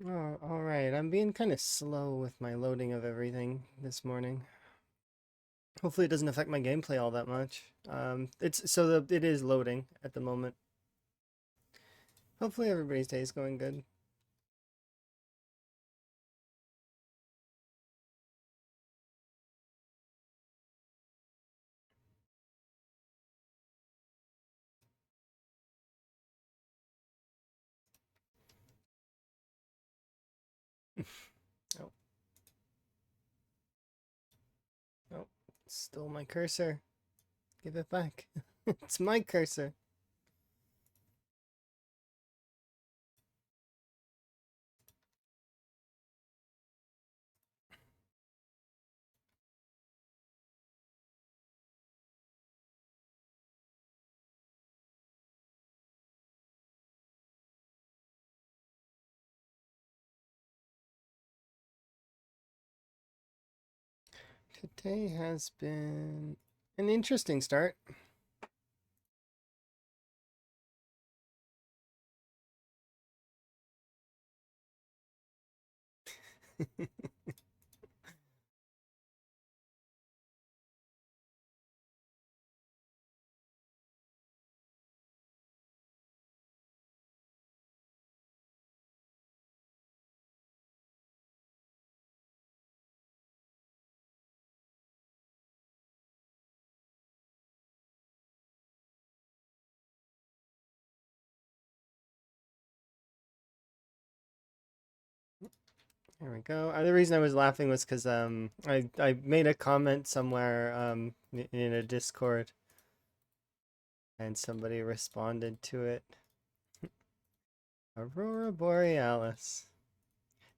Oh, all right. I'm being kind of slow with my loading of everything this morning. Hopefully, it doesn't affect my gameplay all that much. It is loading at the moment. Hopefully, everybody's day is going good. Oh, oh, stole my cursor. Give it back. It's my cursor. Today has been an interesting start. There we go. The reason I was laughing was because I made a comment somewhere in a Discord and somebody responded to it. Aurora Borealis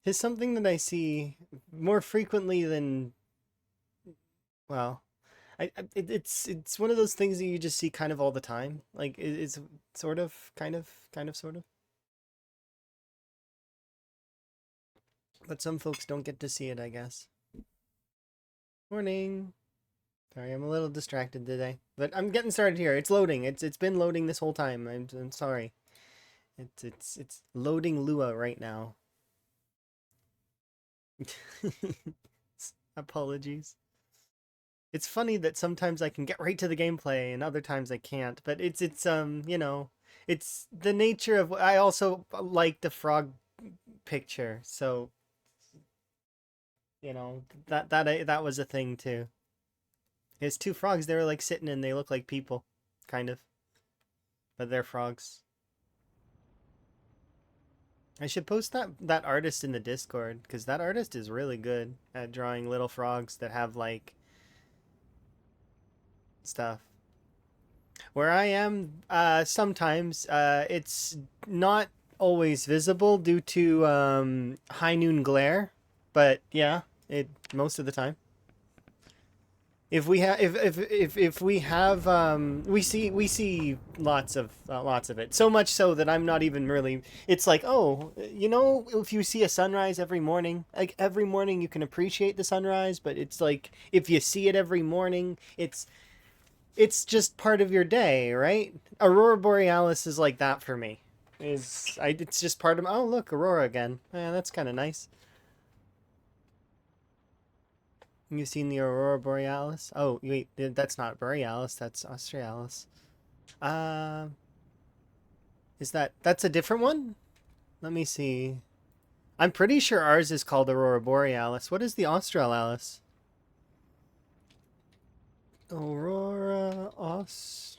is something that I see more frequently than, well, it's one of those things that you just see kind of all the time. Like it's sort of, kind of, sort of. But some folks don't get to see it, I guess. Morning. Sorry, I'm a little distracted today, but I'm getting started here. It's loading. It's been loading this whole time. I'm sorry. It's loading Lua right now. Apologies. It's funny that sometimes I can get right to the gameplay and other times I can't, but it's the nature of I also like the frog picture. So, that was a thing too. It's two frogs, they were like sitting and they look like people, kind of, but they're frogs. I should post that artist in the Discord because that artist is really good at drawing little frogs that have like stuff. Where I am, sometimes it's not always visible due to high noon glare, but yeah, it most of the time. If we have if we have we see lots of it, so much so that I'm not even really, it's like, oh, if you see a sunrise every morning, like every morning you can appreciate the sunrise, but it's like if you see it every morning, it's just part of your day, right? Aurora Borealis is like that for me. It's just part of, oh, look, Aurora again. Yeah, that's kind of nice. You've seen the Aurora Borealis? Oh, wait, that's not Borealis, that's Australis. Uh, that's a different one? Let me see. I'm pretty sure ours is called Aurora Borealis. What is the Australis? Aurora Australis.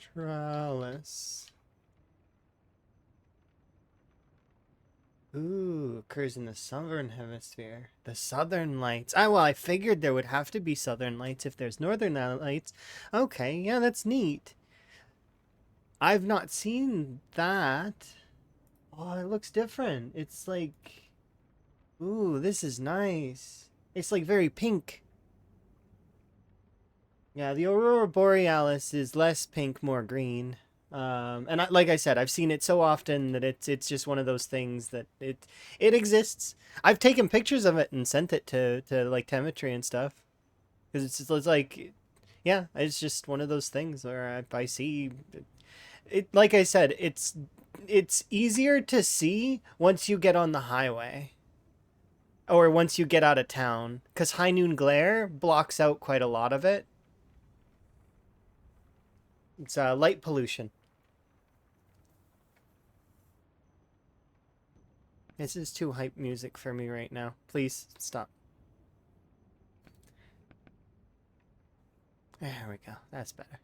Ooh, occurs in the southern hemisphere. The southern lights. Well, I figured there would have to be southern lights if there's northern lights. Okay, yeah, that's neat. I've not seen that. Oh, it looks different. It's like, ooh, this is nice. It's like very pink. Yeah, the Aurora Borealis is less pink, more green. Like I said, I've seen it so often that it's just one of those things that it exists. I've taken pictures of it and sent it to like telemetry and stuff because it's like, yeah, it's just one of those things where I see it. Like I said, it's easier to see once you get on the highway. or once you get out of town, because high noon glare blocks out quite a lot of it. It's light pollution. This is too hype music for me right now. Please stop. There we go. That's better.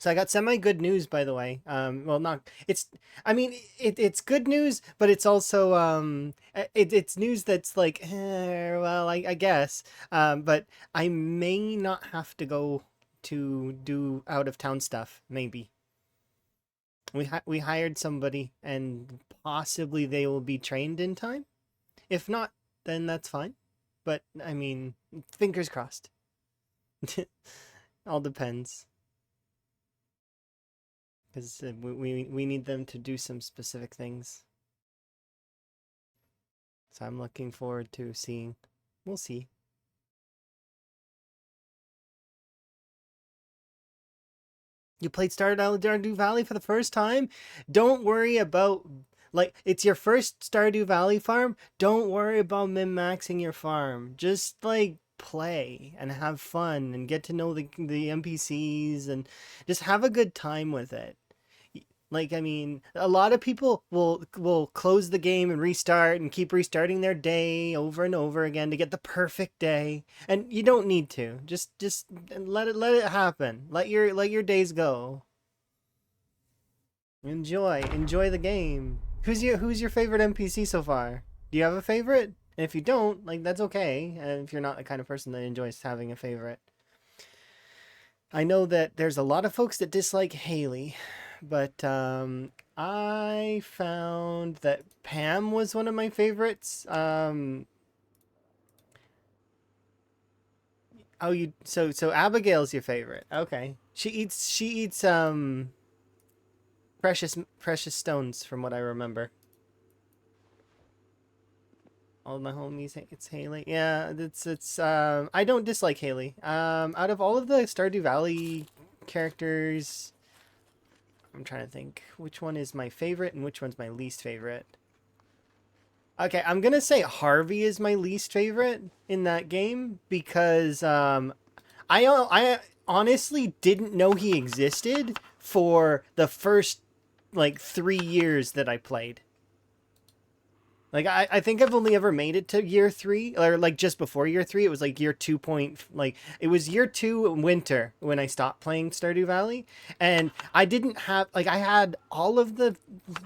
So I got semi good news, by the way. Well, not it's. I mean, it's good news, but it's also it's news that's like, well, I guess. But I may not have to go to do out of town stuff. Maybe we hired somebody, and possibly they will be trained in time. If not, then that's fine. But I mean, fingers crossed. All depends. Because we need them to do some specific things. So I'm looking forward to seeing. We'll see. You played Stardew Valley for the first time? Don't worry about, like, it's your first Stardew Valley farm. Don't worry about min-maxing your farm. Just, like, play and have fun and get to know the NPCs and just have a good time with it. Like, I mean, a lot of people will close the game and restart and keep restarting their day over and over again to get the perfect day. And you don't need to. Just let it happen. Let your days go. Enjoy the game. Who's your favorite NPC so far? Do you have a favorite? And if you don't, like, that's okay. And if you're not the kind of person that enjoys having a favorite. I know that there's a lot of folks that dislike Haley, but I found that Pam was one of my favorites. Oh, you so Abigail's your favorite. Okay. She eats precious stones from what I remember. All of my homies, it's Haley. Yeah, it's I don't dislike Haley. Out of all of the Stardew Valley characters, I'm trying to think which one is my favorite and which one's my least favorite. Okay, I'm gonna say Harvey is my least favorite in that game because I honestly didn't know he existed for the first like 3 years that I played. Like I think I've only ever made it to year 3 or like just before year 3. It was like year 2 point, like it was year 2 winter when I stopped playing Stardew Valley, and I didn't have like I had all of the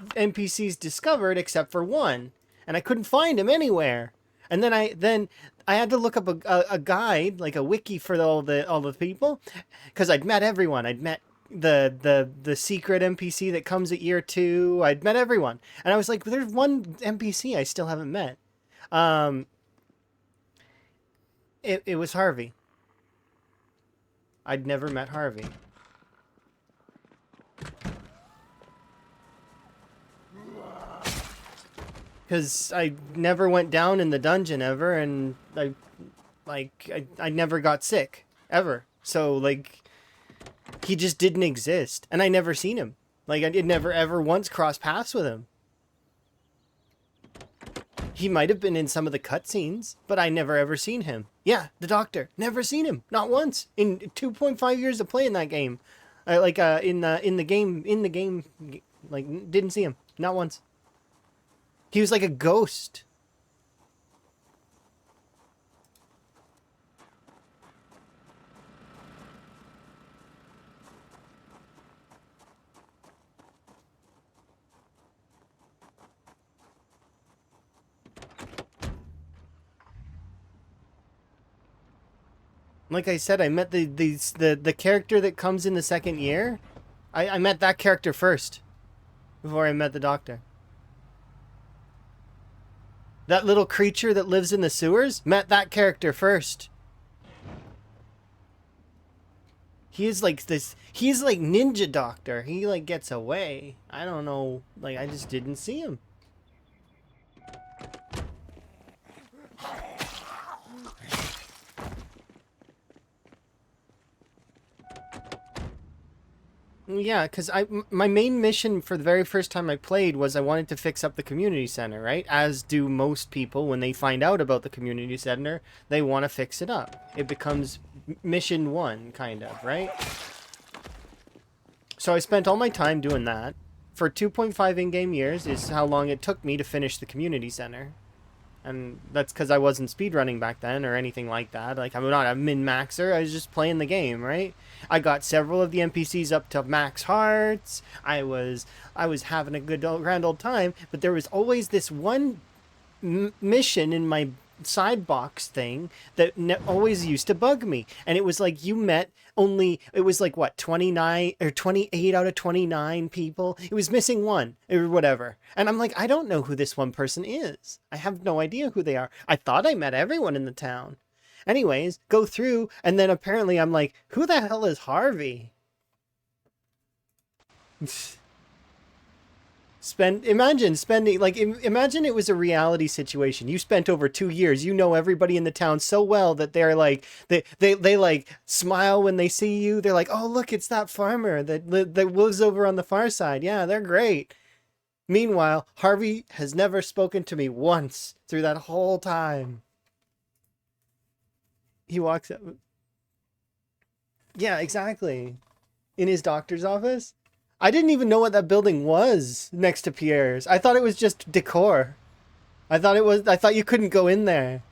NPCs discovered except for one, and I couldn't find him anywhere. And then I had to look up a guide, like a wiki for all the people, because I'd met everyone. I'd met the secret NPC that comes at year 2. I'd met everyone, and I was like, "There's one NPC I still haven't met." Um, it was Harvey. I'd never met Harvey because I never went down in the dungeon ever, and I never got sick ever. So like he just didn't exist, and I never seen him. Like I did never ever once cross paths with him. He might have been in some of the cutscenes, but I never ever seen him. Yeah, the doctor. Never seen him. Not once in 2.5 years of playing that game. In the game, like didn't see him. Not once. He was like a ghost. Like I said, I met the character that comes in the second year. I met that character first before I met the doctor. That little creature that lives in the sewers, met that character first. He is like this. He's like Ninja Doctor. He like gets away. I don't know. Like I just didn't see him. Yeah, because my main mission for the very first time I played was I wanted to fix up the community center, right? As do most people when they find out about the community center, they want to fix it up. It becomes mission one, kind of, right? So I spent all my time doing that. For 2.5 in-game years is how long it took me to finish the community center. And that's because I wasn't speedrunning back then or anything like that. Like, I'm not a min-maxer, I was just playing the game, right? I got several of the NPCs up to max hearts. I was having a grand old time, but there was always this one mission in my side box thing that always used to bug me, and it was like you met only, it was like what, 29 or 28 out of 29 people. It was missing one or whatever, and I'm like, I don't know who this one person is. I have no idea who they are. I thought I met everyone in the town. Anyways, go through, and then apparently I'm like, who the hell is Harvey? Imagine spending, like, imagine it was a reality situation. You spent over 2 years, you know everybody in the town so well that they're like, they like smile when they see you. They're like, oh look, it's that farmer that lives over on the far side. Yeah, they're great. Meanwhile, Harvey has never spoken to me once through that whole time. He walks up. Yeah, exactly. In his doctor's office. I didn't even know what that building was next to Pierre's. I thought it was just decor. I thought you couldn't go in there.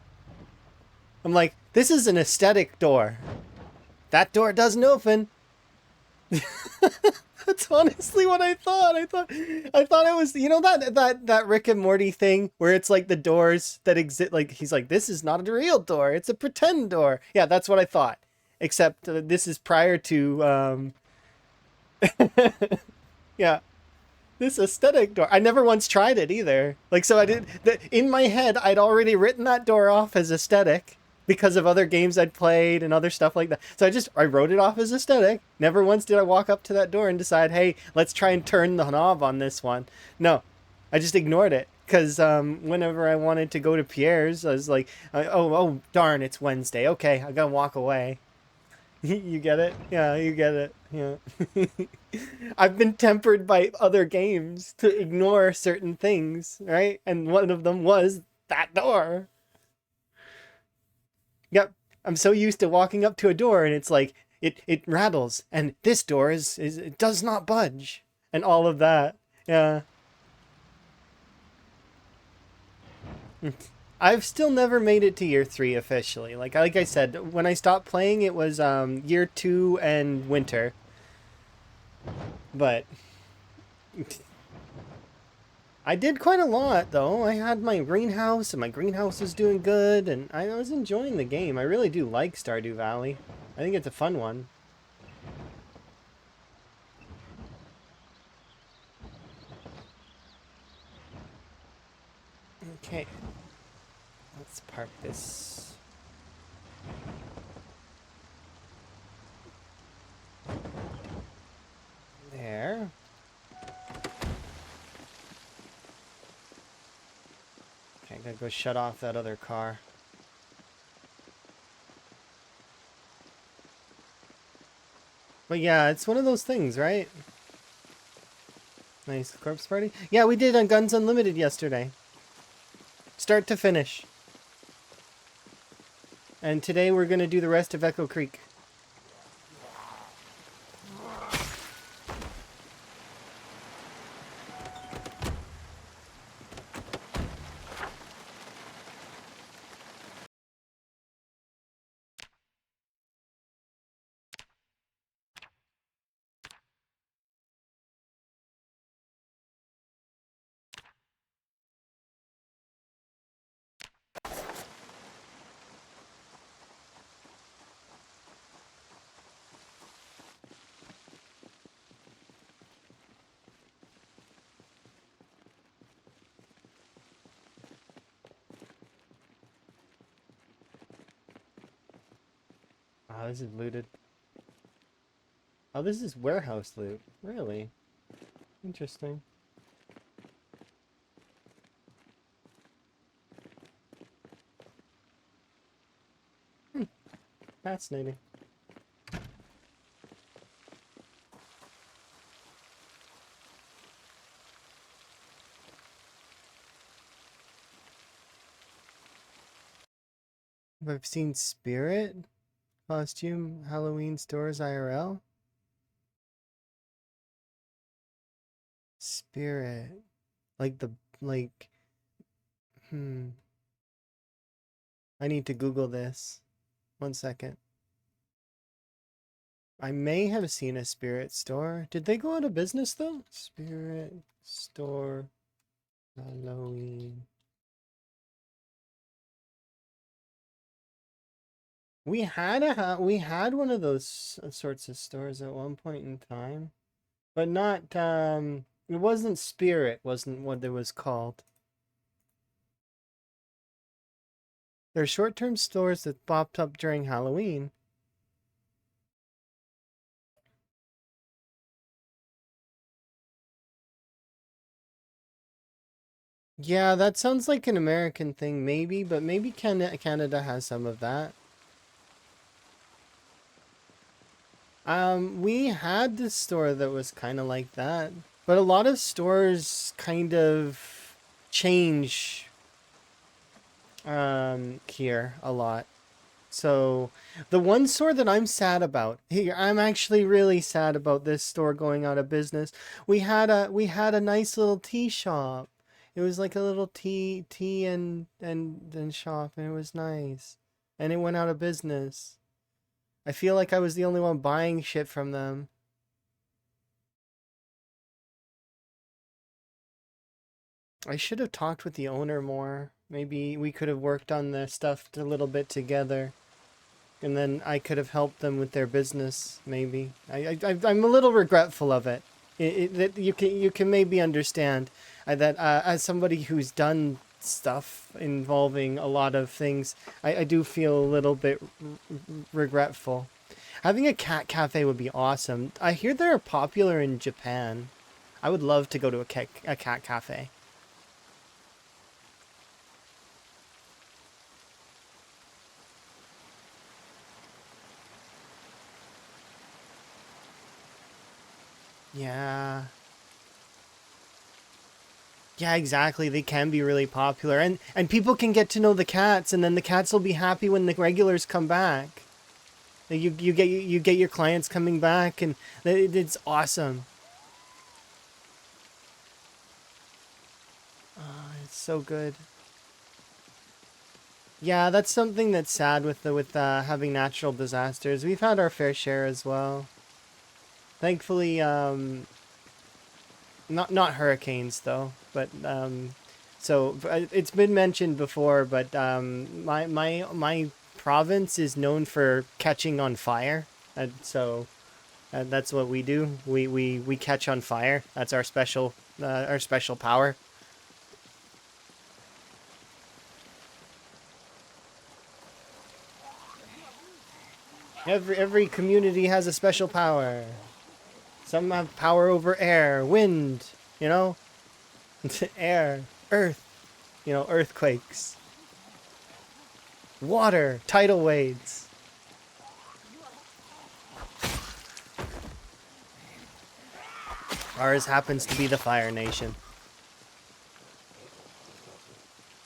I'm like, this is an aesthetic door. That door doesn't open. That's honestly what I thought. I thought it was, you know, that Rick and Morty thing where it's like the doors that exist, like he's like, this is not a real door, it's a pretend door. Yeah, that's what I thought. Except this is prior to yeah, this aesthetic door. I never once tried it either. Like, so I did, in my head, I'd already written that door off as aesthetic because of other games I'd played and other stuff like that. So I wrote it off as aesthetic. Never once did I walk up to that door and decide, hey, let's try and turn the knob on this one. No, I just ignored it. Because whenever I wanted to go to Pierre's, I was like, oh, darn, it's Wednesday. Okay, I gotta walk away. You get it? Yeah, you get it. Yeah. I've been tempered by other games to ignore certain things, right? And one of them was that door. Yep. I'm so used to walking up to a door and it's like it rattles and this door is it does not budge and all of that. Yeah. I've still never made it to year 3 officially. Like I said, when I stopped playing, it was year 2 and winter. But I did quite a lot though. I had my greenhouse, and my greenhouse was doing good, and I was enjoying the game. I really do like Stardew Valley. I think it's a fun one. Okay. Let's park this. There. Okay, I gotta go shut off that other car. But yeah, it's one of those things, right? Nice corpse party. Yeah, we did on Guns Unlimited yesterday. Start to finish. And today we're gonna do the rest of Echo Creek. Oh, this is looted. Oh, this is warehouse loot. Really? Interesting. Hmm, fascinating. I've seen Spirit costume Halloween stores IRL. Spirit. Like the like hmm. I need to Google this. 1 second. I may have seen a Spirit store. Did they go out of business though? Spirit store Halloween. We had one of those sorts of stores at one point in time, but not it wasn't Spirit, wasn't what it was called. There are short-term stores that popped up during Halloween. Yeah, that sounds like an American thing, maybe, but maybe Canada has some of that. We had this store that was kind of like that, but a lot of stores kind of change here a lot. So, the one store that I'm sad about, here, I'm actually really sad about this store going out of business. We had a nice little tea shop. It was like a little tea and shop, and it was nice. And it went out of business. I feel like I was the only one buying shit from them. I should have talked with the owner more. Maybe we could have worked on the stuff a little bit together. And then I could have helped them with their business. Maybe I'm a little regretful of it. That you can maybe understand that as somebody who's done stuff involving a lot of things, I do feel a little bit regretful. Having a cat cafe would be awesome. I hear they're popular in Japan. I would love to go to a cat cafe. Yeah. Yeah, exactly. They can be really popular, and people can get to know the cats, and then the cats will be happy when the regulars come back. You get your clients coming back, and it's awesome. It's so good. Yeah, that's something that's sad with having natural disasters. We've had our fair share as well. Thankfully, not hurricanes though, but so it's been mentioned before, but my province is known for catching on fire, and so that's what we do. We catch on fire. That's our special power. Every community has a special power. Some have power over air, wind, you know, air, earth, earthquakes, water, tidal waves. Ours happens to be the Fire Nation.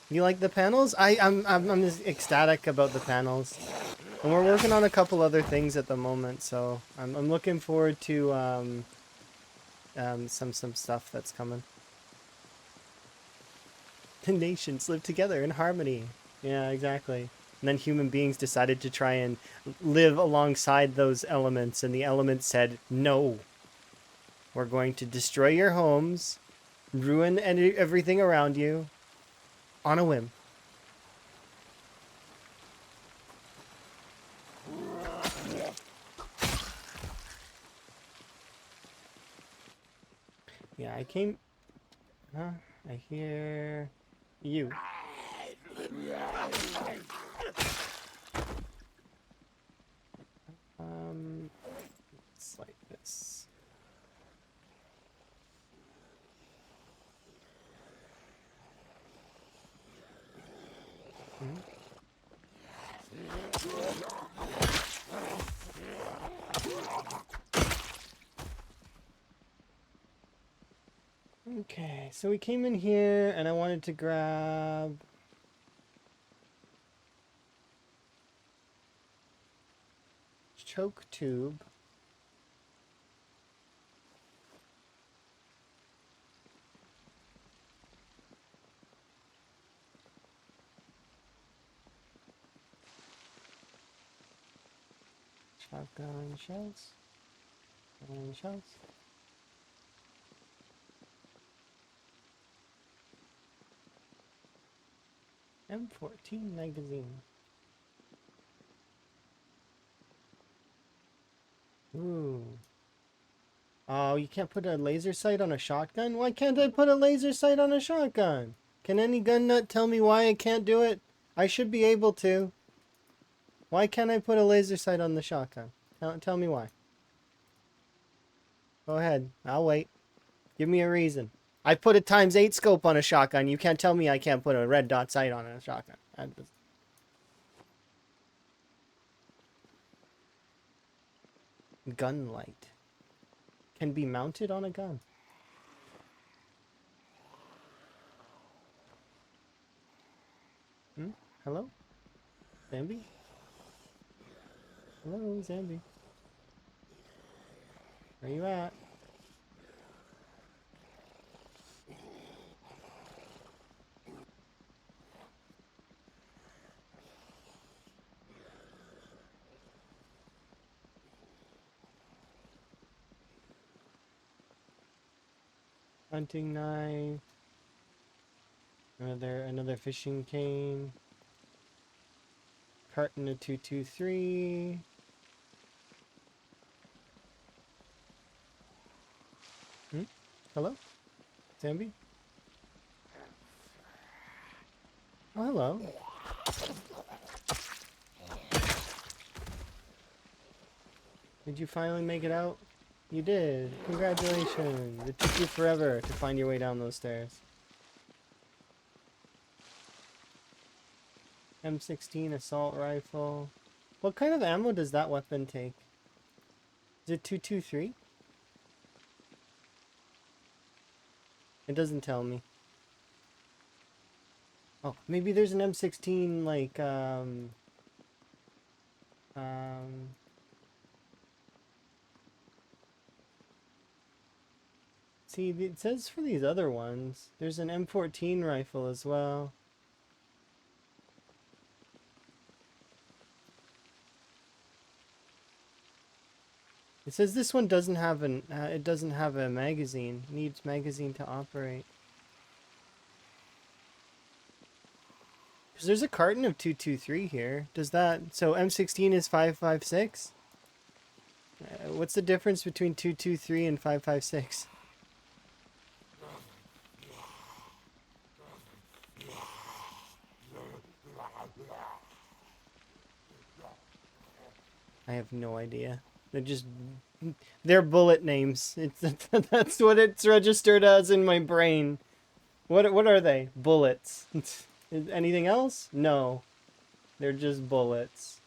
You like the panels? I'm just ecstatic about the panels, and we're working on a couple other things at the moment. So I'm looking forward to some stuff that's coming. The nations live together in harmony. Yeah, exactly. And then human beings decided to try and live alongside those elements, and the elements said, "No, we're going to destroy your homes, ruin everything around you on a whim." Yeah, I came. Huh? I hear you. Let's just like this. Okay, so we came in here and I wanted to grab choke tube. Shotgun shells. Shotgun shells. M14 magazine. Ooh. Oh, you can't put a laser sight on a shotgun? Why can't I put a laser sight on a shotgun? Can any gun nut tell me why I can't do it? I should be able to. Why can't I put a laser sight on the shotgun? Tell me why. Go ahead. I'll wait. Give me a reason. I put a ×8 scope on a shotgun. You can't tell me I can't put a red dot sight on a shotgun. Gun light. Can be mounted on a gun. Hello? Zambi? Hello, Zambi. Where you at? Hunting knife. Another fishing cane. Carton of 223. Hello? Zambi? Oh, hello. Did you finally make it out? You did. Congratulations. It took you forever to find your way down those stairs. M16 assault rifle. What kind of ammo does that weapon take? Is it 223? It doesn't tell me. Oh, maybe there's an M16 like see, it says for these other ones, there's an M14 rifle as well. It says this one doesn't have it doesn't have a magazine. Needs magazine to operate. Because there's a carton of 223 here. Does that... So M16 is 5.56? What's the difference between 223 and 5.56? I have no idea. They're just... They're bullet names. That's what it's registered as in my brain. What are they? Bullets. Anything else? No. They're just bullets.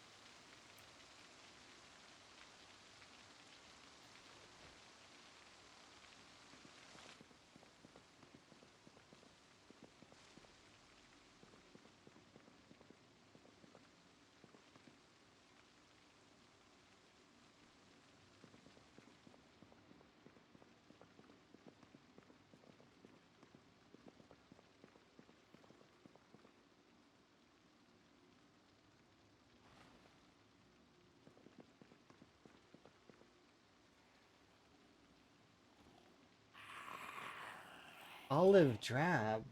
Olive drab.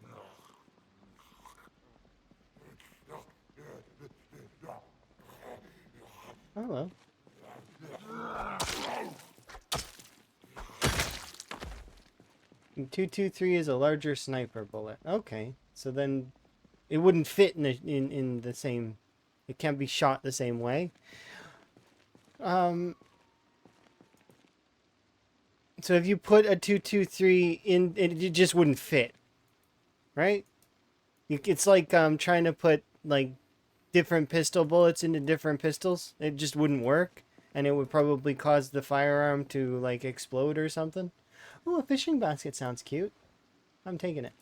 Hello. And 223 is a larger sniper bullet. Okay, so then it wouldn't fit in the same. It can't be shot the same way. So if you put a 223 in, it just wouldn't fit, right? It's like trying to put like different pistol bullets into different pistols. It just wouldn't work, and it would probably cause the firearm to like explode or something. Oh, a fishing basket sounds cute. I'm taking it.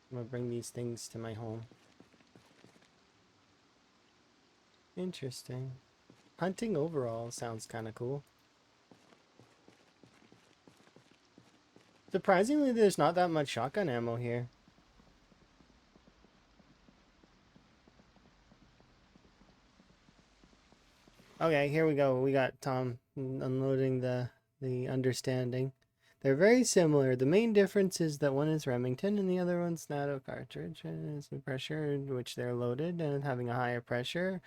I'm gonna bring these things to my home. Interesting. Hunting overall sounds kind of cool. Surprisingly, there's not that much shotgun ammo here. Okay, here we go. We got Tom unloading the understanding. They're very similar. The main difference is that one is Remington and the other one's NATO cartridge. And it's the pressure in which they're loaded and having a higher pressure.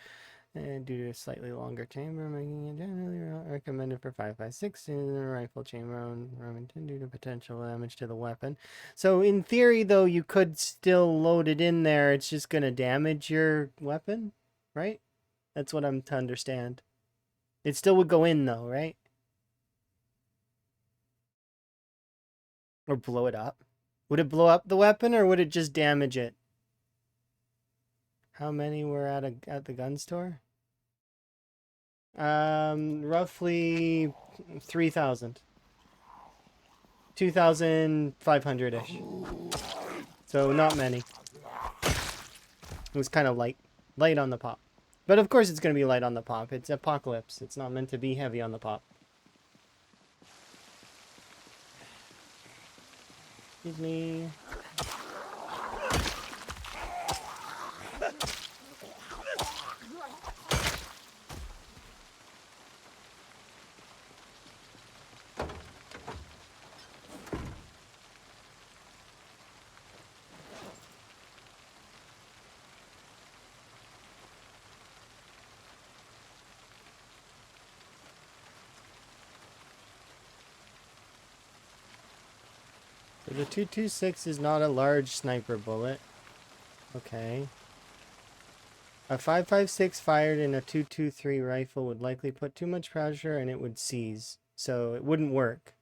And due to a slightly longer chamber, making it generally recommended for 5.56 in a rifle chamber on Remington due to potential damage to the weapon. So in theory, though, you could still load it in there. It's just going to damage your weapon, right? That's what I'm to understand. It still would go in, though, right? Or blow it up. Would it blow up the weapon, or would it just damage it? How many were at the gun store? Roughly 3,000. 2,500-ish. So not many. It was kind of light. Light on the pop. But of course it's going to be light on the pop. It's Apocalypse. It's not meant to be heavy on the pop. Excuse me. So the 226 is not a large sniper bullet. Okay. A 5.56 fired in a 223 rifle would likely put too much pressure and it would seize. So it wouldn't work.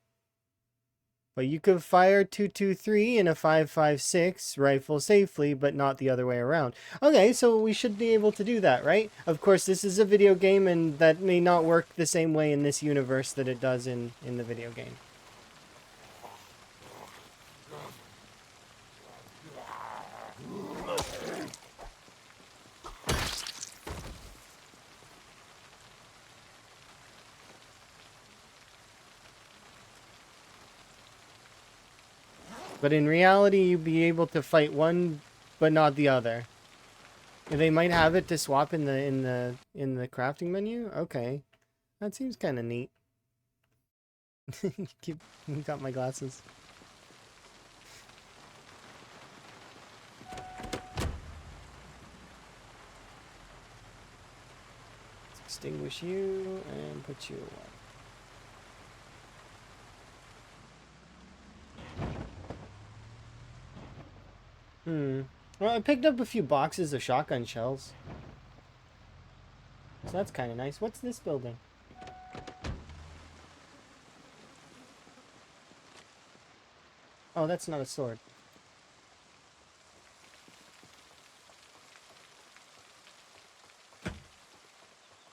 But you could fire 223 in a 5.56 rifle safely, but not the other way around. Okay, so we should be able to do that, right? Of course, this is a video game, and that may not work the same way in this universe that it does in the video game. But in reality, you'd be able to fight one, but not the other. They might have it to swap in the crafting menu. Okay, that seems kind of neat. You got my glasses. Let's extinguish you and put you away. Well, I picked up a few boxes of shotgun shells. So that's kind of nice. What's this building? Oh, that's not a sword.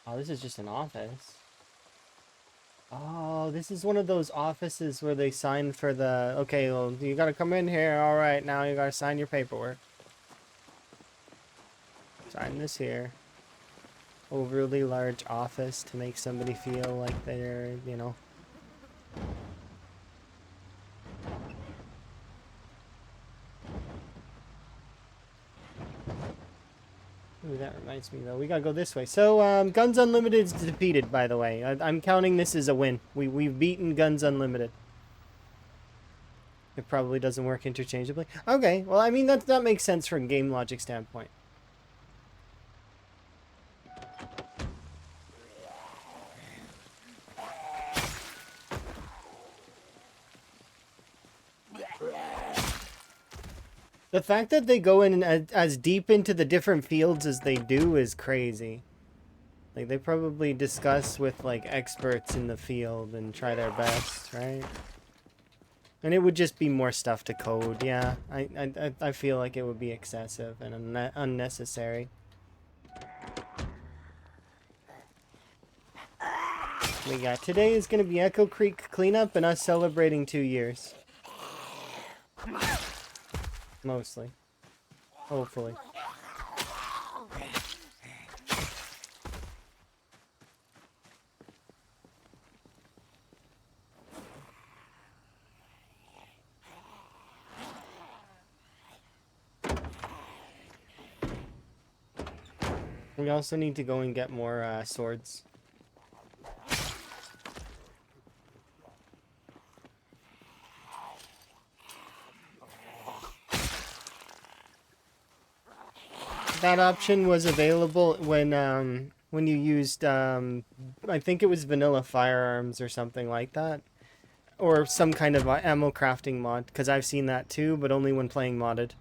Oh, this is just an office. Oh, this is one of those offices where they sign for the... Okay, well, you gotta come in here. All right, now you gotta sign your paperwork. Sign this here. Overly large office to make somebody feel like they're, you know... Ooh, that reminds me, though. We gotta go this way. So, Guns Unlimited is defeated, by the way. I'm counting this as a win. We've beaten Guns Unlimited. It probably doesn't work interchangeably. Okay, well, I mean, that makes sense from a game logic standpoint. The fact that they go in as deep into the different fields as they do is crazy. Like, they probably discuss with, like, experts in the field and try their best, right? And it would just be more stuff to code, yeah. I feel like it would be excessive and unnecessary. But yeah, today is going to be Echo Creek cleanup and us celebrating 2 years. Mostly. Hopefully. We also need to go and get more swords. That option was available when you used I think it was vanilla firearms or something like that, or some kind of ammo crafting mod, because I've seen that too, but only when playing modded.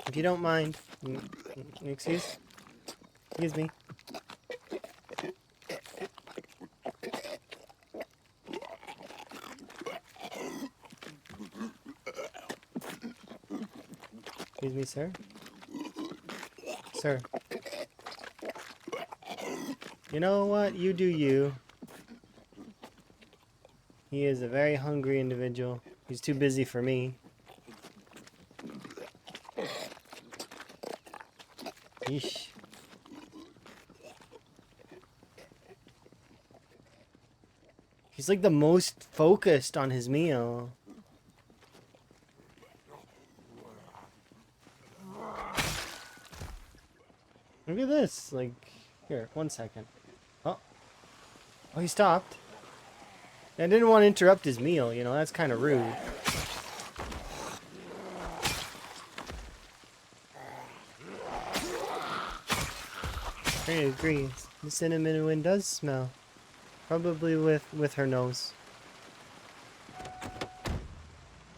If you don't mind. Excuse me. Excuse me, sir. Sir. You know what? You do you. He is a very hungry individual. He's too busy for me. Yeesh. He's like the most focused on his meal. Look at this. Like, here, 1 second. Oh, he stopped. I didn't want to interrupt his meal, you know, that's kind of rude. I agree. The cinnamon wind does smell. Probably with her nose.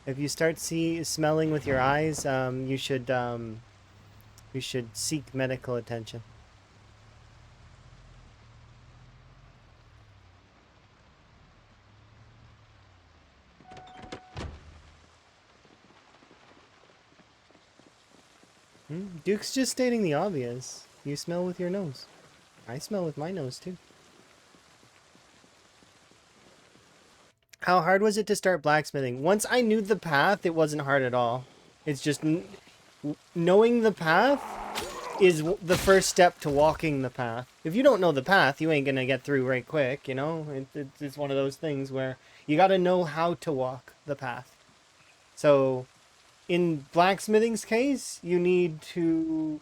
If you start smelling with your eyes, you should seek medical attention. Duke's just stating the obvious. You smell with your nose. I smell with my nose too. How hard was it to start blacksmithing? Once I knew the path, it wasn't hard at all. It's just knowing the path is the first step to walking the path. If you don't know the path, you ain't gonna get through right quick, you know? It's one of those things where you gotta know how to walk the path. So, in blacksmithing's case, you need to...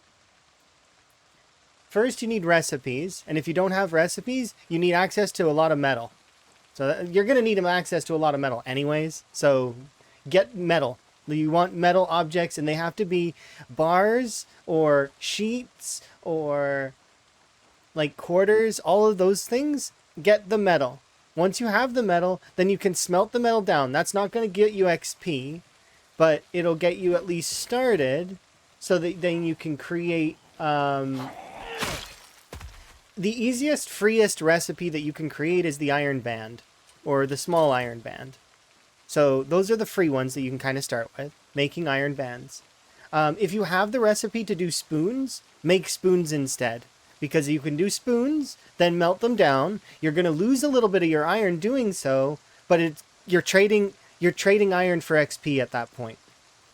First, you need recipes, and if you don't have recipes, you need access to a lot of metal. So you're going to need access to a lot of metal anyways, so get metal. You want metal objects, and they have to be bars or sheets or like quarters, all of those things. Get the metal. Once you have the metal, then you can smelt the metal down. That's not going to get you XP, but it'll get you at least started so that then you can create... The easiest, freest recipe that you can create is the iron band, or the small iron band. So those are the free ones that you can kind of start with, making iron bands. If you have the recipe to do spoons, make spoons instead. Because you can do spoons, then melt them down. You're going to lose a little bit of your iron doing so, but you're trading iron for XP at that point.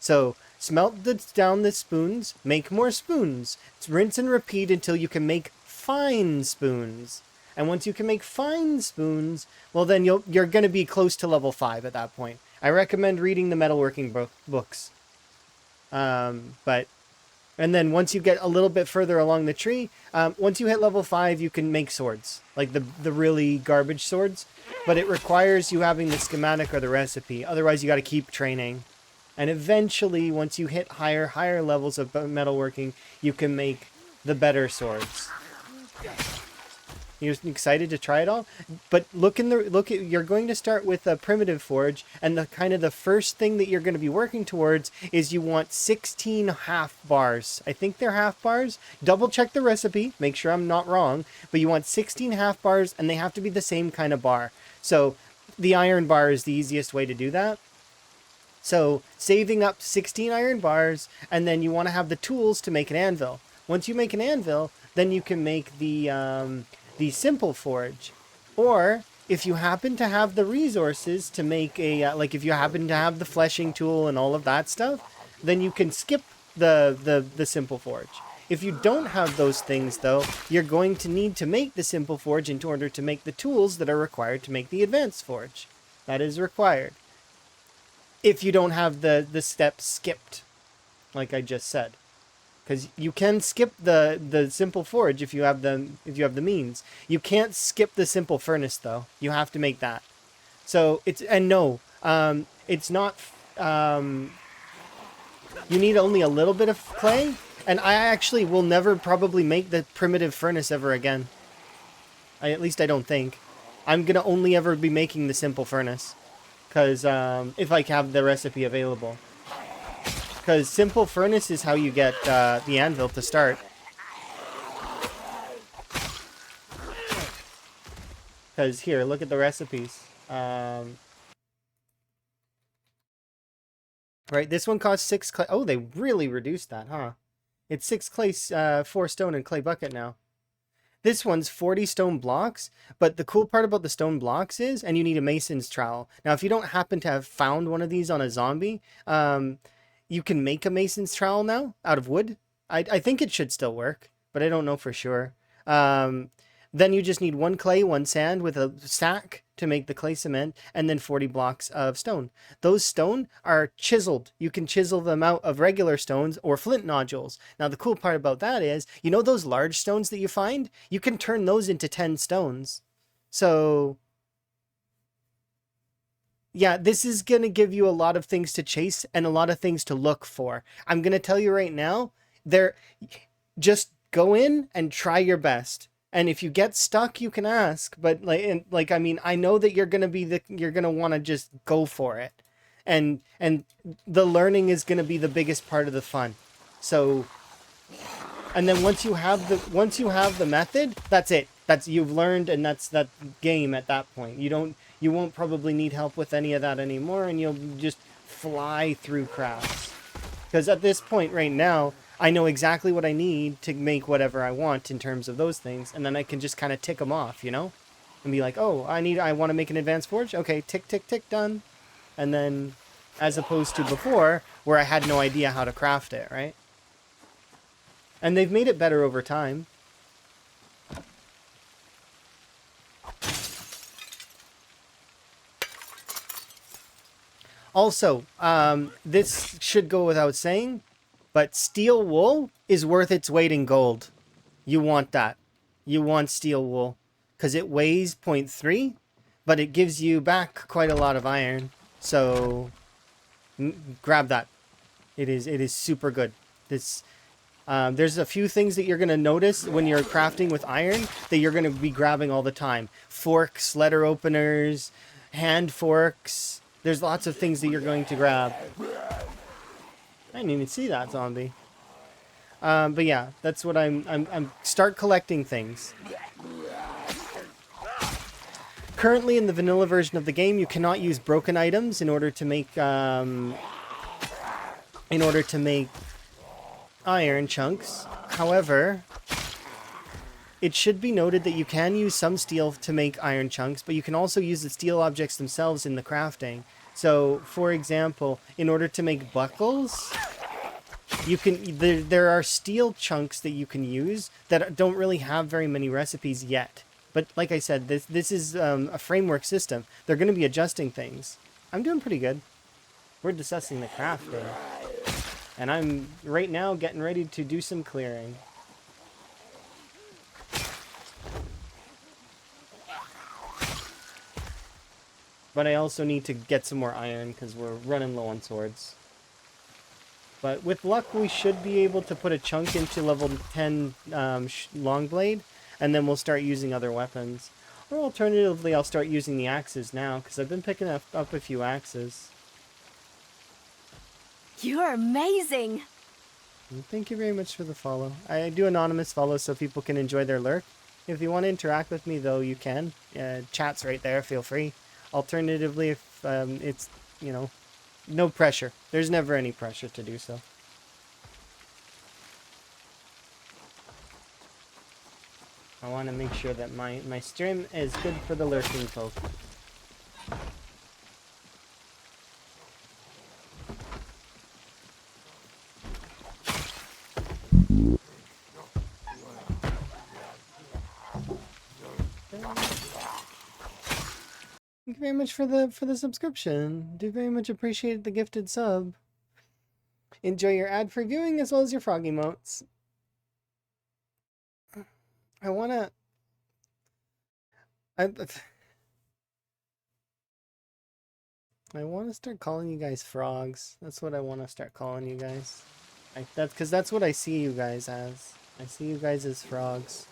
So smelt down the spoons, make more spoons. Rinse and repeat until you can make fine spoons. And once you can make fine spoons, well, then you're going to be close to level 5 at that point. I recommend reading the metalworking books. But and then once you get a little bit further along the tree, once you hit level 5, you can make swords, like the really garbage swords. But it requires you having the schematic or the recipe. Otherwise, you got to keep training. And eventually, once you hit higher levels of metalworking, you can make the better swords. You're excited to try it all, but you're going to start with a primitive forge, and the first thing that you're going to be working towards is you want 16 half bars. I think they're half bars. Double check the recipe, make sure I'm not wrong, but you want 16 half bars, and they have to be the same kind of bar. So the iron bar is the easiest way to do that. So saving up 16 iron bars, and then you want to have the tools to make an anvil. Once you make an anvil, then you can make the simple forge. Or if you happen to have the resources to make like if you happen to have the fleshing tool and all of that stuff, then you can skip the simple forge. If you don't have those things, though, you're going to need to make the simple forge in order to make the tools that are required to make the advanced forge. That is required. If you don't have the steps skipped, like I just said. Because you can skip the simple forge if you have the means. You can't skip the simple furnace, though. You have to make that. So it's not. You need only a little bit of clay, and I actually will never probably make the primitive furnace ever again. At least I don't think. I'm gonna only ever be making the simple furnace, because if I have the recipe available. Because simple furnace is how you get the anvil to start. Because here, look at the recipes. Right, this one costs 6 clay. Oh, they really reduced that, huh? It's 6 clay, 4 stone and clay bucket now. This one's 40 stone blocks, but the cool part about the stone blocks is, and you need a mason's trowel. Now, if you don't happen to have found one of these on a zombie, you can make a mason's trowel now out of wood. I think it should still work, but I don't know for sure. Then you just need 1 clay, 1 sand with a sack to make the clay cement, and then 40 blocks of stone. Those stone are chiseled. You can chisel them out of regular stones or flint nodules. Now, the cool part about that is, you know those large stones that you find? You can turn those into 10 stones. So yeah, this is going to give you a lot of things to chase and a lot of things to look for. I'm going to tell you right now, just go in and try your best. And if you get stuck, you can ask, but I mean, I know that you're going to want to just go for it. And the learning is going to be the biggest part of the fun. So, and then once you have the method, that's it. You've learned, and that's that game at that point. You won't probably need help with any of that anymore, and you'll just fly through crafts. Because at this point right now, I know exactly what I need to make whatever I want in terms of those things, and then I can just kind of tick them off, you know? And be like, oh, I want to make an advanced forge? Okay, tick, tick, tick, done. And then, as opposed to before, where I had no idea how to craft it, right? And they've made it better over time. Also, this should go without saying, but steel wool is worth its weight in gold. You want that. You want steel wool. Because it weighs 0.3, but it gives you back quite a lot of iron. So, grab that. It is super good. There's a few things that you're going to notice when you're crafting with iron that you're going to be grabbing all the time. Forks, letter openers, hand forks. There's lots of things that you're going to grab. I didn't even see that zombie. But yeah, that's what I'm start collecting things. Currently in the vanilla version of the game, you cannot use broken items in order to make iron chunks. However, it should be noted that you can use some steel to make iron chunks, but you can also use the steel objects themselves in the crafting. So, for example, in order to make buckles, there are steel chunks that you can use that don't really have very many recipes yet. But like I said, this is a framework system. They're going to be adjusting things. I'm doing pretty good. We're discussing the crafting. And I'm right now getting ready to do some clearing. But I also need to get some more iron because we're running low on swords. But with luck, we should be able to put a chunk into level 10 Longblade, and then we'll start using other weapons. Or alternatively, I'll start using the axes now, because I've been picking up a few axes. You're amazing! Thank you very much for the follow. I do anonymous follows so people can enjoy their lurk. If you want to interact with me, though, you can. Chat's right there, feel free. Alternatively, if it's, you know, no pressure. There's never any pressure to do so. I want to make sure that my stream is good for the lurking folk. Thank you very much for the subscription. Do very much appreciate the gifted sub. Enjoy your ad-free viewing as well as your frog emotes. I wanna... I want to start calling you guys frogs. That's what I want to start calling you guys. Because that's what I see you guys as. I see you guys as frogs.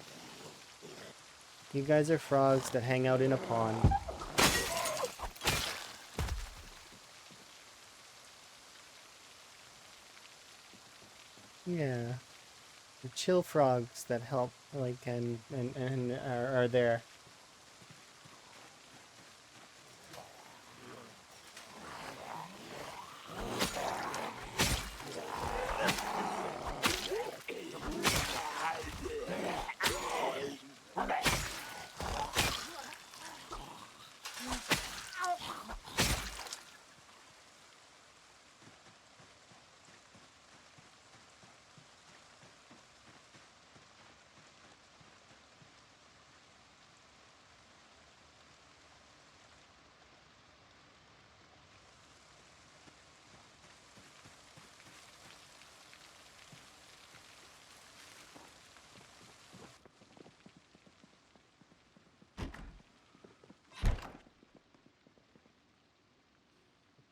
You guys are frogs that hang out in a pond. Yeah. The chill frogs that help, like, and are there.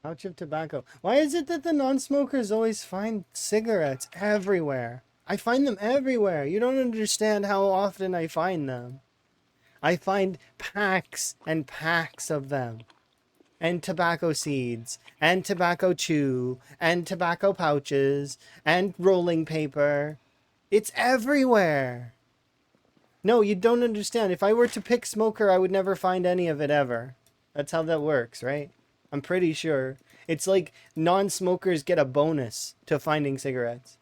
Pouch of tobacco. Why is it that the non-smokers always find cigarettes everywhere? I find them everywhere. You don't understand how often I find them. I find packs and packs of them. And tobacco seeds. And tobacco chew. And tobacco pouches. And rolling paper. It's everywhere. No, you don't understand. If I were to pick smoker, I would never find any of it ever. That's how that works, right? I'm pretty sure. It's like non-smokers get a bonus to finding cigarettes.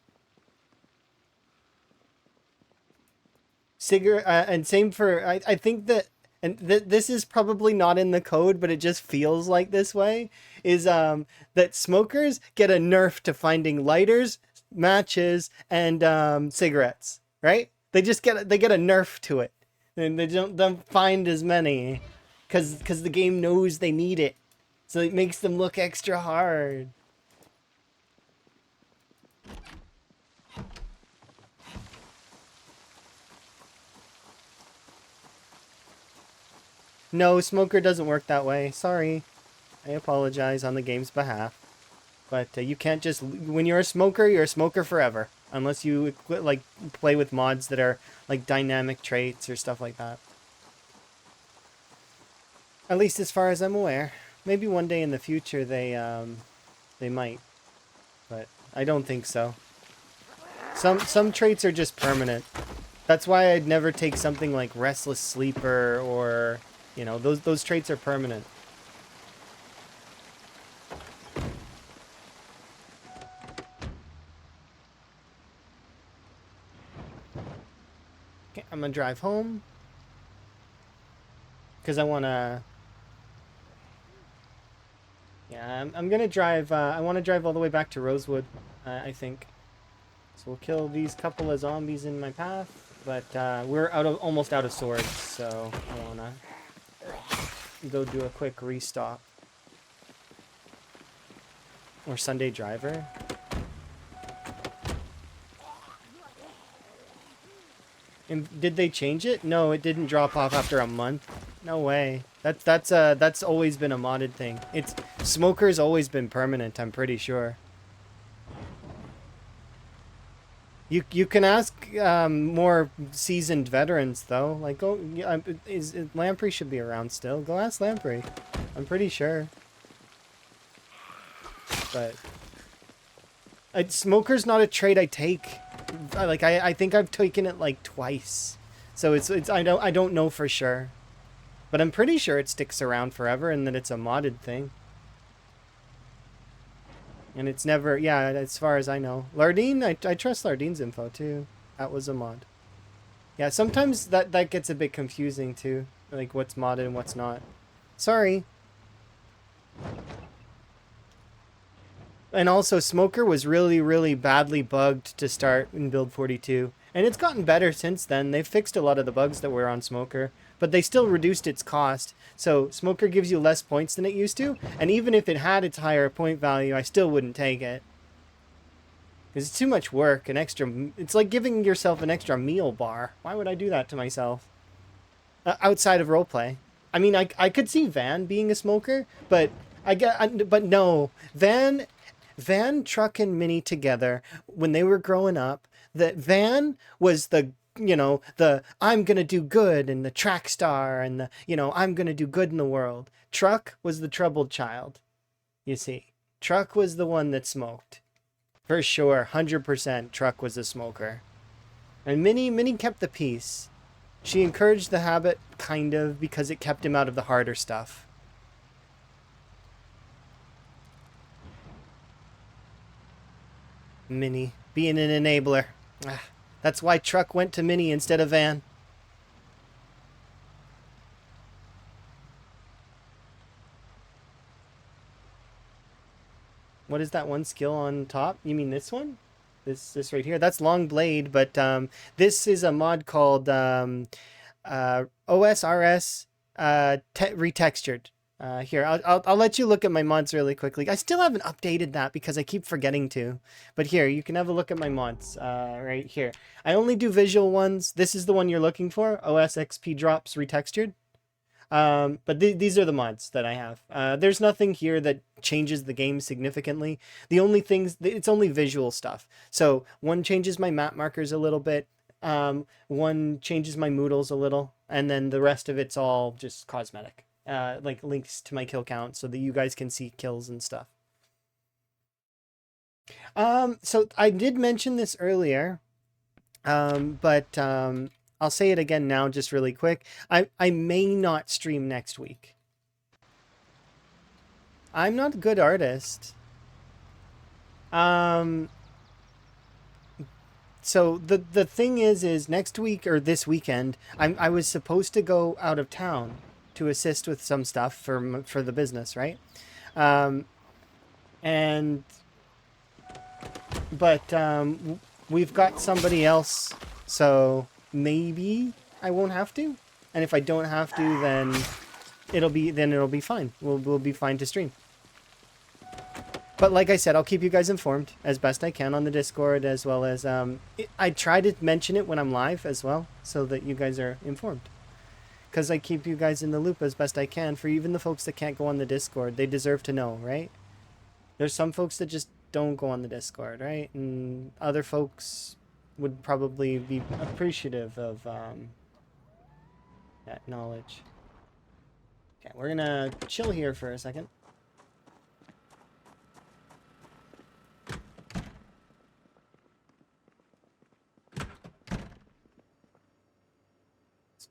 And same for, I think that, and this is probably not in the code, but it just feels like this way, is that smokers get a nerf to finding lighters, matches, and cigarettes, right? They get a nerf to it. And they don't find as many because the game knows they need it. So it makes them look extra hard. No, smoker doesn't work that way. Sorry. I apologize on the game's behalf. But you can't just... When you're a smoker forever. Unless you like play with mods that are like dynamic traits or stuff like that. At least as far as I'm aware. Maybe one day in the future they might. But I don't think so. Some traits are just permanent. That's why I'd never take something like restless sleeper or, you know, those traits are permanent. Okay, I'm gonna drive home. Because I wanna... Yeah, I'm gonna drive, I want to drive all the way back to Rosewood, I think. So we'll kill these couple of zombies in my path. But we're almost out of swords, so I wanna go do a quick restock. Or Sunday driver. And did they change it? No, it didn't drop off after a month. No way. That's always been a modded thing. It's smoker's always been permanent, I'm pretty sure. You can ask more seasoned veterans though. Like, oh, yeah, Lamprey should be around still. Go ask Lamprey. I'm pretty sure. But smoker's not a trait I take. I think I've taken it like twice, so it's I don't know for sure, but I'm pretty sure it sticks around forever and that it's a modded thing. And it's never, yeah, as far as I know. Lardine, I trust Lardine's info too. That was a mod. Yeah, sometimes that gets a bit confusing too, like what's modded and what's not. Sorry. And also, Smoker was really, really badly bugged to start in Build 42. And it's gotten better since then. They've fixed a lot of the bugs that were on Smoker. But they still reduced its cost. So Smoker gives you less points than it used to. And even if it had its higher point value, I still wouldn't take it. Because it's too much work. It's like giving yourself an extra meal bar. Why would I do that to myself? Outside of roleplay. I mean, I could see Van being a smoker. But but no. Van, Truck, and Minnie together, when they were growing up, that Van was the, the I'm going to do good and the track star and the, I'm going to do good in the world. Truck was the troubled child, you see. Truck was the one that smoked. For sure, 100% Truck was a smoker. And Minnie kept the peace. She encouraged the habit, kind of, because it kept him out of the harder stuff. Minnie, being an enabler. That's why Truck went to Minnie instead of Van. What is that one skill on top? You mean this one? This right here? That's Long Blade, but this is a mod called OSRS Retextured. Here, I'll let you look at my mods really quickly. I still haven't updated that because I keep forgetting to. But here, you can have a look at my mods right here. I only do visual ones. This is the one you're looking for, OSXP Drops Retextured. But these are the mods that I have. There's nothing here that changes the game significantly. The only things, it's only visual stuff. So one changes my map markers a little bit. One changes my moodles a little. And then the rest of it's all just cosmetic. Like links to my kill count so that you guys can see kills and stuff. So I did mention this earlier, but I'll say it again now just really quick. I may not stream next week. I'm not a good artist. So the thing is next week or this weekend, I was supposed to go out of town to assist with some stuff for the business, right? We've got somebody else, so maybe I won't have to. And if I don't have to, then it'll be fine. We'll be fine to stream. But like I said, I'll keep you guys informed as best I can on the Discord, as well as I try to mention it when I'm live as well, so that you guys are informed. Because I keep you guys in the loop as best I can. For even the folks that can't go on the Discord, they deserve to know, right? There's some folks that just don't go on the Discord, right? And other folks would probably be appreciative of that knowledge. Okay, we're gonna chill here for a second.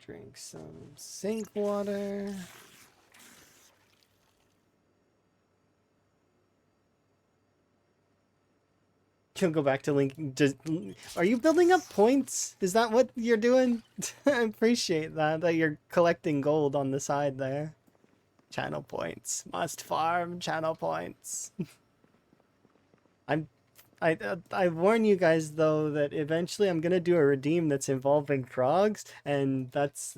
Drink some sink water. You'll go back to Link. Are you building up points? Is that what you're doing? I appreciate that you're collecting gold on the side there. Channel points. Must farm channel points. I warn you guys though that eventually I'm gonna do a redeem that's involving frogs, and that's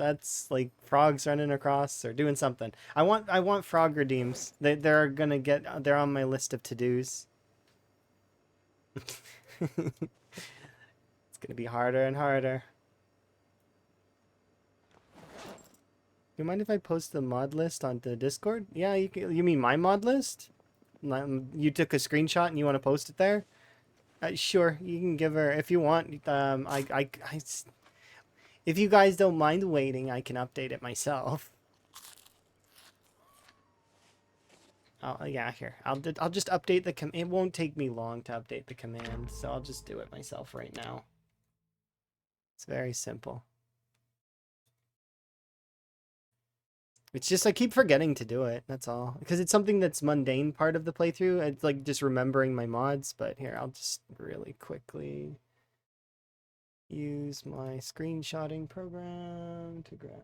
like frogs running across or doing something. I want frog redeems. They're on my list of to dos. It's gonna be harder and harder. You mind if I post the mod list on the Discord? Yeah, you can. You mean my mod list? You took a screenshot and you want to post it there? Sure, you can give her if you want. If you guys don't mind waiting, I can update it myself. Yeah, here. I'll just update the It won't take me long to update the command, so I'll just do it myself right now. It's very simple. It's just I keep forgetting to do it. That's all. Because it's something that's mundane part of the playthrough. It's like just remembering my mods. But here, I'll just really quickly use my screenshotting program to grab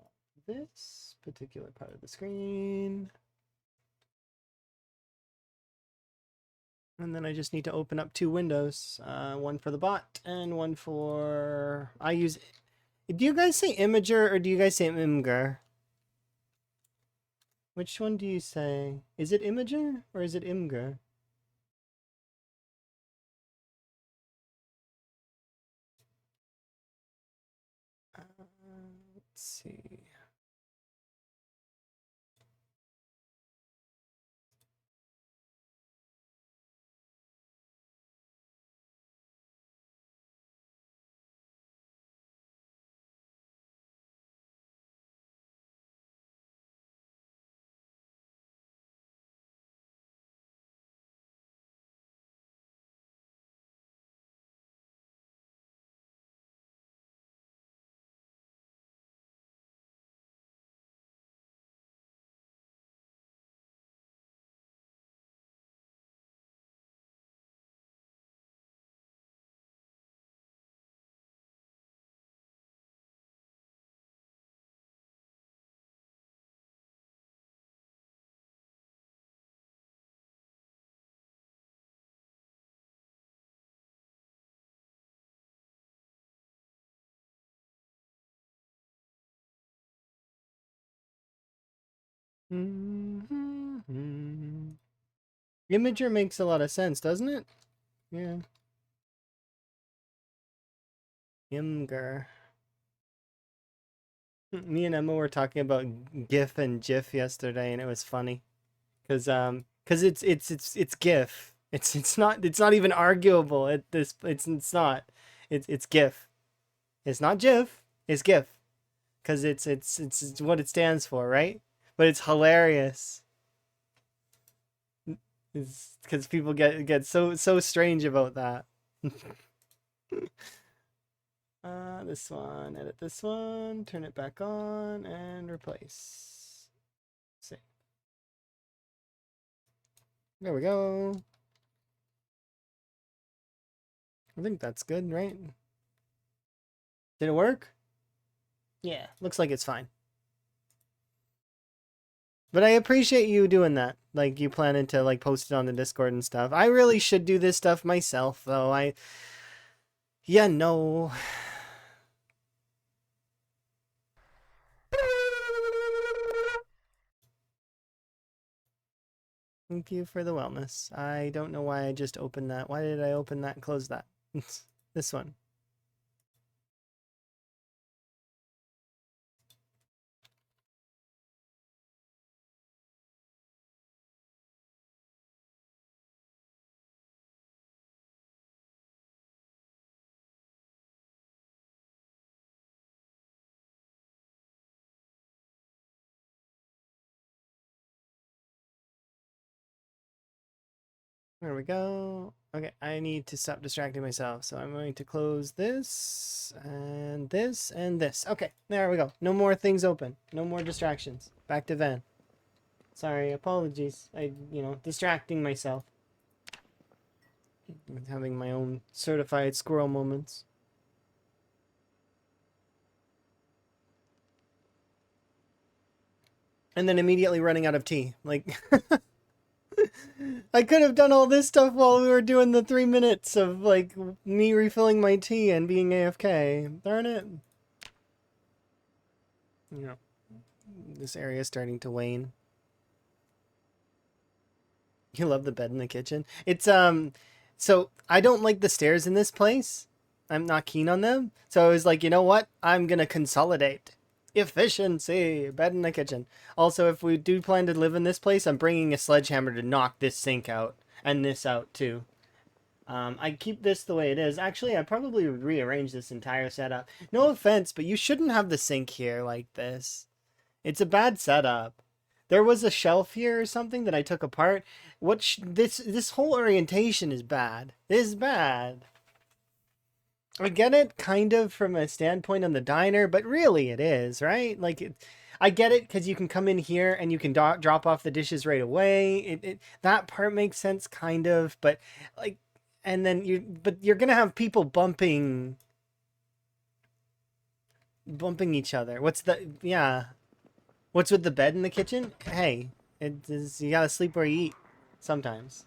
this particular part of the screen. And then I just need to open up two windows. One for the bot and one for... I use... Do you guys say Imager or do you guys say Imgur? Which one do you say? Is it Imager or is it Imgur? Let's see. Imager makes a lot of sense, doesn't it? Yeah. Imgur. Me and Emma were talking about GIF and GIF yesterday, and it was funny, cause it's GIF. It's not even arguable. It's not. It's GIF. It's not GIF. It's GIF, cause it's what it stands for, right? But it's hilarious. It's because people get so strange about that. This one, edit this one, turn it back on, and replace. See. There we go. I think that's good, right? Did it work? Yeah, looks like it's fine. But I appreciate you doing that. Like you planning to like post it on the Discord and stuff. I really should do this stuff myself though. Yeah, no. Thank you for the wellness. I don't know why I just opened that. Why did I open that and close that? This one. There we go. Okay, I need to stop distracting myself. So I'm going to close this and this and this. Okay, there we go. No more things open. No more distractions. Back to Van. Sorry, apologies. Distracting myself. I'm having my own certified squirrel moments. And then immediately running out of tea. Like, I could have done all this stuff while we were doing the 3 minutes of, like, me refilling my tea and being AFK. Darn it. You know, this area is starting to wane. You love the bed in the kitchen? It's, so I don't like the stairs in this place. I'm not keen on them. So I was like, you know what? I'm gonna consolidate. Efficiency, bed in the kitchen. Also, if we do plan to live in this place, I'm bringing a sledgehammer to knock this sink out and this out too. I keep this the way it is. Actually, I probably would rearrange this entire setup. No offense, but you shouldn't have the sink here like this. It's a bad setup. There was a shelf here or something that I took apart. This whole orientation is bad. It is bad. I get it kind of from a standpoint on the diner, but really it is, right? I get it because you can come in here and you can drop off the dishes right away. That part makes sense kind of, but like, and then you're gonna have people bumping each other. What's with the bed in the kitchen? Hey, you gotta sleep where you eat sometimes.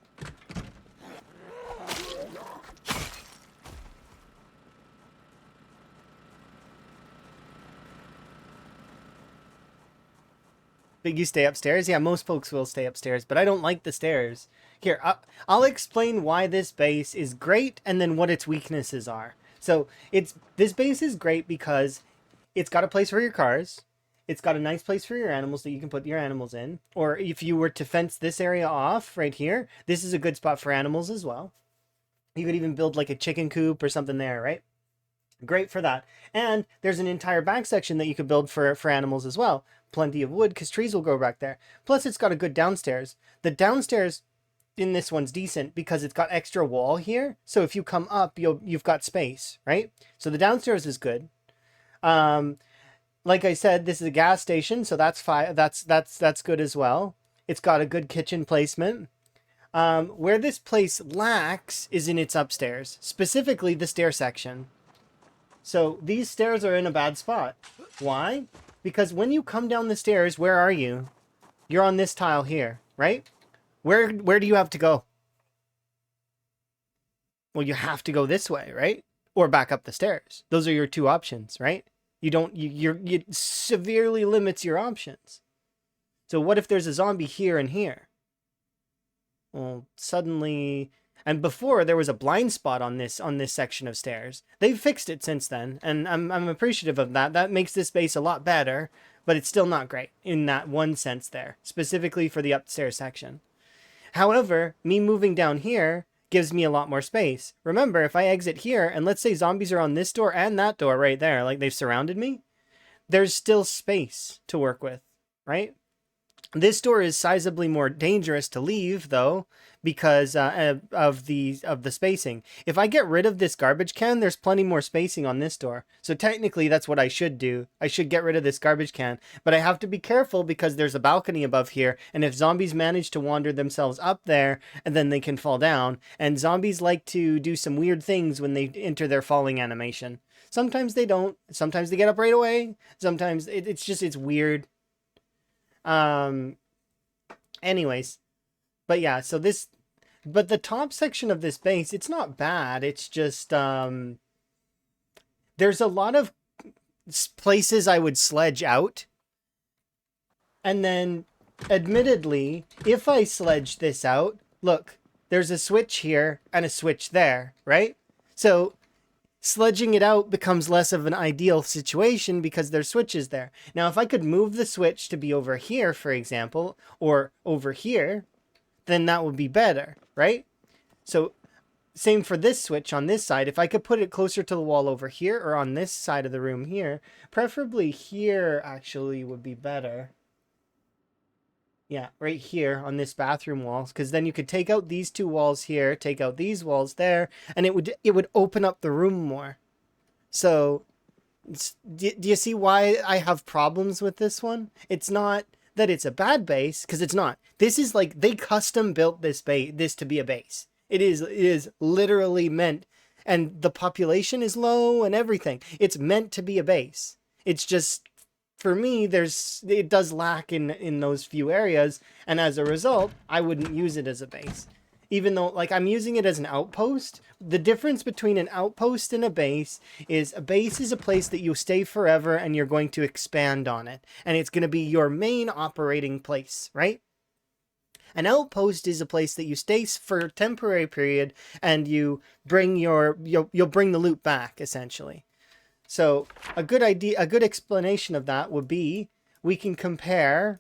But you stay upstairs? Yeah, most folks will stay upstairs, but I don't like the stairs. Here, I'll explain why this base is great and then what its weaknesses are. So this base is great because it's got a place for your cars. It's got a nice place for your animals that you can put your animals in. Or if you were to fence this area off right here, this is a good spot for animals as well. You could even build like a chicken coop or something there, right? Great for that. And there's an entire back section that you could build for animals as well. Plenty of wood because trees will grow back there. Plus it's got a good downstairs. The downstairs in this one's decent because it's got extra wall here. So if you come up, you've got space, right? So the downstairs is good. Like I said, this is a gas station, so that's fine. That's good as well. It's got a good kitchen placement. Where this place lacks is in its upstairs, specifically the stair section. So these stairs are in a bad spot. Why? Because when you come down the stairs, where are you? You're on this tile here, right? Where do you have to go? Well, you have to go this way, right? Or back up the stairs. Those are your two options, right? You severely limits your options. So what if there's a zombie here and here? Well, suddenly, and before there was a blind spot on this section of stairs. They've fixed it since then, and I'm appreciative of that. That makes this base a lot better, but it's still not great in that one sense there, specifically for the upstairs section. However, me moving down here gives me a lot more space. Remember, if I exit here, and let's say zombies are on this door and that door right there, like they've surrounded me, there's still space to work with, right? This door is sizably more dangerous to leave, though, because of the spacing. If I get rid of this garbage can, there's plenty more spacing on this door. So technically, that's what I should do. I should get rid of this garbage can. But I have to be careful because there's a balcony above here. And if zombies manage to wander themselves up there, and then they can fall down. And zombies like to do some weird things when they enter their falling animation. Sometimes they don't. Sometimes they get up right away. Sometimes it's weird. Anyways, but yeah, but the top section of this base, it's not bad. It's just, there's a lot of places I would sledge out. And then, admittedly, if I sledge this out, look, there's a switch here and a switch there, right? So sledging it out becomes less of an ideal situation because there's switches there. Now, if I could move the switch to be over here, for example, or over here, then that would be better, right? So same for this switch on this side. If I could put it closer to the wall over here or on this side of the room here, preferably here actually would be better. Yeah, right here on this bathroom wall, because then you could take out these two walls here, take out these walls there, and it would open up the room more. So, do you see why I have problems with this one? It's not that it's a bad base, because it's not. This is like they custom built this to be a base. It is literally meant, and the population is low and everything. It's meant to be a base. It's just for me, it does lack in those few areas, and as a result, I wouldn't use it as a base. Even though, like, I'm using it as an outpost, the difference between an outpost and a base is a place that you stay forever and you're going to expand on it. And it's going to be your main operating place, right? An outpost is a place that you stay for a temporary period and you bring you'll bring the loot back, essentially. So a good explanation of that would be we can compare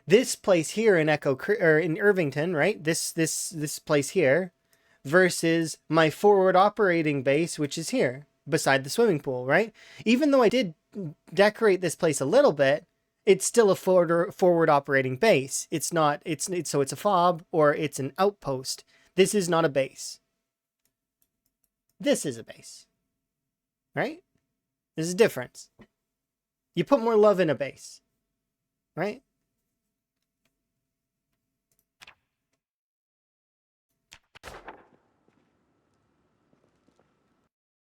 this place here in or in Irvington, right? This place here versus my forward operating base, which is here beside the swimming pool, right? Even though I did decorate this place a little bit, it's still a forward operating base. It's not, so it's a fob or it's an outpost. This is not a base. This is a base, right? There's a difference. You put more love in a base, right?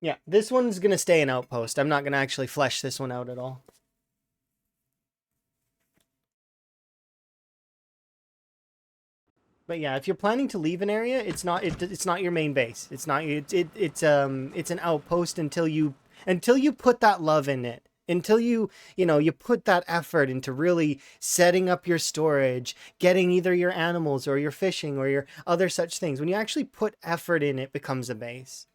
Yeah, this one's going to stay an outpost. I'm not going to actually flesh this one out at all. But yeah, if you're planning to leave an area, it's not your main base. It's not it's an outpost until you put that love in it. Until you put that effort into really setting up your storage, getting either your animals or your fishing or your other such things. When you actually put effort in, it becomes a base.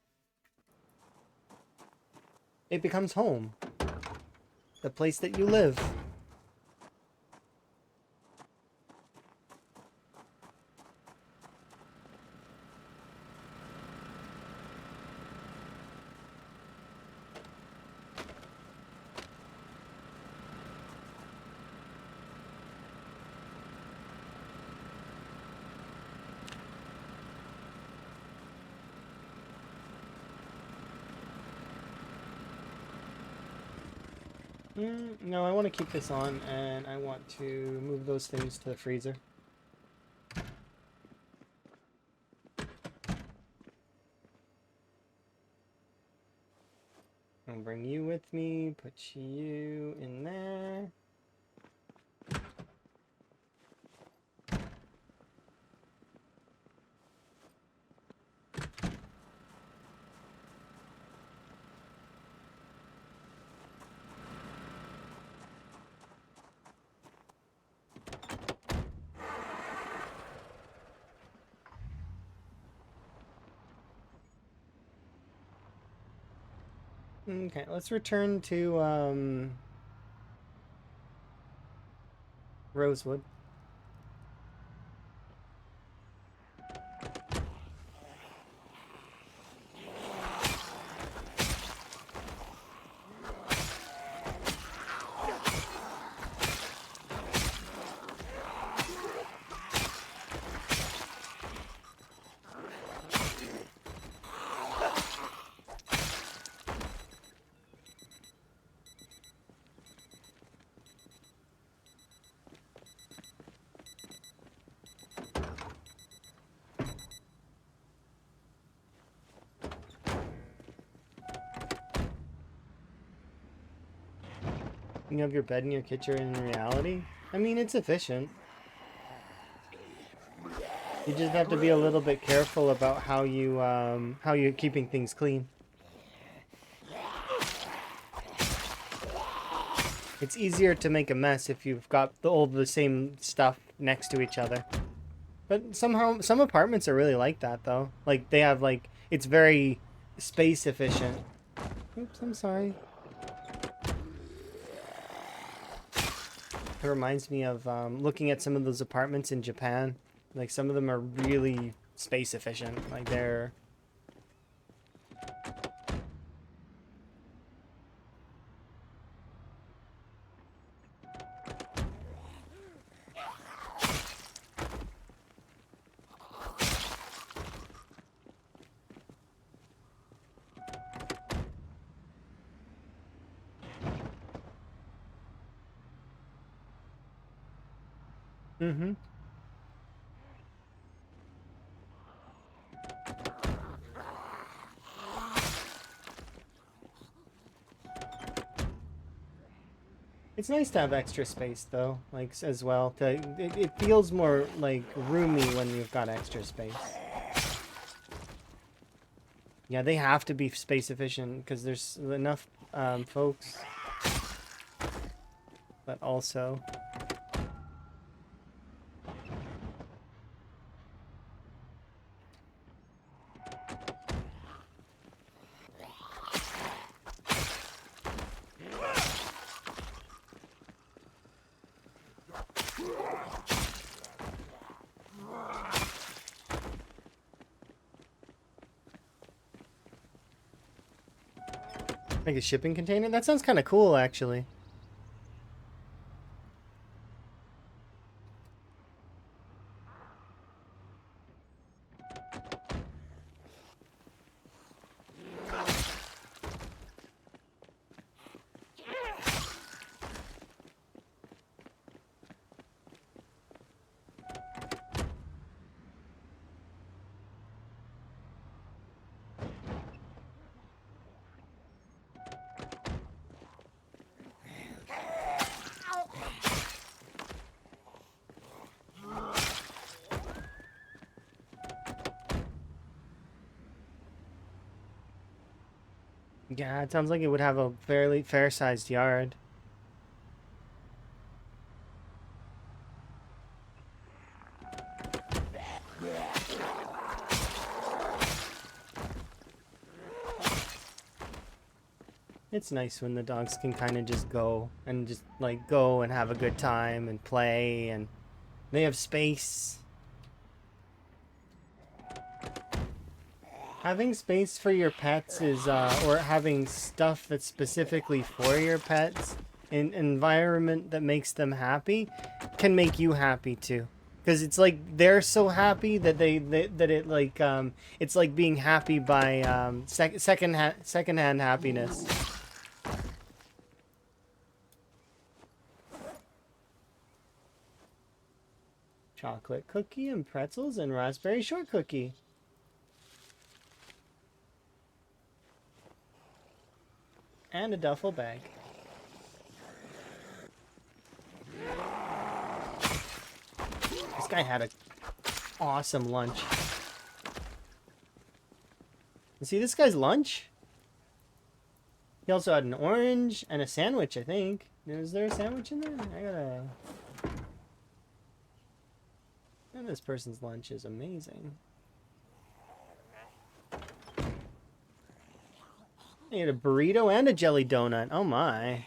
It becomes home. The place that you live. No, I want to keep this on, and I want to move those things to the freezer. I'll bring you with me, put you in there. Okay, let's return to Rosewood. You have your bed in your kitchen in reality? I mean, it's efficient. You just have to be a little bit careful about how you're keeping things clean. It's easier to make a mess if you've got all the same stuff next to each other. But somehow, some apartments are really like that, though. Like, they have, like, it's very space efficient. Oops, I'm sorry. It reminds me of looking at some of those apartments in Japan. Like, some of them are really space efficient. Like, they're... Mm-hmm. It's nice to have extra space though, like as well. It feels more like roomy when you've got extra space. Yeah, they have to be space efficient because there's enough folks, but also. Like a shipping container? That sounds kind of cool, actually. Yeah, it sounds like it would have a fairly fair-sized yard. It's nice when the dogs can kind of just go and just like go and have a good time and play and they have space. Having space for your pets is or having stuff that's specifically for your pets, an environment that makes them happy can make you happy too. Because it's like they're so happy that that it like it's like being happy by secondhand happiness. Chocolate cookie and pretzels and raspberry short cookie. And a duffel bag. This guy had a awesome lunch. You see this guy's lunch? He also had an orange and a sandwich, I think. Is there a sandwich in there? I gotta... And this person's lunch is amazing. He had a burrito and a jelly donut. Oh my.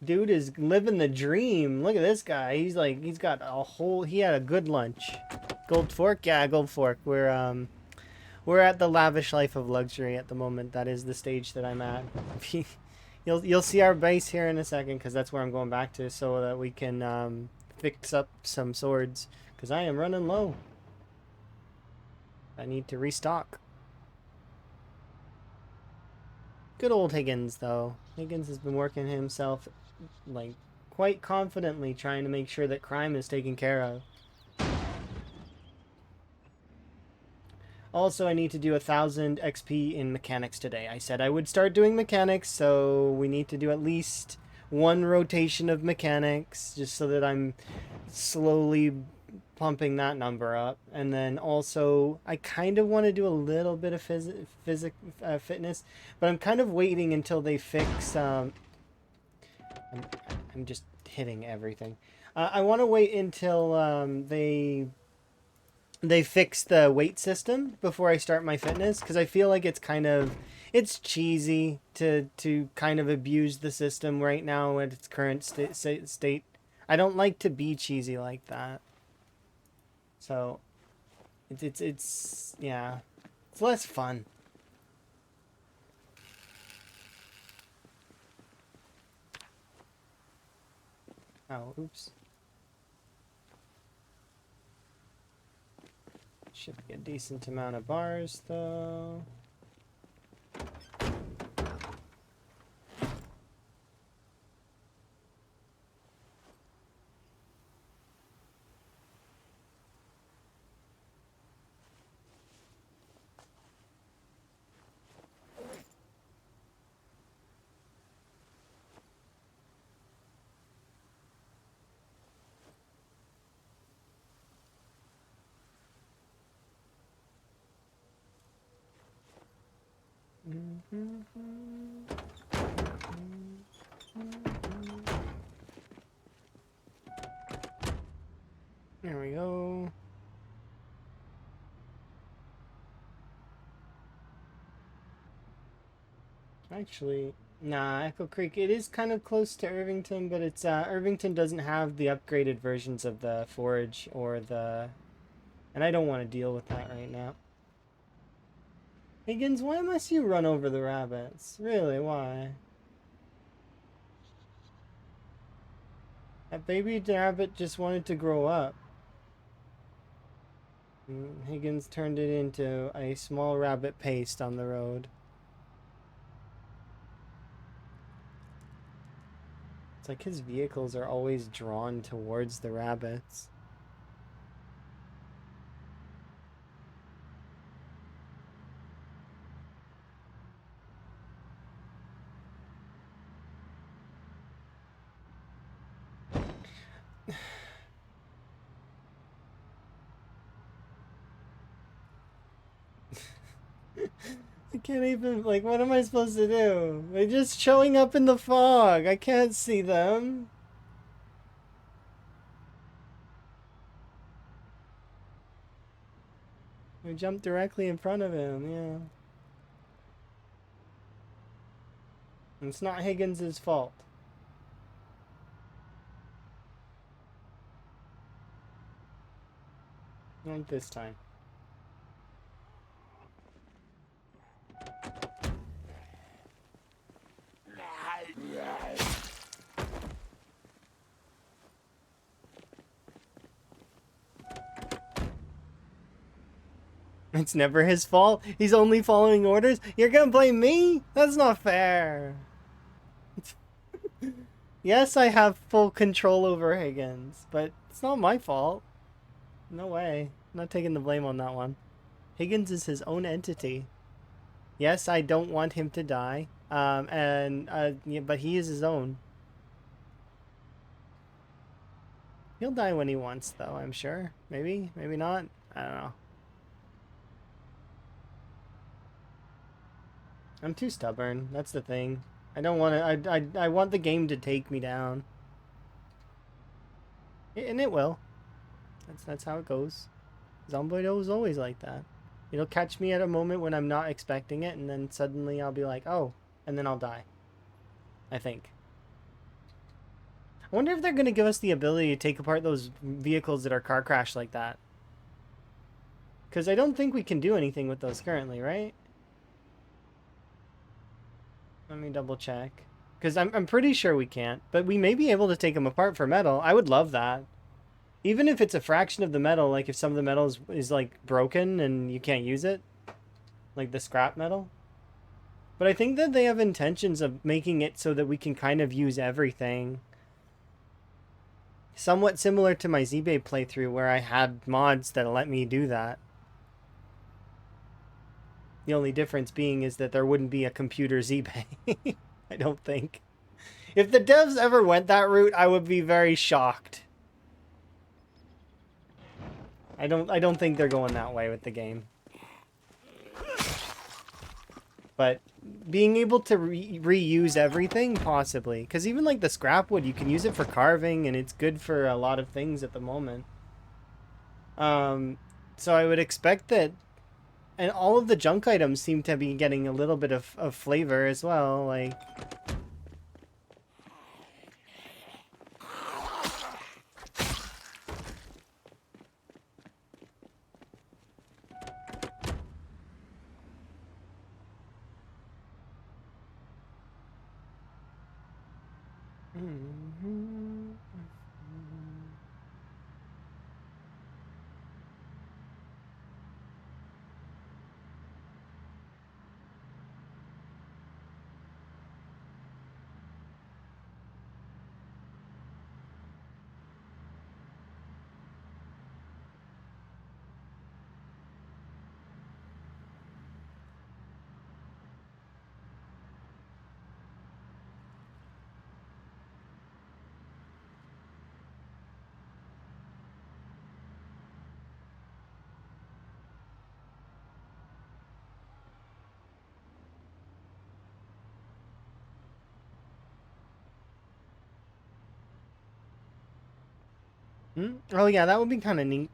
Dude is living the dream. Look at this guy. He's like, he's got a whole, he had a good lunch. Gold fork? Yeah, gold fork. We're at the lavish life of luxury at the moment. That is the stage that I'm at. You'll see our base here in a second because that's where I'm going back to so that we can fix up some swords because I am running low. I need to restock. Good old Higgins, though. Higgins has been working himself, like, quite confidently trying to make sure that crime is taken care of. Also, I need to do 1,000 XP in mechanics today. I said I would start doing mechanics, so we need to do at least one rotation of mechanics, just so that I'm slowly pumping that number up. And then also, I kind of want to do a little bit of fitness, but I'm kind of waiting until they fix... I'm just hitting everything. I want to wait until they fix the weight system before I start my fitness because I feel like it's cheesy to kind of abuse the system right now at its current state. I don't like to be cheesy like that. So it's yeah, it's less fun. Oh, oops. Should be a decent amount of bars though. There we go. Actually, nah, Echo Creek, it is kind of close to Irvington, but it's, Irvington doesn't have the upgraded versions of the forage or the... And I don't want to deal with that right now. Higgins, why must you run over the rabbits? Really, why? That baby rabbit just wanted to grow up. And Higgins turned it into a small rabbit paste on the road. It's like his vehicles are always drawn towards the rabbits. I can't even, like, what am I supposed to do? They're just showing up in the fog. I can't see them. We jumped directly in front of him, yeah. And it's not Higgins' fault. Not this time. It's never his fault. He's only following orders. You're gonna blame me? That's not fair. Yes, I have full control over Higgins, but it's not my fault. No way. I'm not taking the blame on that one. Higgins is his own entity. Yes, I don't want him to die. Yeah, but he is his own. He'll die when he wants, though, I'm sure. Maybe, maybe not. I don't know. I'm too stubborn. That's the thing. I don't want to. I want the game to take me down, and it will. That's how it goes. Zomboido is always like that. It'll catch me at a moment when I'm not expecting it, and then suddenly I'll be like, oh, and then I'll die. I think. I wonder if they're gonna give us the ability to take apart those vehicles that are car crashed like that. Because I don't think we can do anything with those currently, right? Let me double check. Because I'm pretty sure we can't. But we may be able to take them apart for metal. I would love that. Even if it's a fraction of the metal, like if some of the metal is like broken and you can't use it. Like the scrap metal. But I think that they have intentions of making it so that we can kind of use everything. Somewhat similar to my Z-Bay playthrough where I had mods that let me do that. The only difference being is that there wouldn't be a computer Z-Bay. I don't think. If the devs ever went that route, I would be very shocked. I don't think they're going that way with the game. But being able to reuse everything, possibly. Because even like the scrap wood, you can use it for carving, and it's good for a lot of things at the moment. So I would expect that. And all of the junk items seem to be getting a little bit of flavor as well, like... Hmm? Oh yeah, that would be kind of neat.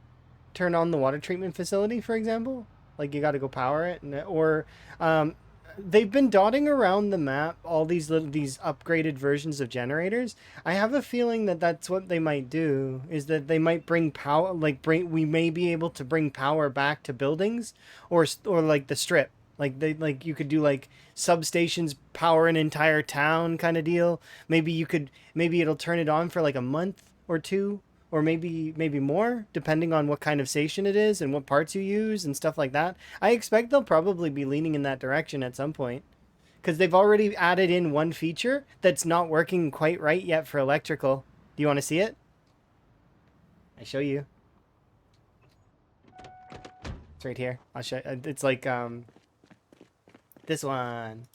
Turn on the water treatment facility, for example. Like you got to go power it, or um, they've been dotting around the map all these upgraded versions of generators. I have a feeling that that's what they might do. Is that they might bring power, like bring we may be able to bring power back to buildings, or like the strip. Like you could do like substations power an entire town kind of deal. Maybe it'll turn it on for like a month or two, or maybe more, depending on what kind of station it is and what parts you use and stuff like that. I expect they'll probably be leaning in that direction at some point, because they've already added in one feature that's not working quite right yet for electrical. Do you want to see it? I show you. It's right here. I'll show. It's like this one.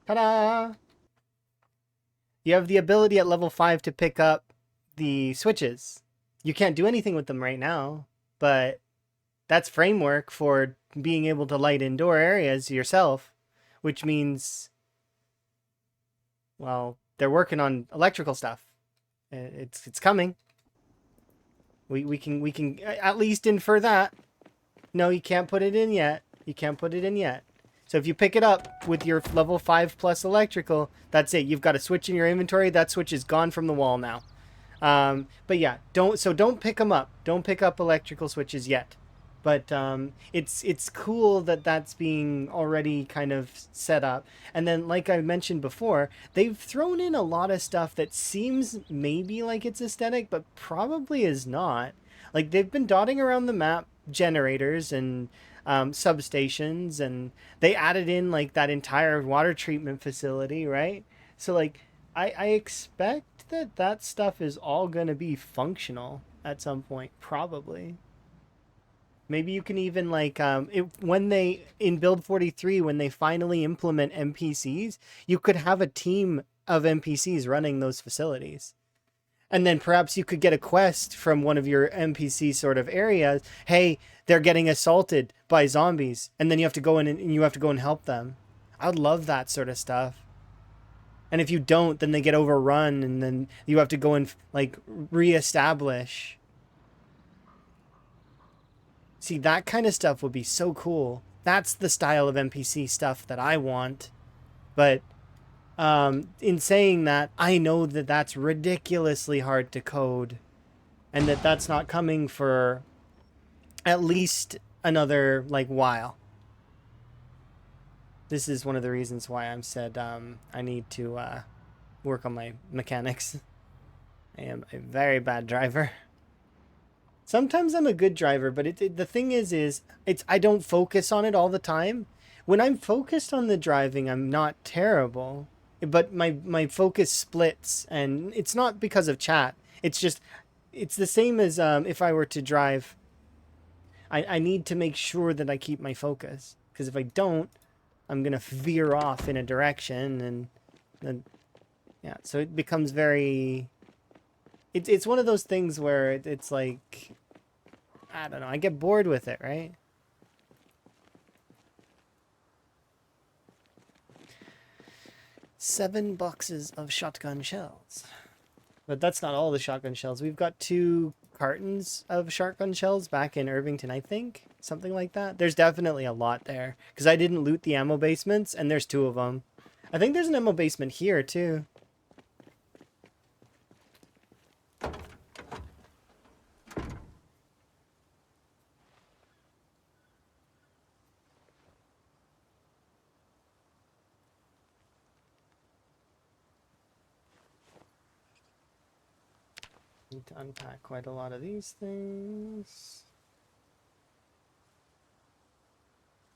Ta-da! You have the ability at level 5 to pick up the switches. You can't do anything with them right now, but that's framework for being able to light indoor areas yourself, which means, well, they're working on electrical stuff. It's coming. We can at least infer that. No, you can't put it in yet. You can't put it in yet. So if you pick it up with your level 5 plus electrical, that's it. You've got a switch in your inventory. That switch is gone from the wall now. But yeah, don't pick them up. Don't pick up electrical switches yet. But it's cool that that's being already kind of set up. And then, like I mentioned before, they've thrown in a lot of stuff that seems maybe like it's aesthetic, but probably is not. Like they've been dotting around the map generators and substations, and they added in like that entire water treatment facility, right? So like I expect that that stuff is all going to be functional at some point, probably. Maybe you can even like when they in build 43, when they finally implement NPCs, you could have a team of NPCs running those facilities. And then perhaps you could get a quest from one of your NPC sort of areas. Hey, they're getting assaulted by zombies, and then you have to go in and you have to go and help them. I would love that sort of stuff. And if you don't, then they get overrun, and then you have to go and like reestablish. See, that kind of stuff would be so cool. That's the style of NPC stuff that I want. But in saying that, I know that that's ridiculously hard to code, and that that's not coming for at least another like while. This is one of the reasons why I'm said I need to work on my mechanics. I am a very bad driver. Sometimes I'm a good driver, but the thing is it's I don't focus on it all the time. When I'm focused on the driving, I'm not terrible, but my focus splits, and it's not because of chat. It's just it's the same as if I were to drive. I need to make sure that I keep my focus, because if I don't, I'm gonna veer off in a direction, and then yeah, so it becomes very. It's one of those things where it's like, I don't know. I get bored with it, right? 7 boxes of shotgun shells. But that's not all the shotgun shells. We've got 2 cartons of shotgun shells back in Irvington, I think. Something like that. There's definitely a lot there, because I didn't loot the ammo basements, and there's 2 of them. I think there's an ammo basement here, too. Need to unpack quite a lot of these things.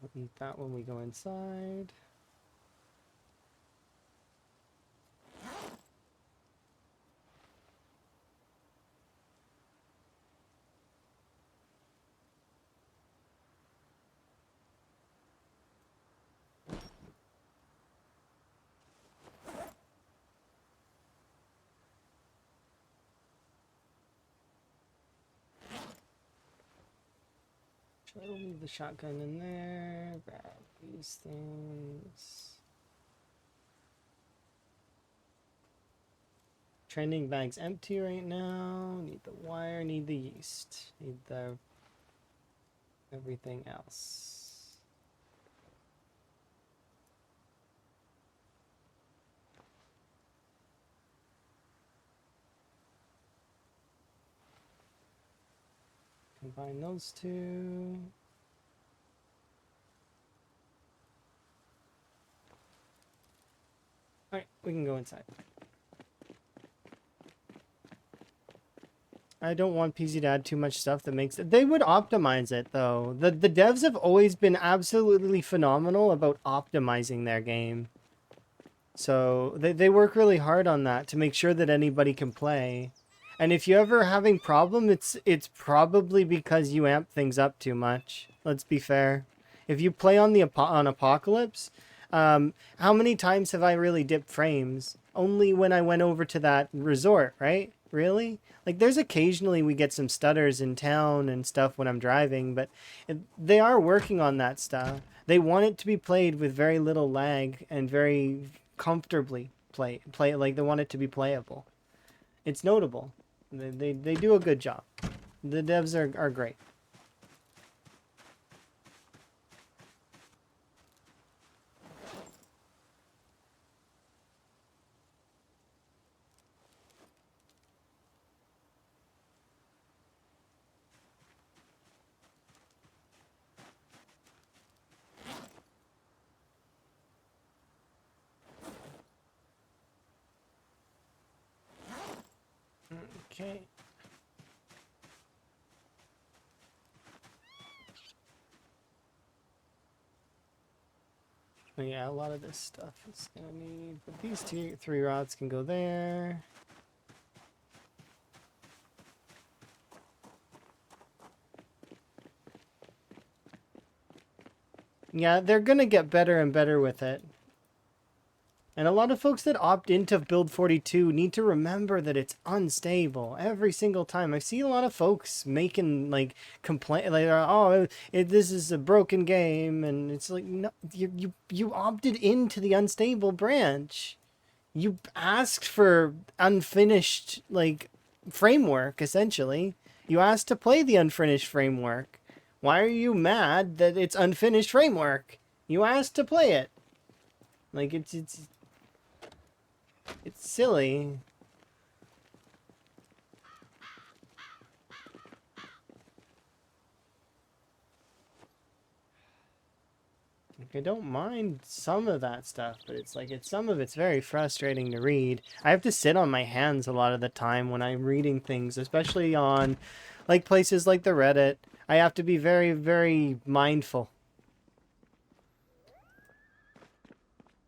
We'll eat that when we go inside. Should I leave the shotgun in there? Grab these things. Trending bag's empty right now. Need the wire, need the yeast, need the everything else. Combine those two. Alright, we can go inside. I don't want PC to add too much stuff that makes it. They would optimize it though. The devs have always been absolutely phenomenal about optimizing their game. So they work really hard on that to make sure that anybody can play. And if you're ever having problem, it's probably because you amp things up too much. Let's be fair. If you play on on Apocalypse, how many times have I really dipped frames? Only when I went over to that resort, right? Really? Like, there's occasionally we get some stutters in town and stuff when I'm driving, but they are working on that stuff. They want it to be played with very little lag and very comfortably play like they want it to be playable. It's notable. They do a good job. The devs are great. Okay. Yeah, a lot of this stuff is gonna need, but these three rods can go there. Yeah, they're gonna get better and better with it. And a lot of folks that opt into Build 42 need to remember that it's unstable every single time. I see a lot of folks making like complaint, like, oh, this is a broken game, and it's like, no, you opted into the unstable branch. You asked for unfinished like framework, essentially. You asked to play the unfinished framework. Why are you mad that it's unfinished framework? You asked to play it. Like, it's silly. Like, I don't mind some of that stuff, but it's like some of it's very frustrating to read. I have to sit on my hands a lot of the time when I'm reading things, especially on like places like the Reddit. I have to be very, very mindful.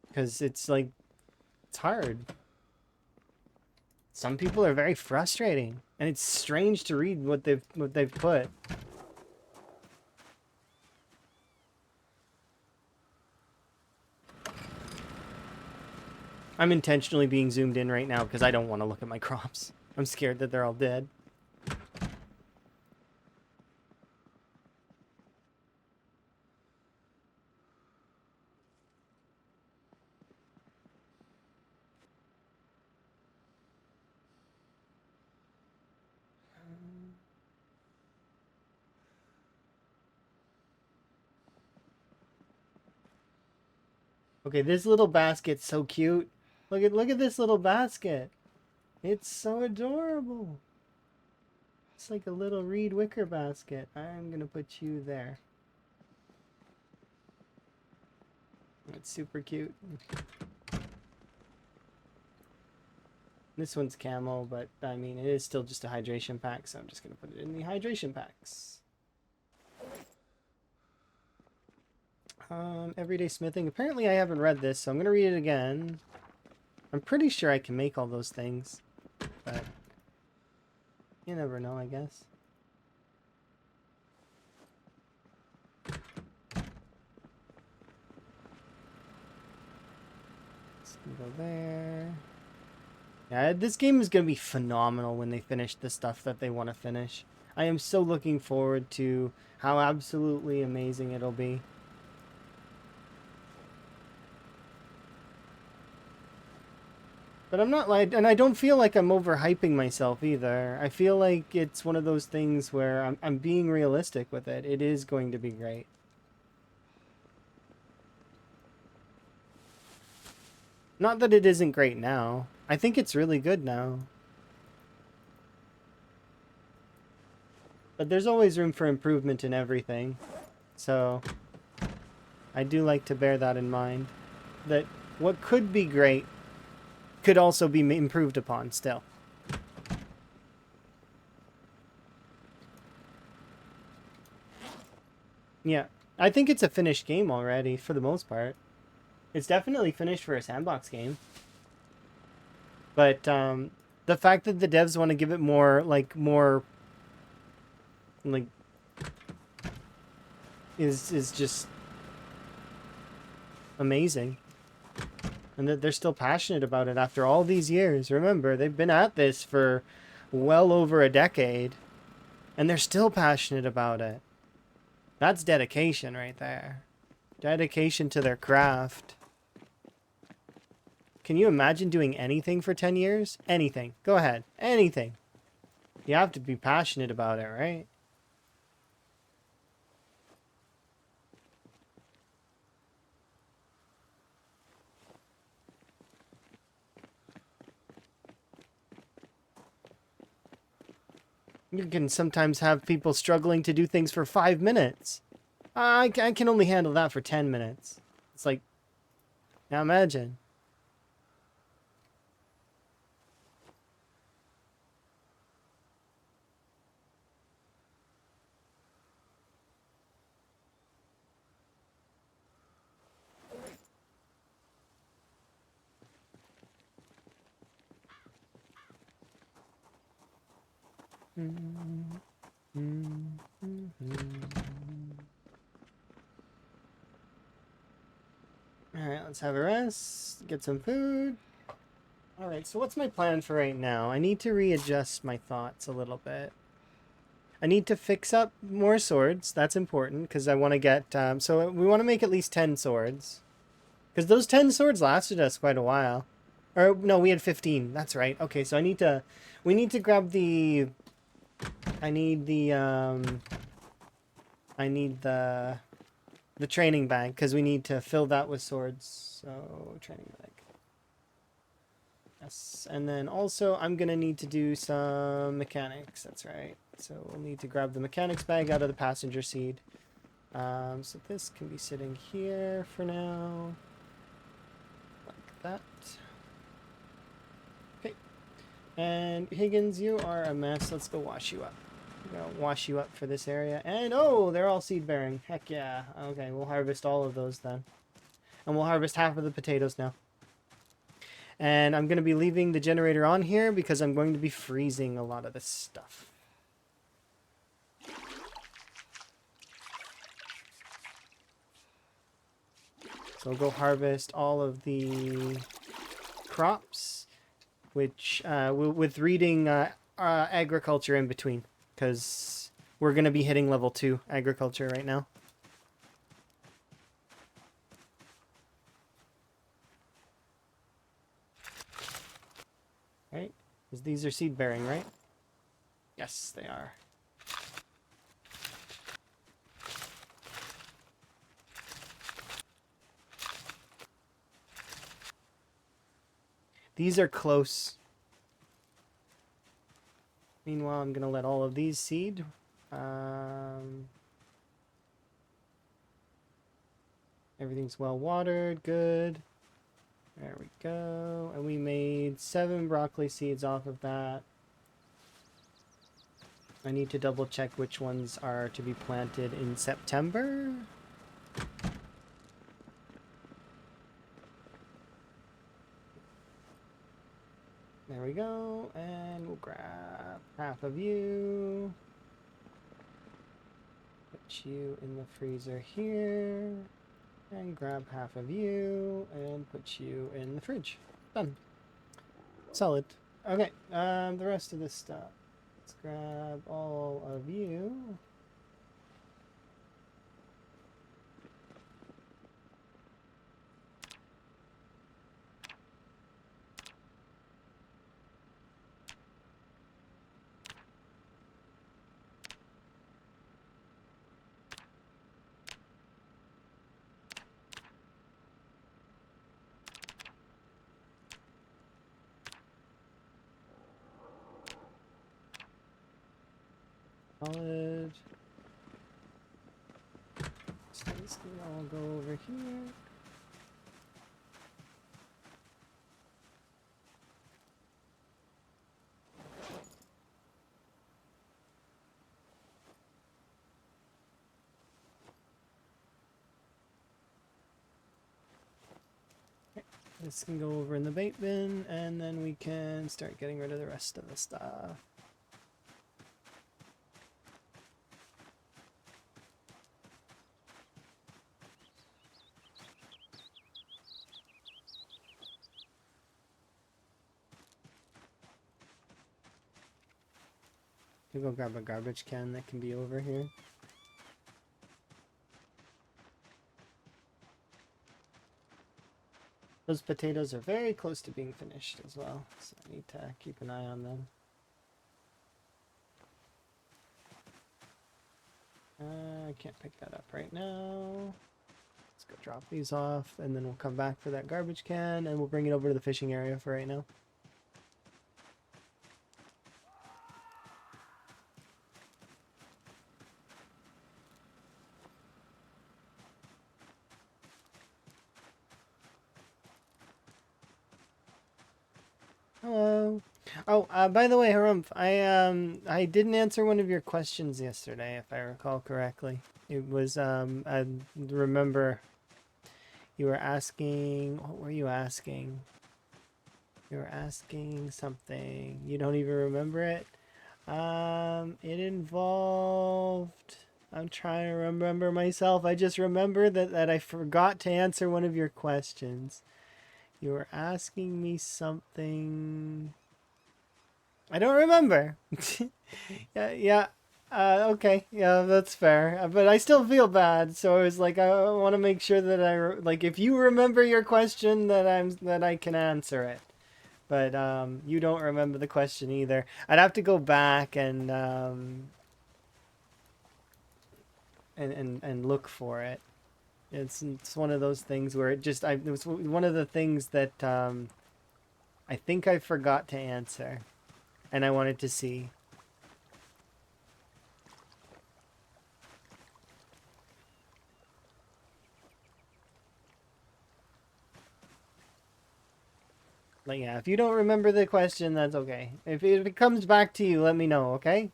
Because it's like, it's hard. Some people are very frustrating, and it's strange to read what they've put. I'm intentionally being zoomed in right now because I don't want to look at my crops. I'm scared that they're all dead. Okay, this little basket's so cute. Look at this little basket. It's so adorable. It's like a little reed wicker basket. I'm gonna put you there. It's super cute. This one's camel, but I mean, it is still just a hydration pack, so I'm just gonna put it in the hydration packs. Everyday smithing. Apparently I haven't read this, so I'm gonna read it again. I'm pretty sure I can make all those things, but you never know, I guess. Let's go there. Yeah, this game is gonna be phenomenal when they finish the stuff that they want to finish. I am so looking forward to how absolutely amazing it'll be. But I'm not like, and I don't feel like I'm overhyping myself either. I feel like it's one of those things where I'm being realistic with it. It is going to be great. Not that it isn't great now. I think it's really good now. But there's always room for improvement in everything. So I do like to bear that in mind. That what could be great could also be improved upon still. Yeah. I think it's a finished game already for the most part. It's definitely finished for a sandbox game. But the fact that the devs want to give it more is just amazing. And that they're still passionate about it after all these years. Remember, they've been at this for well over a decade, and they're still passionate about it. That's dedication right there. Dedication to their craft. Can you imagine doing anything for 10 years? Anything. Go ahead. Anything. You have to be passionate about it, right? You can sometimes have people struggling to do things for 5 minutes. I can only handle that for 10 minutes. It's like, now imagine. Alright, let's have a rest. Get some food. Alright, so what's my plan for right now? I need to readjust my thoughts a little bit. I need to fix up more swords. That's important because I want to get... so we want to make at least 10 swords. Because those 10 swords lasted us quite a while. Or, no, we had 15. That's right. Okay, so I need to... We need to grab the... I need the training bag, because we need to fill that with swords. So, training bag. Yes, and then also I'm going to need to do some mechanics. That's right. So we'll need to grab the mechanics bag out of the passenger seat. So this can be sitting here for now. Like that. Okay. And Higgins, you are a mess. Let's go wash you up. I'm going to wash you up for this area. And oh, they're all seed bearing. Heck yeah. Okay, we'll harvest all of those then. And we'll harvest half of the potatoes now. And I'm going to be leaving the generator on here because I'm going to be freezing a lot of this stuff. So I'll go harvest all of the crops, which with reading agriculture in between, because we're going to be hitting level 2 agriculture right now. Right? Because these are seed bearing, right? Yes, they are. These are close. Meanwhile, I'm going to let all of these seed. Everything's well watered, good. There we go. And we made 7 broccoli seeds off of that. I need to double check which ones are to be planted in September. There we go. And we'll grab half of you. Put you in the freezer here. And grab half of you and put you in the fridge. Done. Solid. Okay, the rest of this stuff. Let's grab all of you. Solid. So this can all go over here. This can go over in the bait bin, and then we can start getting rid of the rest of the stuff. You go grab a garbage can that can be over here. Those potatoes are very close to being finished as well, so I need to keep an eye on them. I can't pick that up right now. Let's go drop these off, and then we'll come back for that garbage can, and we'll bring it over to the fishing area for right now. Hello. Oh, by the way, Harumph, I didn't answer one of your questions yesterday, if I recall correctly. It was I remember you were asking, what were you asking? You were asking something. You don't even remember it? It involved, I'm trying to remember myself. I just remember that I forgot to answer one of your questions. You were asking me something. I don't remember. Yeah. Okay. Yeah, that's fair. But I still feel bad. So I was like, I want to make sure that like, if you remember your question, that I can answer it. But you don't remember the question either. I'd have to go back and look for it. It's one of those things where it was one of the things that I think I forgot to answer, and I wanted to see. Like, yeah, if you don't remember the question, that's okay. If it comes back to you, let me know, okay?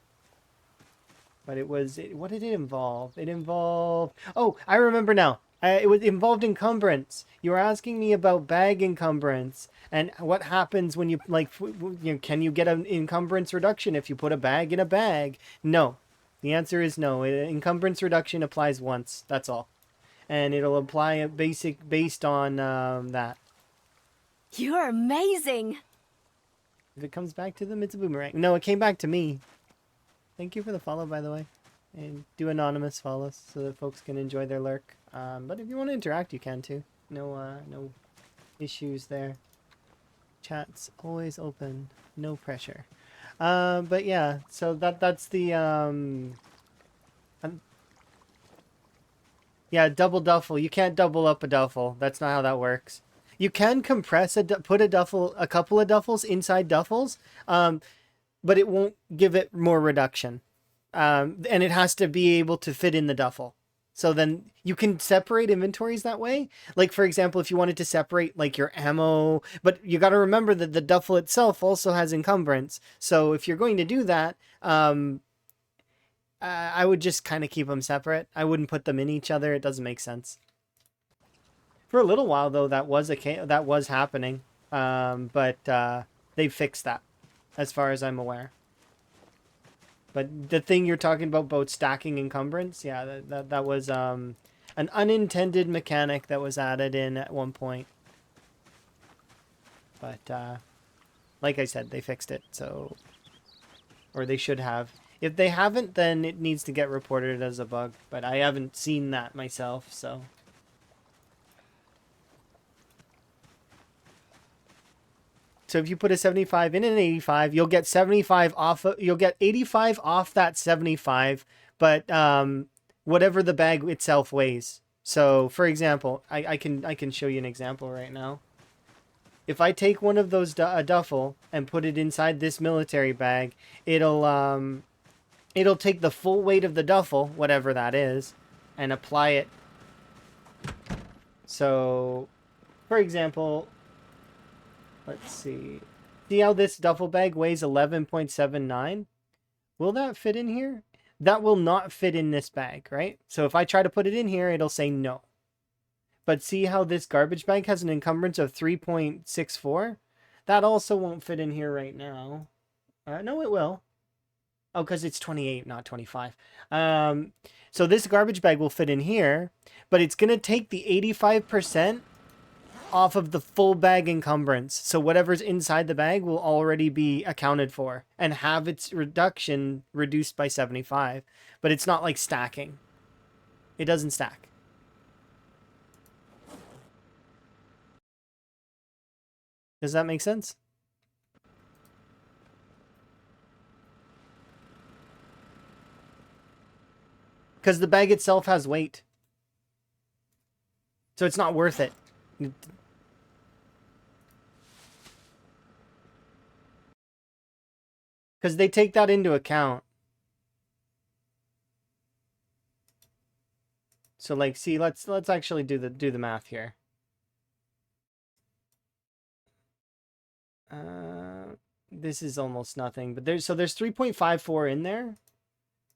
But what did it involve? It involved, oh, I remember now. It involved encumbrance. You were asking me about bag encumbrance and what happens when you, like, can you get an encumbrance reduction if you put a bag in a bag? No. The answer is no. Encumbrance reduction applies once. That's all. And it'll apply a based on that. You're amazing. If it comes back to them, it's a boomerang. No, it came back to me. Thank you for the follow, by the way. And do anonymous follows so that folks can enjoy their lurk. But if you want to interact, you can too. No issues there. Chat's always open. No pressure. But yeah, so that's the yeah, double duffel. You can't double up a duffel. That's not how that works. You can compress put a couple of duffels inside duffels, but it won't give it more reduction. And it has to be able to fit in the duffel. So then you can separate inventories that way. Like, for example, if you wanted to separate like your ammo, but you got to remember that the duffel itself also has encumbrance. So if you're going to do that, I would just kind of keep them separate. I wouldn't put them in each other. It doesn't make sense. For a little while, though, that was happening. But they fixed that, as far as I'm aware. But the thing you're talking about stacking encumbrance, yeah, that was an unintended mechanic that was added in at one point. But like I said, they fixed it, so, or they should have. If they haven't, then it needs to get reported as a bug. But I haven't seen that myself, so. So if you put a 75 in an 85, you'll get 75 off. You'll get 85 off that 75, but whatever the bag itself weighs. So, for example, I can show you an example right now. If I take one of those a duffel and put it inside this military bag, it'll it'll take the full weight of the duffel, whatever that is, and apply it. So, for example, let's see. See how this duffel bag weighs 11.79? Will that fit in here? That will not fit in this bag, right? So if I try to put it in here, it'll say no. But see how this garbage bag has an encumbrance of 3.64? That also won't fit in here right now. No, it will. Oh, because it's 28, not 25. So this garbage bag will fit in here, but it's going to take the 85% off of the full bag encumbrance. So whatever's inside the bag will already be accounted for and have its reduction reduced by 75. But it's not like stacking. It doesn't stack. Does that make sense? Because the bag itself has weight. So it's not worth it. Because they take that into account. So like, see, let's actually do the math here. This is almost nothing, but there's 3.54 in there.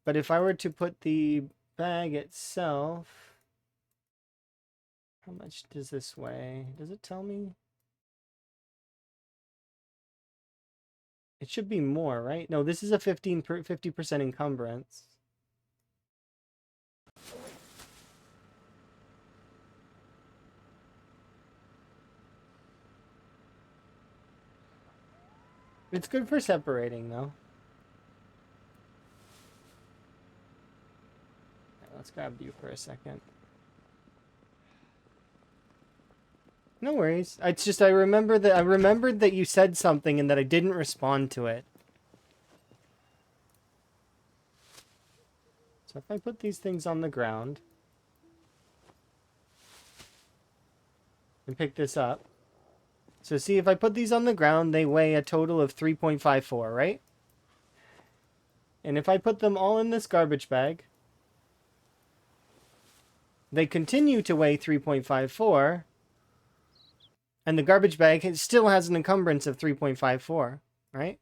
But if I were to put the bag itself, how much does this weigh? Does it tell me? It should be more, right? No, this is a 50% encumbrance. It's good for separating, though. Let's grab you for a second. No worries. It's just I remembered that you said something and that I didn't respond to it. So if I put these things on the ground and pick this up. So see, if I put these on the ground, they weigh a total of 3.54, right? And if I put them all in this garbage bag, they continue to weigh 3.54. And the garbage bag still has an encumbrance of 3.54, right?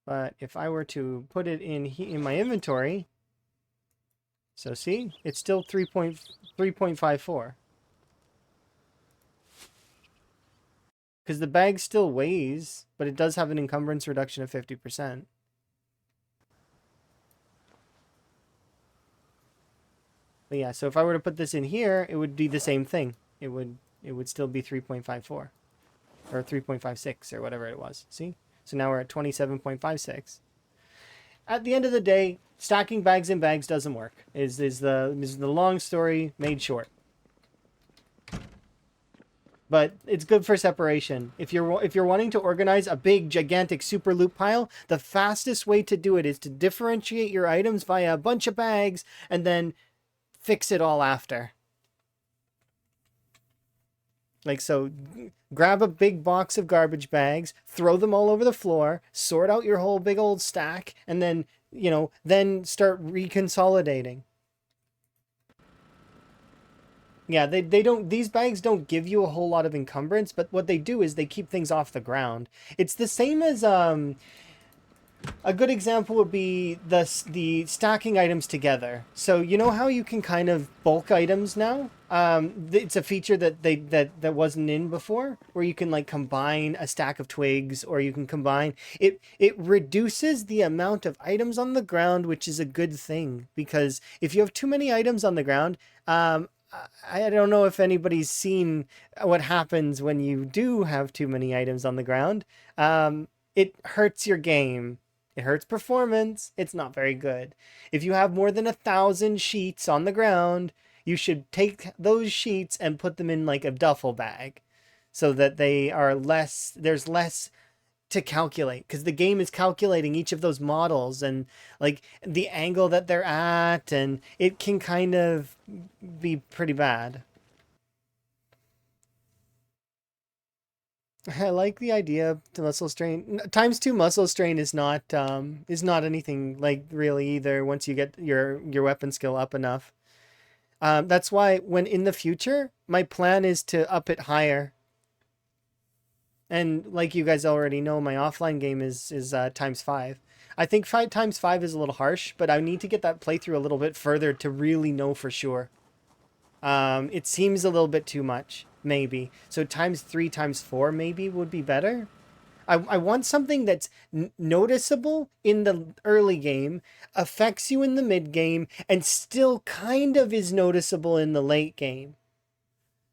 But if I were to put it in my inventory, so see, it's still 3.54. Because the bag still weighs, but it does have an encumbrance reduction of 50%. But yeah, so if I were to put this in here, it would be the same thing. It would still be 3.54 or 3.56 or whatever it was. See? So now we're at 27.56. At the end of the day, stacking bags in bags doesn't work. Is the long story made short. But it's good for separation. If you're wanting to organize a big, gigantic super loot pile, the fastest way to do it is to differentiate your items via a bunch of bags and then fix it all after. Like, so grab a big box of garbage bags, throw them all over the floor, sort out your whole big old stack, and then, then start reconsolidating. Yeah, they don't, these bags don't give you a whole lot of encumbrance, but what they do is they keep things off the ground. It's the same as, a good example would be the stacking items together. So you know how you can kind of bulk items now? It's a feature that wasn't in before, where you can like combine a stack of twigs, or you can combine it. It reduces the amount of items on the ground, which is a good thing, because if you have too many items on the ground, I don't know if anybody's seen what happens when you do have too many items on the ground. It hurts your game. It hurts performance. It's not very good. If you have more than 1,000 sheets on the ground, you should take those sheets and put them in like a duffel bag so that there's less to calculate, because the game is calculating each of those models and like the angle that they're at, and it can kind of be pretty bad. I like the idea of the muscle strain. Times two muscle strain is not anything like really either once you get your weapon skill up enough. That's why when in the future, my plan is to up it higher. And like you guys already know, my offline game is times five. I think 5 times 5 is a little harsh, but I need to get that playthrough a little bit further to really know for sure. It seems a little bit too much, maybe. So times 3 times 4 maybe would be better. I want something that's noticeable in the early game, affects you in the mid game, and still kind of is noticeable in the late game.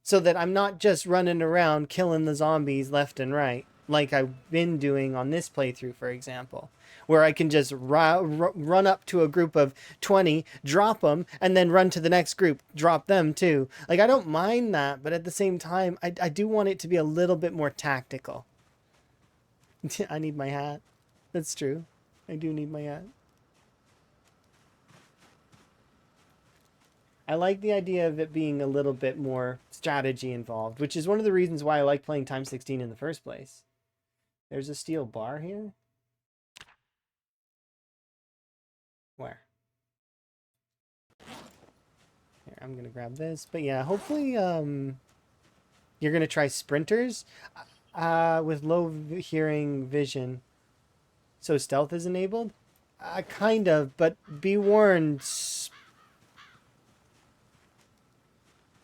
So that I'm not just running around killing the zombies left and right, like I've been doing on this playthrough, for example, where I can just run up to a group of 20, drop them, and then run to the next group, drop them too. Like, I don't mind that, but at the same time, I do want it to be a little bit more tactical. I need my hat. That's true. I do need my hat. I like the idea of it being a little bit more strategy involved, which is one of the reasons why I like playing Time 16 in the first place. There's a steel bar here. Where? Here, I'm gonna grab this. But yeah, hopefully you're gonna try sprinters with low hearing vision. So stealth is enabled? Kind of, but be warned,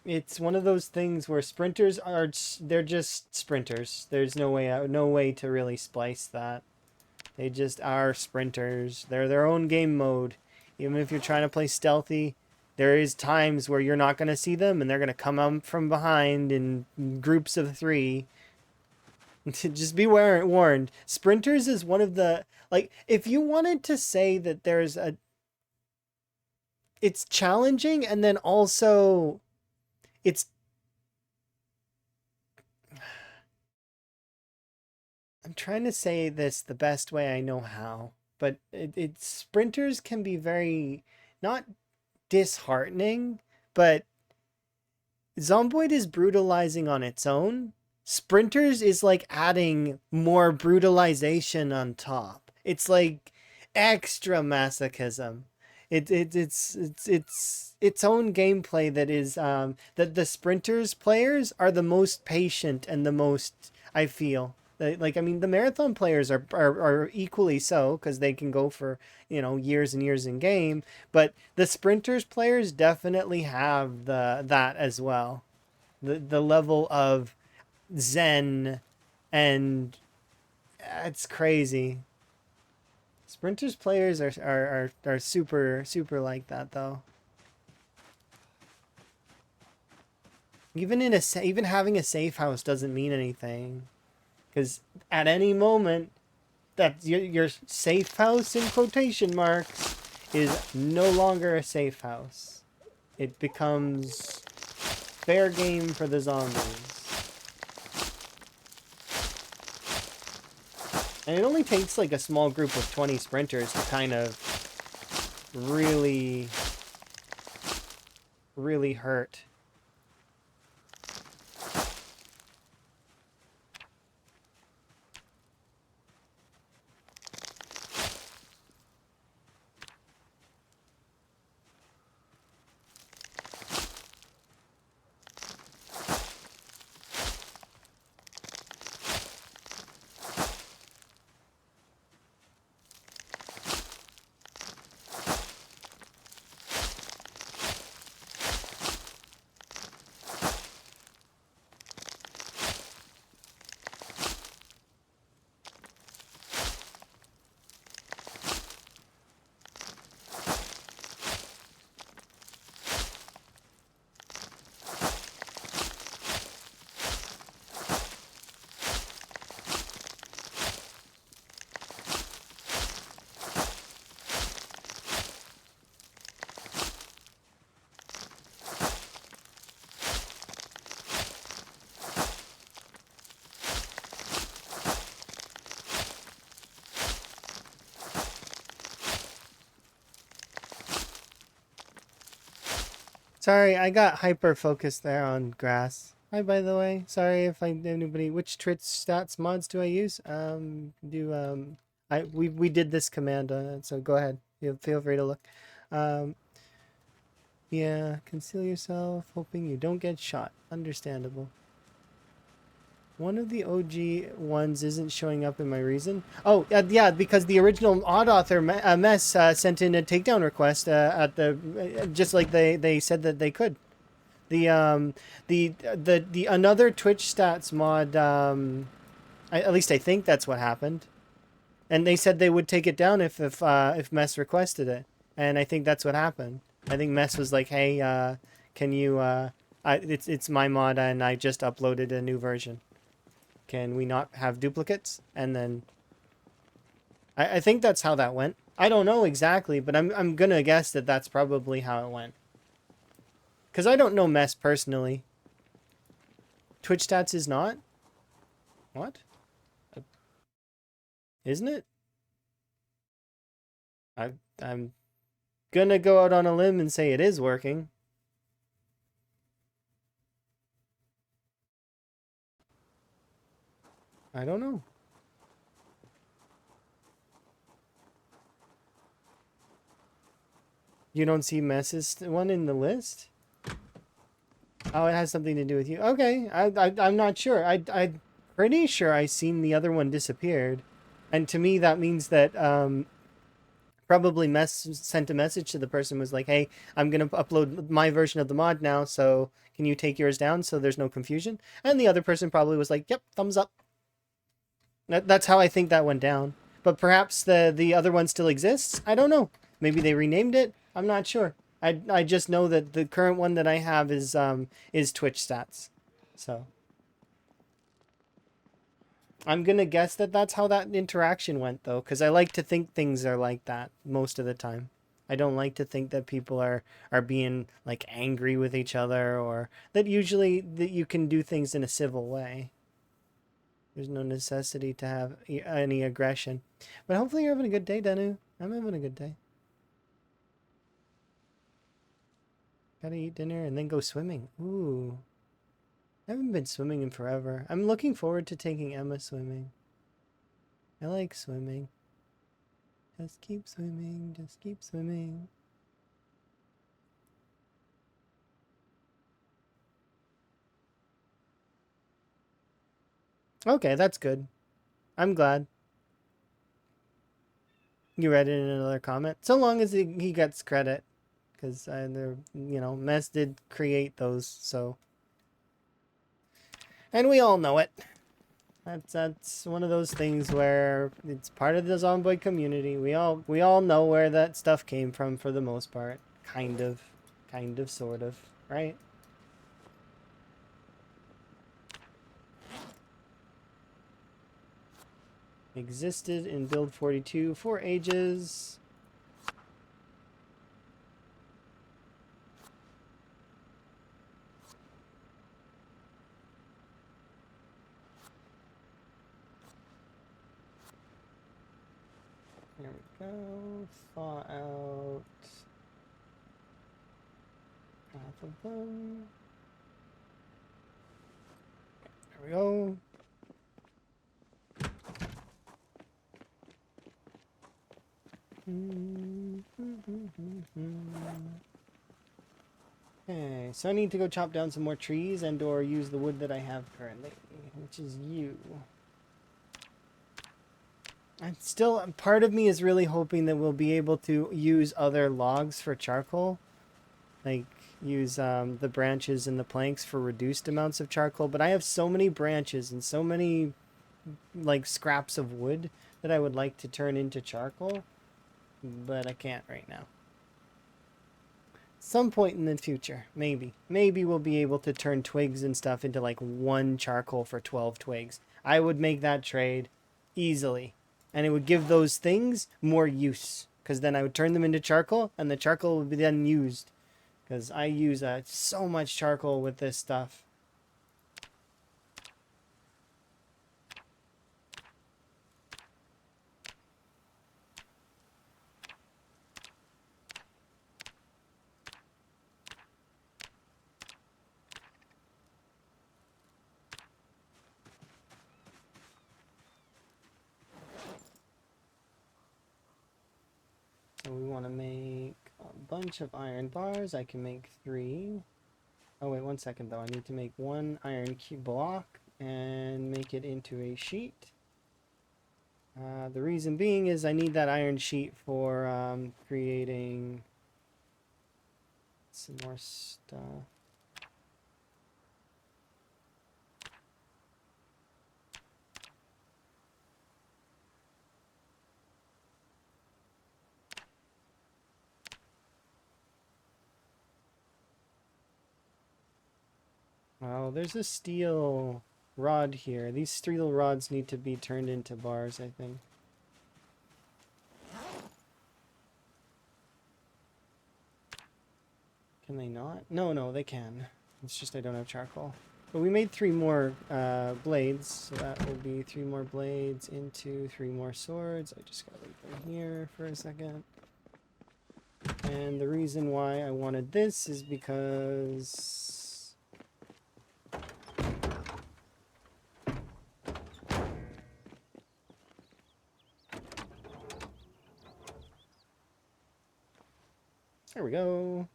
it's one of those things where sprinters are, they're just sprinters. There's no way out, no way to really splice that. They just are sprinters. They're their own game mode. Even if you're trying to play stealthy, there is times where you're not going to see them and they're going to come up from behind in groups of 3. Just be warned. Sprinters is one of the, like, if you wanted to say that there's a, it's challenging and then also it's, I'm trying to say this the best way I know how, but it sprinters can be very, not disheartening, but Zomboid is brutalizing on its own. Sprinters is like adding more brutalization on top. It's like extra masochism. It's its own gameplay that is that the sprinters players are the most patient and the most, I feel. Like, I mean, the marathon players are equally so because they can go for, you know, years and years in game, but the sprinters players definitely have that as well. The level of zen, and it's crazy. Sprinters players are super like that though. Even even having a safe house doesn't mean anything, because at any moment that your safe house in quotation marks is no longer a safe house. It becomes fair game for the zombies. And it only takes like a small group of 20 sprinters to kind of really, really hurt. Sorry, I got hyper focused there on grass. Hi, by the way. Sorry if I anybody. Which Twitch stats mods do I use? We did this command, so go ahead. You feel free to look. Um, yeah, conceal yourself, hoping you don't get shot. Understandable. One of the OG ones isn't showing up in my reason. Oh, yeah, because the original odd author mess sent in a takedown request at the just like they said that they could. The another Twitch stats mod. At least I think that's what happened, and they said they would take it down if Mess requested it, and I think that's what happened. I think Mess was like, "Hey, can you? It's my mod, and I just uploaded a new version. Can we not have duplicates?" And then I think that's how that went. I don't know exactly, but I'm gonna guess that that's probably how it went. Cause I don't know Mess personally. Twitch stats is not. What? Isn't it? I'm gonna go out on a limb and say it is working. I don't know. You don't see Mess's one in the list? Oh, it has something to do with you. Okay, I'm not sure. I'm pretty sure I seen the other one disappeared, and to me that means that probably Mess sent a message to the person was like, "Hey, I'm gonna upload my version of the mod now, so can you take yours down so there's no confusion?" And the other person probably was like, "Yep, thumbs up." That's how I think that went down. But perhaps the other one still exists. I don't know. Maybe they renamed it. I'm not sure. I just know that the current one that I have is Twitch stats. So I'm gonna guess that that's how that interaction went though, because I like to think things are like that most of the time. I don't like to think that people are being like angry with each other, or that usually that you can do things in a civil way. There's no necessity to have any aggression. But hopefully you're having a good day, Danu. I'm having a good day. Gotta eat dinner and then go swimming. Ooh. I haven't been swimming in forever. I'm looking forward to taking Emma swimming. I like swimming. Just keep swimming, just keep swimming. Okay, that's good. I'm glad. You read it in another comment. So long as he gets credit. Because, Mess did create those, so. And we all know it. That's one of those things where it's part of the Zomboid community. We all know where that stuff came from for the most part. Kind of, sort of, right? Existed in build 42 for ages. There we go. Thaw out half of them. There we go. Okay, so I need to go chop down some more trees and or use the wood that I have currently, which is you. I'm still, part of me is really hoping that we'll be able to use other logs for charcoal. Like, use the branches and the planks for reduced amounts of charcoal. But I have so many branches and so many, like, scraps of wood that I would like to turn into charcoal. But I can't right now. Some point in the future, maybe. Maybe we'll be able to turn twigs and stuff into, like, one charcoal for 12 twigs. I would make that trade easily. And it would give those things more use. Because then I would turn them into charcoal, and the charcoal would be then used. Because I use so much charcoal with this stuff. bunch of iron bars. I can make 3. Oh wait, 1 second though. I need to make 1 iron cube block and make it into a sheet. The reason being is I need that iron sheet for creating some more stuff. Oh, there's a steel rod here. These steel rods need to be turned into bars, I think. Can they not? No, they can. It's just I don't have charcoal. But we made 3 more blades, so that will be 3 more blades into 3 more swords. I just gotta leave them here for a second. And the reason why I wanted this is because... There we go.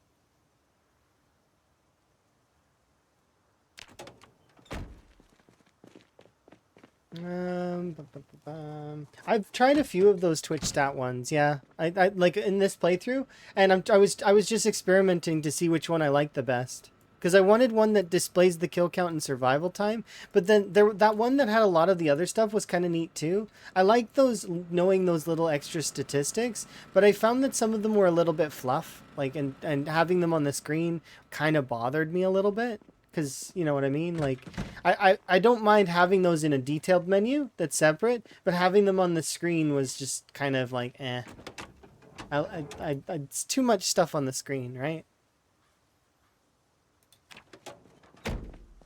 I've tried a few of those Twitch stat ones, yeah. I like in this playthrough, and I was just experimenting to see which one I liked the best. Because I wanted one that displays the kill count and survival time, but then that one that had a lot of the other stuff was kind of neat too. I like those, knowing those little extra statistics, but I found that some of them were a little bit fluff, like and having them on the screen kind of bothered me a little bit. Because, you know what I mean? Like, I don't mind having those in a detailed menu that's separate, but having them on the screen was just kind of like, eh. It's too much stuff on the screen, right?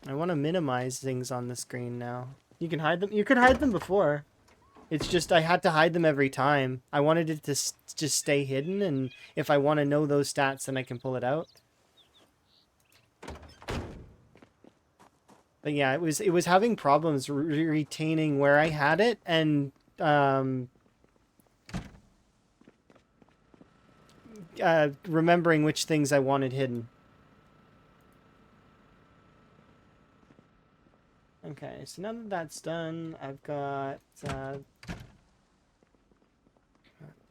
I want to minimize things on the screen now. You can hide them. You could hide them before. It's just I had to hide them every time. I wanted it to just stay hidden, and if I want to know those stats, then I can pull it out. But yeah, it was having problems retaining where I had it and remembering which things I wanted hidden. Okay, so now that that's done, I've got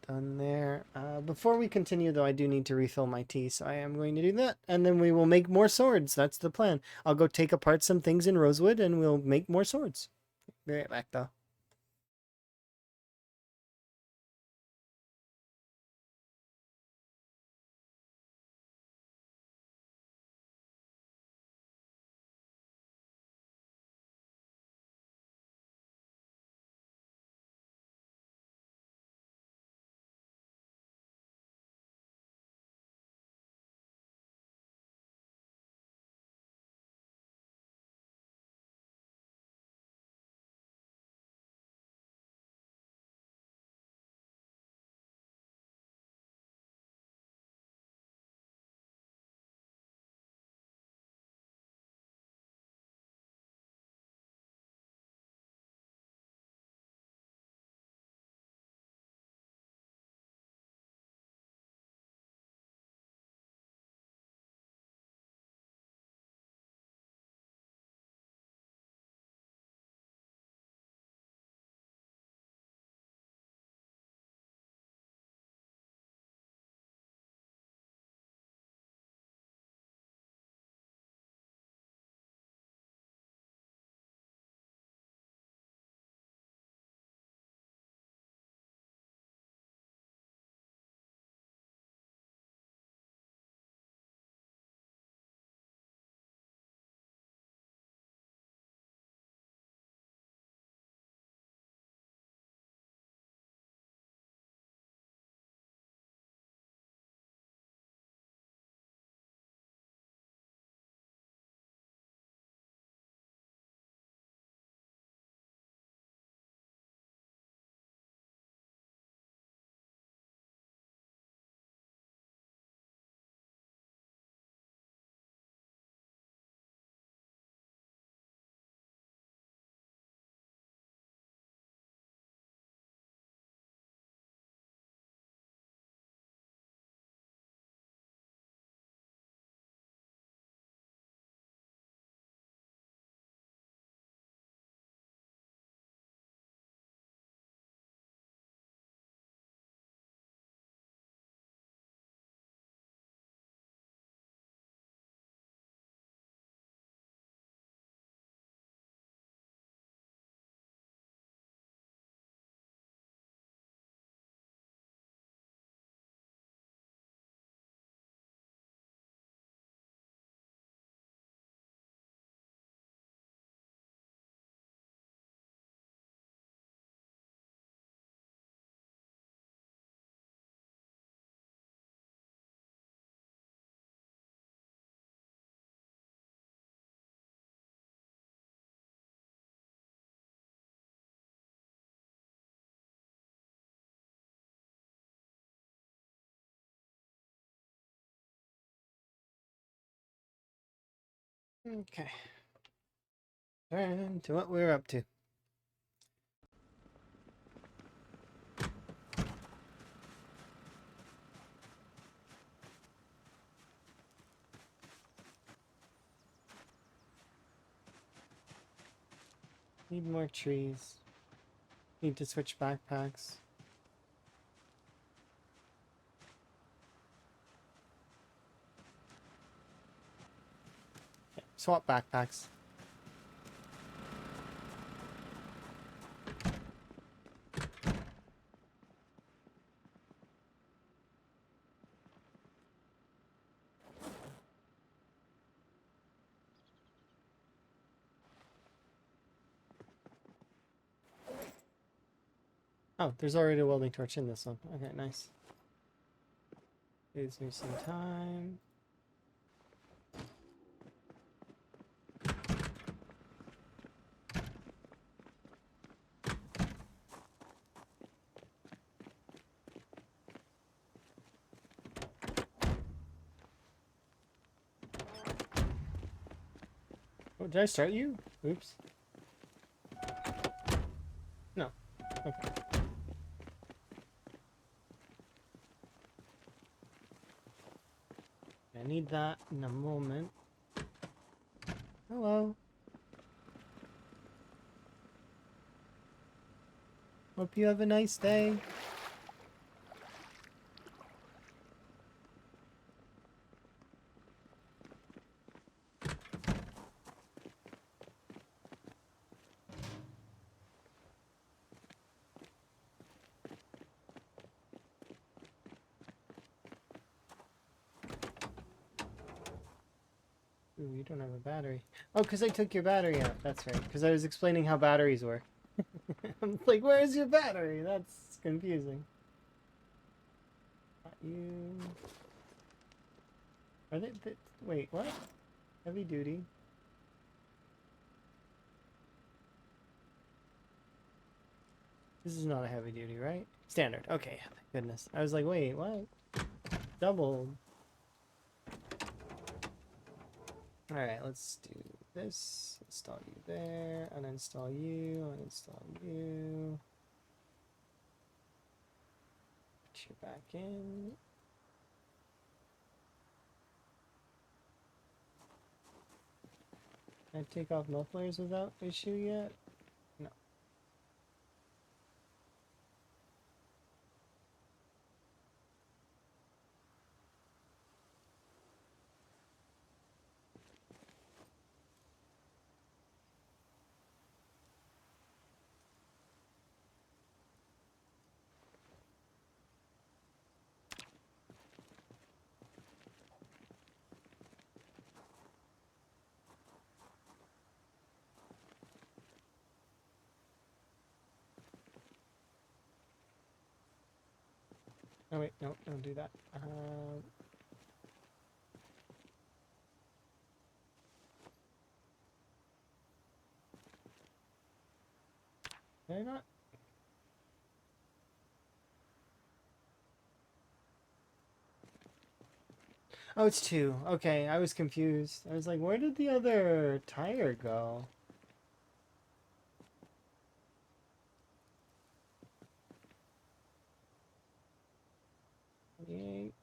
done there. Before we continue, though, I do need to refill my tea, so I am going to do that, and then we will make more swords. That's the plan. I'll go take apart some things in rosewood, and we'll make more swords. Be right back, though. Okay. Turn to what we're up to. Need more trees. Need to switch backpacks. Yeah, swap backpacks. Oh, there's already a welding torch in this one. Okay, nice. Gives me some time. Oh, did I start you? Oops. No. Okay. I need that in a moment. Hello. Hope you have a nice day. Ooh, you don't have a battery. Oh, because I took your battery out. That's right. Because I was explaining how batteries work. I'm like, where's your battery? That's confusing. Not you. Are they wait, what? Heavy duty. This is not a heavy duty, right? Standard. Okay, thank goodness. I was like, wait, what? Double. Alright, let's do this. Install you there. Uninstall you. Uninstall you. Put you back in. Can I take off mufflers without issue yet? No. Oh wait, no, don't do that. Did I not? Oh, it's two. Okay, I was confused. I was like, where did the other tire go? Eight.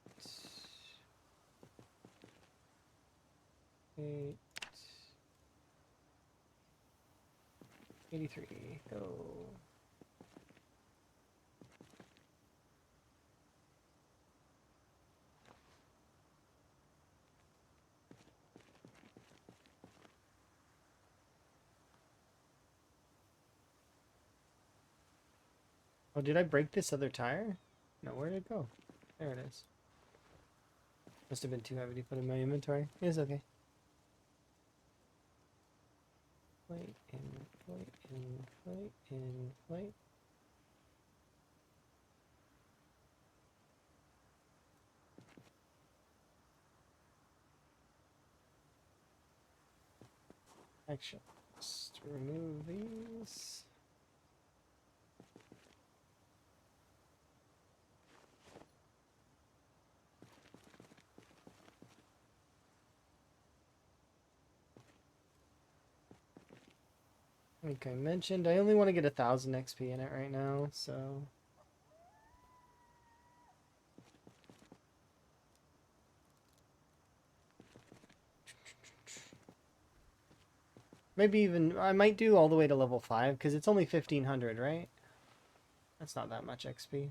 8. 83. Go. Oh, did I break this other tire? No, where did it go? There it is. Must have been too heavy to put in my inventory. It's okay. Plate in, plate in, plate in, plate. Actually, just remove these. Like I mentioned, I only want to get 1,000 XP in it right now, so... Maybe even, I might do all the way to level 5, because it's only 1,500, right? That's not that much XP.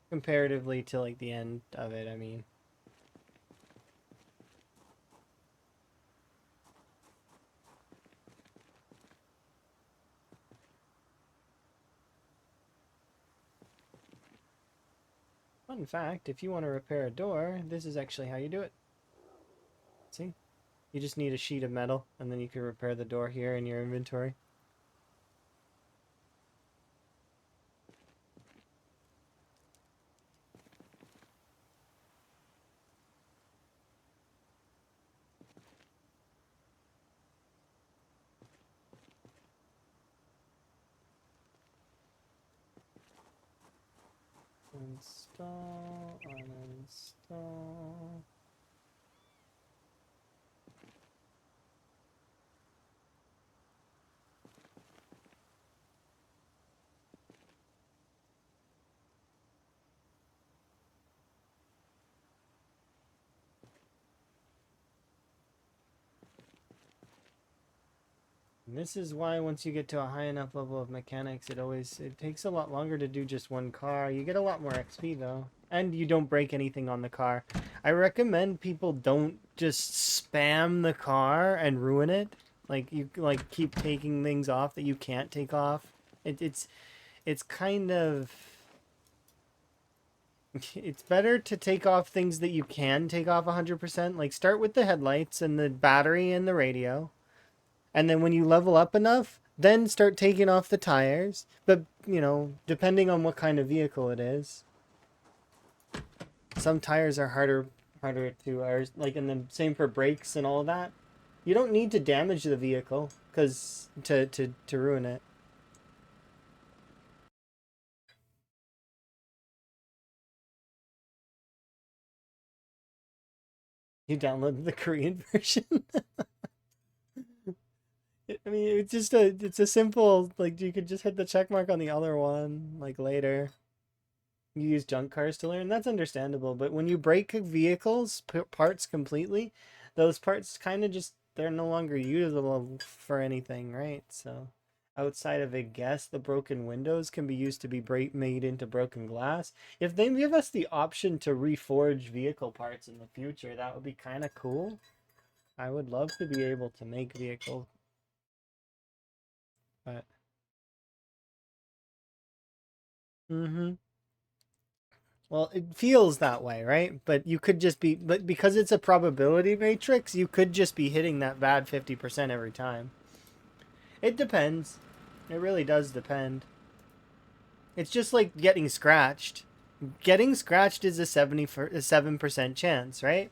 Comparatively to, like, the end of it, I mean. Fun fact, if you want to repair a door, this is actually how you do it. See? You just need a sheet of metal, and then you can repair the door here in your inventory. Install, uninstall. And this is why once you get to a high enough level of mechanics, it takes a lot longer to do just one car. You get a lot more XP though. And you don't break anything on the car. I recommend people don't just spam the car and ruin it. Like you like keep taking things off that you can't take off. It's kind of it's better to take off things that you can take off 100%. Like start with the headlights and the battery and the radio. And then when you level up enough, then start taking off the tires. But, you know, depending on what kind of vehicle it is. Some tires are harder to, like, and then same for brakes and all of that. You don't need to damage the vehicle because to ruin it. You download the Korean version. I mean, it's a simple, like, you could just hit the check mark on the other one, like, later. You use junk cars to learn. That's understandable. But when you break vehicles, parts completely, those parts kind of just, they're no longer usable for anything, right? So outside of, I guess, the broken windows can be used to be made into broken glass. If they give us the option to reforge vehicle parts in the future, that would be kind of cool. I would love to be able to make vehicles, but... Mm-hmm. Well, it feels that way, right? But you could just be, but because it's a probability matrix, you could just be hitting that bad 50% every time. It depends. It really does depend. It's just like getting scratched. Getting scratched is a 77% chance, right?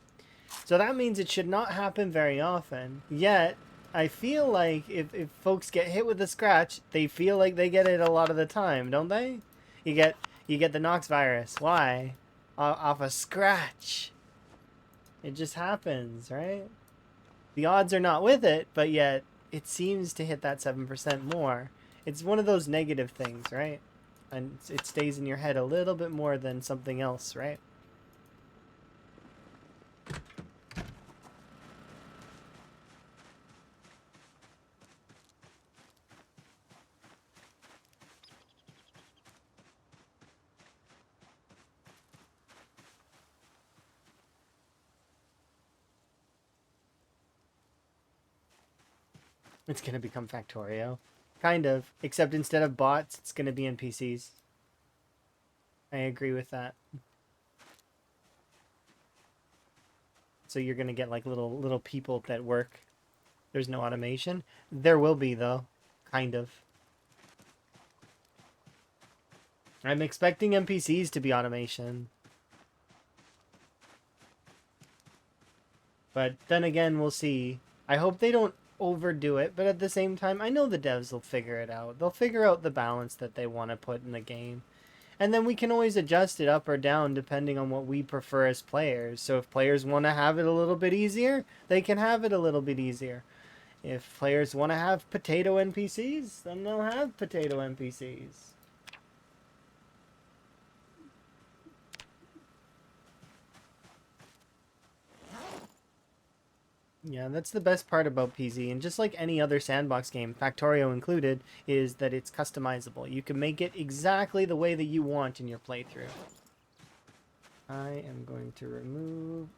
So that means it should not happen very often. Yet, I feel like if folks get hit with a scratch, they feel like they get it a lot of the time, don't they? You get you get the Nox virus. Why? Off a scratch. It just happens, right? The odds are not with it, but yet it seems to hit that 7% more. It's one of those negative things, right? And it stays in your head a little bit more than something else, right? It's gonna become Factorio. Kind of. Except instead of bots, it's gonna be NPCs. I agree with that. So you're gonna get like little people that work. There's no automation. There will be though. Kind of. I'm expecting NPCs to be automation. But then again, we'll see. I hope they don't overdo it, but at the same time, I know the devs will figure it out. They'll figure out the balance that they want to put in the game. And then we can always adjust it up or down depending on what we prefer as players. So if players want to have it a little bit easier, they can have it a little bit easier. If players want to have potato NPCs, then they'll have potato NPCs. Yeah, that's the best part about PZ, and just like any other sandbox game, Factorio included, is that it's customizable. You can make it exactly the way that you want in your playthrough. I am going to remove...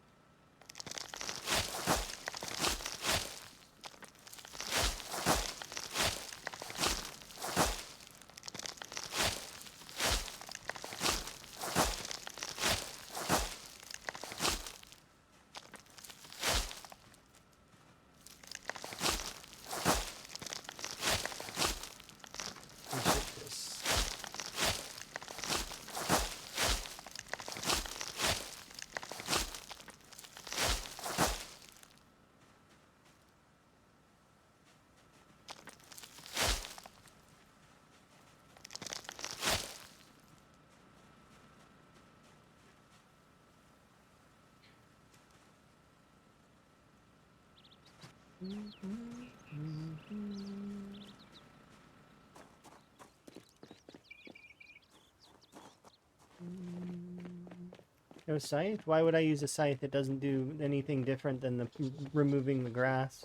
No scythe? Why would I use a scythe? It doesn't do anything different than the removing the grass.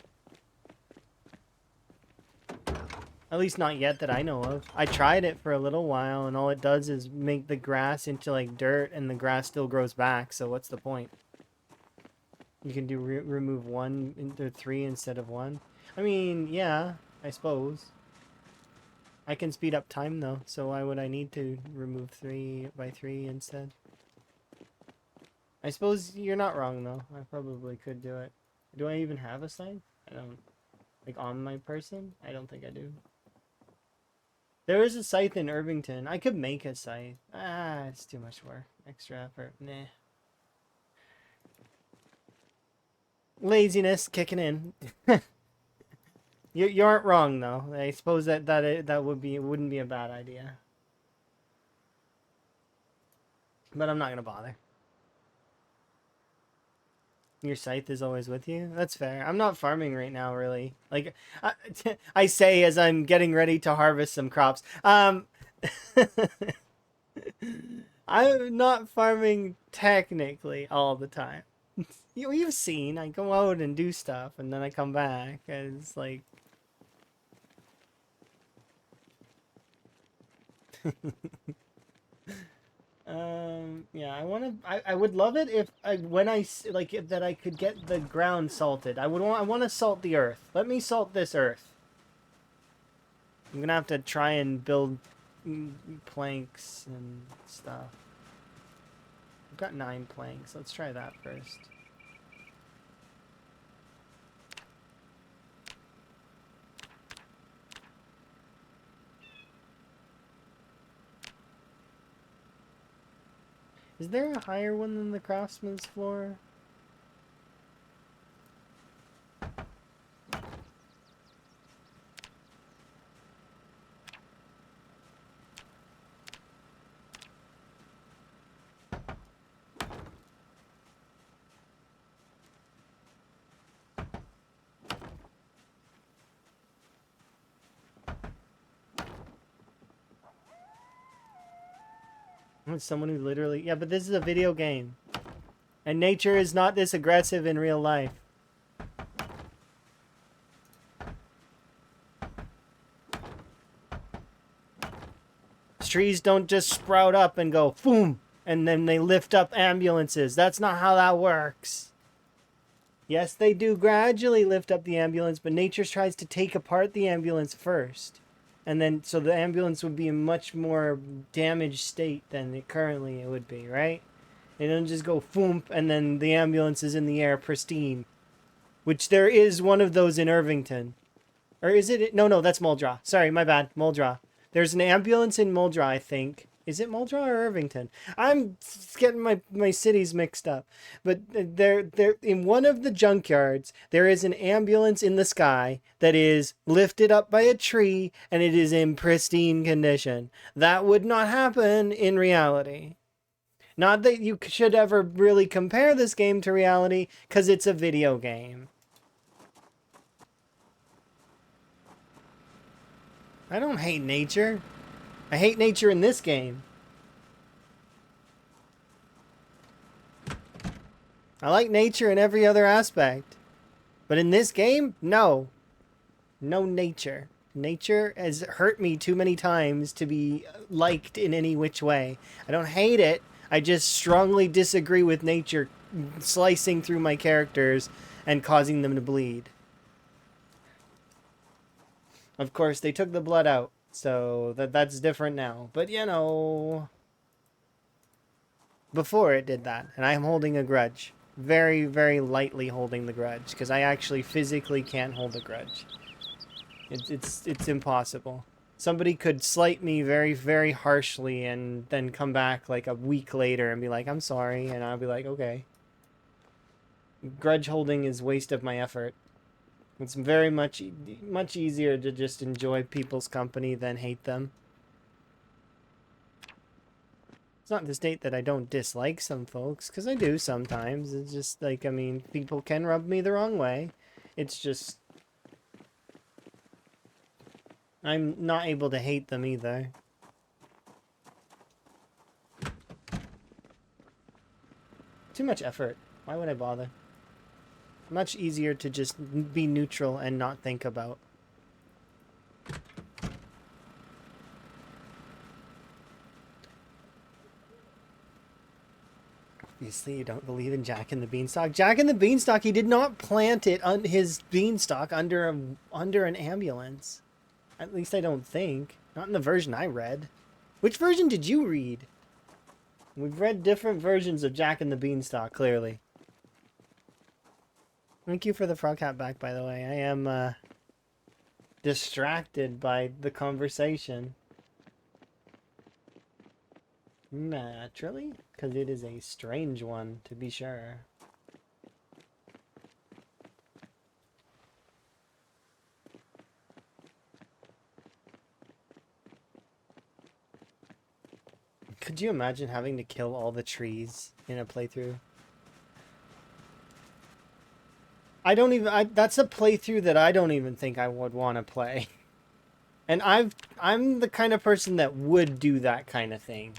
At least not yet that I know of. I tried it for a little while, and all it does is make the grass into like dirt, and the grass still grows back, so what's the point? You can do remove one into three instead of one. I mean, yeah, I suppose. I can speed up time though, so why would I need to remove 3 by 3 instead? I suppose you're not wrong though. I probably could do it. Do I even have a scythe? I don't. Like on my person? I don't think I do. There is a scythe in Irvington. I could make a scythe. Ah, it's too much work. Extra effort. Nah. Laziness kicking in. You aren't wrong though. I suppose that wouldn't be a bad idea. But I'm not gonna bother. Your scythe is always with you? That's fair. I'm not farming right now, really. Like, I say as I'm getting ready to harvest some crops. I'm not farming technically all the time. You've seen, I go out and do stuff, and then I come back, and it's like... yeah, I would love it if that I could get the ground salted. I want to salt the earth. Let me salt this earth. I'm gonna have to try and build planks and stuff. I've got 9 planks. Let's try that first. Is there a higher one than the craftsman's floor? Someone who literally... Yeah, but this is a video game. And nature is not this aggressive in real life. Trees don't just sprout up and go, boom, and then they lift up ambulances. That's not how that works. Yes, they do gradually lift up the ambulance, but nature tries to take apart the ambulance first. And then, so the ambulance would be in much more damaged state than it currently would be, right? They don't just go foomp, and then the ambulance is in the air pristine. Which there is one of those in Irvington. Or is it? No, that's Muldraugh. Sorry, my bad. Muldraugh. There's an ambulance in Muldraugh, I think. Is it Muldrow or Irvington? I'm getting my cities mixed up. But there in one of the junkyards, there is an ambulance in the sky that is lifted up by a tree and it is in pristine condition. That would not happen in reality. Not that you should ever really compare this game to reality, because it's a video game. I don't hate nature. I hate nature in this game. I like nature in every other aspect. But in this game, no. No nature. Nature has hurt me too many times to be liked in any which way. I don't hate it. I just strongly disagree with nature slicing through my characters and causing them to bleed. Of course, they took the blood out, so that's different now. But, you know, before it did that, and I am holding a grudge. Very, very lightly holding the grudge, because I actually physically can't hold a grudge. It's impossible. Somebody could slight me very, very harshly and then come back like a week later and be like, I'm sorry, and I'll be like, okay. Grudge holding is waste of my effort. It's very much easier to just enjoy people's company than hate them. It's not to state that I don't dislike some folks, because I do sometimes. It's just like, I mean, people can rub me the wrong way. It's just I'm not able to hate them either. Too much effort. Why would I bother? Much easier to just be neutral and not think about. Obviously, you don't believe in Jack and the Beanstalk. Jack and the Beanstalk, he did not plant it on his beanstalk under an ambulance. At least I don't think. Not in the version I read. Which version did you read? We've read different versions of Jack and the Beanstalk, clearly. Thank you for the frog hat back, by the way. I am distracted by the conversation. Naturally, because it is a strange one, to be sure. Could you imagine having to kill all the trees in a playthrough? That's a playthrough that I don't even think I would want to play. And I'm the kind of person that would do that kind of thing.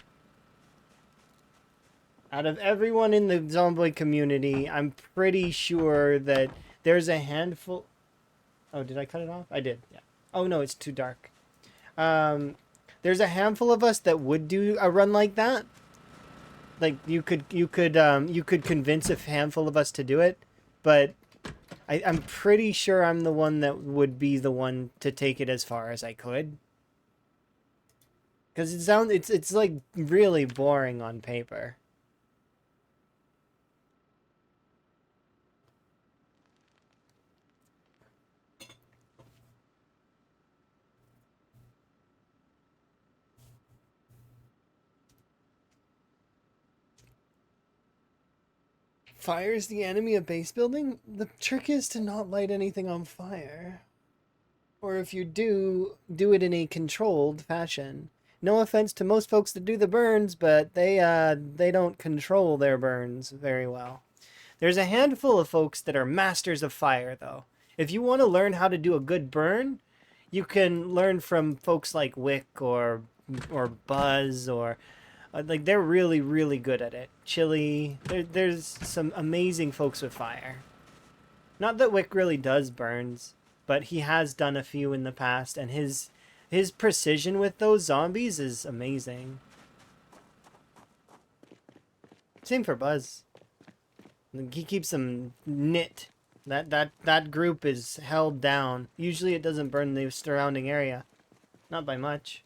Out of everyone in the Zomboid community, I'm pretty sure that there's a handful... Oh, did I cut it off? I did, yeah. Oh no, it's too dark. There's a handful of us that would do a run like that. Like, you could convince a handful of us to do it, but I'm pretty sure I'm the one that would be the one to take it as far as I could. Because it's like really boring on paper. Fire is the enemy of base building? The trick is to not light anything on fire. Or if you do it in a controlled fashion. No offense to most folks that do the burns, but they don't control their burns very well. There's a handful of folks that are masters of fire, though. If you want to learn how to do a good burn, you can learn from folks like Wick or Buzz or... like, they're really, really good at it. Chili. There's some amazing folks with fire. Not that Wick really does burns, but he has done a few in the past, and his precision with those zombies is amazing. Same for Buzz. He keeps them knit. That group is held down. Usually it doesn't burn the surrounding area. Not by much.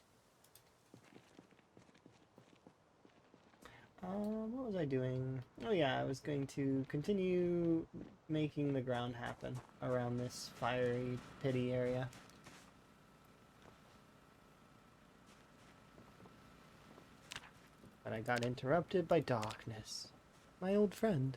What was I doing? Oh yeah, I was going to continue making the ground happen around this fiery pity area. But I got interrupted by darkness. My old friend.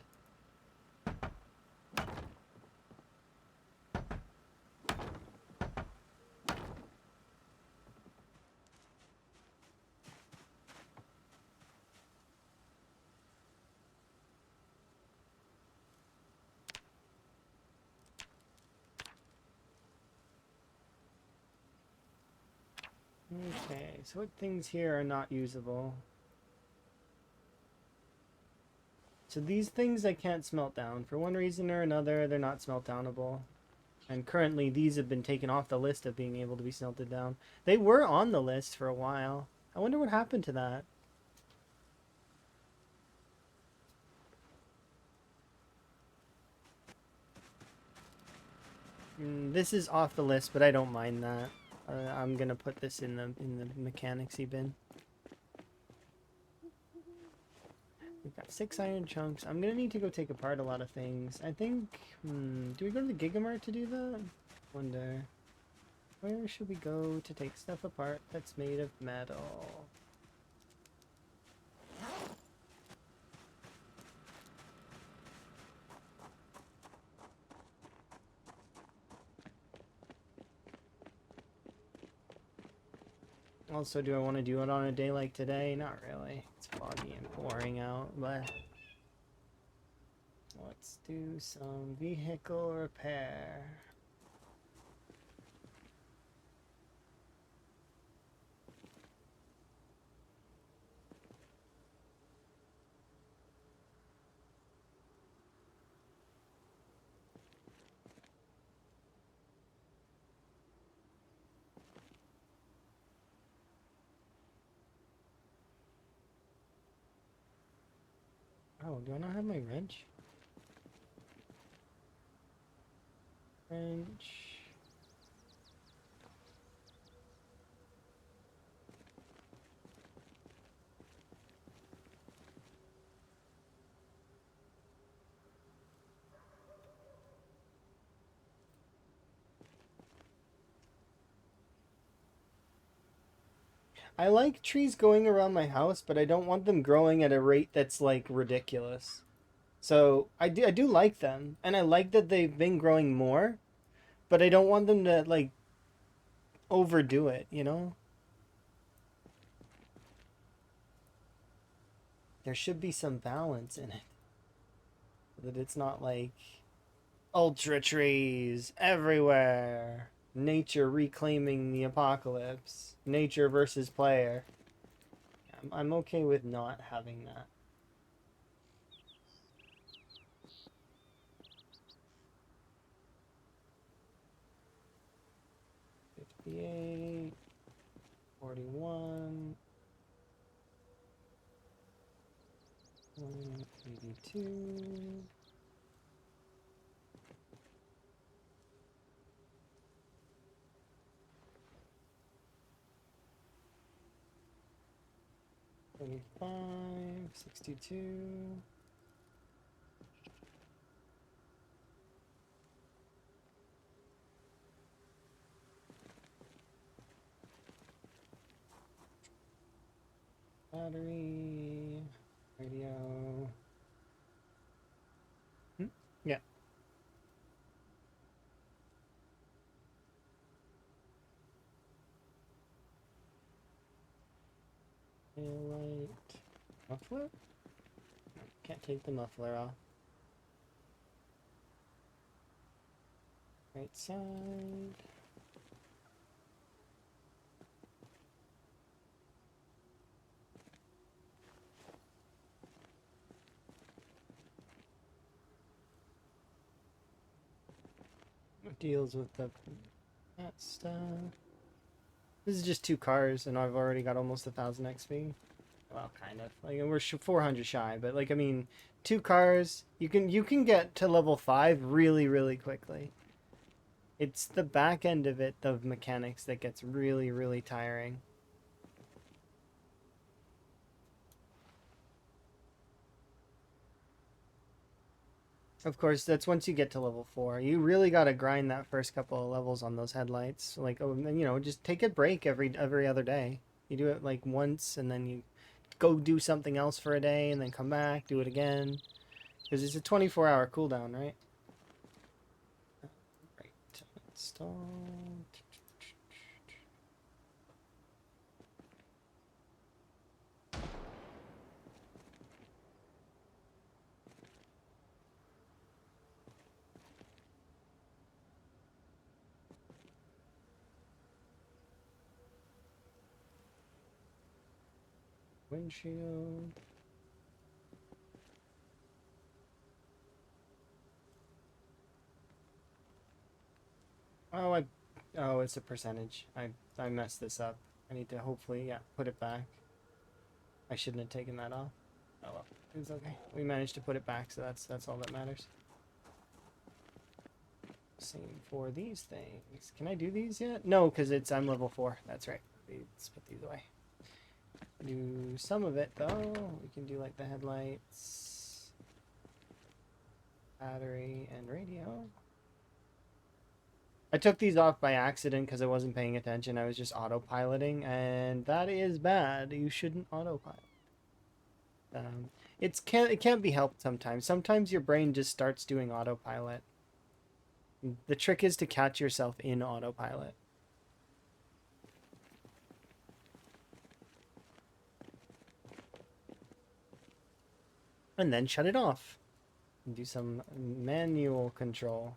Okay, so what things here are not usable? So these things I can't smelt down. For one reason or another, they're not smelt downable. And currently, these have been taken off the list of being able to be smelted down. They were on the list for a while. I wonder what happened to that. This is off the list, but I don't mind that. I'm gonna put this in the mechanicsy bin. We've got 6 iron chunks. I'm gonna need to go take apart a lot of things. I think. Do we go to the Gigamart to do that? Wonder. Where should we go to take stuff apart that's made of metal? Also, do I want to do it on a day like today? Not really. It's foggy and pouring out, but let's do some vehicle repair. Oh, do I not have my wrench? Wrench. I like trees going around my house, but I don't want them growing at a rate that's like ridiculous. So I do like them, and I like that they've been growing more, but I don't want them to like overdo it, you know? There should be some balance in it. That it's not like ultra trees everywhere. Nature reclaiming the apocalypse. Nature versus player. I'm okay with not having that. 58, 41, 82. 25, 62. Battery, radio. Yeah. Tail light. Muffler? Can't take the muffler off. Right side. What deals with that stuff? This is just 2 cars, and I've already got almost 1,000 XP. Well, kind of. Like we're 400 shy, but like I mean, 2 cars, you can get to level 5 really really quickly. It's the back end of it, the mechanics, that gets really really tiring. Of course, that's once you get to level 4. You really got to grind that first couple of levels on those headlights. Like, oh, just take a break every other day. You do it like once, and then you go do something else for a day and then come back, do it again. Because it's a 24-hour cooldown, right? Right. Install. Windshield. Oh, oh, it's a percentage. I messed this up. I need to hopefully, yeah, put it back. I shouldn't have taken that off. Oh well, it's okay. We managed to put it back, so that's all that matters. Same for these things. Can I do these yet? No, because I'm level 4. That's right. Let's put these away. Do some of it though. We can do like the headlights, battery, and radio. I took these off by accident because I wasn't paying attention. I was just autopiloting, and that is bad. You shouldn't autopilot. It can't be helped sometimes. Sometimes your brain just starts doing autopilot. The trick is to catch yourself in autopilot. And then shut it off. And do some manual control.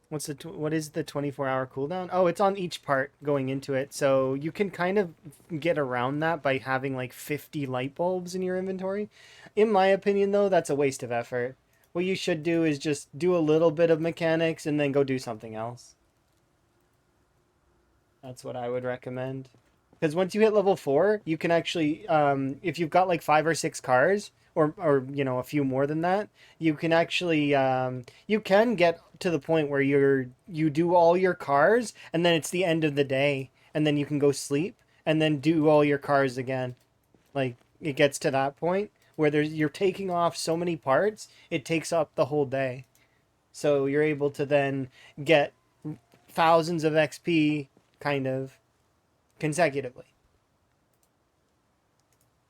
What is the 24-hour cooldown? Oh, it's on each part going into it. So you can kind of get around that by having like 50 light bulbs in your inventory. In my opinion though, that's a waste of effort. What you should do is just do a little bit of mechanics and then go do something else. That's what I would recommend. Because once you hit level 4, you can actually, if you've got like 5 or 6 cars, or you know, a few more than that, you can actually, you can get to the point where you do all your cars, and then it's the end of the day, and then you can go sleep, and then do all your cars again. Like, it gets to that point where you're taking off so many parts, it takes up the whole day. So you're able to then get thousands of XP kind of consecutively.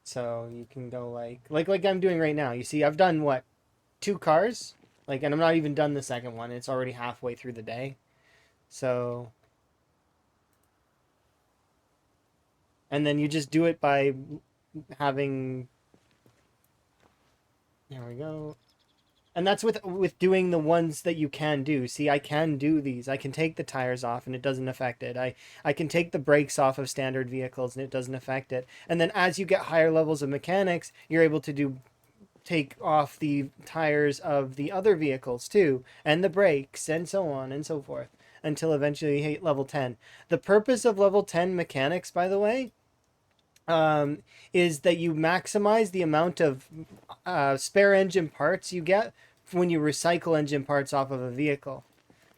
So you can go like I'm doing right now. You see, I've done what, 2 cars, like, and I'm not even done the second one. It's already halfway through the day. So, and then you just do it by having. There we go. And that's with doing the ones that you can do. See, I can do these. I can take the tires off and it doesn't affect it. I can take the brakes off of standard vehicles and it doesn't affect it. And then as you get higher levels of mechanics, you're able to take off the tires of the other vehicles too, and the brakes, and so on and so forth, until eventually you hit level 10. The purpose of level 10 mechanics, by the way, is that you maximize the amount of spare engine parts you get when you recycle engine parts off of a vehicle.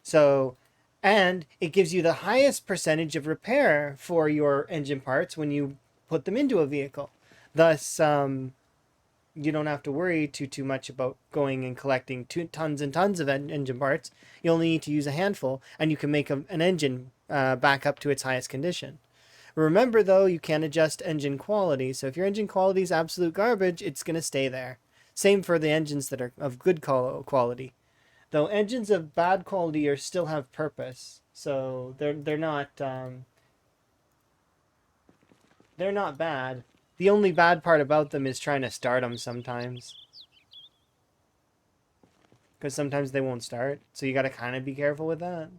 So, and it gives you the highest percentage of repair for your engine parts when you put them into a vehicle. Thus, you don't have to worry too much about going and collecting tons and tons of engine parts. You only need to use a handful, and you can make an engine back up to its highest condition. Remember, though, you can adjust engine quality. So if your engine quality is absolute garbage, it's going to stay there. Same for the engines that are of good quality. Though engines of bad quality are still have purpose. So they're not bad. The only bad part about them is trying to start them sometimes. Because sometimes they won't start. So you got to kind of be careful with that.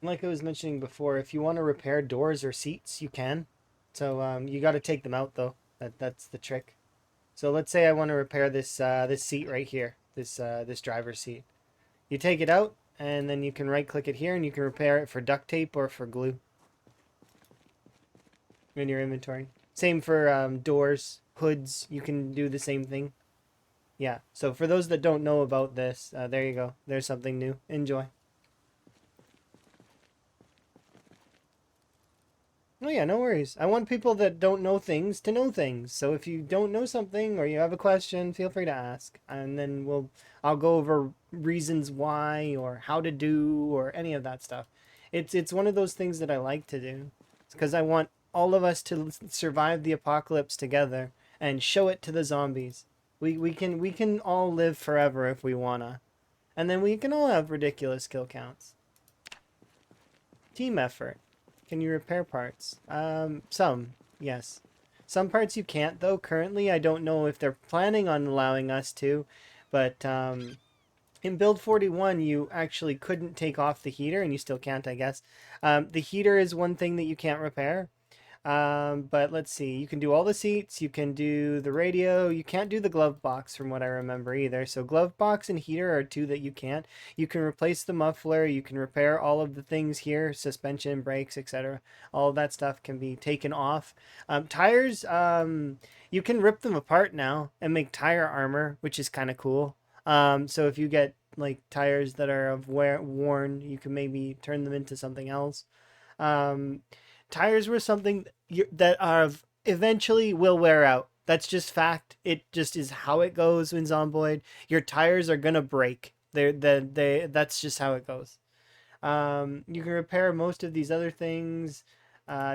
Like I was mentioning before, if you want to repair doors or seats, you can. So you got to take them out though. That's the trick. So let's say I want to repair this seat right here, this driver's seat. You take it out, and then you can right click it here, and you can repair it for duct tape or for glue in your inventory. Same for doors, hoods. You can do the same thing. Yeah. So for those that don't know about this, there you go. There's something new. Enjoy. Oh yeah, no worries. I want people that don't know things to know things. So if you don't know something or you have a question, feel free to ask, and then I'll go over reasons why or how to do or any of that stuff. It's one of those things that I like to do because I want all of us to survive the apocalypse together and show it to the zombies. We can all live forever if we wanna, and then we can all have ridiculous kill counts. Team effort. Can you repair parts? Some, yes. Some parts you can't, though. Currently, I don't know if they're planning on allowing us to, but in build 41, you actually couldn't take off the heater, and you still can't, I guess. The heater is one thing that you can't repair. But let's see. You can do all the seats. You can do the radio. You can't do the glove box from what I remember either. So glove box and heater are two that you can't. You can replace the muffler. You can repair all of the things here, suspension, brakes, etc. All of that stuff can be taken off. Tires, you can rip them apart now and make tire armor, which is kind of cool. So if you get like tires that are of worn, you can maybe turn them into something else. Um, Tires were something that are eventually will wear out. That's just fact. It just is how it goes in Zomboid. Your tires are gonna break. That's just how it goes. You can repair most of these other things,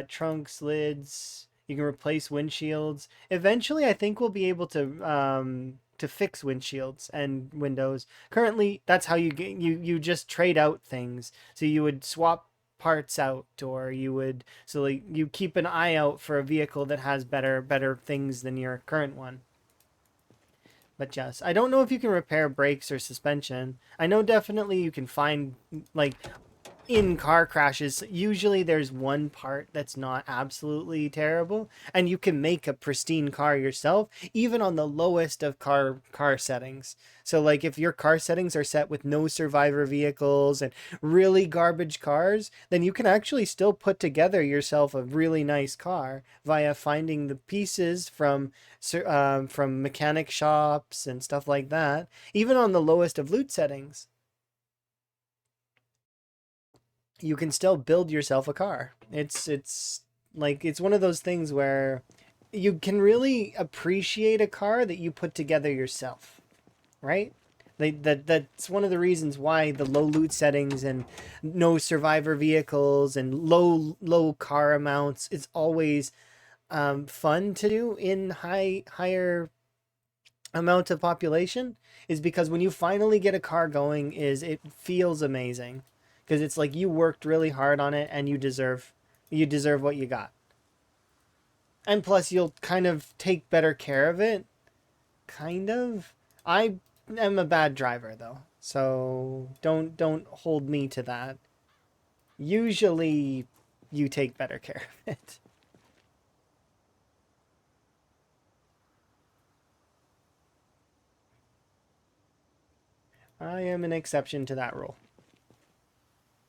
trunks, lids. You can replace windshields. Eventually, I think we'll be able to fix windshields and windows. Currently, that's how you just trade out things. So you would swap parts out, or you would so like you keep an eye out for a vehicle that has better things than your current one. But yes, I don't know if you can repair brakes or suspension. I know definitely you can find like in car crashes, usually there's one part that's not absolutely terrible, and you can make a pristine car yourself, even on the lowest of car settings. So, like if your car settings are set with no survivor vehicles and really garbage cars, then you can actually still put together yourself a really nice car via finding the pieces from mechanic shops and stuff like that, even on the lowest of loot settings. You can still build yourself a car. It's like it's one of those things where you can really appreciate a car that you put together yourself, right? That's one of the reasons why the low loot settings and no survivor vehicles and low car amounts is always fun to do in higher amount of population, is because when you finally get a car going, is it feels amazing because it's like you worked really hard on it and you deserve what you got. And plus you'll kind of take better care of it, kind of. I am a bad driver though, so don't hold me to that. Usually you take better care of it. I am an exception to that rule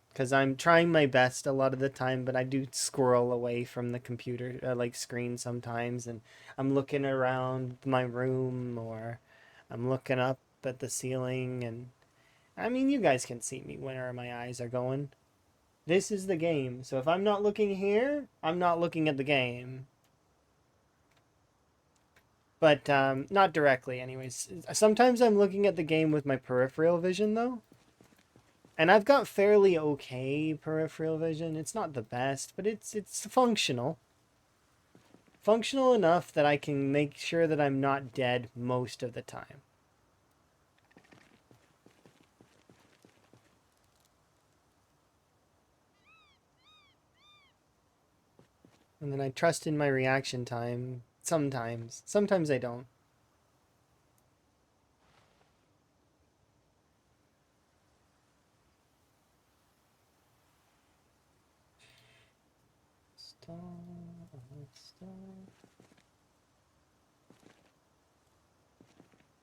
because I'm trying my best a lot of the time, but I do squirrel away from the computer like screen sometimes, and I'm looking around my room or I'm looking up at the ceiling, and I mean you guys can see me where my eyes are going. This is the game, so if I'm not looking here, I'm not looking at the game. But not directly, anyways. Sometimes I'm looking at the game with my peripheral vision, though. And I've got fairly okay peripheral vision. It's not the best, but it's functional. Functional enough that I can make sure that I'm not dead most of the time. And then I trust in my reaction time sometimes. Sometimes I don't.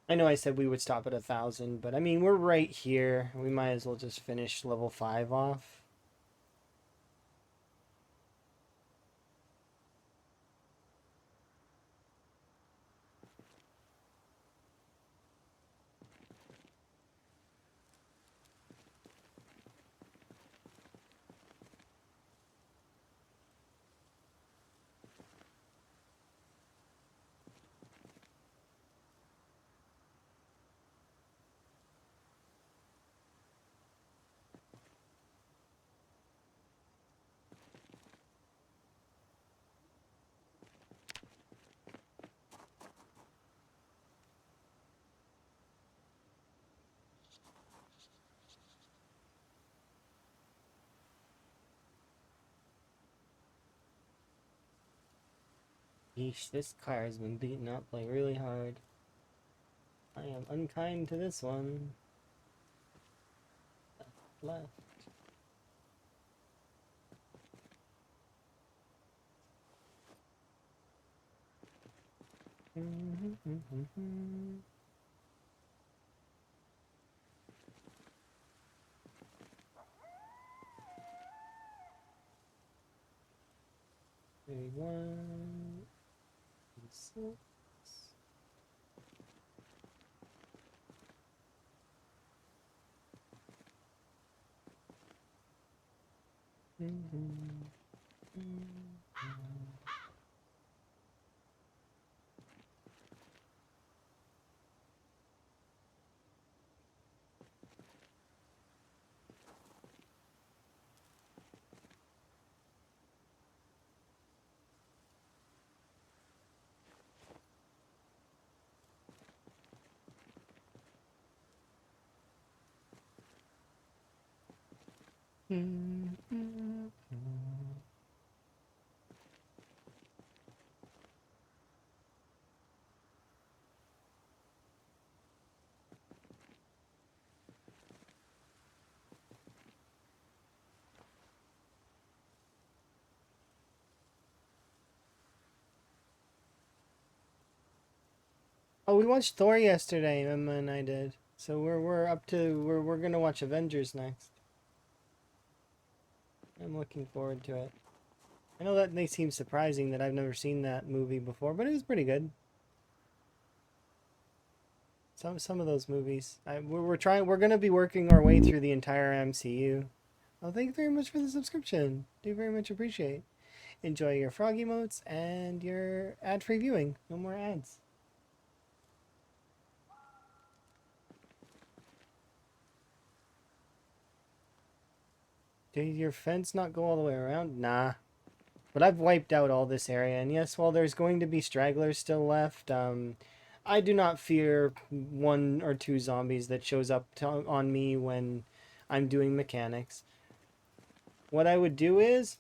I know I said we would stop at 1,000, but I mean, we're right here. We might as well just finish level 5 off. Yeesh, this car has been beaten up like really hard. I am unkind to this one. Left. Maybe 1, 6. Oh, we watched Thor yesterday, Emma and I did. So we're up to we're gonna watch Avengers next. I'm looking forward to it. I know that may seem surprising that I've never seen that movie before, but it was pretty good. Some of those movies, we're gonna be working our way through the entire MCU. Oh, thank you very much for the subscription. Do very much appreciate. Enjoy your frog emotes and your ad-free viewing. No more ads. Did your fence not go all the way around? Nah. But I've wiped out all this area, and yes, while there's going to be stragglers still left, I do not fear 1 or 2 zombies that shows up on me when I'm doing mechanics. What I would do is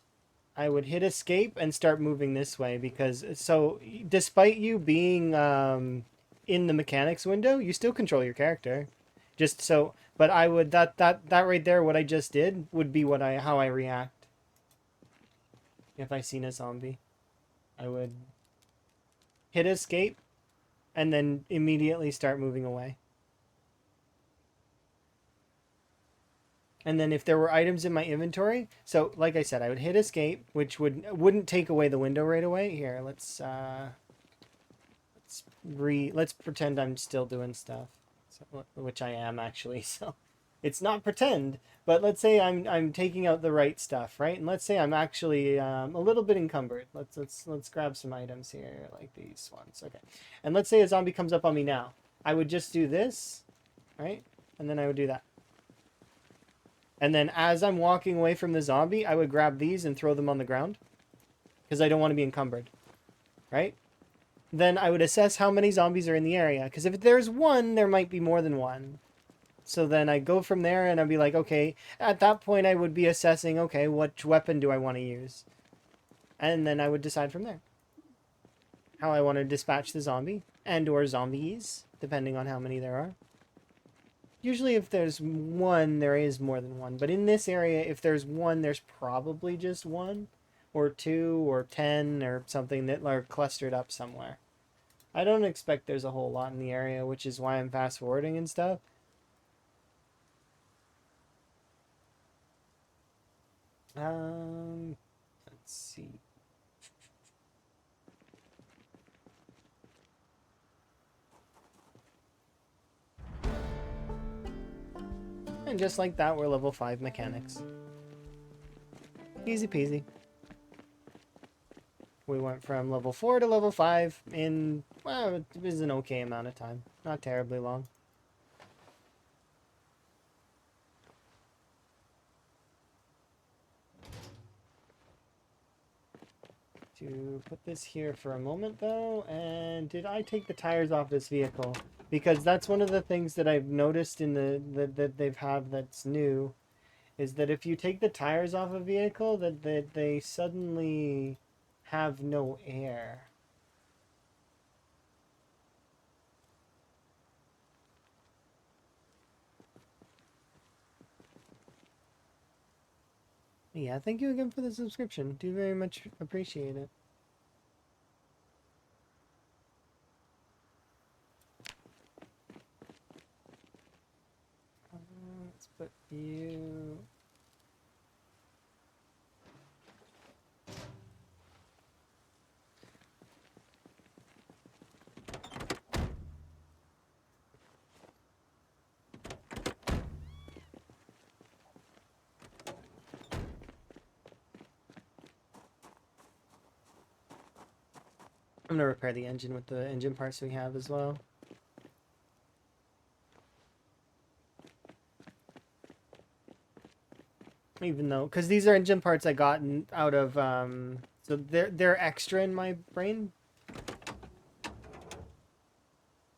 I would hit escape and start moving this way because so despite you being in the mechanics window, you still control your character. Just so, but I would that right there, what I just did would be what I how I react if I seen a zombie. I would hit escape and then immediately start moving away. And then if there were items in my inventory, so like I said, I would hit escape, which wouldn't take away the window right away. Here, let's pretend I'm still doing stuff, so, which I am actually. So it's not pretend, but let's say I'm taking out the right stuff, right? And let's say I'm actually a little bit encumbered. Let's grab some items here, like these ones. Okay, and let's say a zombie comes up on me now. I would just do this, right? And then I would do that. And then as I'm walking away from the zombie, I would grab these and throw them on the ground because I don't want to be encumbered, right? Then I would assess how many zombies are in the area because if there's one, there might be more than one. So then I go from there and I'd be like, okay, at that point I would be assessing, okay, which weapon do I want to use? And then I would decide from there how I want to dispatch the zombie and or zombies, depending on how many there are. Usually if there's one, there is more than one. But in this area, if there's one, there's probably just one. or 2 or 10 or something that are clustered up somewhere. I don't expect there's a whole lot in the area, which is why I'm fast forwarding and stuff. Let's see. And just like that, we're level 5 mechanics. Easy peasy. We went from level 4 to level 5 in, well, it was an okay amount of time. Not terribly long. To put this here for a moment though, and did I take the tires off this vehicle? Because that's one of the things that I've noticed in that they've have that's new, is that if you take the tires off a vehicle, that they suddenly have no air. Yeah, thank you again for the subscription. Do very much appreciate it. Let's put you. I'm gonna repair the engine with the engine parts we have as well. Even though, because these are engine parts I got out of, so they're extra in my brain.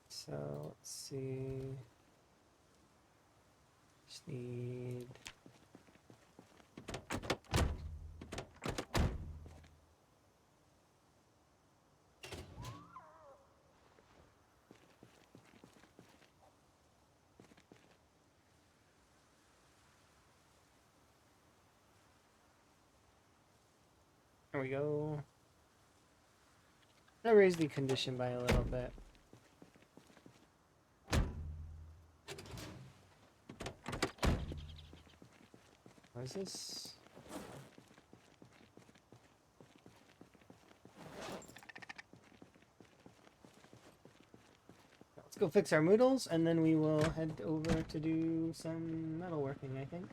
So let's see. Just need. There we go. I raised the condition by a little bit. What is this? Let's go fix our moodles, and then we will head over to do some metalworking, I think.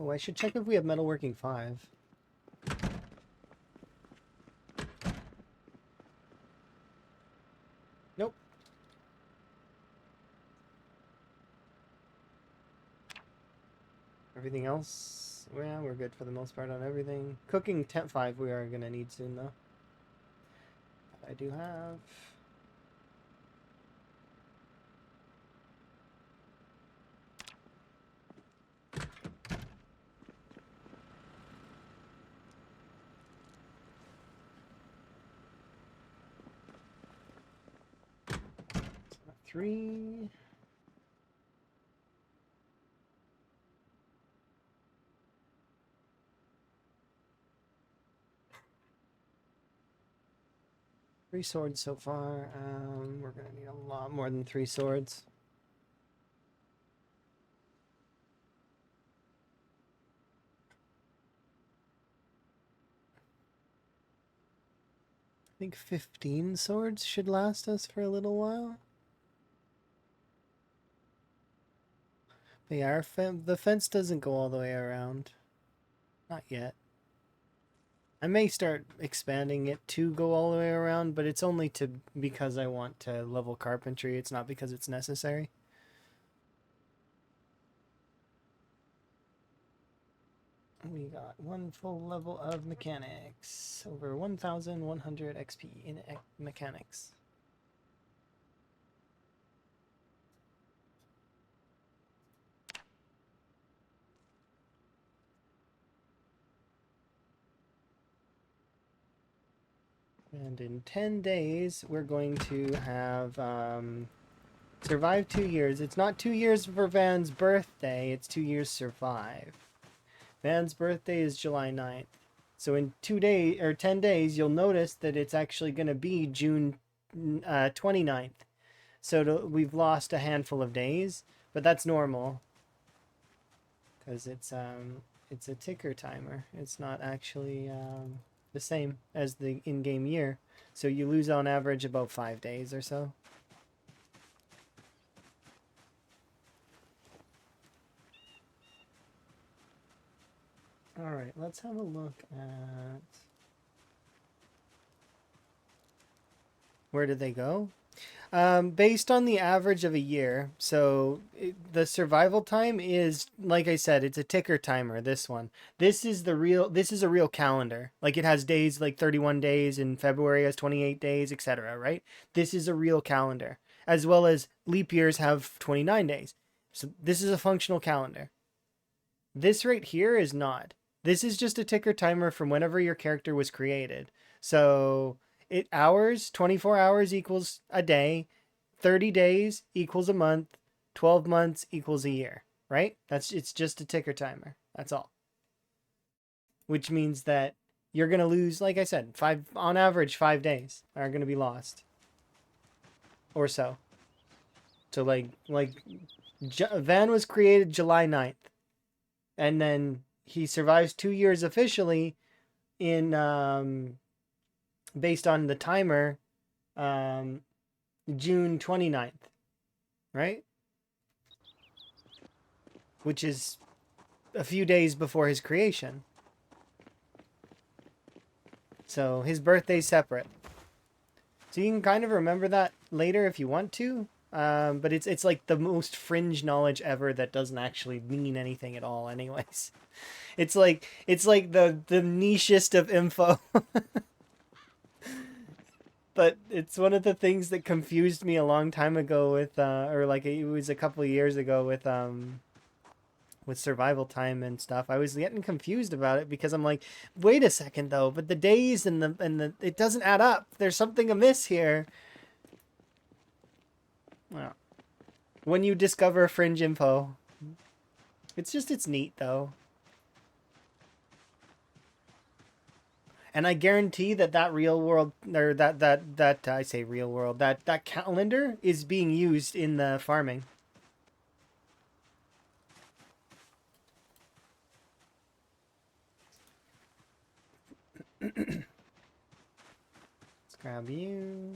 Oh, I should check if we have metalworking 5. Nope. Everything else, well, we're good for the most part on everything. Cooking temp 5 we are gonna need soon though. I do have. Three. Three swords so far. We're gonna need a lot more than 3 swords. I think 15 swords should last us for a little while. But yeah, the fence doesn't go all the way around. Not yet. I may start expanding it to go all the way around, but it's only because I want to level carpentry. It's not because it's necessary. We got one full level of mechanics. Over 1,100 XP in mechanics. And in 10 days, we're going to have survived 2 years. It's not 2 years for Van's birthday, it's 2 years survive. Van's birthday is July 9th. So in 2 days or 10 days, you'll notice that it's actually going to be June 29th. So we've lost a handful of days, but that's normal because it's a ticker timer. It's not actually the same as the in-game year. So you lose on average about 5 days or so. All right, let's have a look at where did they go? Based on the average of a year, so the survival time is, like I said, it's a ticker timer. This one, this is a real calendar. Like it has days, like 31 days, and February has 28 days, etc. Right? This is a real calendar, as well as leap years have 29 days. So this is a functional calendar. This right here is not. This is just a ticker timer from whenever your character was created. So it hours, 24 hours equals a day, 30 days equals a month, 12 months equals a year, right? It's just a ticker timer. That's all. Which means that you're going to lose, like I said, on average 5 days are going to be lost or so. So like Van was created July 9th, and then he survives 2 years officially in based on the timer, June 29th, right? Which is a few days before his creation. So his birthday's separate. So you can kind of remember that later if you want to. But it's like the most fringe knowledge ever that doesn't actually mean anything at all anyways. It's like the nichest of info. But it's one of the things that confused me a long time ago with or like it was a couple of years ago with survival time and stuff. I was getting confused about it because I'm like, wait a second though, but the days and the it doesn't add up. There's something amiss here. Well, when you discover fringe info, it's neat though. And I guarantee that real world, or that I say real world, that calendar is being used in the farming. Let's grab you.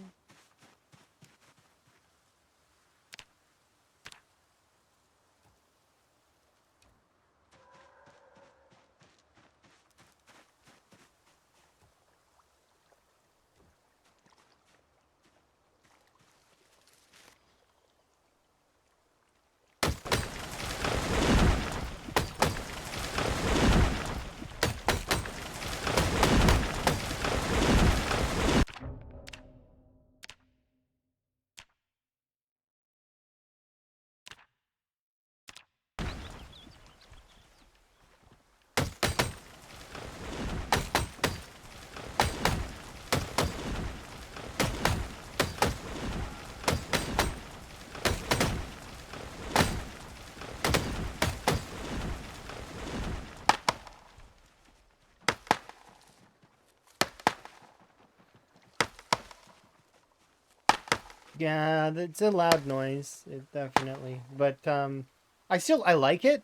Yeah, it's a loud noise, it definitely. But I like it.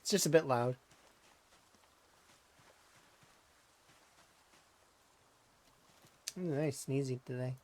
It's just a bit loud. I'm very sneezy today.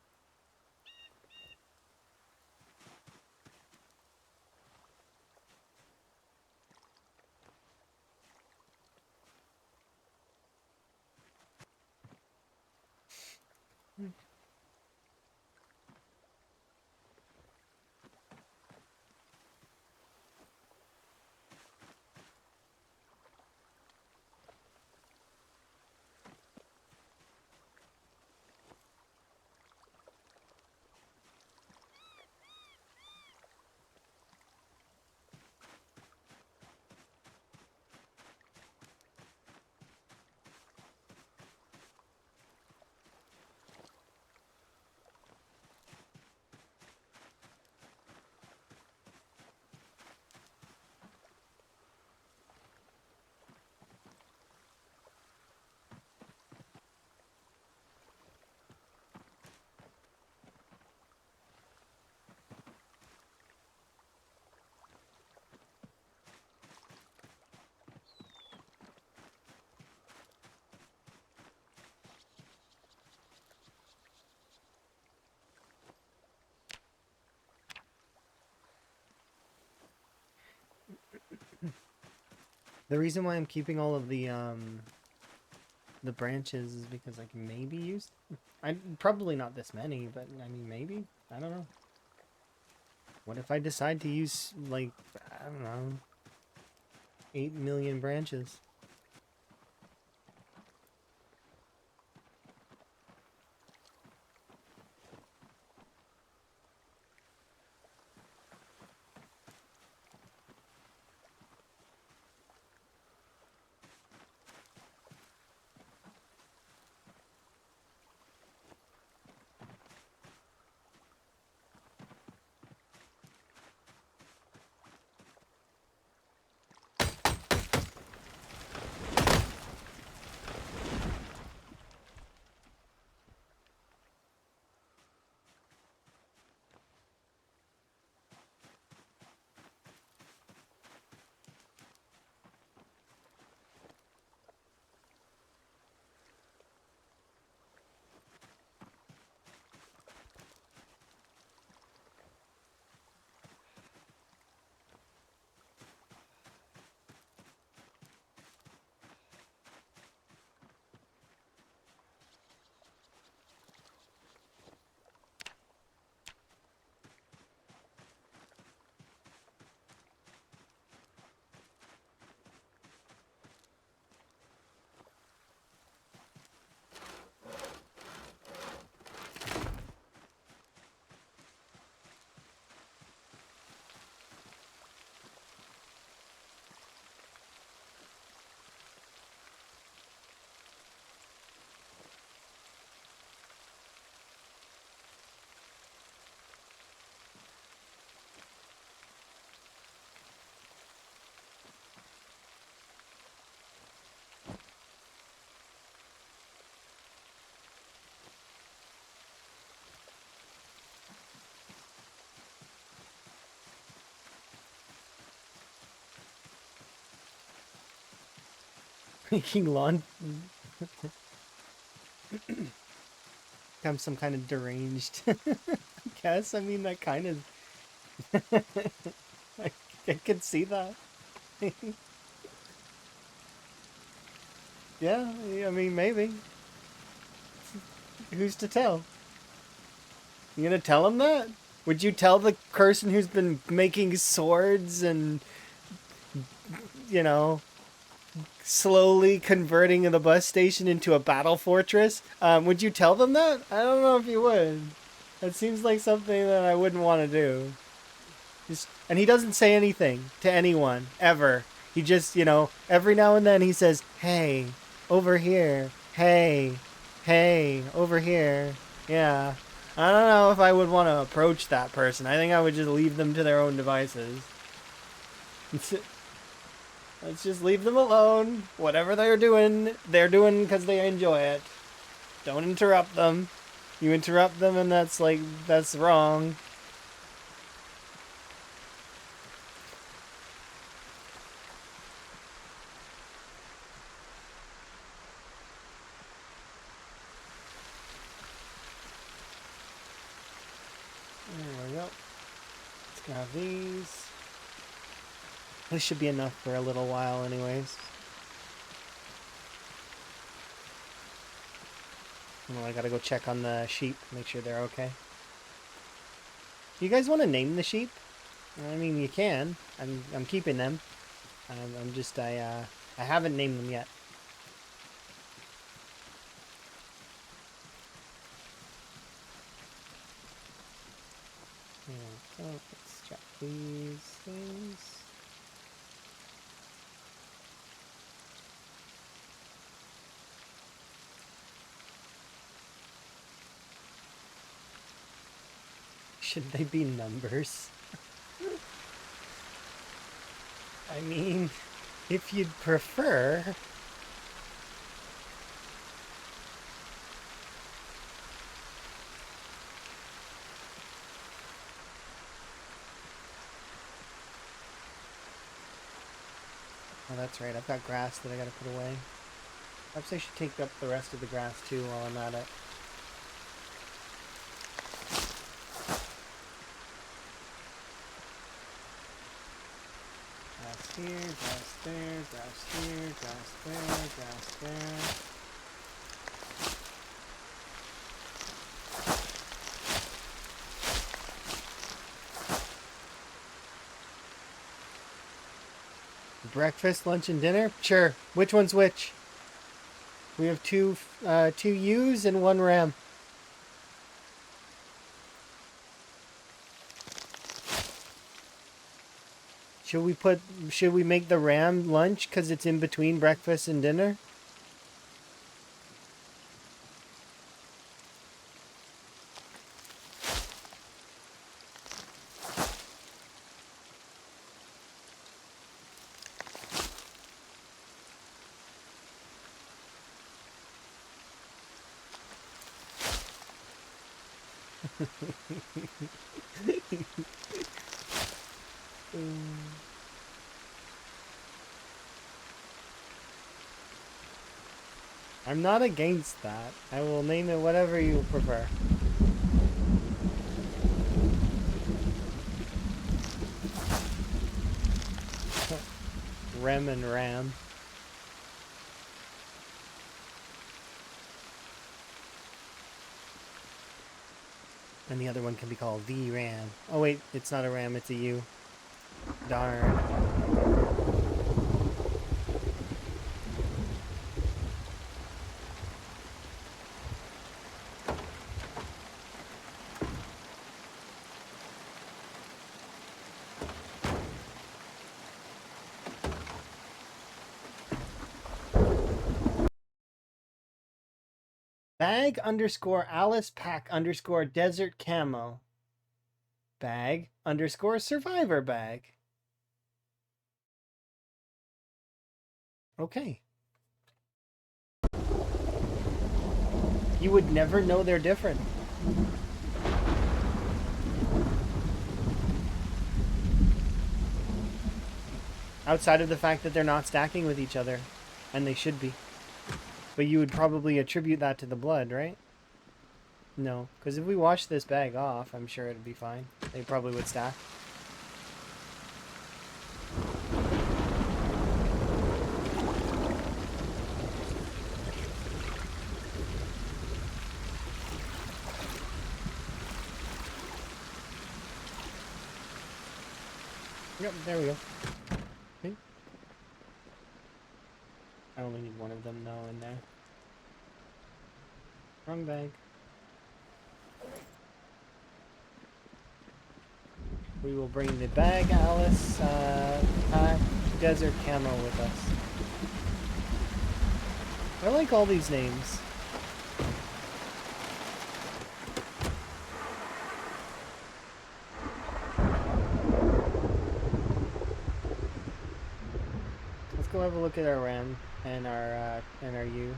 The reason why I'm keeping all of the branches is because I can maybe use. I probably not this many, but I mean maybe. I don't know. What if I decide to use like I don't know 8 million branches? Making lawn become some kind of deranged. I guess. I mean that kind of. I, I could see that. Yeah, I mean maybe. Who's to tell? You gonna tell him that? Would you tell the person who's been making swords and, you know, slowly converting the bus station into a battle fortress? Would you tell them that? I don't know if you would. That seems like something that I wouldn't want to do. And he doesn't say anything to anyone, ever. He just, every now and then he says, hey, over here. Hey, hey, over here. Yeah. I don't know if I would want to approach that person. I think I would just leave them to their own devices. Let's just leave them alone. Whatever they're doing because they enjoy it. Don't interrupt them. You interrupt them and that's wrong. There we go. Let's grab these. This should be enough for a little while anyways. Well, I gotta go check on the sheep, make sure they're okay. You guys want to name the sheep? I mean, you can. I'm keeping them. I haven't named them yet. There we go. Let's check these things. Should they be numbers? I mean, if you'd prefer. Oh, that's right. I've got grass that I gotta put away. Perhaps I should take up the rest of the grass too while I'm at it. here, grass there, grass here, grass there, grass there. Breakfast, lunch, and dinner? Sure. Which one's which? We have two ewes and one ram. Should we make the ram lunch because it's in between breakfast and dinner? I'm not against that. I will name it whatever you prefer. Rem and Ram. And the other one can be called the Ram. Oh wait, it's not a ram, it's a ewe. Darn. Bag underscore Alice pack underscore desert camo. Bag underscore survivor bag. Okay. You would never know they're different. Outside of the fact that they're not stacking with each other. And they should be. But you would probably attribute that to the blood, right? No, because if we wash this bag off, I'm sure it'd be fine. They probably would stack. Yep, there we go. Okay. I only need one of them though in there. Wrong bag. We will bring the bag, Alice, pack, desert camo with us. I like all these names. Let's go have a look at our ram and our ewe.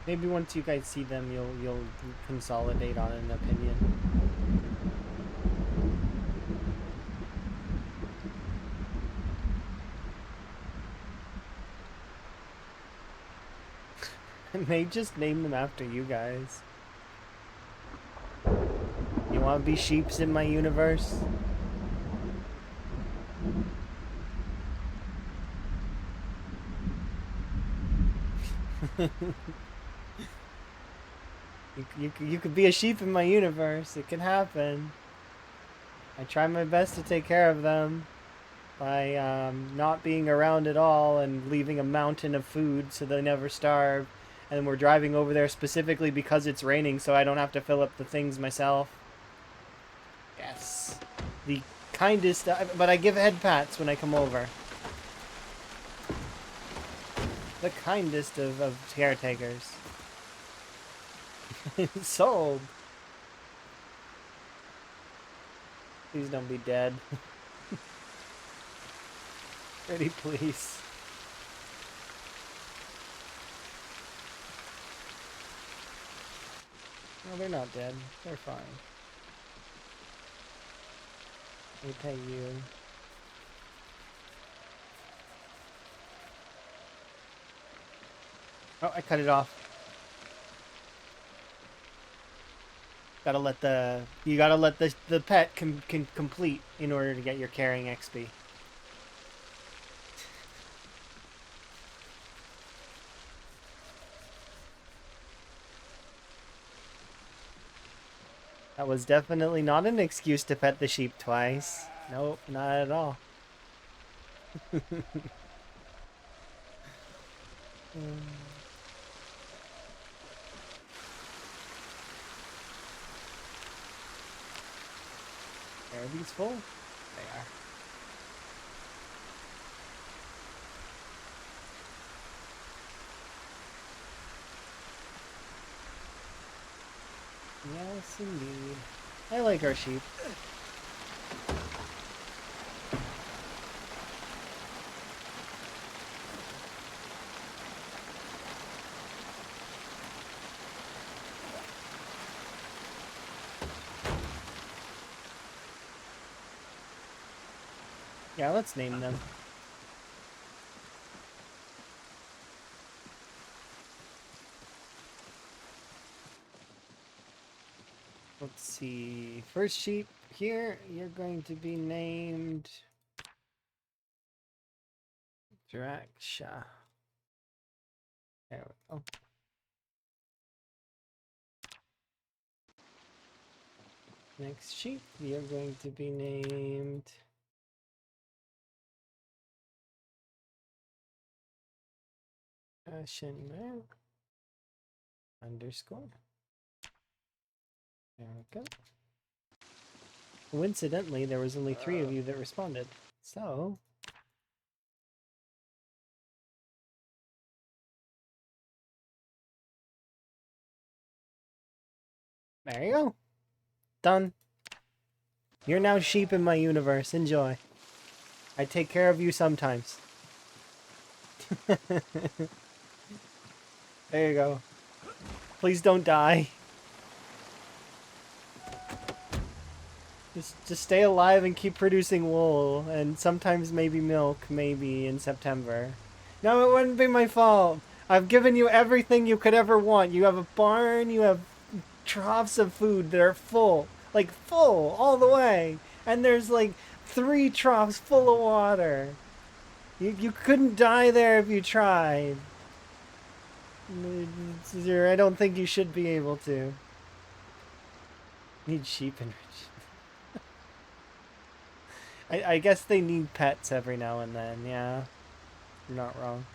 Maybe once you guys see them, you'll consolidate on an opinion. I may just name them after you guys. You want to be sheeps in my universe? You could be a sheep in my universe. It can happen. I try my best to take care of them by not being around at all and leaving a mountain of food so they never starve. And we're driving over there specifically because it's raining so I don't have to fill up the things myself. Yes. The kindest, but I give head pats when I come over. The kindest of caretakers. Sold. Please don't be dead. Pretty please. No, they're not dead. They're fine. We pay you. Oh, I cut it off. You gotta let the pet can complete in order to get your carrying XP. That was definitely not an excuse to pet the sheep twice. Nope, not at all. Are these full? They are. Yes, indeed. I like our sheep. Yeah, let's name them. Let's see. First sheep here, you're going to be named Draksha. There we go. Next sheep, you're going to be named Shinmer underscore. There we go. Coincidentally, there was only 3 of you that responded. So, there you go. Done. You're now sheep in my universe. Enjoy. I take care of you sometimes. There you go. Please don't die. Just stay alive and keep producing wool, and sometimes maybe milk, maybe in September. No, it wouldn't be my fault. I've given you everything you could ever want. You have a barn, you have troughs of food that are full. Like, full, all the way. And there's like 3 troughs full of water. You couldn't die there if you tried. I don't think you should be able to. Need sheep enrichment. I guess they need pets every now and then, yeah. You're not wrong.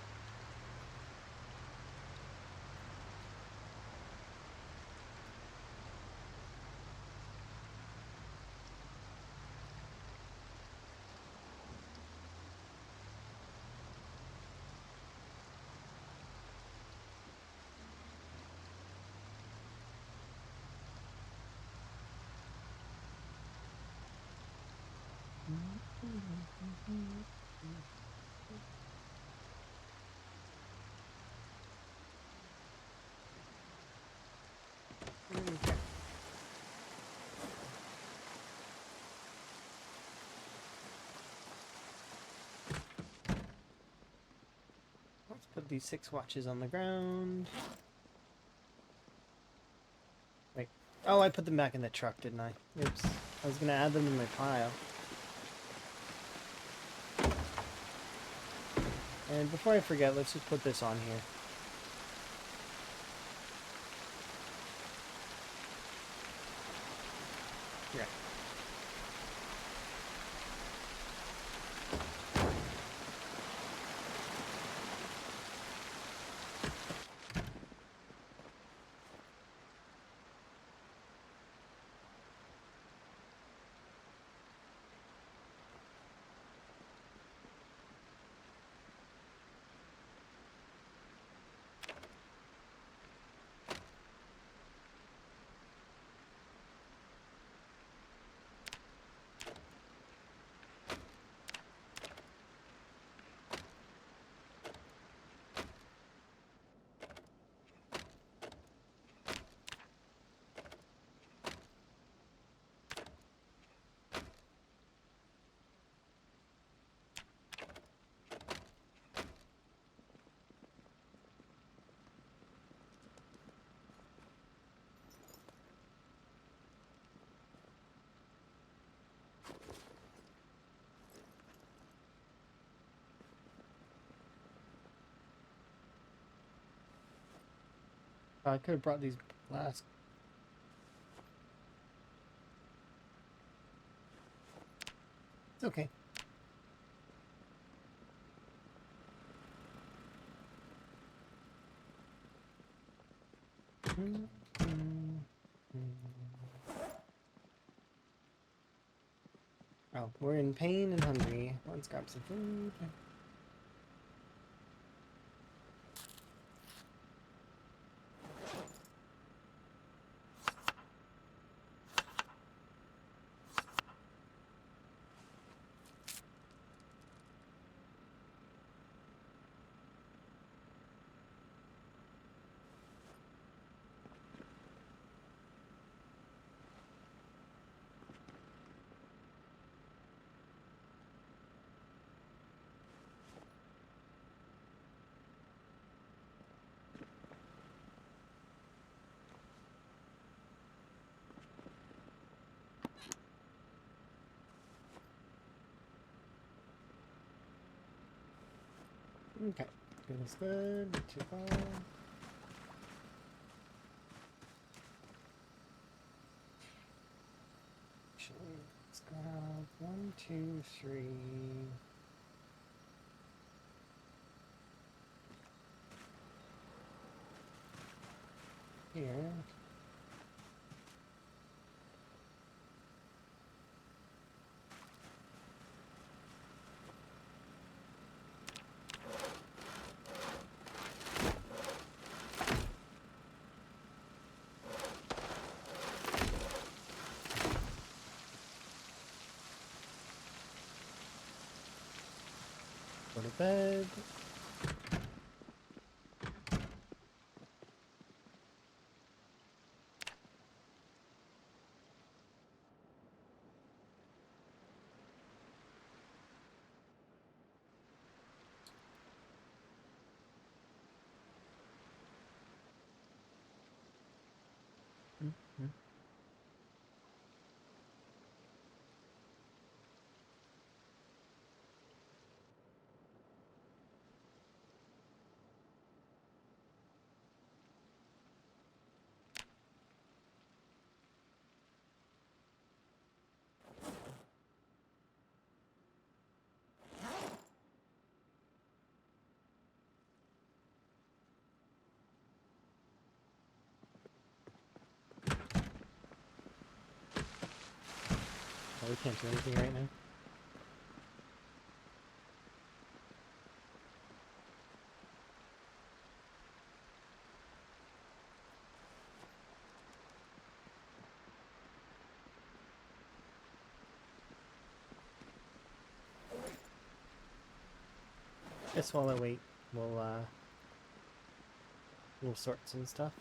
Let's put these 6 watches on the ground. Wait. Oh, I put them back in the truck, didn't I? Oops. I was gonna add them in my pile. And before I forget, let's just put this on here. Yeah. I could have brought these last. It's okay. Oh, we're in pain and hungry. Let's grab some food. Okay, good is good. Not too far. Actually, let's grab 1, 2, 3. Here. Go to bed. Mhm. Oh, we can't do anything right now. Guess while I wait, we'll sort some stuff.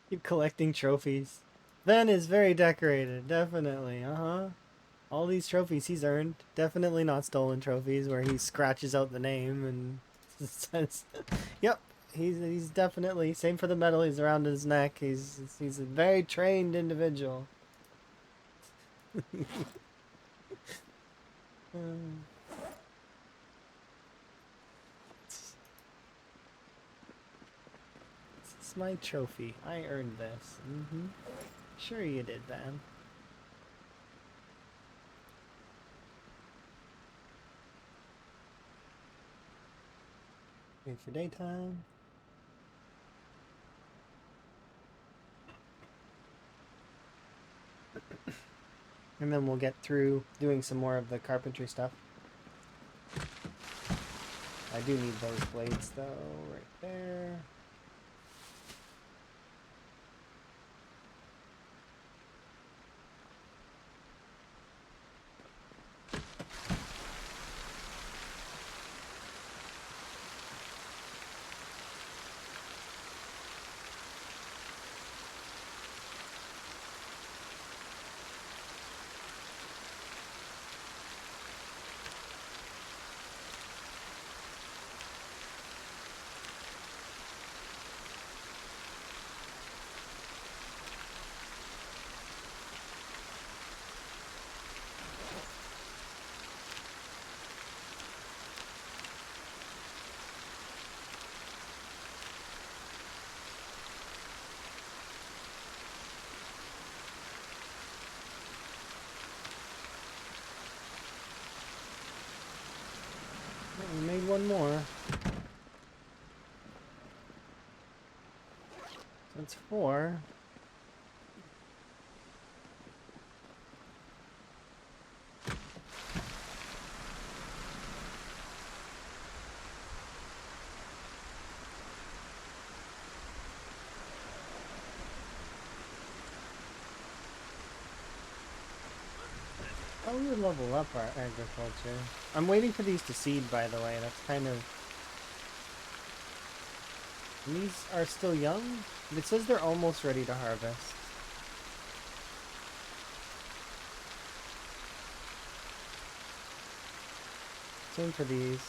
Keep collecting trophies. Ben is very decorated, definitely. Uh-huh. All these trophies he's earned. Definitely not stolen trophies where he scratches out the name and says, "Yep, he's definitely same for the medal he's around his neck. He's a very trained individual." Um, This is my trophy. I earned this. Sure you did, Ben. Wait for daytime. And then we'll get through doing some more of the carpentry stuff. I do need those blades though, right there. We made one more. That's 4. Oh, we would level up our agriculture. I'm waiting for these to seed, by the way. That's kind of... And these are still young? It says they're almost ready to harvest. Same for these.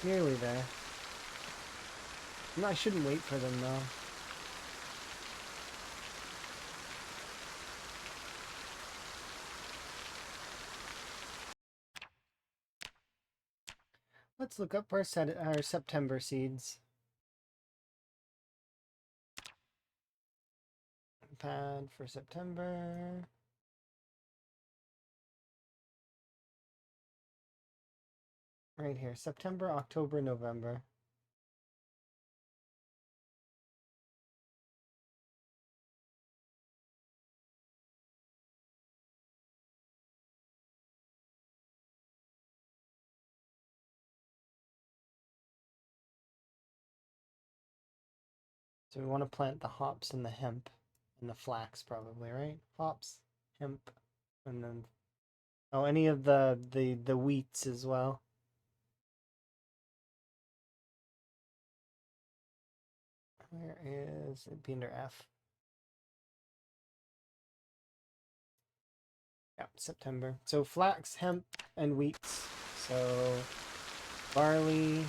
Nearly there. No, I shouldn't wait for them, though. Let's look up our September seeds. Pad for September. Right here, September, October, November. So we want to plant the hops and the hemp and the flax probably, right? Hops, hemp, and then oh, any of the wheats as well. Where is it? Be under F. Yeah, September. So flax, hemp, and wheats. So barley.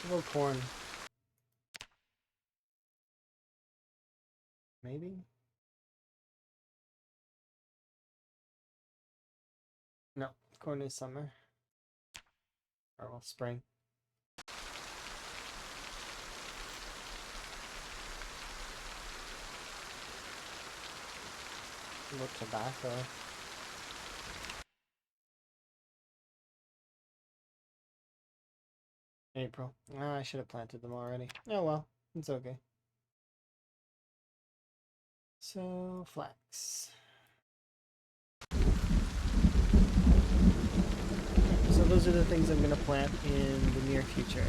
A little corn. Maybe? No, corn is summer. Or well, spring. A little tobacco. April. Ah, I should have planted them already. Oh well, it's okay. So, flax. So those are the things I'm going to plant in the near future.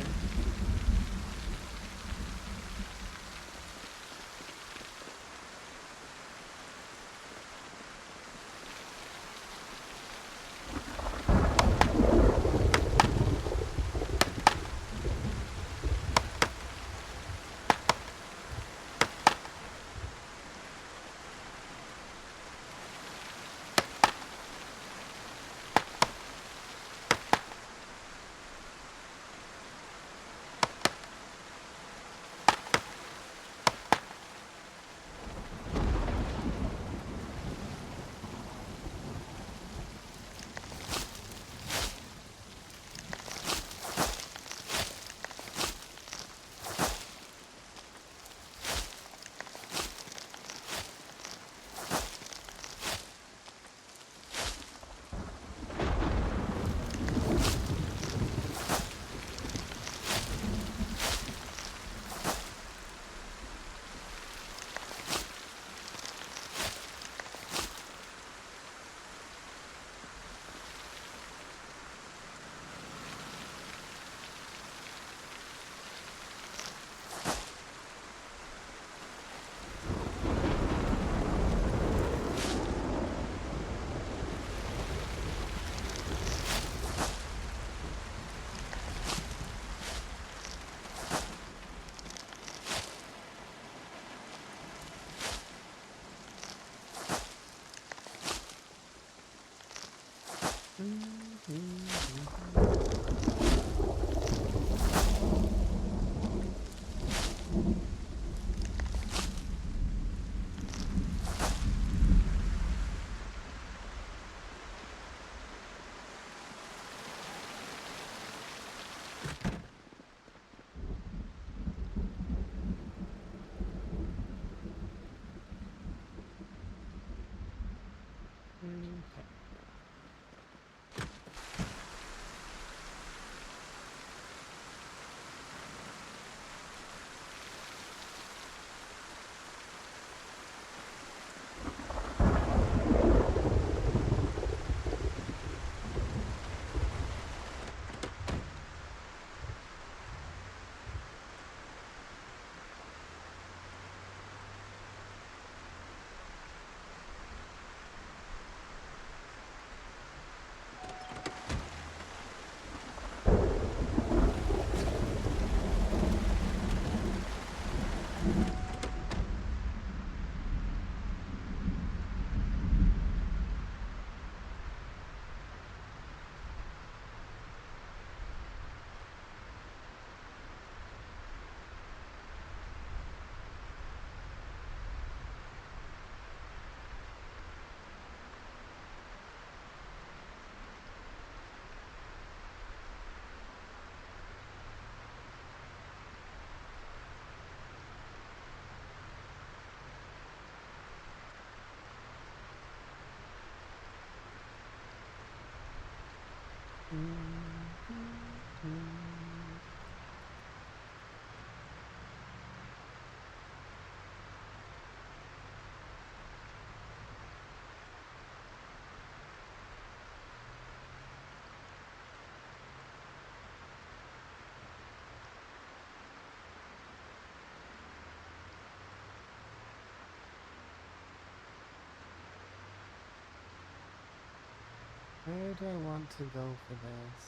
Where do I want to go for this?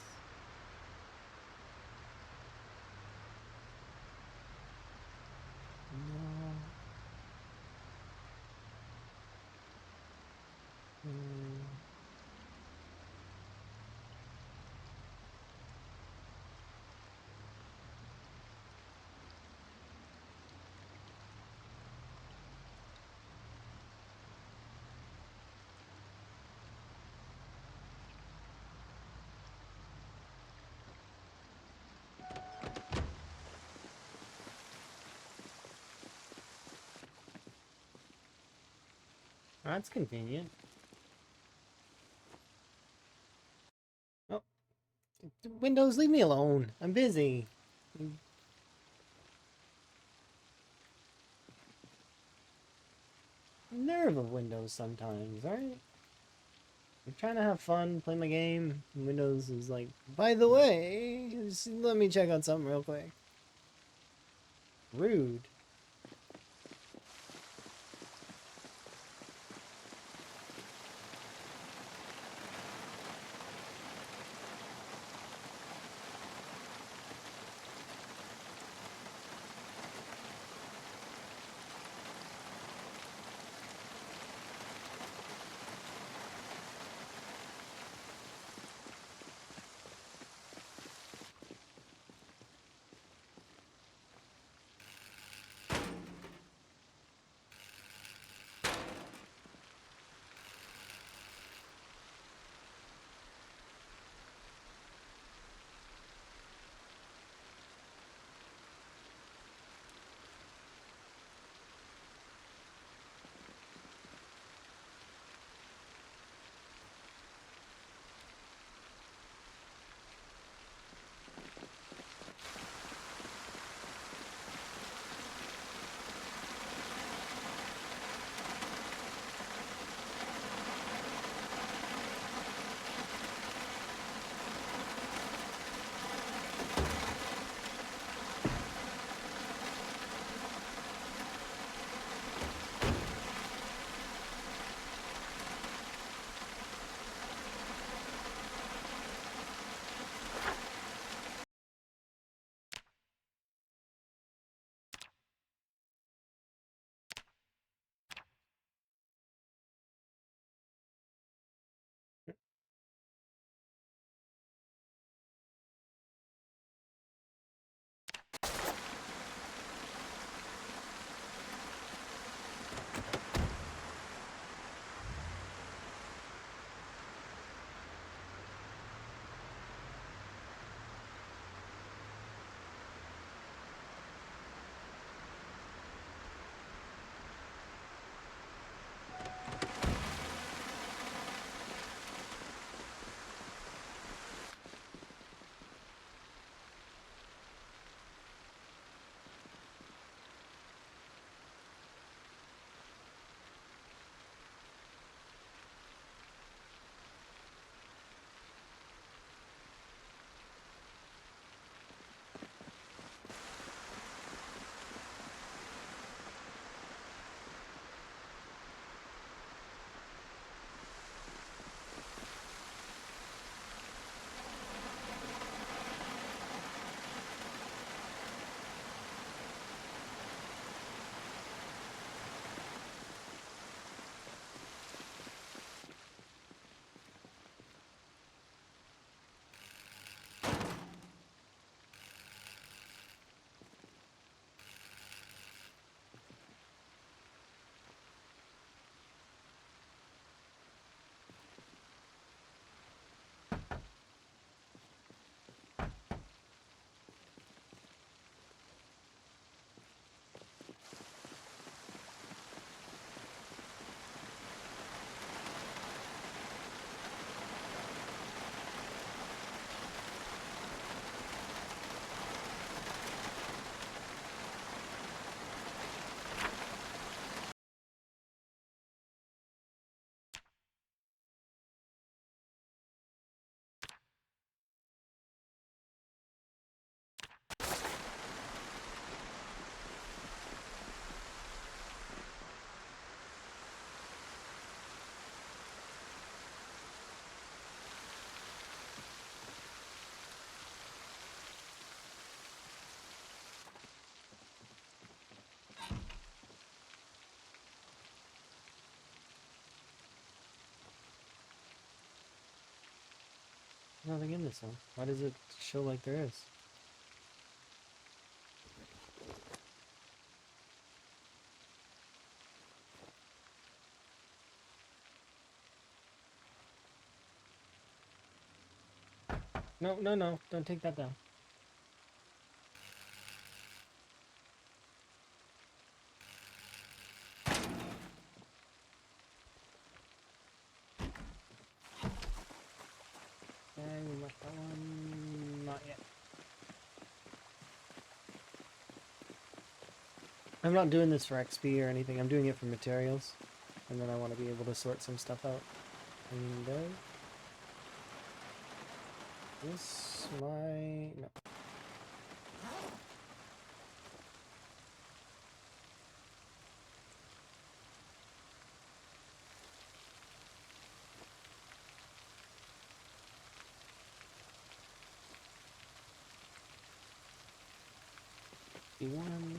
No. That's convenient. Oh, Windows, leave me alone. I'm busy. Nerve of Windows sometimes, right? I'm trying to have fun, play my game. And Windows is like, by the way, just let me check on something real quick. Rude. Nothing in this one. Why does it show like there is? No, no, no. Don't take that down. Okay, we left that one. Not yet. I'm not doing this for XP or anything. I'm doing it for materials. And then I want to be able to sort some stuff out. And this my no. B1.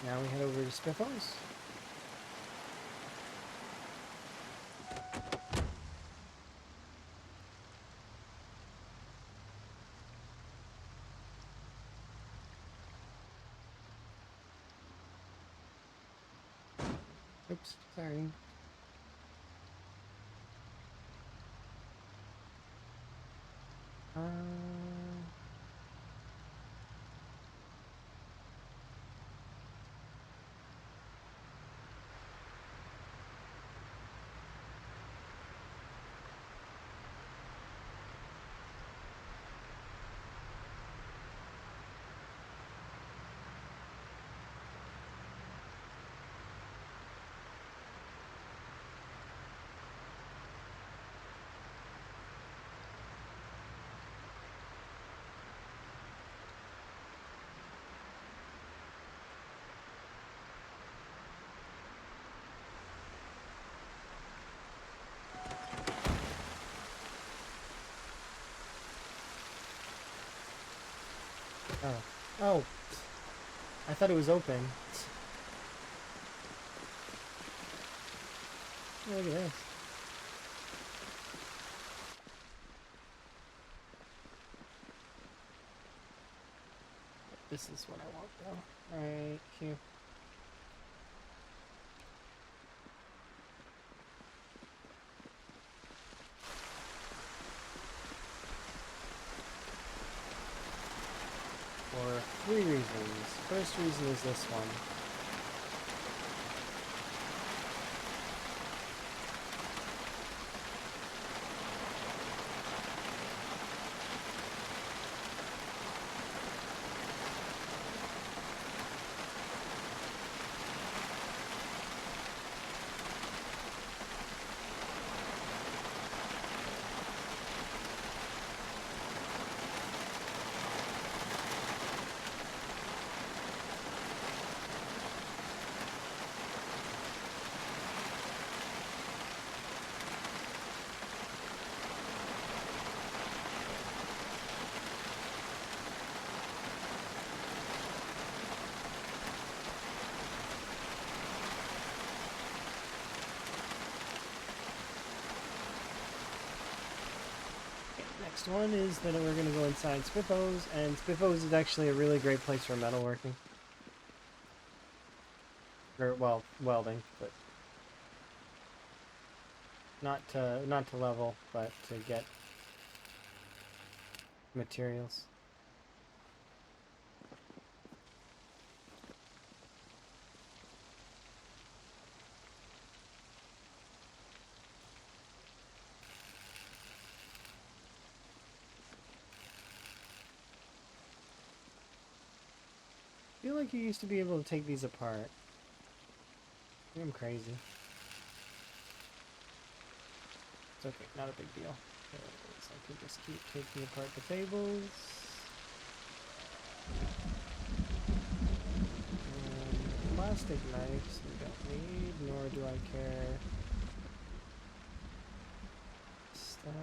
Now we head over to Spiffos. Oops, sorry. Uh, oh. Oh. I thought it was open. Oh, look at this. This is what I want though. Right here. Three reasons. First reason is this one. Next one is that we're going to go inside Spiffos, and Spiffos is actually a really great place for metalworking. Or, well, welding, but not to level, but to get materials. I feel like you used to be able to take these apart. I'm crazy. It's okay, not a big deal. So I can just keep taking apart the tables. Plastic knives we don't need, nor do I care. Style.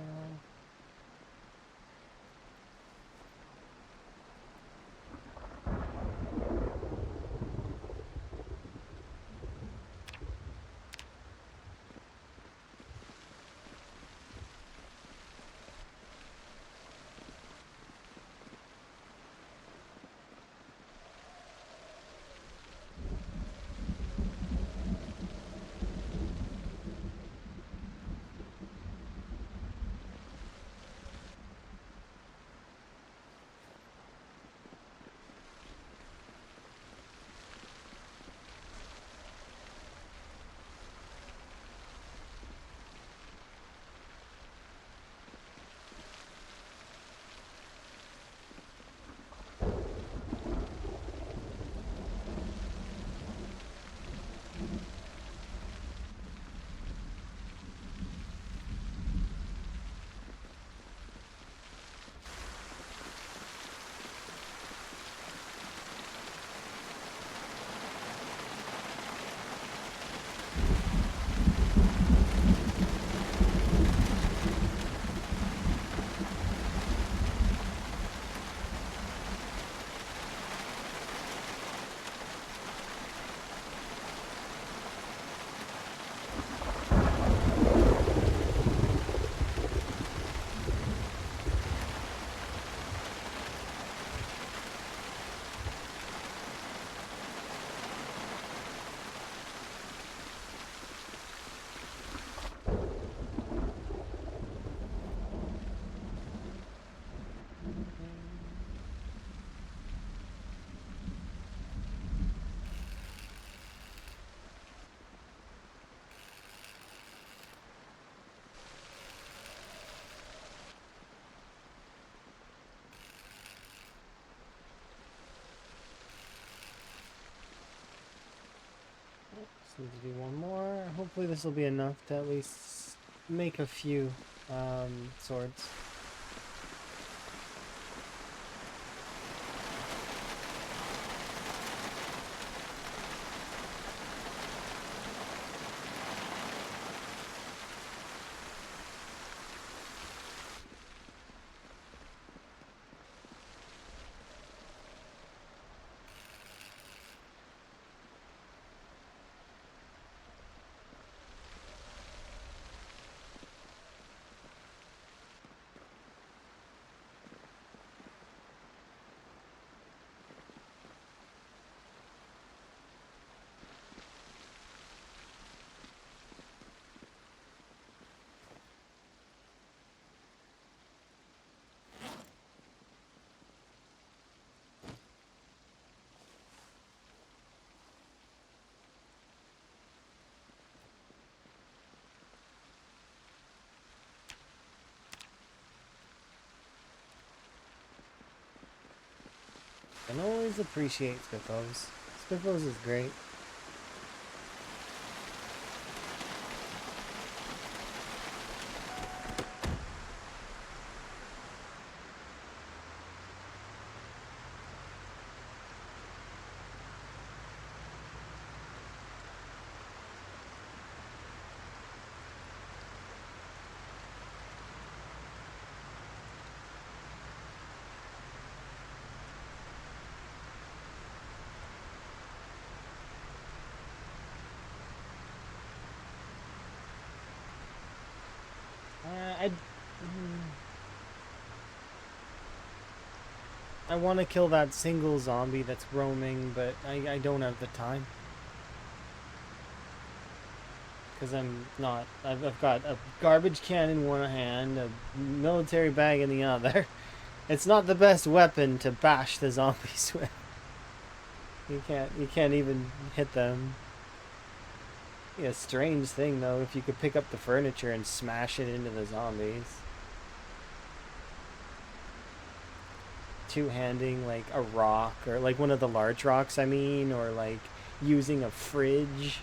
Just need to do one more. Hopefully this will be enough to at least make a few swords. Can always appreciate Spiffos. Spiffos is great. I I want to kill that single zombie that's roaming, but I don't have the time. Because I'm not. I've got a garbage can in one hand, a military bag in the other. It's not the best weapon to bash the zombies with. You can't even hit them. Yeah, strange thing though, if you could pick up the furniture and smash it into the zombies. Two-handing like a rock, or like one of the large rocks, I mean, or like using a fridge.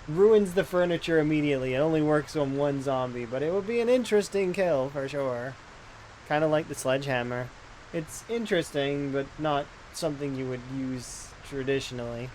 Ruins the furniture immediately. It only works on one zombie, but it would be an interesting kill for sure. Kind of like the sledgehammer. It's interesting, but not something you would use traditionally.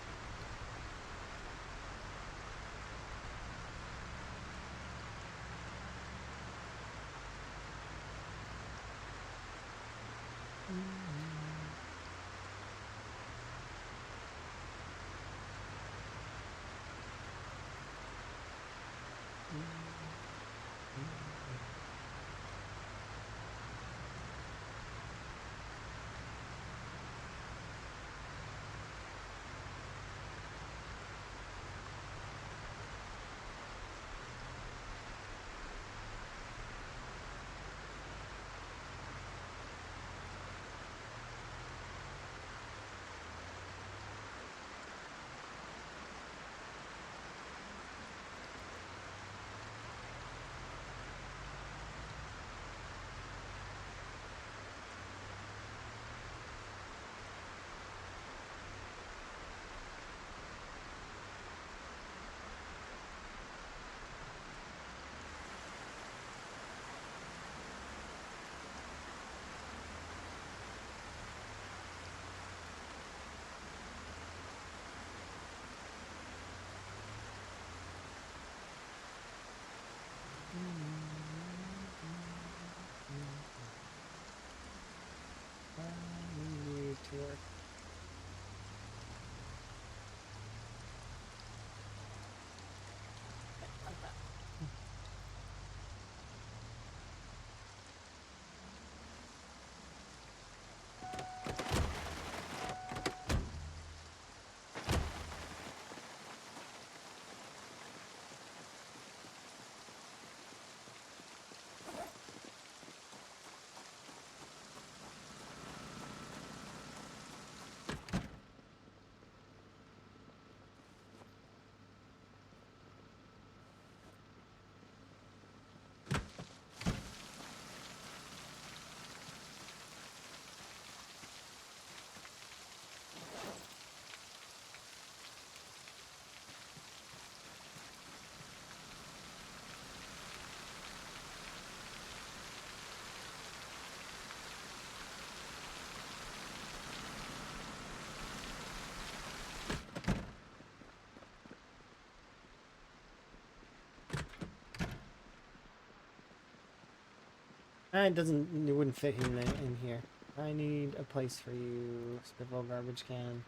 It doesn't. It wouldn't fit in here. I need a place for you, Spitball garbage can.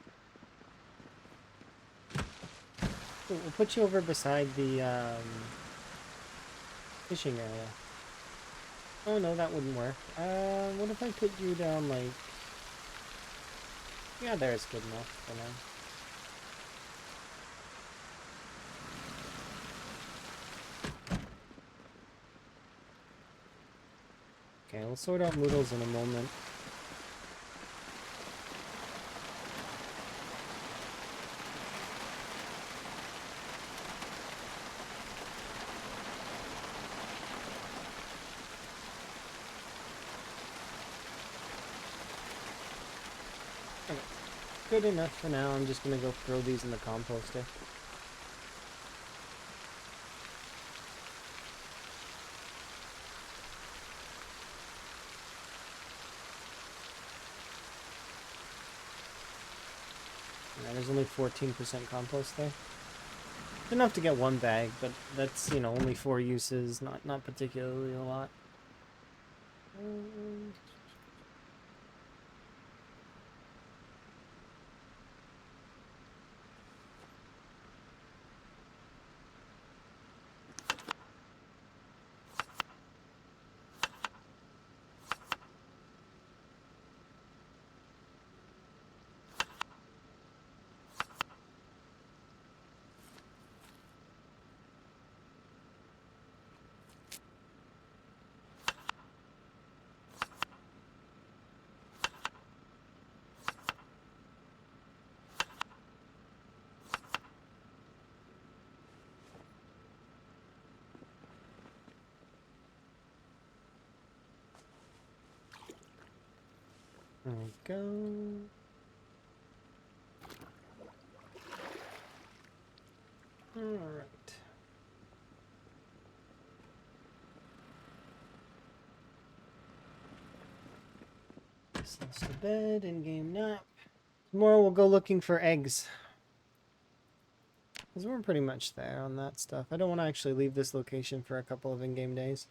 We'll put you over beside the fishing area. Oh no, that wouldn't work. What if I put you down like? Yeah, there's good enough for now. Okay, we'll sort out Moodles in a moment. good enough for now. I'm just gonna go throw these in the composter. Yeah, there's only 14% compost there. Enough to get one bag, but that's, you know, only 4 uses, not particularly a lot. There we go. Alright. This is to bed, in-game nap. Tomorrow we'll go looking for eggs. Because we're pretty much there on that stuff. I don't want to actually leave this location for a couple of in-game days.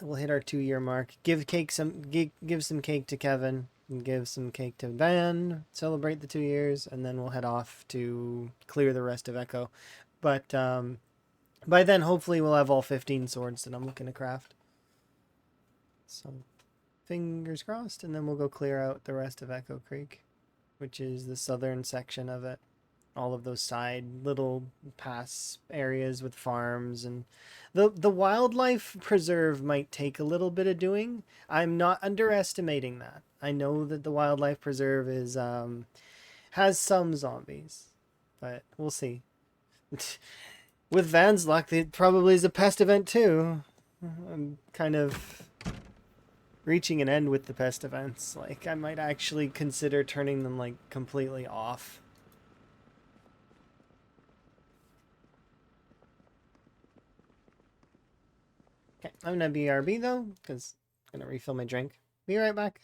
We'll hit our 2-year mark. Give some cake to Kevin. And give some cake to Van. Celebrate the 2 years. And then we'll head off to clear the rest of Echo. But by then, hopefully, we'll have all 15 swords that I'm looking to craft. So, fingers crossed. And then we'll go clear out the rest of Echo Creek, which is the southern section of it. All of those side little pass areas with farms, and the wildlife preserve might take a little bit of doing. I'm not underestimating that. I know that the wildlife preserve is has some zombies, but we'll see. With Van's luck, it probably is a pest event too. I'm kind of reaching an end with the pest events. Like, I might actually consider turning them like completely off. Okay, I'm gonna BRB though, because I'm gonna refill my drink. Be right back.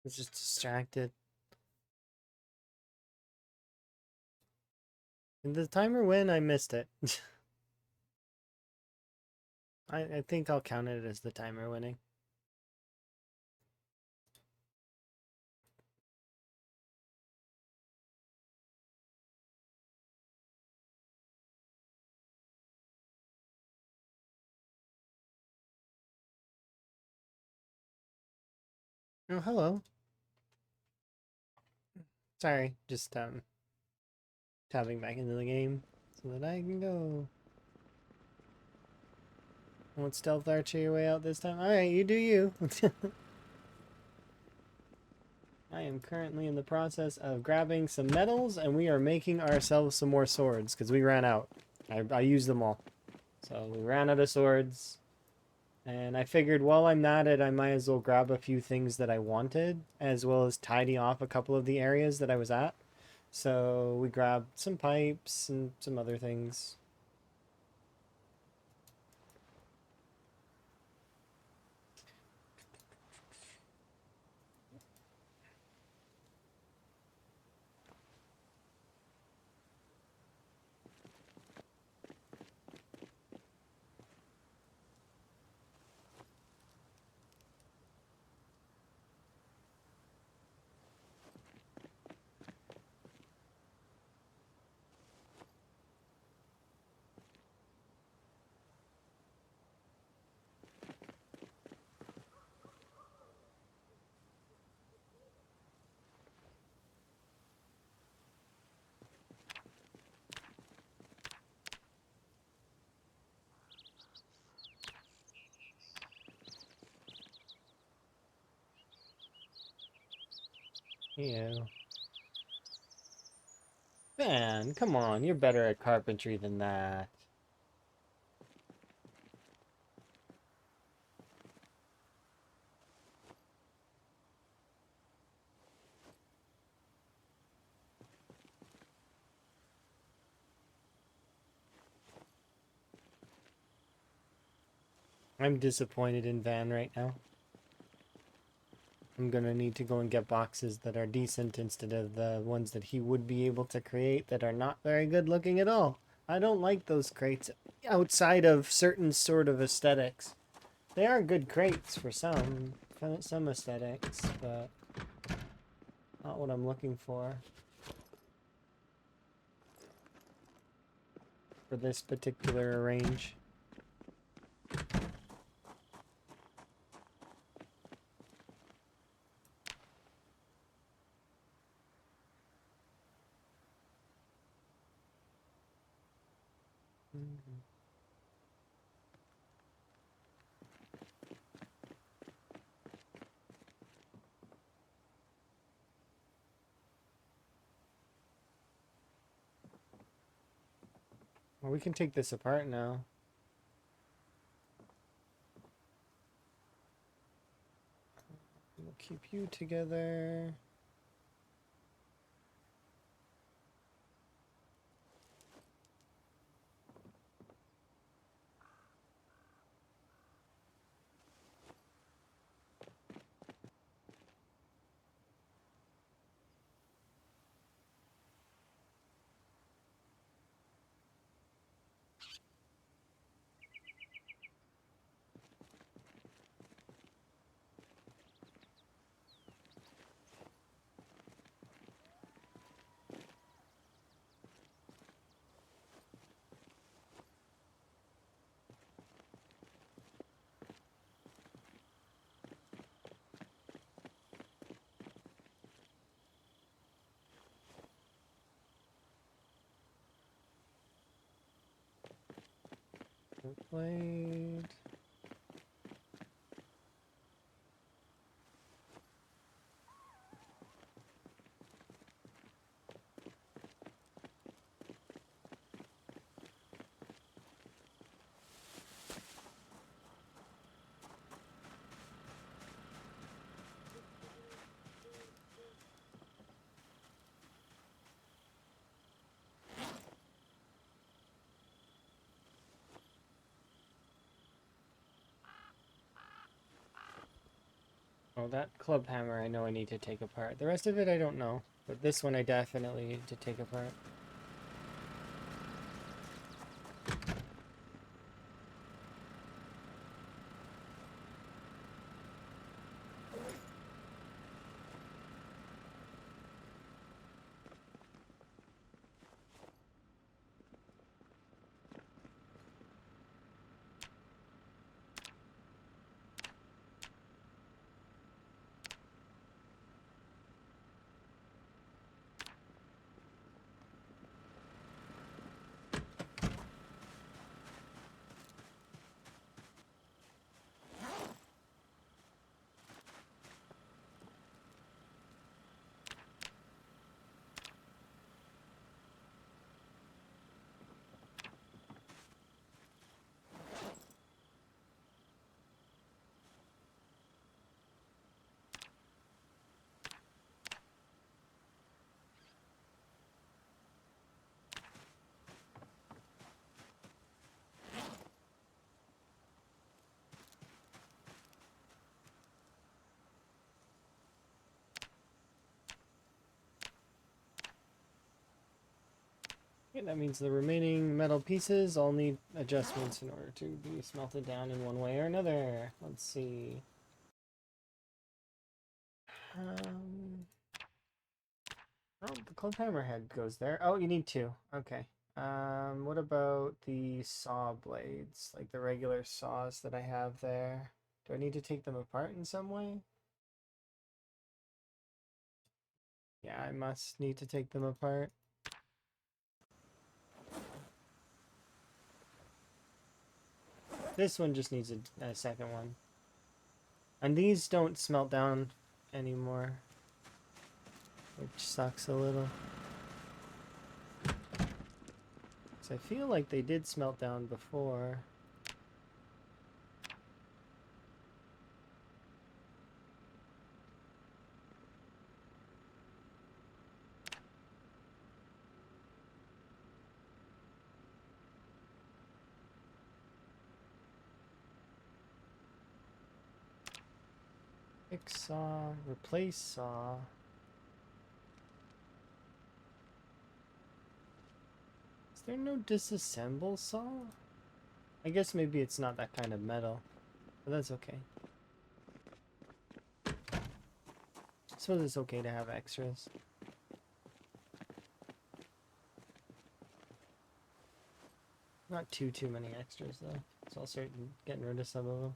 was just distracted. Did the timer win? I missed it. I think I'll count it as the timer winning. Oh, hello. Sorry, just tapping back into the game so that I can go. Won't stealth archer your way out this time? Alright, you do you. I am currently in the process of grabbing some metals, and we are making ourselves some more swords, because we ran out. I used them all. So we ran out of swords, and I figured while I'm at it, I might as well grab a few things that I wanted, as well as tidy off a couple of the areas that I was at. So we grabbed some pipes and some other things. Ew. Man, come on, you're better at carpentry than that. I'm disappointed in Van right now. I'm gonna need to go and get boxes that are decent instead of the ones that he would be able to create that are not very good looking at all. I don't like those crates outside of certain sort of aesthetics. They are good crates for some aesthetics, but not what I'm looking for this particular range. Well, we can take this apart now. We'll keep you together. Blade. Oh, that club hammer I know I need to take apart. The rest of it I don't know. But this one I definitely need to take apart. Okay, that means the remaining metal pieces all need adjustments in order to be smelted down in one way or another. Let's see. Um, oh, the club hammer head goes there. Oh, you need two. Okay. What about the saw blades? Like the regular saws that I have there. Do I need to take them apart in some way? Yeah, I must need to take them apart. This one just needs a second one. And these don't smelt down anymore, which sucks a little. So I feel like they did smelt down before. Fix saw, replace saw. Is there no disassemble saw? I guess maybe it's not that kind of metal, but that's okay. I suppose it's okay to have extras. Not too many extras though, so I'll start getting rid of some of them.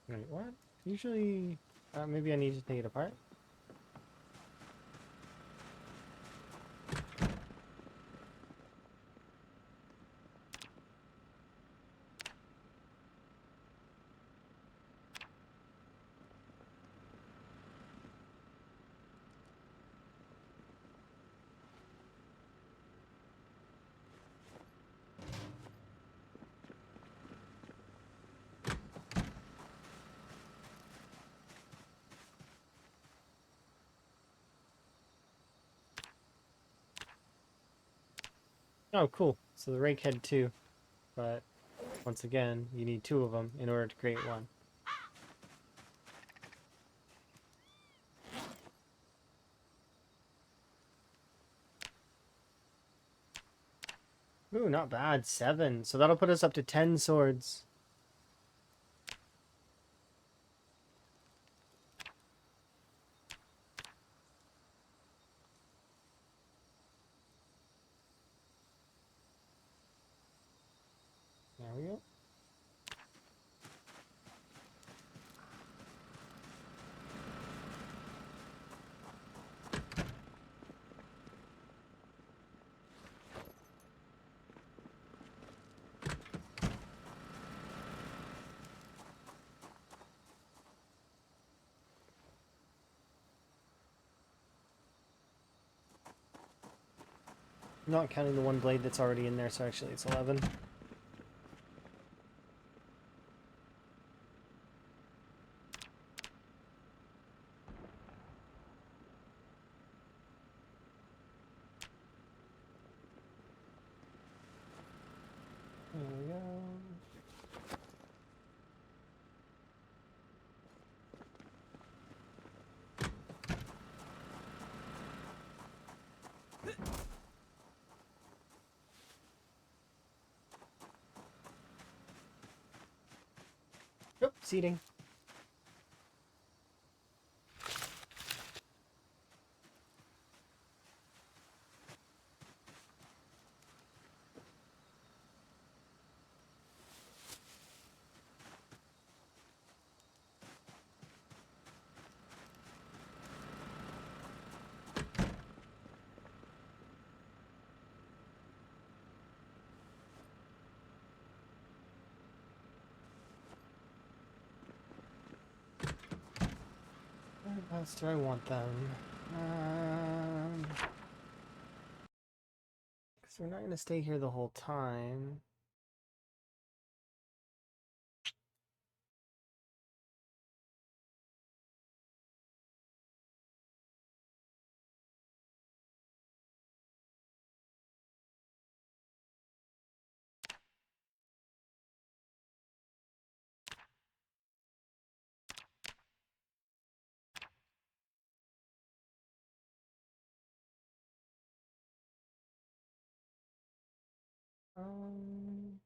Wait, what? Usually, maybe I need to take it apart. Oh, cool. So the rake had two, but once again, you need two of them in order to create one. Ooh, not bad. 7. So that'll put us up to 10 swords. There we go. Not counting the one blade that's already in there, so actually it's 11. There we go. Nope, seating. Whereabouts do I want them? Because we're not going to stay here the whole time. Um,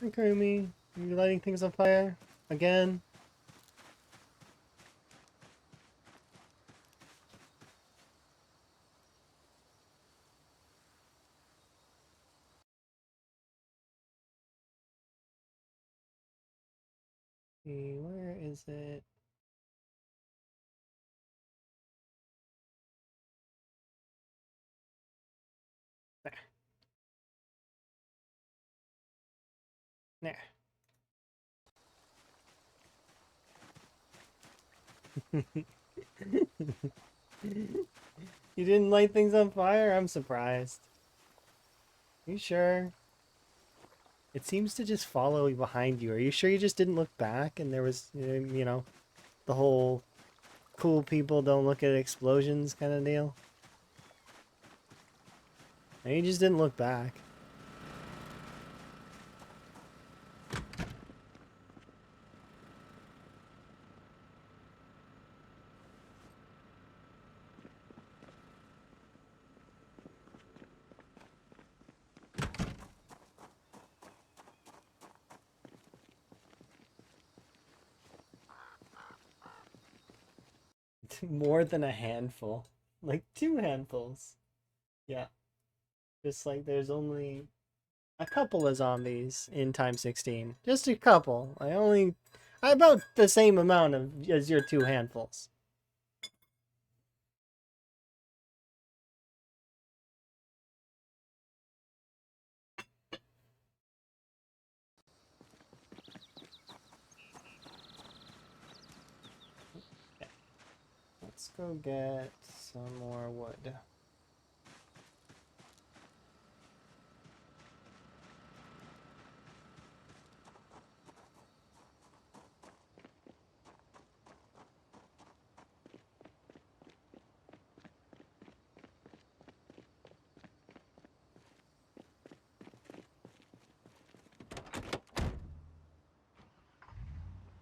Hi, Krumi. You lighting things on fire? Again? See, where is it? There. You didn't light things on fire? I'm surprised. You sure? It seems to just follow behind you. Are you sure you just didn't look back and there was, you know, the whole cool people don't look at explosions kind of deal? And you just didn't look back. More than a handful. Like 2 handfuls. Yeah. Just like there's only a couple of zombies in time 16. Just a couple. About the same amount as your 2 handfuls. Okay. Let's go get some more wood.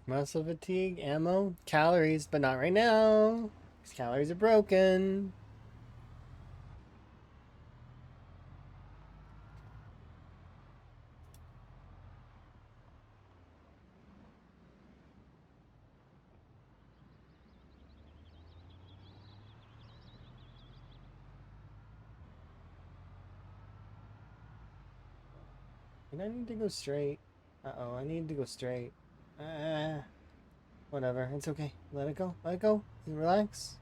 Muscle fatigue, ammo, calories, but not right now. Because calories are broken. And I need to go straight. Uh-oh, I need to go straight. Whatever, it's okay. Let it go, let it go. Relax.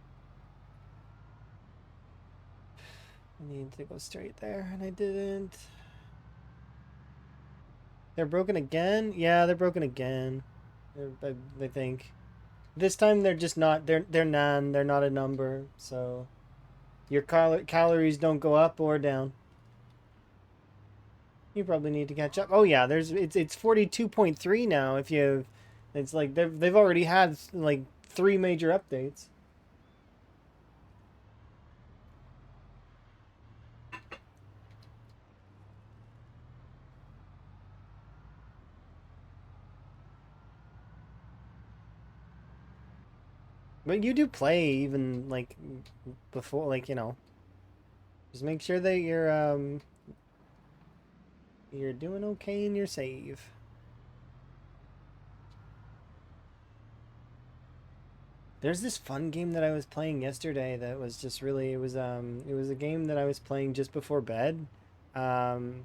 I need to go straight there, and I didn't. They're broken again? Yeah, they're broken again. I think. This time they're just not, they're none, they're not a number, so your calories don't go up or down. You probably need to catch up. Oh yeah, it's 42.3 now. If you, it's like they've already had like 3 major updates. But you do play even like before, like just make sure that you're doing okay in your save. There's this fun game that I was playing yesterday that was just really it was a game that I was playing just before bed. Um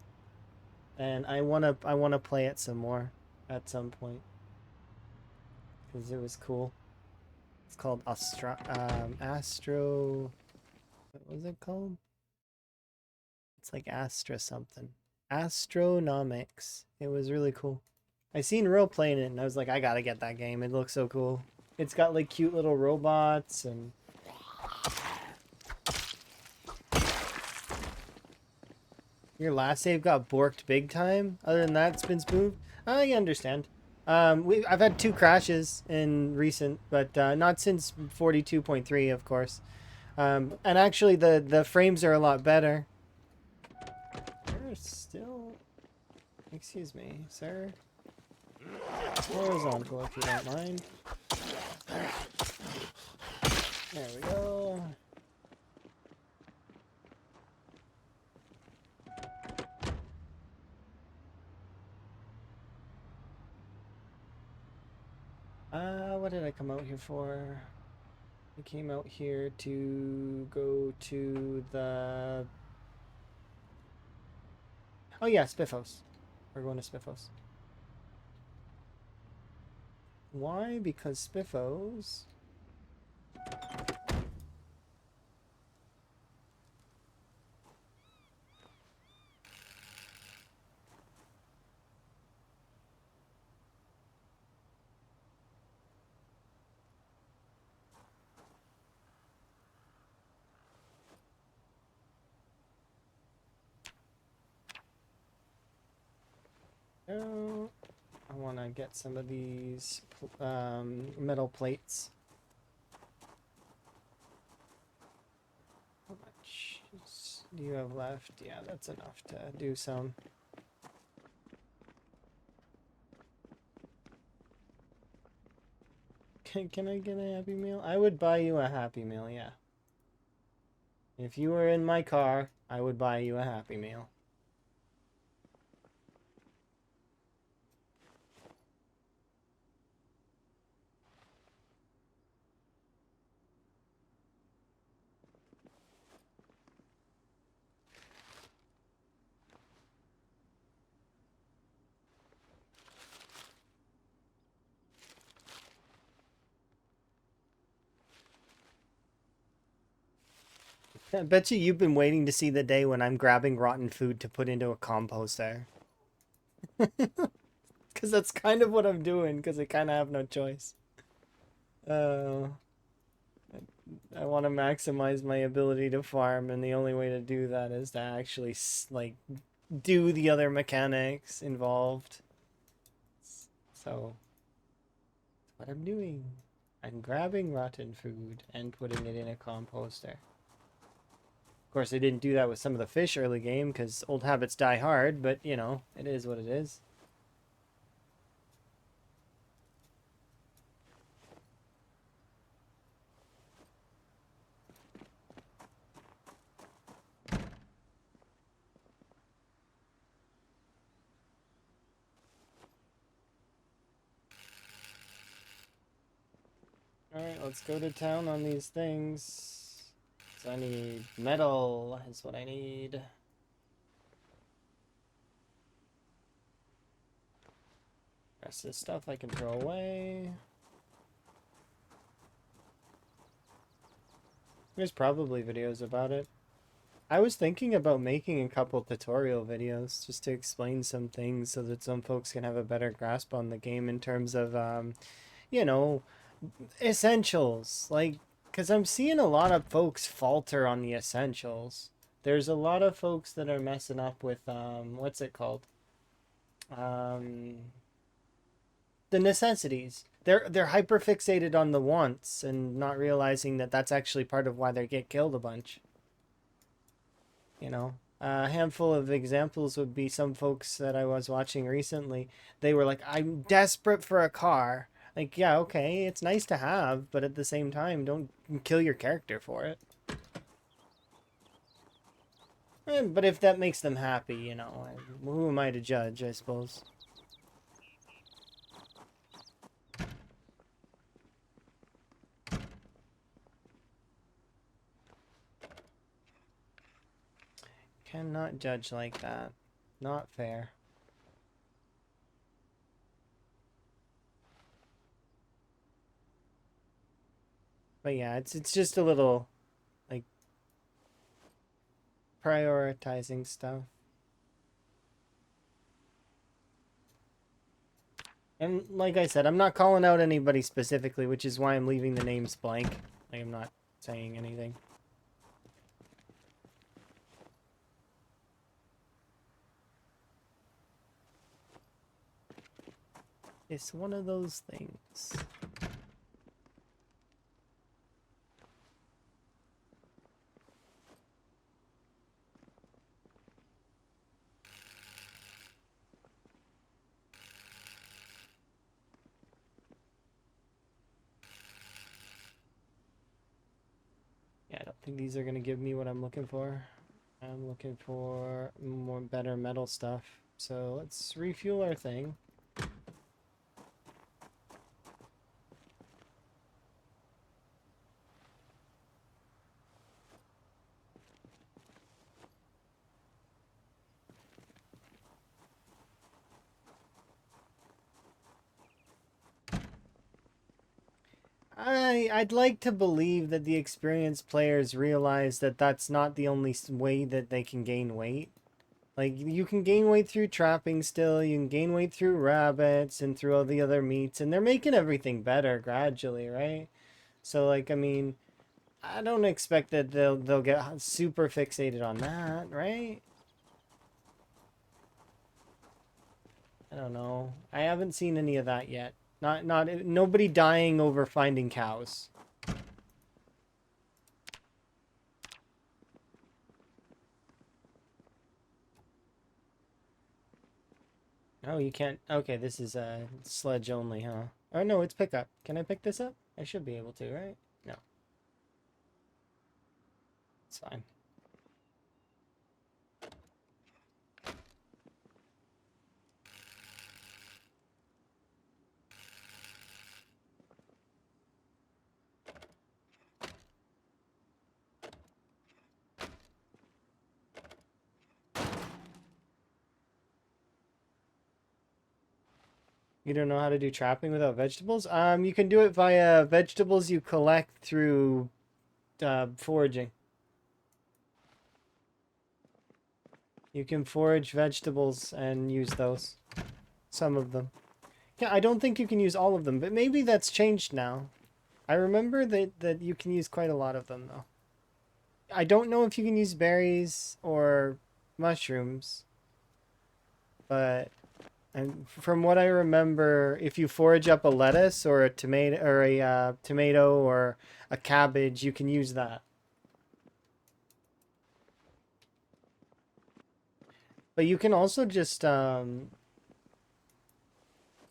and I wanna play it some more at some point because it was cool. It's called Astro, what was it called? It's like Astra something. Astronomics. It was really cool. I seen Ro playing it and I was like, I gotta get that game. It looks so cool. It's got like cute little robots and your last save got borked big time. Other than that, it's been smooth. I understand. I've had 2 crashes in recent, but not since 42.3, of course. And actually, the frames are a lot better. They're still, excuse me, sir. Horizontal, if you don't mind. There we go. What did I come out here for? I came out here to go to the... Oh yeah, Spiffos. We're going to Spiffos. Why? Because Spiffos... Oh, I want to get some of these metal plates. How much do you have left? Yeah, that's enough to do some. Can I get a Happy Meal? I would buy you a Happy Meal, yeah. If you were in my car, I would buy you a Happy Meal. I bet you've been waiting to see the day when I'm grabbing rotten food to put into a composter. Because that's kind of what I'm doing, because I kind of have no choice. Uh, I want to maximize my ability to farm, and the only way to do that is to actually, like, do the other mechanics involved. So, that's what I'm doing. I'm grabbing rotten food and putting it in a composter. Of course, I didn't do that with some of the fish early game because old habits die hard, but you know, it is what it is. Alright, let's go to town on these things. So I need metal, is what I need. Rest of this stuff I can throw away. There's probably videos about it. I was thinking about making a couple tutorial videos just to explain some things so that some folks can have a better grasp on the game in terms of, you know, essentials. Like, because I'm seeing a lot of folks falter on the essentials. There's a lot of folks that are messing up with, what's it called? Um, the necessities. They're hyper fixated on the wants and not realizing that that's actually part of why they get killed a bunch. You know, a handful of examples would be some folks that I was watching recently. They were like, I'm desperate for a car. Like, yeah, okay, it's nice to have, but at the same time, don't kill your character for it. But if that makes them happy, you know, who am I to judge, I suppose. Cannot judge like that. Not fair. But yeah, it's just a little, like, prioritizing stuff. And like I said, I'm not calling out anybody specifically, which is why I'm leaving the names blank. Like, I'm not saying anything. It's one of those things. Yeah, I don't think these are gonna give me what I'm looking for. I'm looking for more better metal stuff. So let's refuel our thing. I'd like to believe that the experienced players realize that that's not the only way that they can gain weight. Like, you can gain weight through trapping still, you can gain weight through rabbits and through all the other meats, and they're making everything better gradually, right? So, like, I mean, I don't expect that they'll get super fixated on that, right? I don't know. I haven't seen any of that yet. Nobody dying over finding cows. Oh, you can't. Okay, this is sledge only, huh? Oh no, it's pickup. Can I pick this up? I should be able to, right? No, it's fine. You don't know how to do trapping without vegetables? You can do it via vegetables you collect through foraging. You can forage vegetables and use those. Some of them. Yeah, I don't think you can use all of them, but maybe that's changed now. I remember that you can use quite a lot of them, though. I don't know if you can use berries or mushrooms, but and from what I remember, if you forage up a lettuce or a tomato or a cabbage, you can use that. But you can also just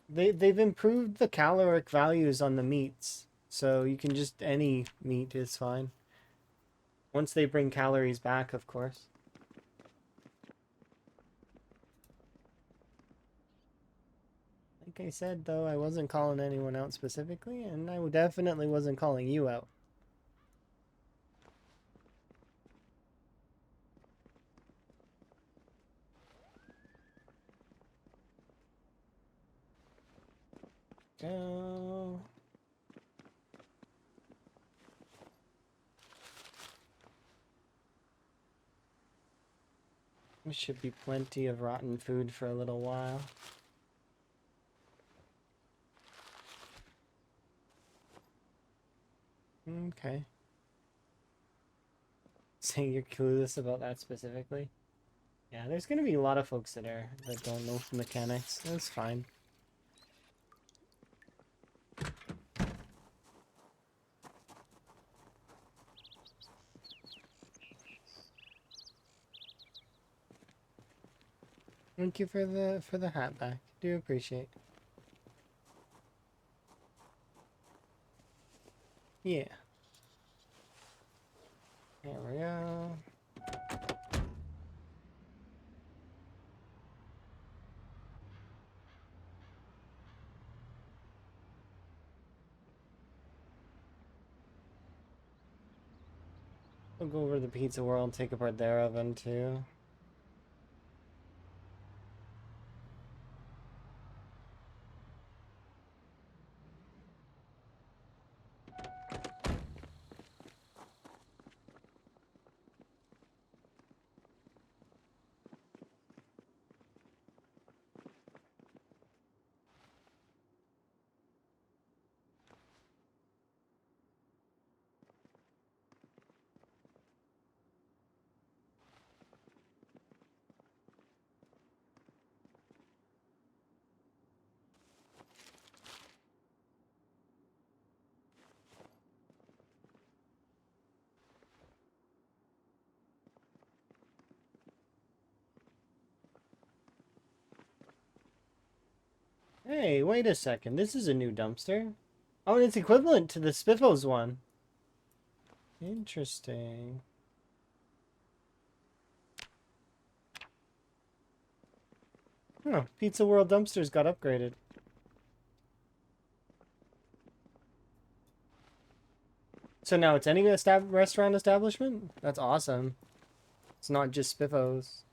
they've improved the caloric values on the meats, so you can just any meat is fine. Once they bring calories back, of course. Like I said, though, I wasn't calling anyone out specifically, and I definitely wasn't calling you out. Oh, there should be plenty of rotten food for a little while. Okay. Saying you're clueless about that specifically? Yeah, there's gonna be a lot of folks that don't know mechanics. That's fine. Thank you for the hat back. Do appreciate. Yeah. There we go. We'll go over to the pizza world and take apart their oven too. Hey, wait a second. This is a new dumpster. Oh, and it's equivalent to the Spiffos one. Interesting. Oh, Pizza World dumpsters got upgraded. So now it's any restaurant establishment? That's awesome. It's not just Spiffos.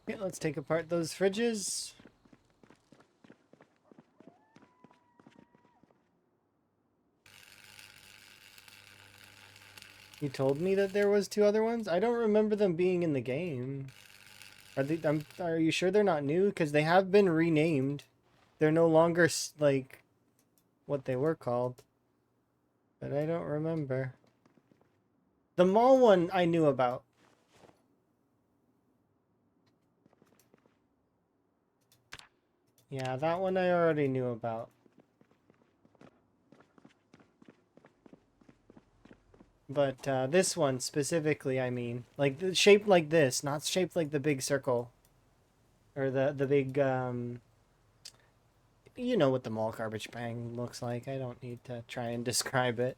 Okay, let's take apart those fridges. You told me that there was two other ones? I don't remember them being in the game. Are you sure they're not new? Because they have been renamed. They're no longer, like, what they were called. But I don't remember. The mall one I knew about. Yeah, that one I already knew about. But this one specifically, I mean, like shaped like this, not shaped like the big circle or the big you know what the mall garbage bag looks like. I don't need to try and describe it.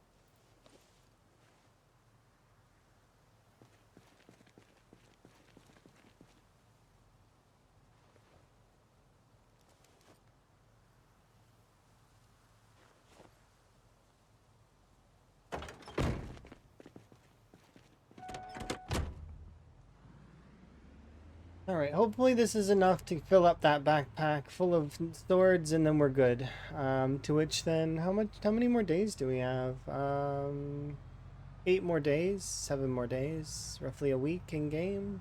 All right, hopefully this is enough to fill up that backpack full of swords, and then we're good. To which then, how many more days do we have? 8 more days, 7 more days, roughly a week in game.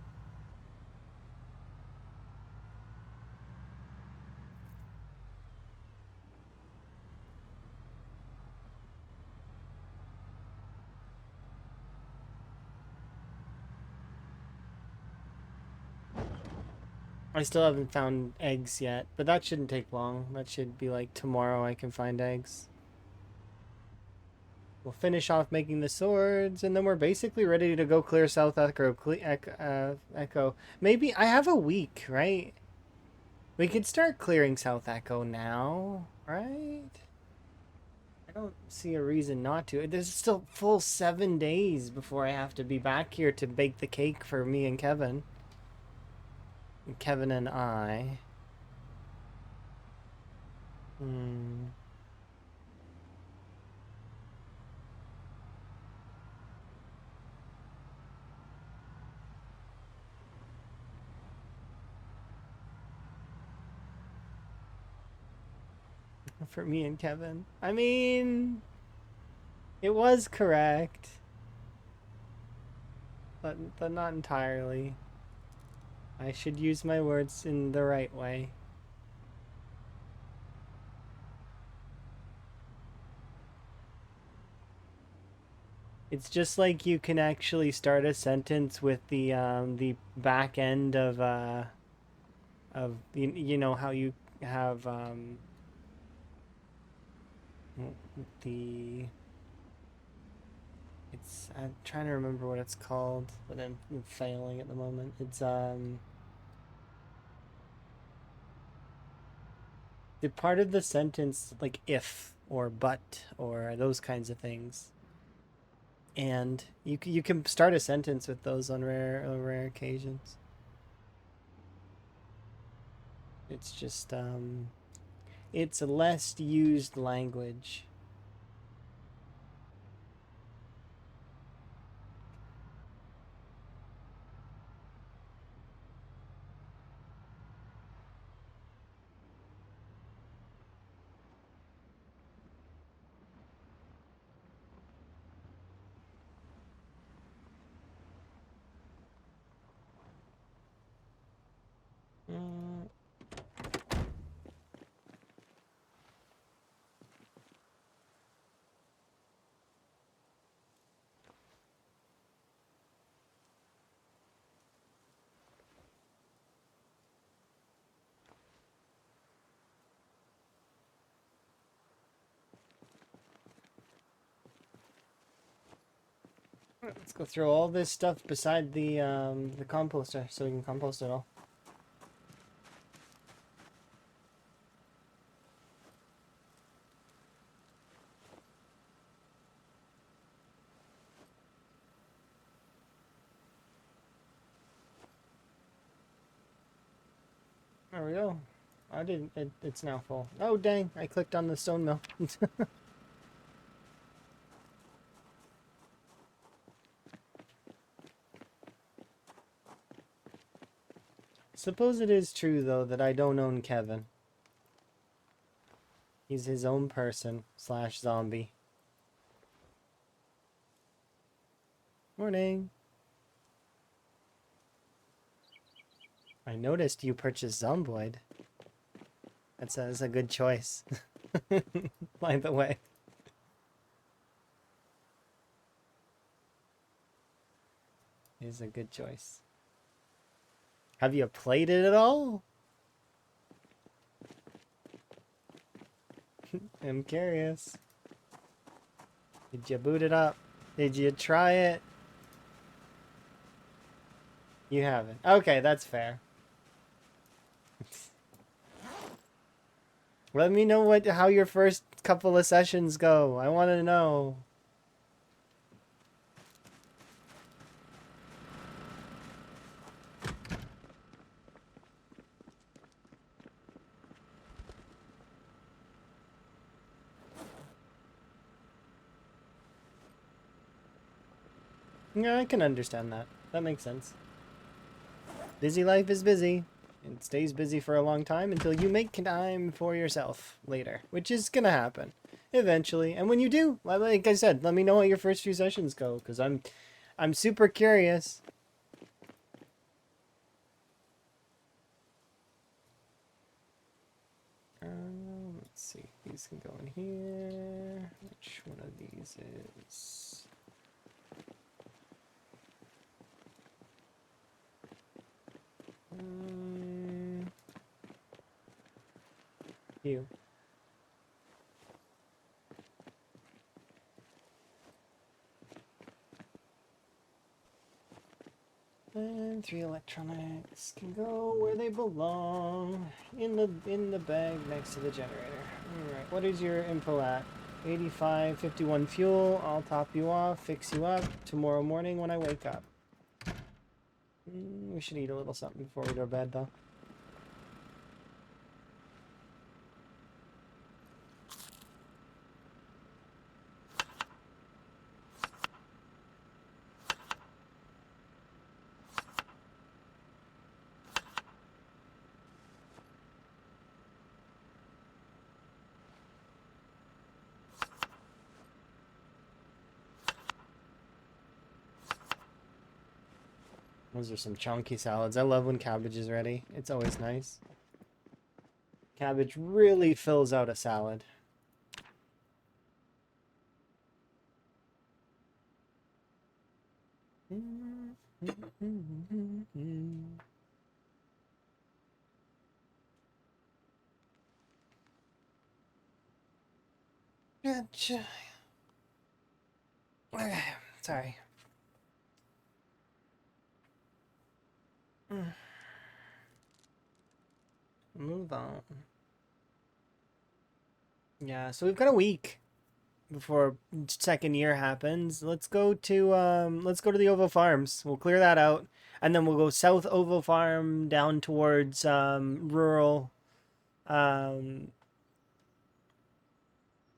I still haven't found eggs yet, but that shouldn't take long. That should be like tomorrow I can find eggs. We'll finish off making the swords, and then we're basically ready to go clear South Echo. Echo. Maybe I have a week, right? We could start clearing South Echo now, right? I don't see a reason not to. There's still full 7 days before I have to be back here to bake the cake for me and Kevin. Kevin and I. Hmm. For me and Kevin. I mean, it was correct, but not entirely. I should use my words in the right way. It's just like you can actually start a sentence with the back end of you know how you have the it's I'm trying to remember what it's called, but I'm failing at the moment. It's the part of the sentence like if or but or those kinds of things. And you can start a sentence with those on rare occasions. It's just it's a less used language. Mm, let's go throw all this stuff beside the composter so we can compost it all. There we go. I didn't. It's now full. Oh dang! I clicked on the stone mill. Suppose it is true, though, that I don't own Kevin. He's his own person slash zombie. Morning. I noticed you purchased Zomboid. That's a good choice. By the way. Is a good choice. Have you played it at all? I'm curious. Did you boot it up? Did you try it? You haven't. Okay, that's fair. Let me know how your first couple of sessions go. I want to know. Yeah, I can understand that. That makes sense. Busy life is busy. It stays busy for a long time until you make time for yourself later, which is gonna happen eventually. And when you do, like I said, let me know how your first few sessions go, because I'm super curious. Let's see. These can go in here. Which one of these is? You. And 3 electronics can go where they belong, in the bag next to the generator. All right. What is your info at? 8551 fuel. I'll top you off, fix you up tomorrow morning when I wake up. We should eat a little something before we go to bed, though. Those are some chunky salads. I love when cabbage is ready. It's always nice. Cabbage really fills out a salad. Gotcha. Okay, sorry. Move on. Yeah, so we've got a week before second year happens. Let's go to the Ovo Farms. We'll clear that out, and then we'll go south Ovo Farm down towards rural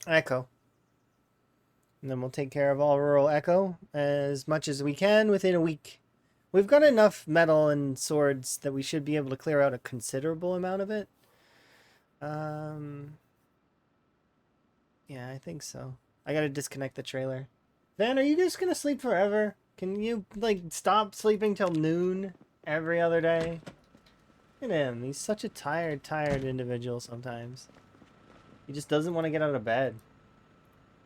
Echo. And then we'll take care of all rural Echo as much as we can within a week. We've got enough metal and swords that we should be able to clear out a considerable amount of it. Yeah, I think so. I gotta disconnect the trailer. Van, are you just gonna sleep forever? Can you, like, stop sleeping till noon every other day? Look at him. He's such a tired individual sometimes. He just doesn't want to get out of bed.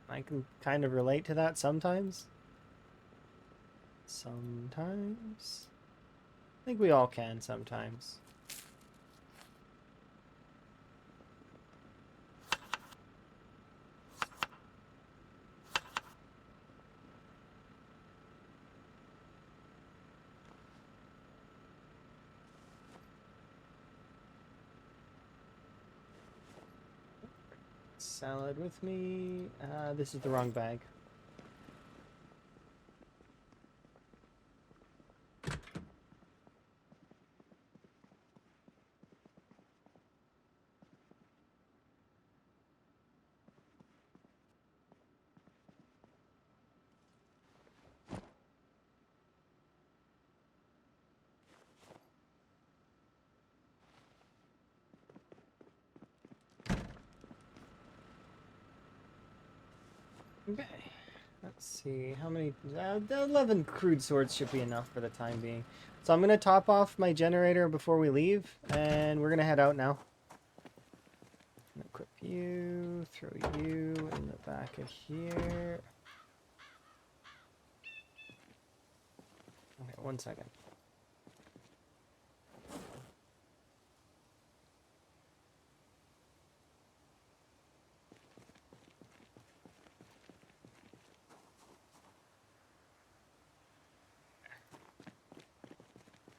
I can kind of relate to that sometimes. Sometimes. I think we all can sometimes. Salad with me. This is the wrong bag. Okay. Let's see. How many... 11 crude swords should be enough for the time being. So I'm going to top off my generator before we leave, and we're going to head out now. Equip you, throw you in the back of here. Okay, 1 second.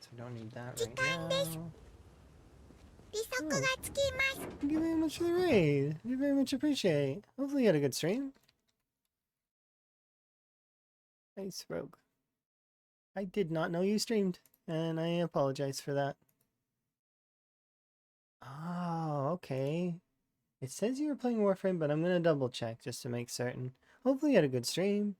So we don't need that right now. Oh, thank you very much for the raid. You very much appreciate. Hopefully you had a good stream. Nice, Rogue. I did not know you streamed, and I apologize for that. Oh, okay. It says you were playing Warframe, but I'm gonna double check just to make certain. Hopefully you had a good stream.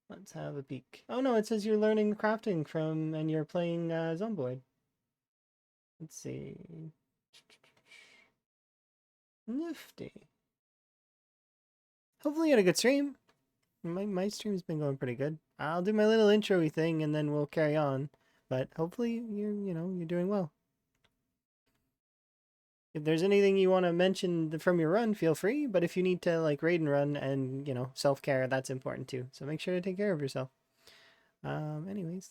Let's have a peek. Oh no, it says you're learning crafting from, and you're playing Zomboid. Let's see. Nifty. Hopefully you had a good stream. My stream's been going pretty good. I'll do my little intro-y thing and then we'll carry on. But hopefully you're doing well. If there's anything you want to mention from your run, feel free. But if you need to like raid and run and self-care, that's important too. So make sure to take care of yourself. Anyways.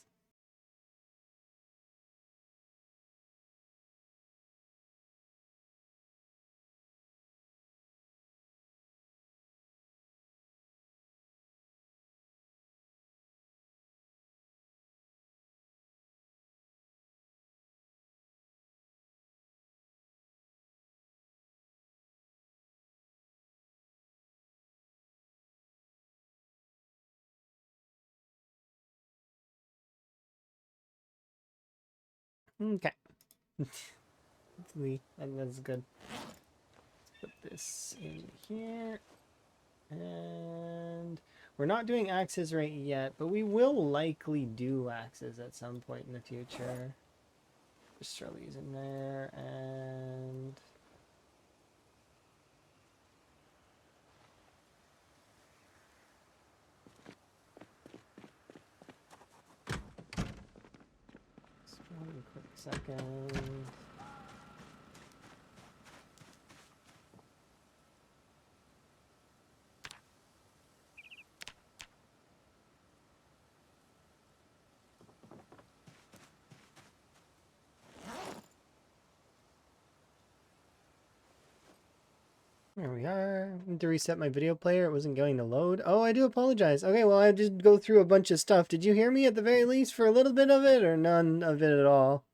Okay. That's good. Let's put this in here. And we're not doing axes right yet, but we will likely do axes at some point in the future. Just throw these in there and just one quick second. There we are. I need to reset my video player. It wasn't going to load. Oh, I do apologize. Okay, well, I just go through a bunch of stuff. Did you hear me at the very least for a little bit of it or none of it at all?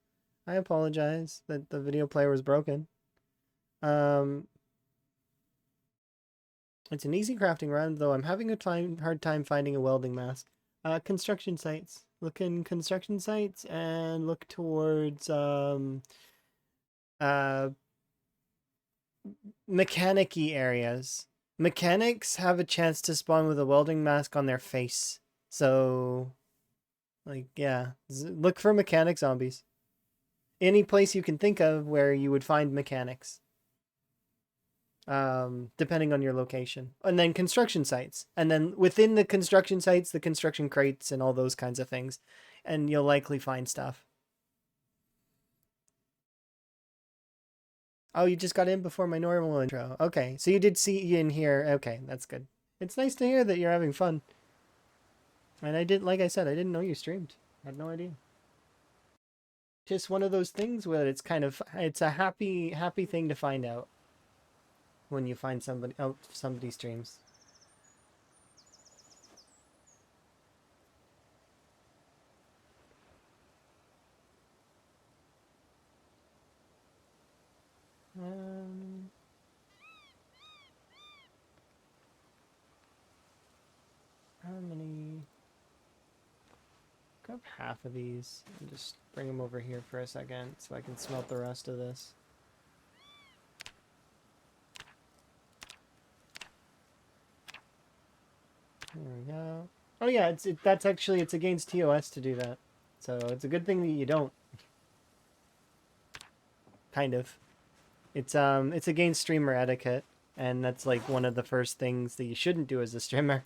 I apologize that the video player was broken. It's an easy crafting run, though I'm having a hard time finding a welding mask. Construction sites. Look in construction sites and look towards mechanic-y areas. Mechanics have a chance to spawn with a welding mask on their face. So, like, yeah. Look for mechanic zombies. Any place you can think of where you would find mechanics. Depending on your location. And then construction sites. And then within the construction sites, the construction crates and all those kinds of things. And you'll likely find stuff. Oh, you just got in before my normal intro. Okay, so you did see you in here. Okay, that's good. It's nice to hear that you're having fun. And I did, like I said, I didn't know you streamed. I had no idea. Just one of those things where it's a happy thing to find out when you find somebody streams. How many? Grab half of these and just bring them over here for a second so I can smelt the rest of this. There we go. Oh yeah, it's against TOS to do that. So it's a good thing that you don't. Kind of. It's against streamer etiquette. And that's like one of the first things that you shouldn't do as a streamer.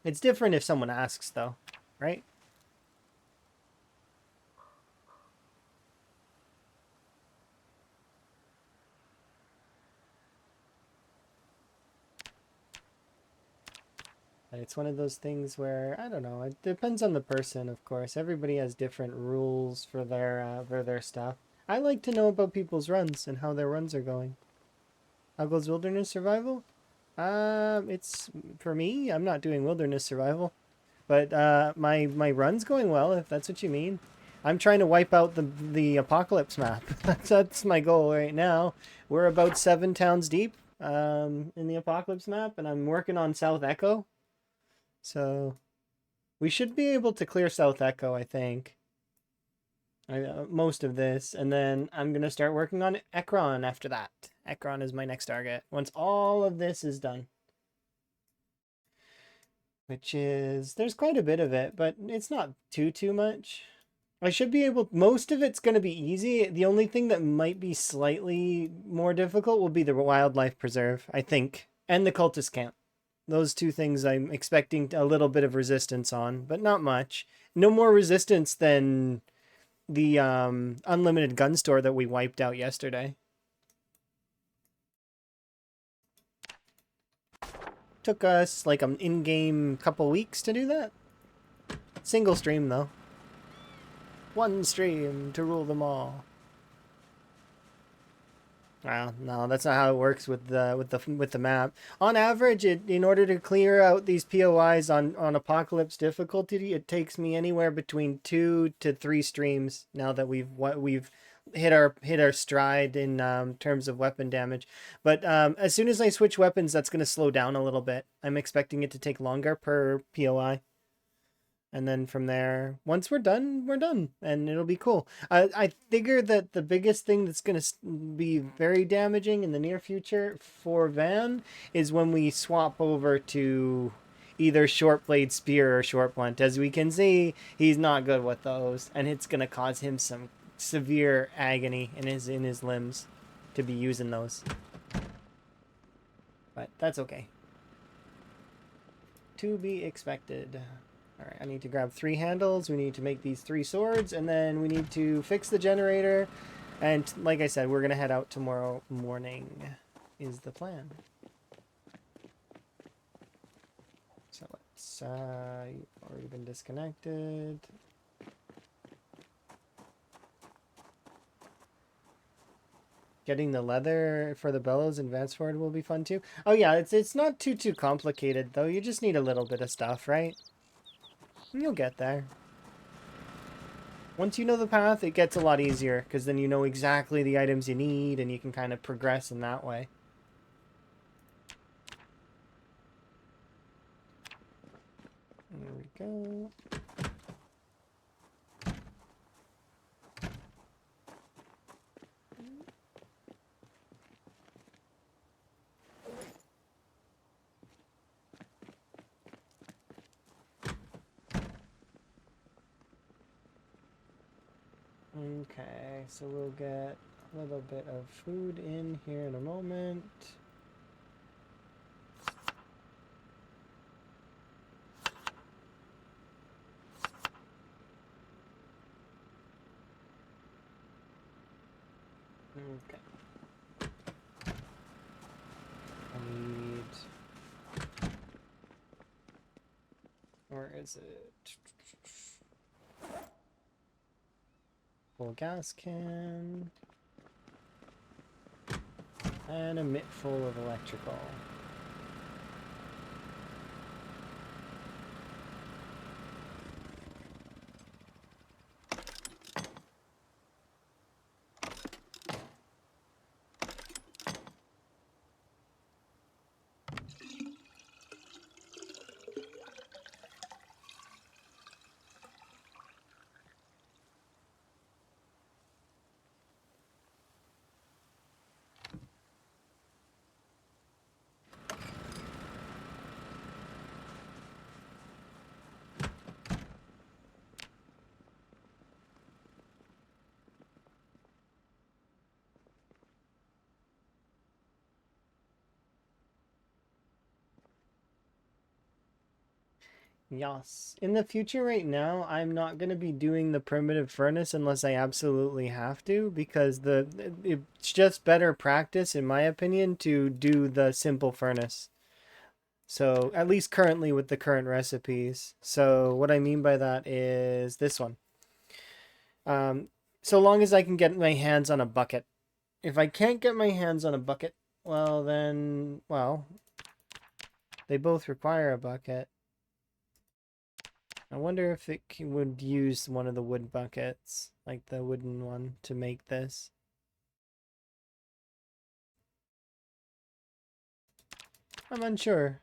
It's different if someone asks, though, right? It's one of those things where I don't know. It depends on the person, of course. Everybody has different rules for their stuff. I like to know about people's runs and how their runs are going. How goes wilderness survival? It's for me. I'm not doing wilderness survival, but my run's going well. If that's what you mean, I'm trying to wipe out the apocalypse map. That's my goal right now. We're about 7 towns deep in the apocalypse map, and I'm working on South Echo. So we should be able to clear South Echo, I think. Most of this, and then I'm gonna start working on Ekron after that. Ekron is my next target once all of this is done. Which is, there's quite a bit of it, but it's not too much. I should be able, most of it's going to be easy. The only thing that might be slightly more difficult will be the wildlife preserve, I think, and the cultist camp. Those two things I'm expecting a little bit of resistance on, but not much. No more resistance than the unlimited gun store that we wiped out yesterday. Took us like an in-game couple weeks to do that. Single stream though. One stream to rule them all. Well, no, that's not how it works with the map. On average, in order to clear out these POIs on Apocalypse difficulty, it takes me anywhere between 2 to 3 streams now that we've hit our stride in terms of weapon damage. But as soon as I switch weapons, that's going to slow down a little bit. I'm expecting it to take longer per POI. And then from there, once we're done, and it'll be cool. I figure that the biggest thing that's going to be very damaging in the near future for Van is when we swap over to either short blade spear or short blunt. As we can see, he's not good with those, and it's going to cause him some severe agony in his limbs to be using those. But that's okay. To be expected. All right, I need to grab 3 handles. We need to make these 3 swords, and then we need to fix the generator. And like I said, we're going to head out tomorrow morning is the plan. So let's, you've already been disconnected. Getting the leather for the bellows and Vansford will be fun too. Oh yeah, it's not too complicated though. You just need a little bit of stuff, right? You'll get there. Once you know the path, it gets a lot easier, because then you know exactly the items you need, and you can kind of progress in that way. There we go. Okay, so we'll get a little bit of food in here in a moment. Okay. I need... Where is it? Full gas can. And a mitt full of electrical. Yes. In the future, right now, I'm not going to be doing the primitive furnace unless I absolutely have to, because it's just better practice, in my opinion, to do the simple furnace. So, at least currently with the current recipes. So, what I mean by that is this one. Um, so long as I can get my hands on a bucket. If I can't get my hands on a bucket, well, then, well, they both require a bucket. I wonder if would use one of the wood buckets, like the wooden one, to make this. I'm unsure.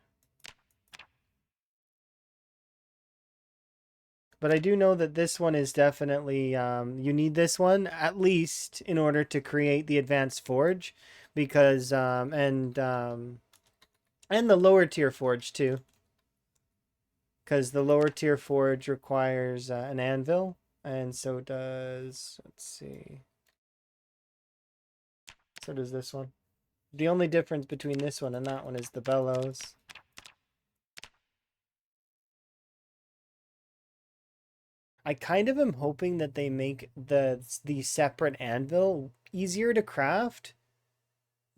But I do know that this one is definitely, you need this one at least in order to create the advanced forge, because, and the lower tier forge too, because the lower tier forge requires an anvil, and so does, let's see, so does this one. The only difference between this one and that one is the bellows. I kind of am hoping that they make the separate anvil easier to craft,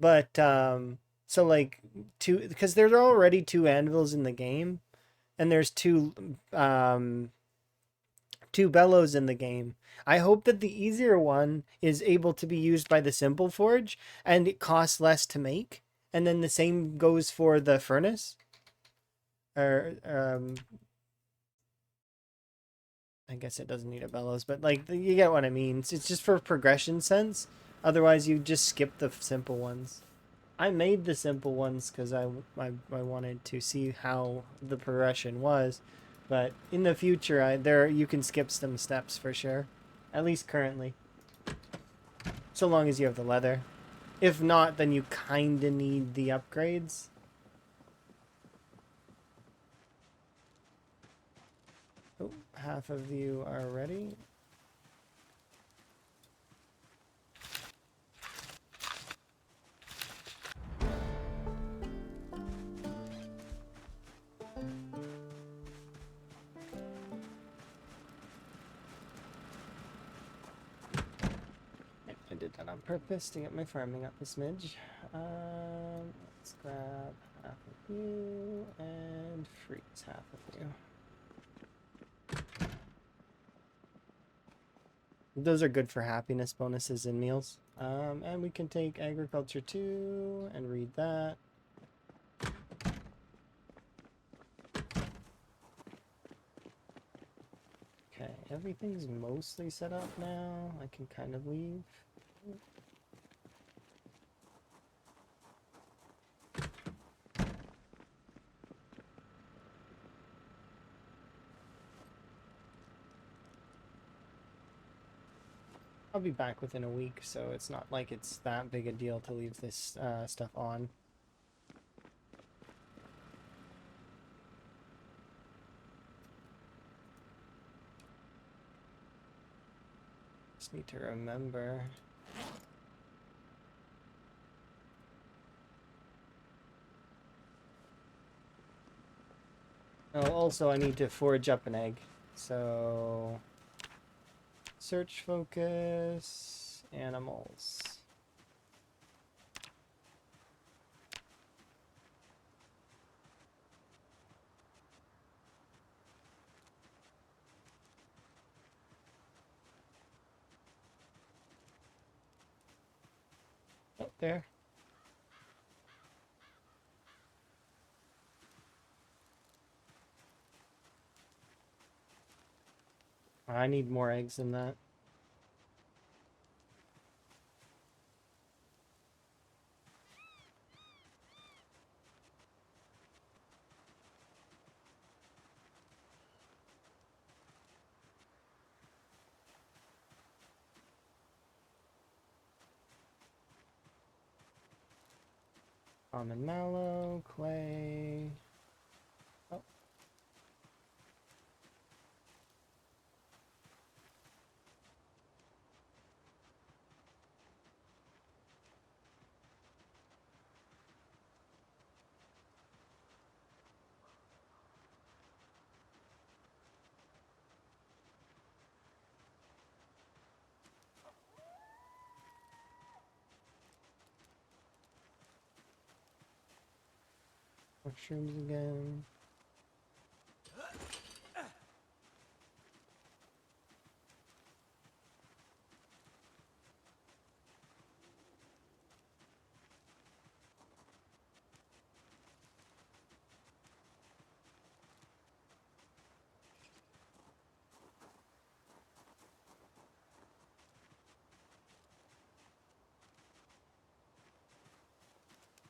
but so like two, because there's already two anvils in the game, and there's two bellows in the game. I hope that the easier one is able to be used by the simple forge and it costs less to make, and then the same goes for the furnace. Or I guess it doesn't need a bellows, but like you get what I mean. It's just for progression sense. Otherwise, you just skip the simple ones. I made the simple ones because I wanted to see how the progression was, but in the future, there you can skip some steps for sure. At least currently, so long as you have the leather. If not, then you kinda need the upgrades. Oh, half of you are ready. I did that on purpose to get my farming up a smidge. Let's grab half of you and freeze half of you. Those are good for happiness bonuses and meals. And we can take agriculture too and read that. Okay, everything's mostly set up now. I can kind of leave. I'll be back within a week, so it's not like it's that big a deal to leave this stuff on. Just need to remember. Oh, also I need to forage up an egg. So, search focus, animals. Up there. I need more eggs than that. Common mallow, clay. Oh, Mushrooms again.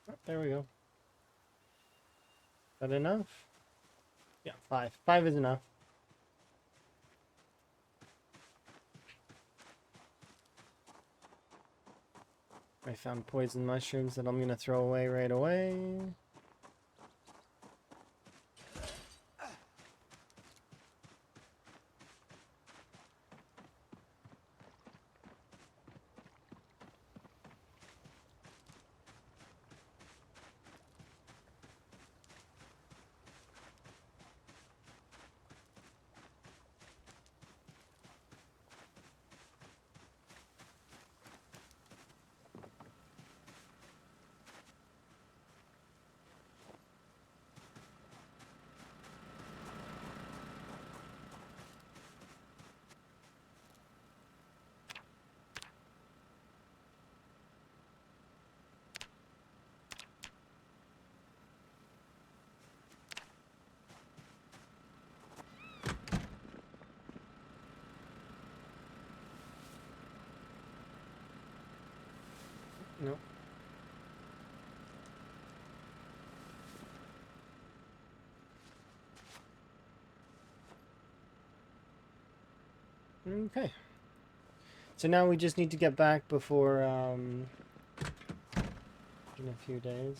Oh, there we go. Is that enough? Yeah, 5. 5 is enough. I found poison mushrooms that I'm gonna throw away right away. Nope. Okay. So now we just need to get back before, in a few days.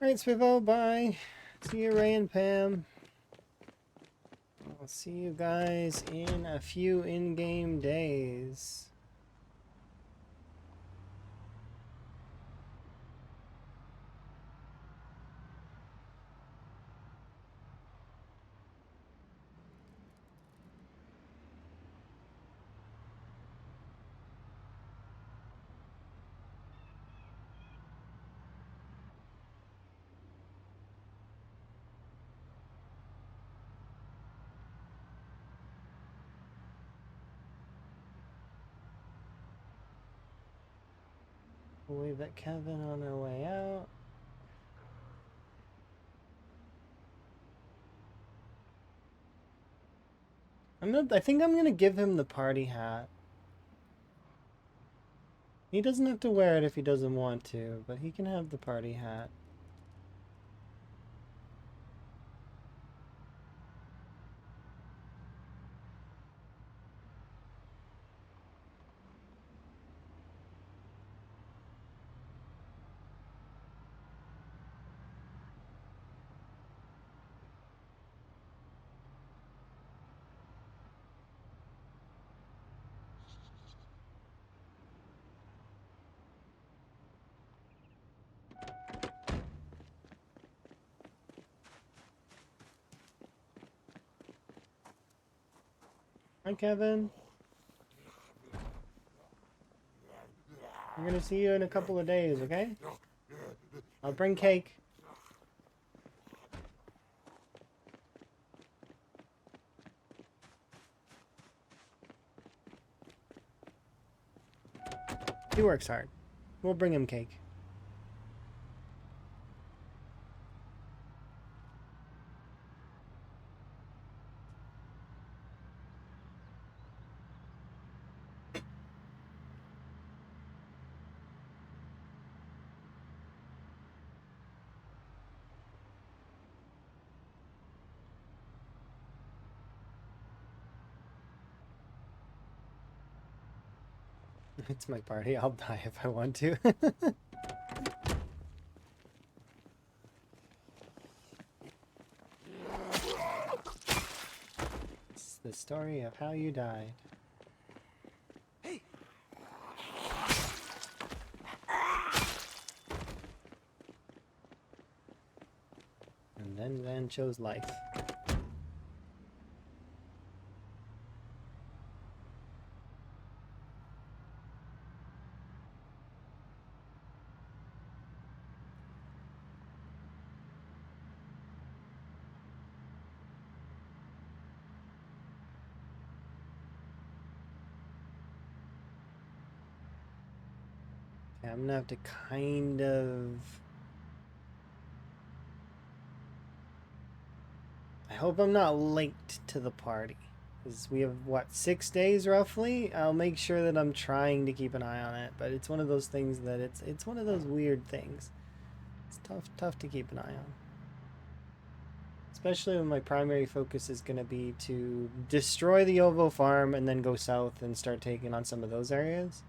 Alright, Swivel, bye. See you, Ray and Pam. I'll see you guys in a few in-game days. We'll wave at Kevin on our way out. I think I'm gonna give him the party hat. He doesn't have to wear it if he doesn't want to, but he can have the party hat. Hi, Kevin. I'm gonna see you in a couple of days, okay? I'll bring cake. He works hard. We'll bring him cake. It's my party. I'll die if I want to. It's the story of how you died. Hey. And then Van chose life. Okay, I'm gonna have to kind of... I hope I'm not late to the party. Because we have, what, 6 days roughly? I'll make sure that I'm trying to keep an eye on it, but it's one of those things that it's one of those weird things. It's tough to keep an eye on. Especially when my primary focus is going to be to destroy the Ovo farm and then go south and start taking on some of those areas.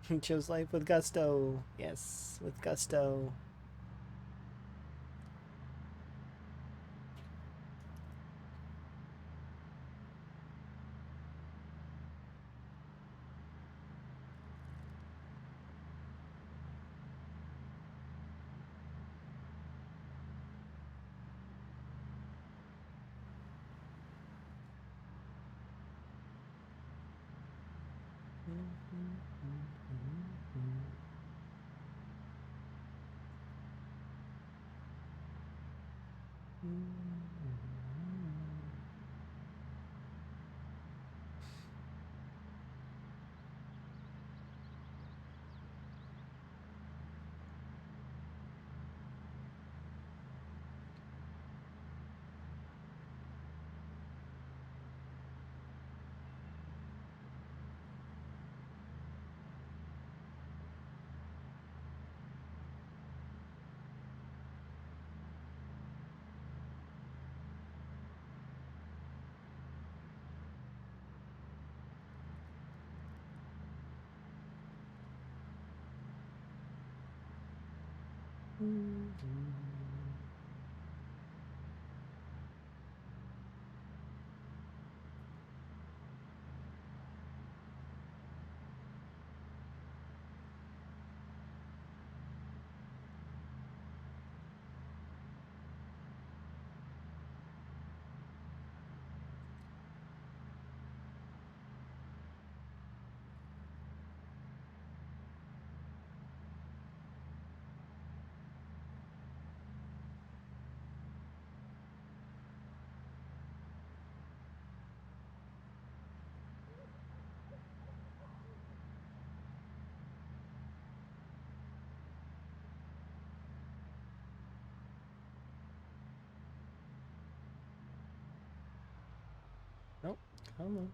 He chose life with gusto. Yes, with gusto. Nope, come on.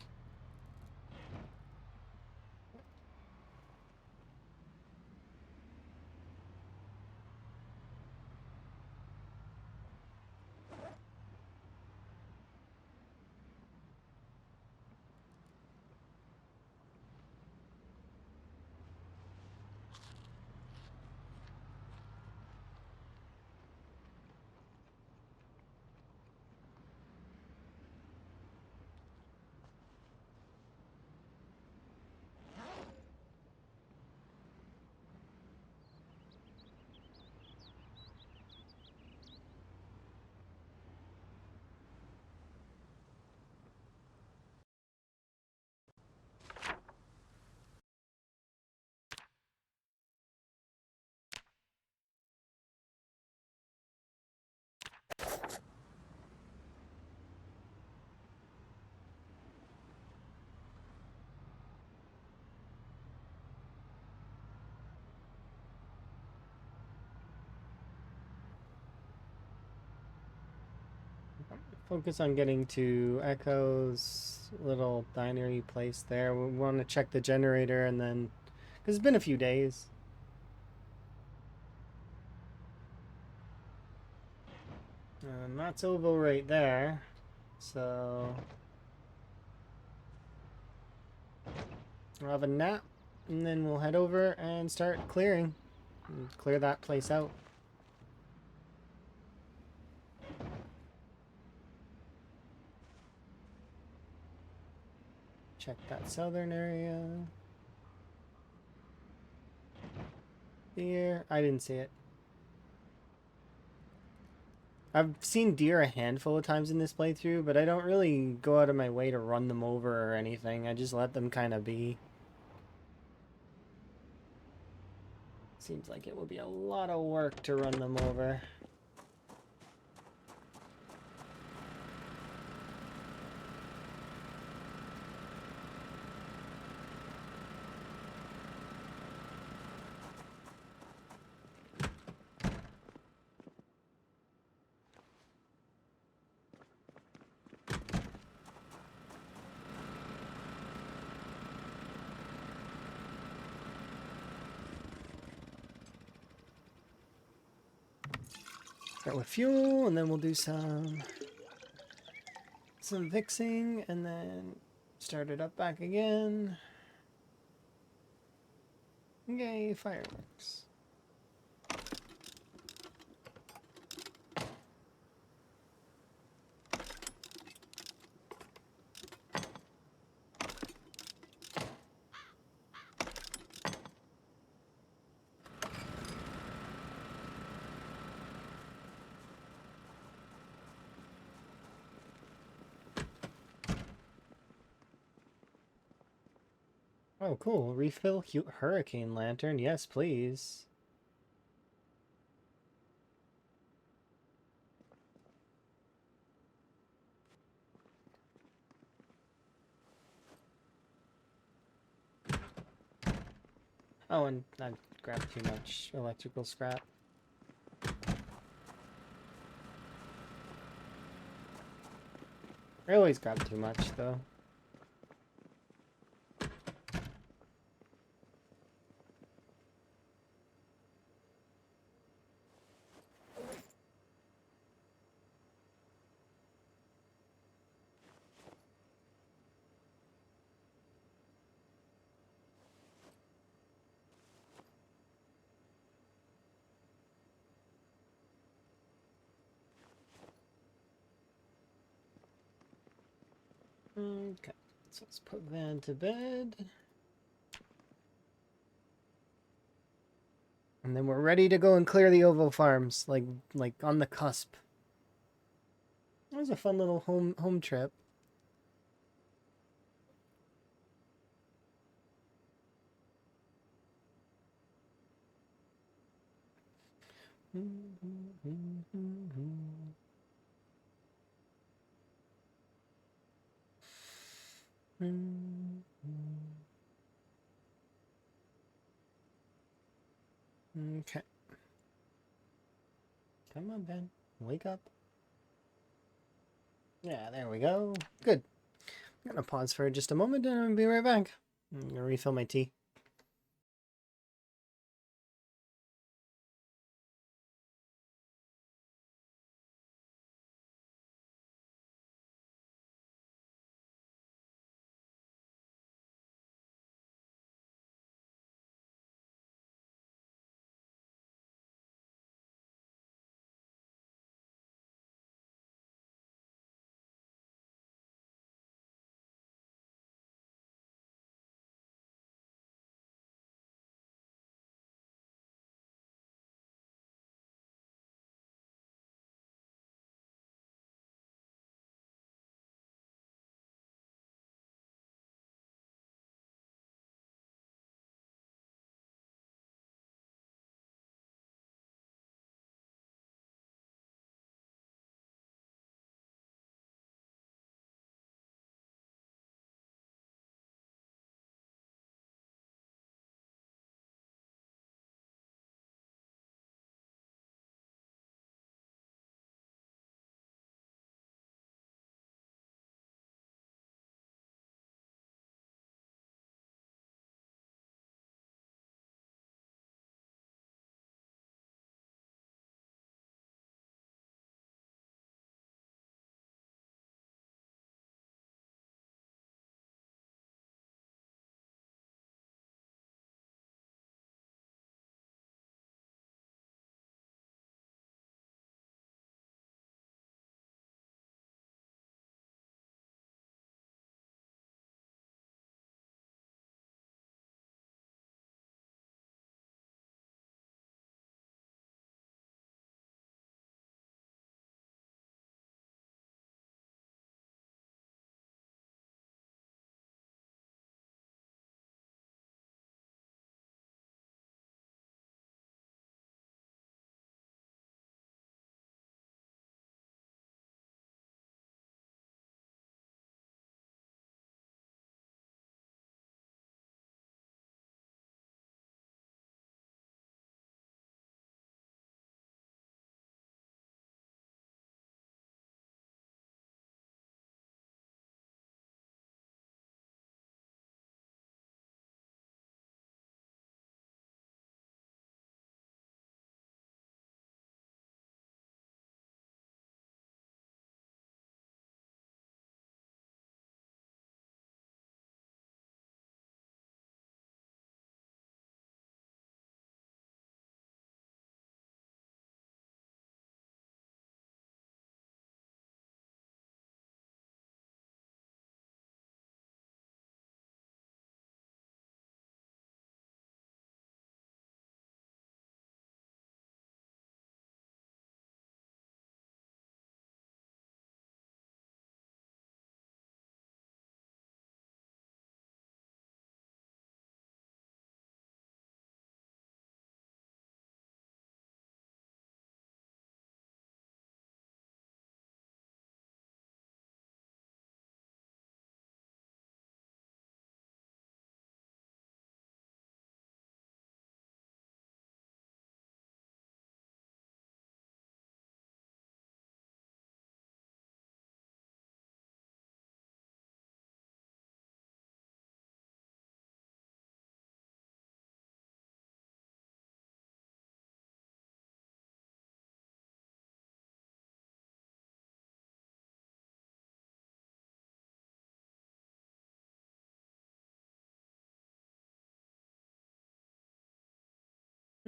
Focus on getting to Echo's little dinery place there. We want to check the generator and then... Because it's been a few days. And that's Ovo right there. So... we'll have a nap. And then we'll head over and start clearing. And clear that place out. Check that southern area. Deer. I didn't see it. I've seen deer a handful of times in this playthrough, but I don't really go out of my way to run them over or anything. I just let them kind of be. Seems like it would be a lot of work to run them over. Start with fuel, and then we'll do some fixing, and then start it up back again. Yay, fireworks. Oh, cool. Refill hurricane lantern. Yes, please. Oh, and I grabbed too much electrical scrap. I always grab too much, though. Okay, so let's put Van to bed. And then we're ready to go and clear the oval farms, like on the cusp. That was a fun little home trip. Okay. Come on, Ben. Wake up. Yeah, there we go. Good. I'm gonna pause for just a moment and I'll be right back. I'm gonna refill my tea.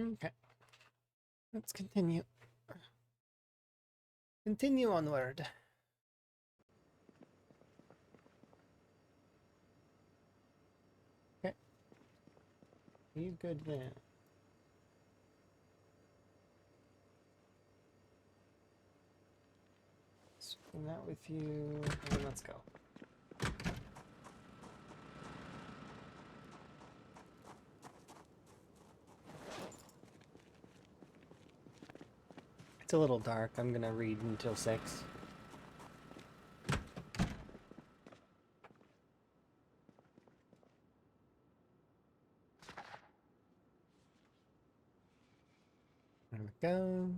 Okay. Let's continue. Continue onward. Okay. You good there. Bring that with you, and let's go. It's a little dark. I'm gonna read until 6. There we go.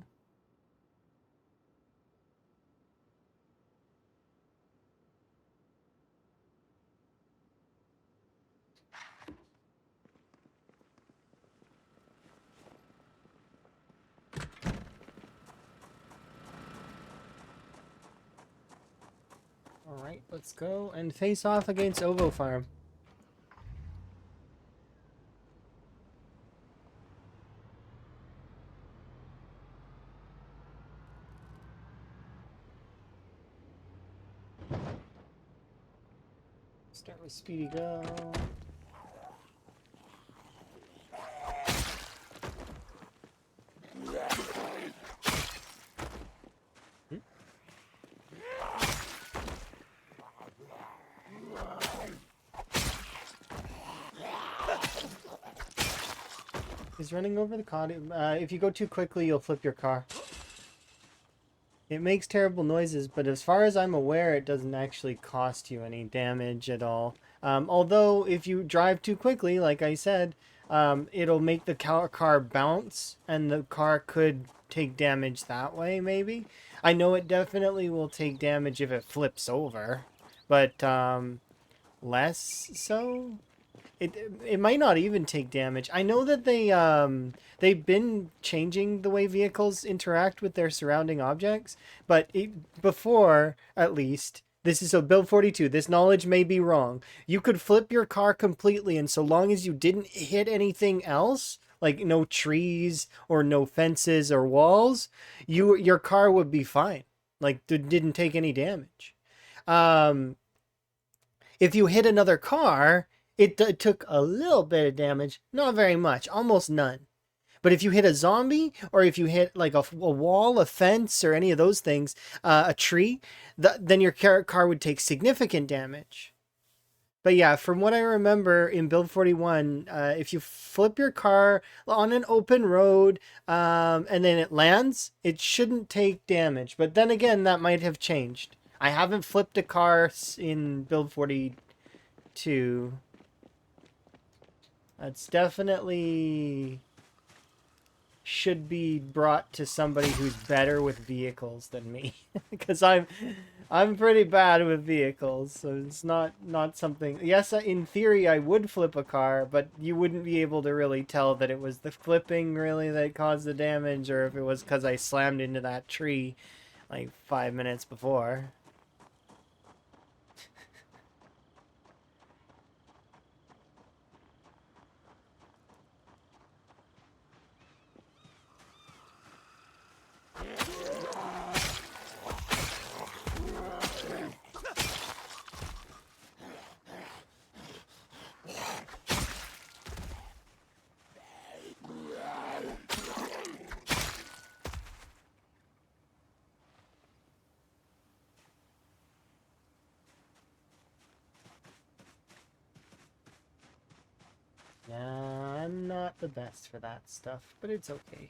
Alright, let's go and face off against Ovo Farm. Start with Speedy Go. He's running over the cottage. If you go too quickly, you'll flip your car. It makes terrible noises, but as far as I'm aware, it doesn't actually cost you any damage at all. Although, if you drive too quickly, like I said, it'll make the car bounce, and the car could take damage that way, maybe. I know it definitely will take damage if it flips over, but less so. It might not even take damage. I know that they've been changing the way vehicles interact with their surrounding objects, but before, at least, this is so build 42. This knowledge may be wrong. You could flip your car completely, and so long as you didn't hit anything else, like no trees or no fences or walls, your car would be fine. Like didn't take any damage. Um, if you hit another car, it took a little bit of damage, not very much, almost none. But if you hit a zombie, or if you hit like a wall, a fence, or any of those things, a tree, then your car would take significant damage. But yeah, from what I remember in Build 41, if you flip your car on an open road and then it lands, it shouldn't take damage. But then again, that might have changed. I haven't flipped a car in Build 42. That's definitely should be brought to somebody who's better with vehicles than me, because I'm pretty bad with vehicles, so it's not something. Yes, in theory I would flip a car, but you wouldn't be able to really tell that it was the flipping really that caused the damage, or if it was because I slammed into that tree like 5 minutes before. Nah, I'm not the best for that stuff, but it's okay.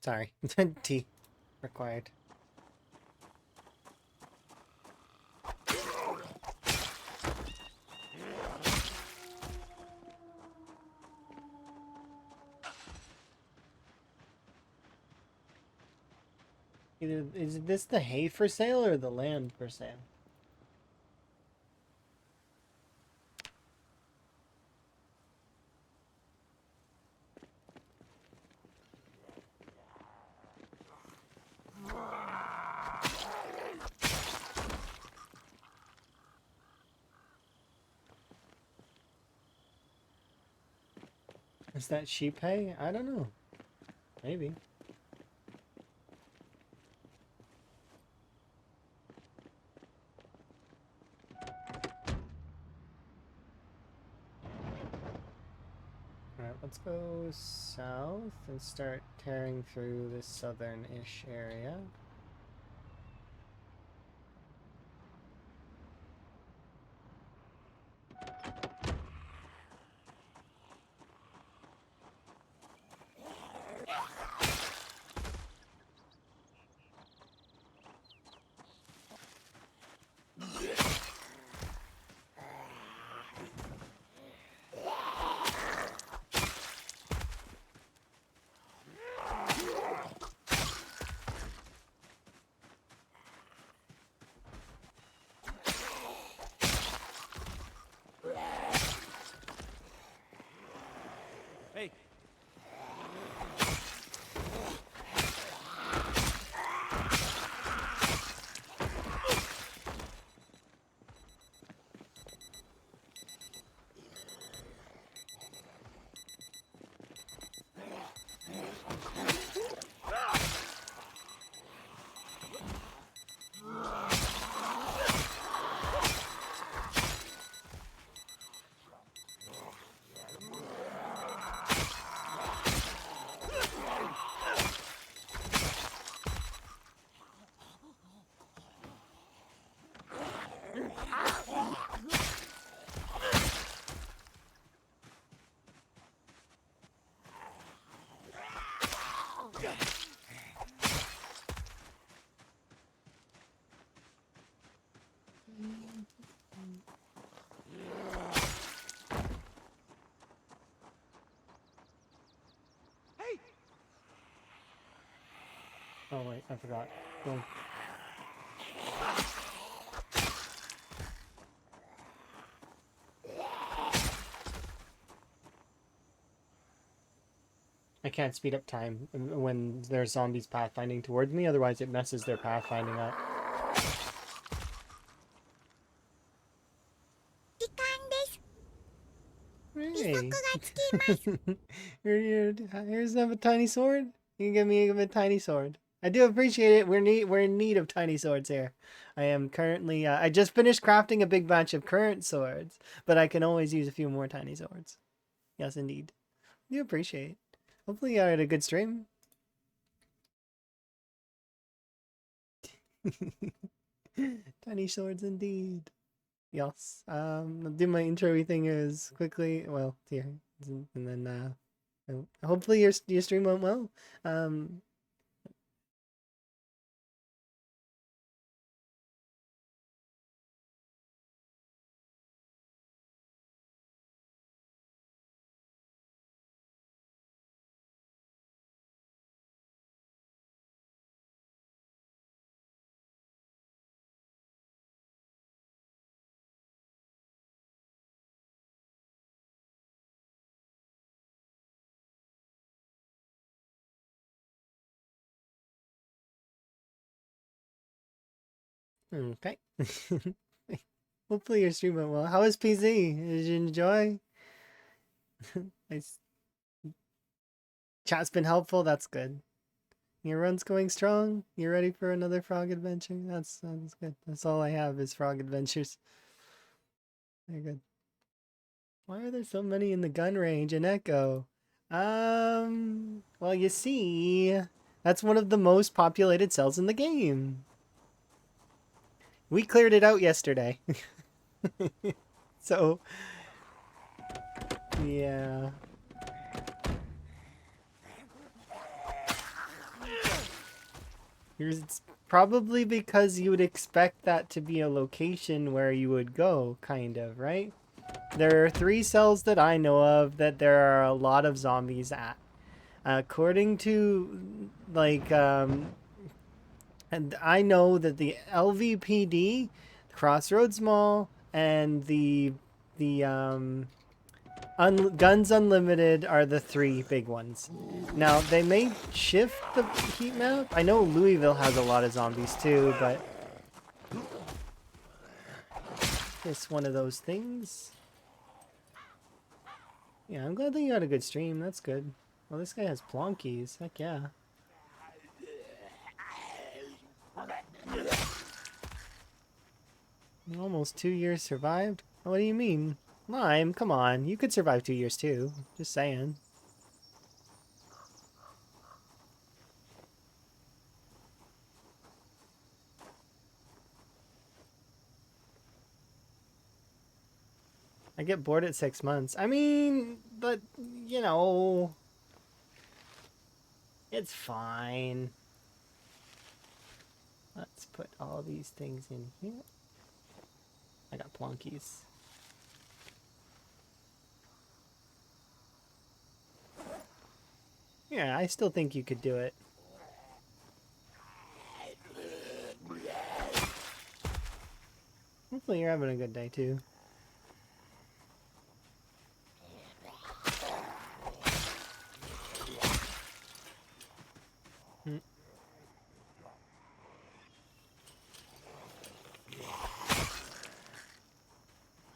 Sorry. Tea required. Either is this the hay for sale or the land for sale? Is that sheep hay? I don't know. Maybe. Alright, let's go south and start tearing through this southern-ish area. Hey. Hey. Oh wait, I forgot. Boom. I can't speed up time when there's zombies pathfinding towards me, otherwise it messes their pathfinding up. Hey. Here's a tiny sword. You can give me a tiny sword. I do appreciate it. We're in need of tiny swords here. I am currently I just finished crafting a big batch of current swords, but I can always use a few more tiny swords. Yes, indeed. I do appreciate. Hopefully, you had a good stream. Tiny swords, indeed. Yes. I'll do my intro thing as quickly. Well, here, and then hopefully your stream went well. Um, okay. Hopefully your stream went well. How was PC? Did you enjoy? Nice. Chat's been helpful. That's good. Your run's going strong. You ready for another frog adventure? That's good. That's all I have is frog adventures. Very good. Why are there so many in the gun range in Echo? Well, you see, that's one of the most populated cells in the game. We cleared it out yesterday. So, yeah. It's probably because you would expect that to be a location where you would go, kind of, right? There are 3 cells that I know of that there are a lot of zombies at. According to, like, and I know that the LVPD, Crossroads Mall, and the Guns Unlimited are the 3 big ones. Now, they may shift the heat map. I know Louisville has a lot of zombies too, but it's one of those things. Yeah, I'm glad that you had a good stream. That's good. Well, this guy has plonkies. Heck yeah. Almost 2 years survived? What do you mean? Lime, come on. You could survive 2 years too. Just saying. I get bored at 6 months. I mean, but, you know, it's fine. Let's put all these things in here. I got plonkies. Yeah, I still think you could do it. Hopefully you're having a good day too.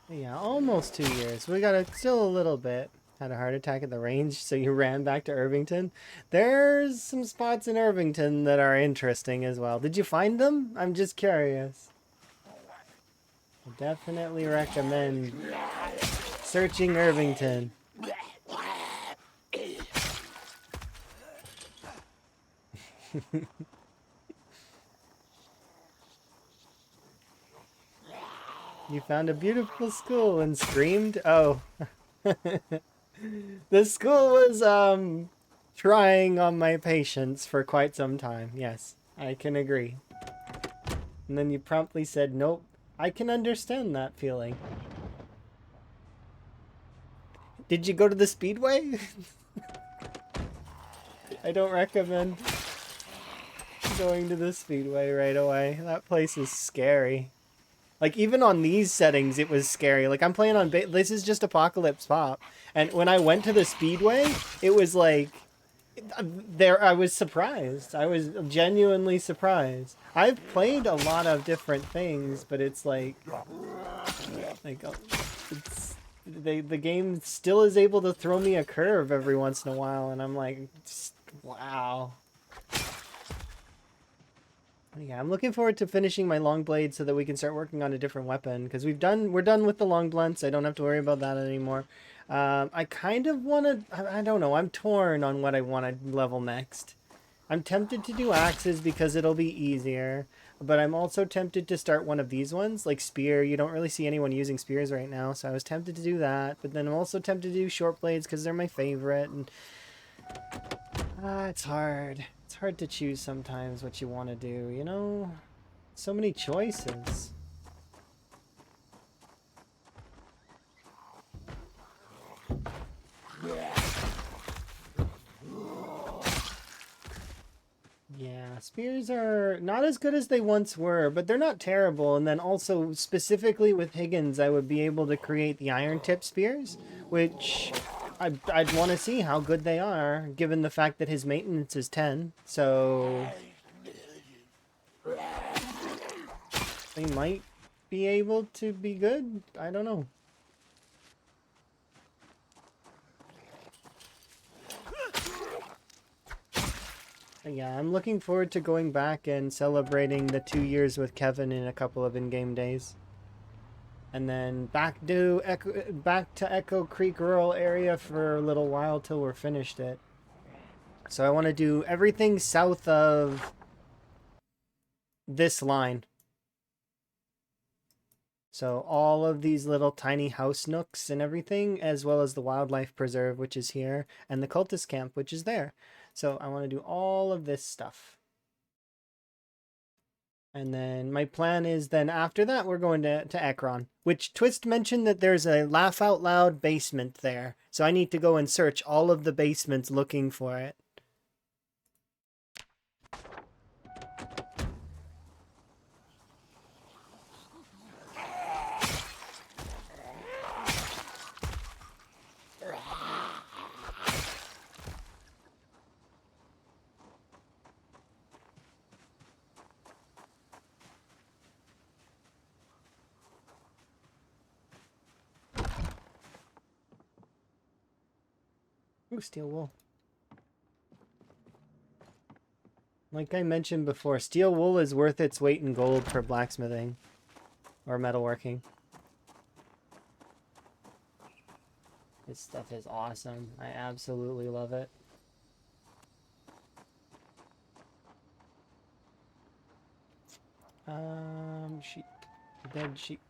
Yeah, almost 2 years. We got still a little bit. Had a heart attack at the range, so you ran back to Irvington. There's some spots in Irvington that are interesting as well. Did you find them? I'm just curious. I definitely recommend searching Irvington. You found a beautiful school and screamed? Oh. The school was, trying on my patience for quite some time. Yes, I can agree. And then you promptly said, nope. I can understand that feeling. Did you go to the Speedway? I don't recommend going to the Speedway right away. That place is scary. Like, even on these settings, it was scary. Like, I'm playing on... This is just Apocalypse Pop. And when I went to the Speedway, it was like... I was surprised. I was genuinely surprised. I've played a lot of different things, but it's like... It's... The game still is able to throw me a curve every once in a while, and I'm like... Wow. Yeah, I'm looking forward to finishing my long blade so that we can start working on a different weapon, because we're done with the long blunts. I don't have to worry about that anymore. I kind of want to, I don't know, I'm torn on what I want to level next. I'm tempted to do axes because it'll be easier, but I'm also tempted to start one of these ones, like spear. You don't really see anyone using spears right now, so I was tempted to do that, but then I'm also tempted to do short blades because they're my favorite, and it's hard. It's hard to choose sometimes what you want to do, you know? So many choices. Yeah, spears are not as good as they once were, but they're not terrible. And then also, specifically with Higgins, I would be able to create the iron tip spears, which I'd want to see how good they are, given the fact that his maintenance is 10. So they might be able to be good. I don't know. Yeah, I'm looking forward to going back and celebrating the 2 years with Kevin in a couple of in-game days. And then back to Echo Creek rural area for a little while till we're finished it. So I want to do everything south of this line. So all of these little tiny house nooks and everything, as well as the wildlife preserve, which is here, and the cultist camp, which is there. So I want to do all of this stuff. And then my plan is then after that we're going to Ekron, which Twist mentioned that there's a laugh out loud basement there. So I need to go and search all of the basements looking for it. Ooh, steel wool. Like I mentioned before, steel wool is worth its weight in gold for blacksmithing or metalworking. This stuff is awesome. I absolutely love it. Sheep. Dead sheep.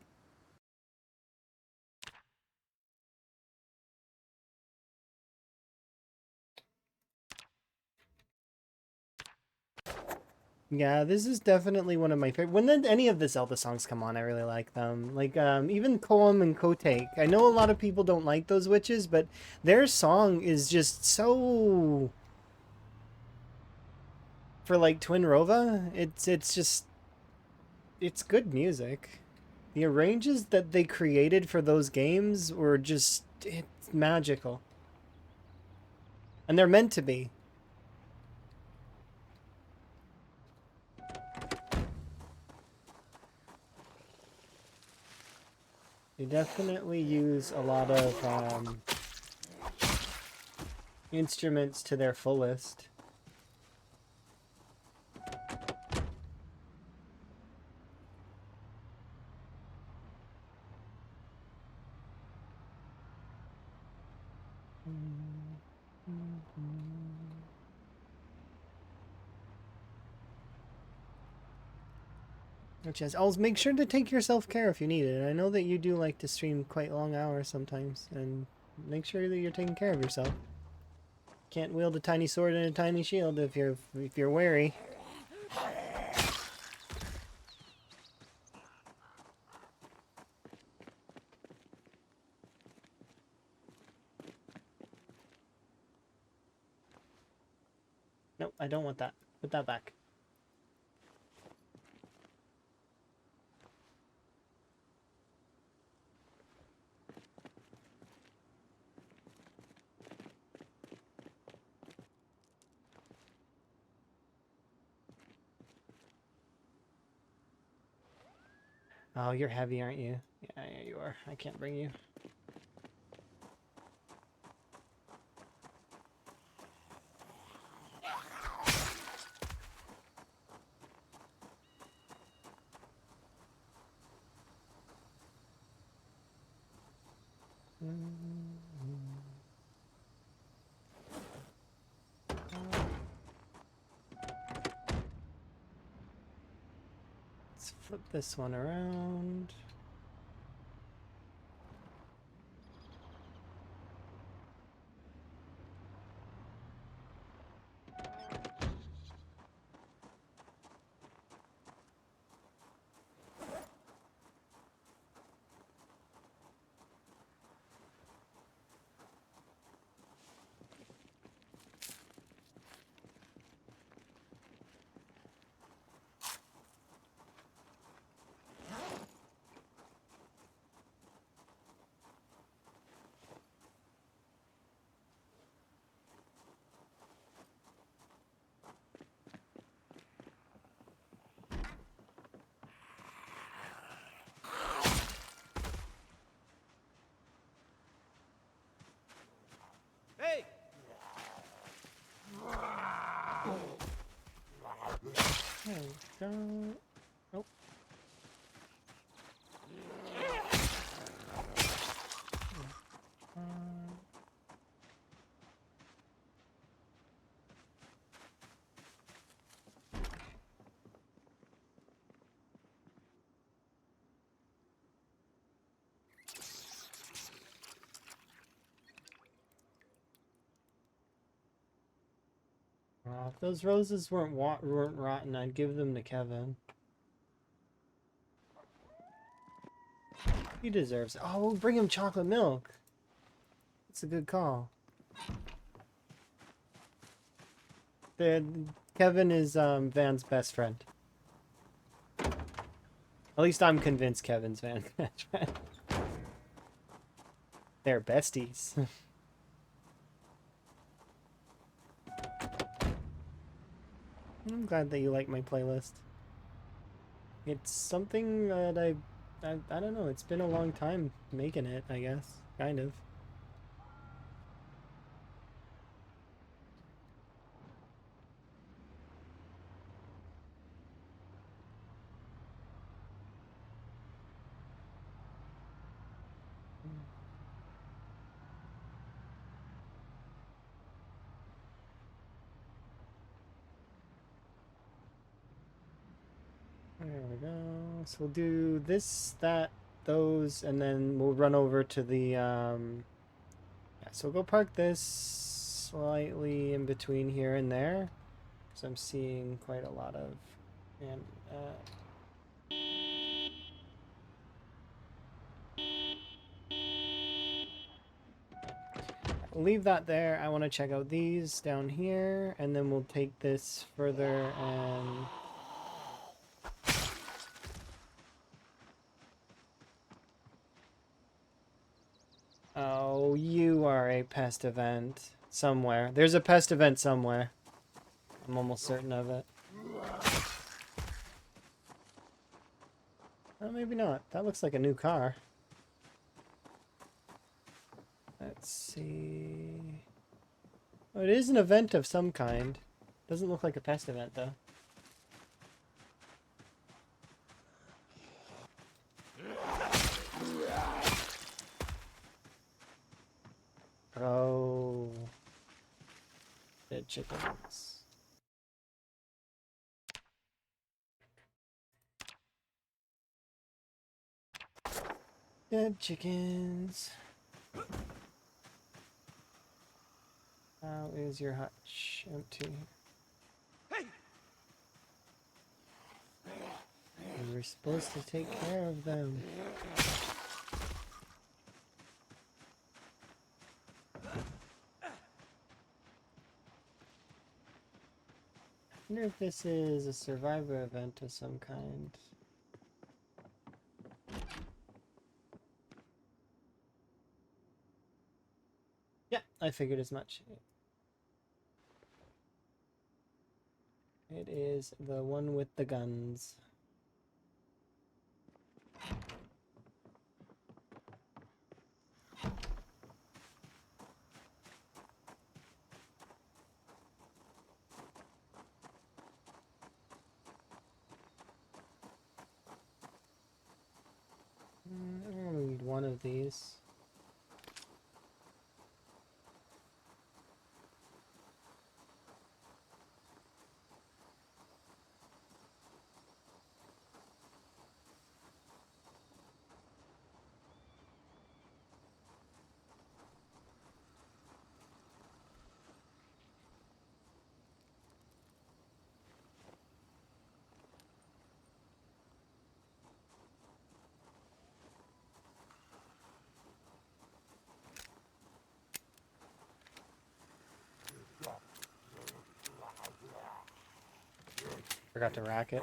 Yeah, this is definitely one of my favorite. When any of the Zelda songs come on, I really like them. Like, even Koem and Kotake. I know a lot of people don't like those witches, but their song is just so... For, like, Twin Rova, it's just... It's good music. The arranges that they created for those games were just... It's magical. And they're meant to be. They definitely use a lot of instruments to their fullest. Which is, always make sure to take your self-care if you need it. I know that you do like to stream quite long hours sometimes, and make sure that you're taking care of yourself. Can't wield a tiny sword and a tiny shield if you're wary. Nope, I don't want that. Put that back. Oh, you're heavy, aren't you? Yeah, you are. I can't bring you. Let's flip this one around. Hey! There we go. Nope. If those roses weren't rotten, I'd give them to Kevin. He deserves it. Oh, we'll bring him chocolate milk. It's a good call. Kevin is Van's best friend. At least I'm convinced Kevin's Van's best friend. They're besties. I'm glad that you like my playlist. It's something that I don't know, it's been a long time making it, I guess. Kind of. There we go. So we'll do this, that, those, and then we'll run over to the yeah, so we'll go park this slightly in between here and there. Because I'm seeing quite a lot of and we'll leave that there. I want to check out these down here, and then we'll take this further and oh, you are a pest event somewhere. There's a pest event somewhere. I'm almost certain of it. Oh, maybe not. That looks like a new car. Let's see. Oh, it is an event of some kind. Doesn't look like a pest event, though. Oh. Dead chickens. Dead chickens. How is your hutch? Empty. Hey! You were supposed to take care of them. I wonder if this is a survivor event of some kind. Yeah, I figured as much. It is the one with the guns. I only need one of these. Forgot to rack it.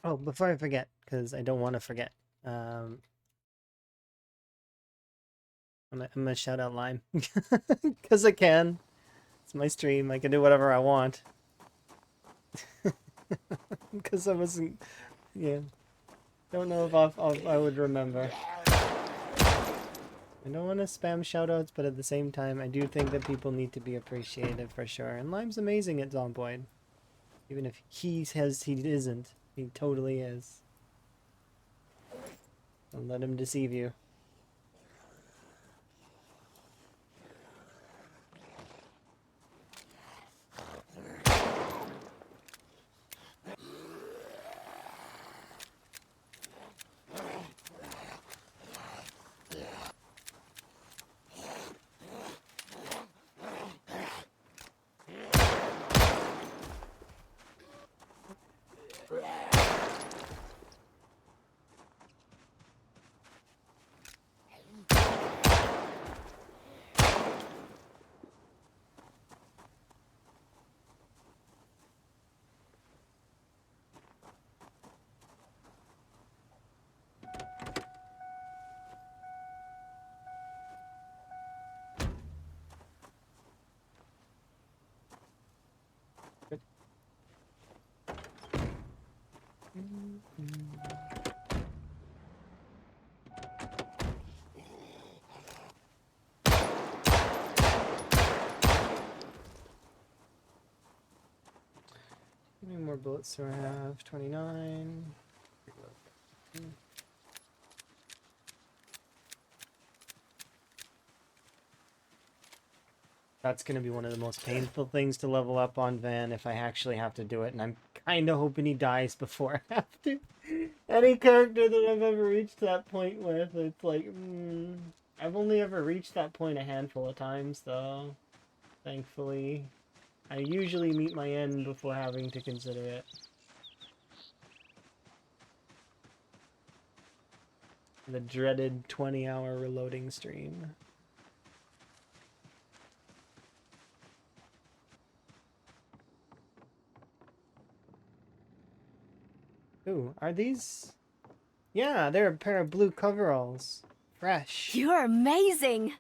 Oh, before I forget, because I don't want to forget, I'm gonna shout out Lime because I can. It's my stream. I can do whatever I want. Because I wasn't, yeah. Don't know if I would remember. I don't want to spam shoutouts, but at the same time, I do think that people need to be appreciated for sure. And Lime's amazing at Zomboid. Even if he says he isn't. He totally is. Don't let him deceive you. How many more bullets do I have? 29. That's going to be one of the most painful things to level up on Van if I actually have to do it, and I'm kind of hoping he dies before I have to. Any character that I've ever reached that point with, it's like, I've only ever reached that point a handful of times, though. Thankfully. I usually meet my end before having to consider it. The dreaded 20-hour reloading stream. Ooh, are these? Yeah, they're a pair of blue coveralls. Fresh. You're amazing.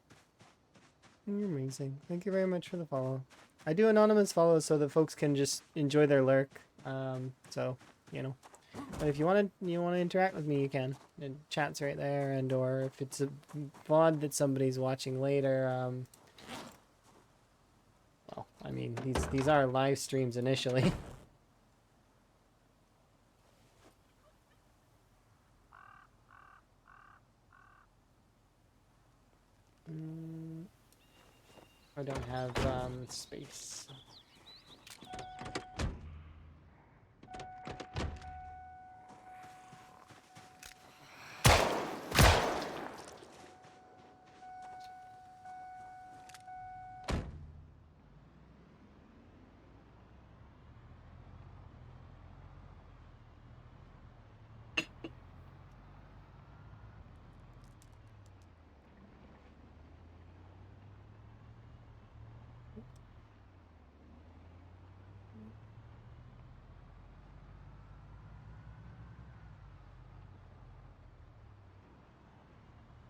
You're amazing. Thank you very much for the follow. I do anonymous follows so that folks can just enjoy their lurk. So, you know. But if you want to interact with me, you can. The chat's right there, and or if it's a VOD that somebody's watching later, well, I mean, these are live streams initially. I don't have space.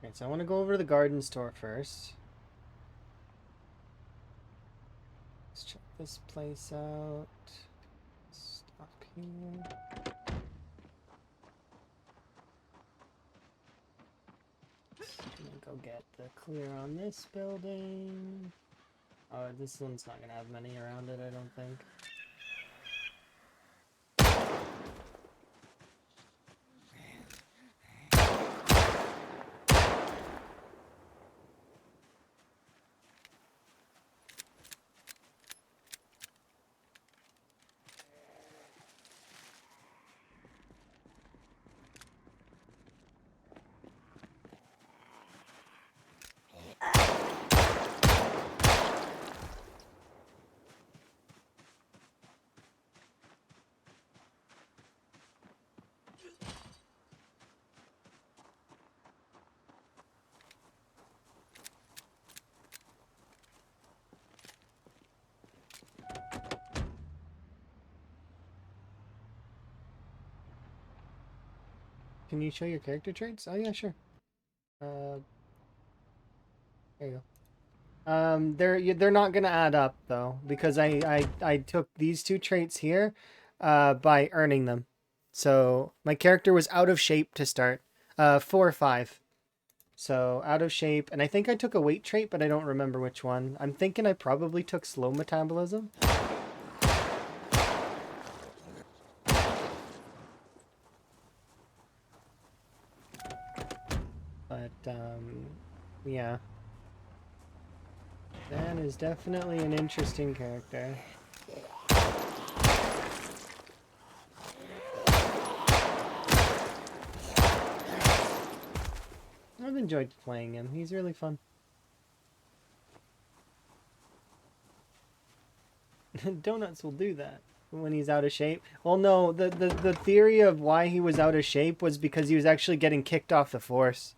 Okay, so I want to go over to the garden store first. Let's check this place out. Stop here. Go get the clear on this building. Oh, this one's not gonna have many around it, I don't think. Can you show your character traits? Oh yeah, sure. There you go. They're not gonna add up though because I took these two traits here, by earning them. So my character was out of shape to start. 4 or 5. So out of shape, and I think I took a weight trait, but I don't remember which one. I'm thinking I probably took slow metabolism. But, yeah. Van is definitely an interesting character. I've enjoyed playing him. He's really fun. Donuts will do that when he's out of shape. Well, no, the theory of why he was out of shape was because he was actually getting kicked off the force.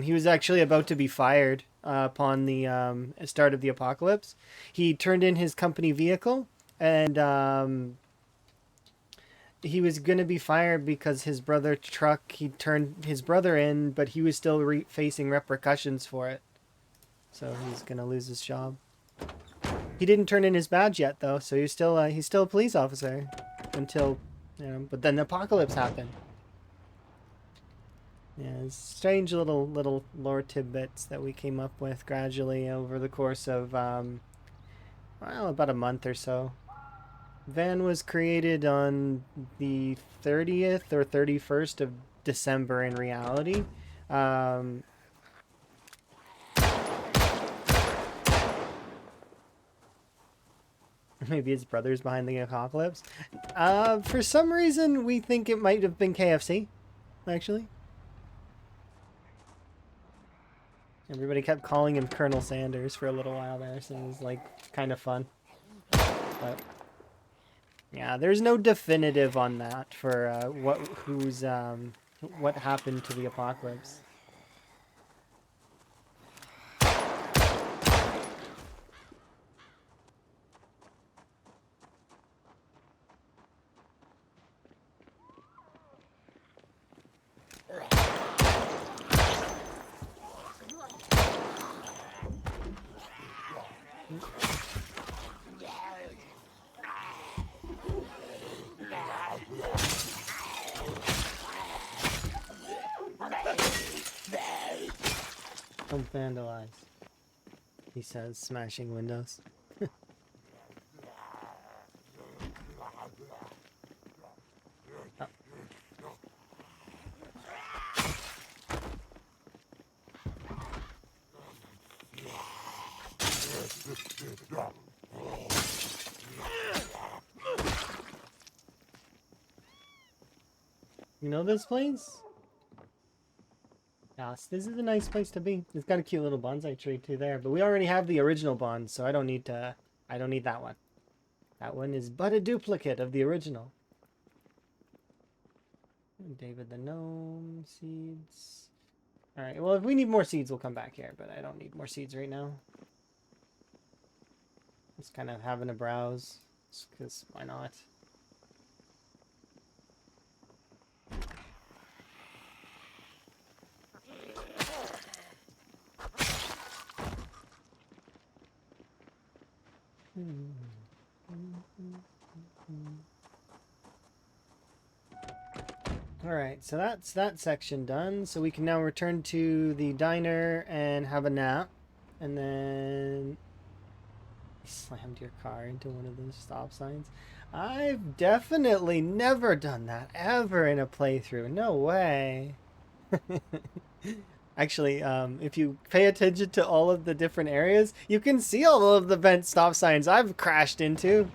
He was actually about to be fired upon the start of the apocalypse. He turned in his company vehicle, and he was going to be fired because his brother truck, he turned his brother in, but he was still facing repercussions for it. So he's going to lose his job. He didn't turn in his badge yet, though, so he's still a police officer until, but then the apocalypse happened. Yeah, it's strange little lore tidbits that we came up with gradually over the course of, well, about a month or so. Van was created on the 30th or 31st of December in reality. Maybe his brother's behind the apocalypse. For some reason, we think it might have been KFC, actually. Everybody kept calling him Colonel Sanders for a little while there, so it was, like, kind of fun. But, yeah, there's no definitive on that for what happened to the apocalypse. Don't vandalize, he says, smashing windows. Oh. You know this place? Yes, this is a nice place to be. It's got a cute little bonsai tree too there, but we already have the original bond, so I don't need that one. That one is but a duplicate of the original. David the Gnome, seeds. Alright, well, if we need more seeds, we'll come back here, but I don't need more seeds right now. Just kind of having a browse, because why not? Alright, so that's that section done. So we can now return to the diner and have a nap. And then... You slammed your car into one of those stop signs. I've definitely never done that ever in a playthrough. No way. Actually, if you pay attention to all of the different areas, you can see all of the bent stop signs I've crashed into.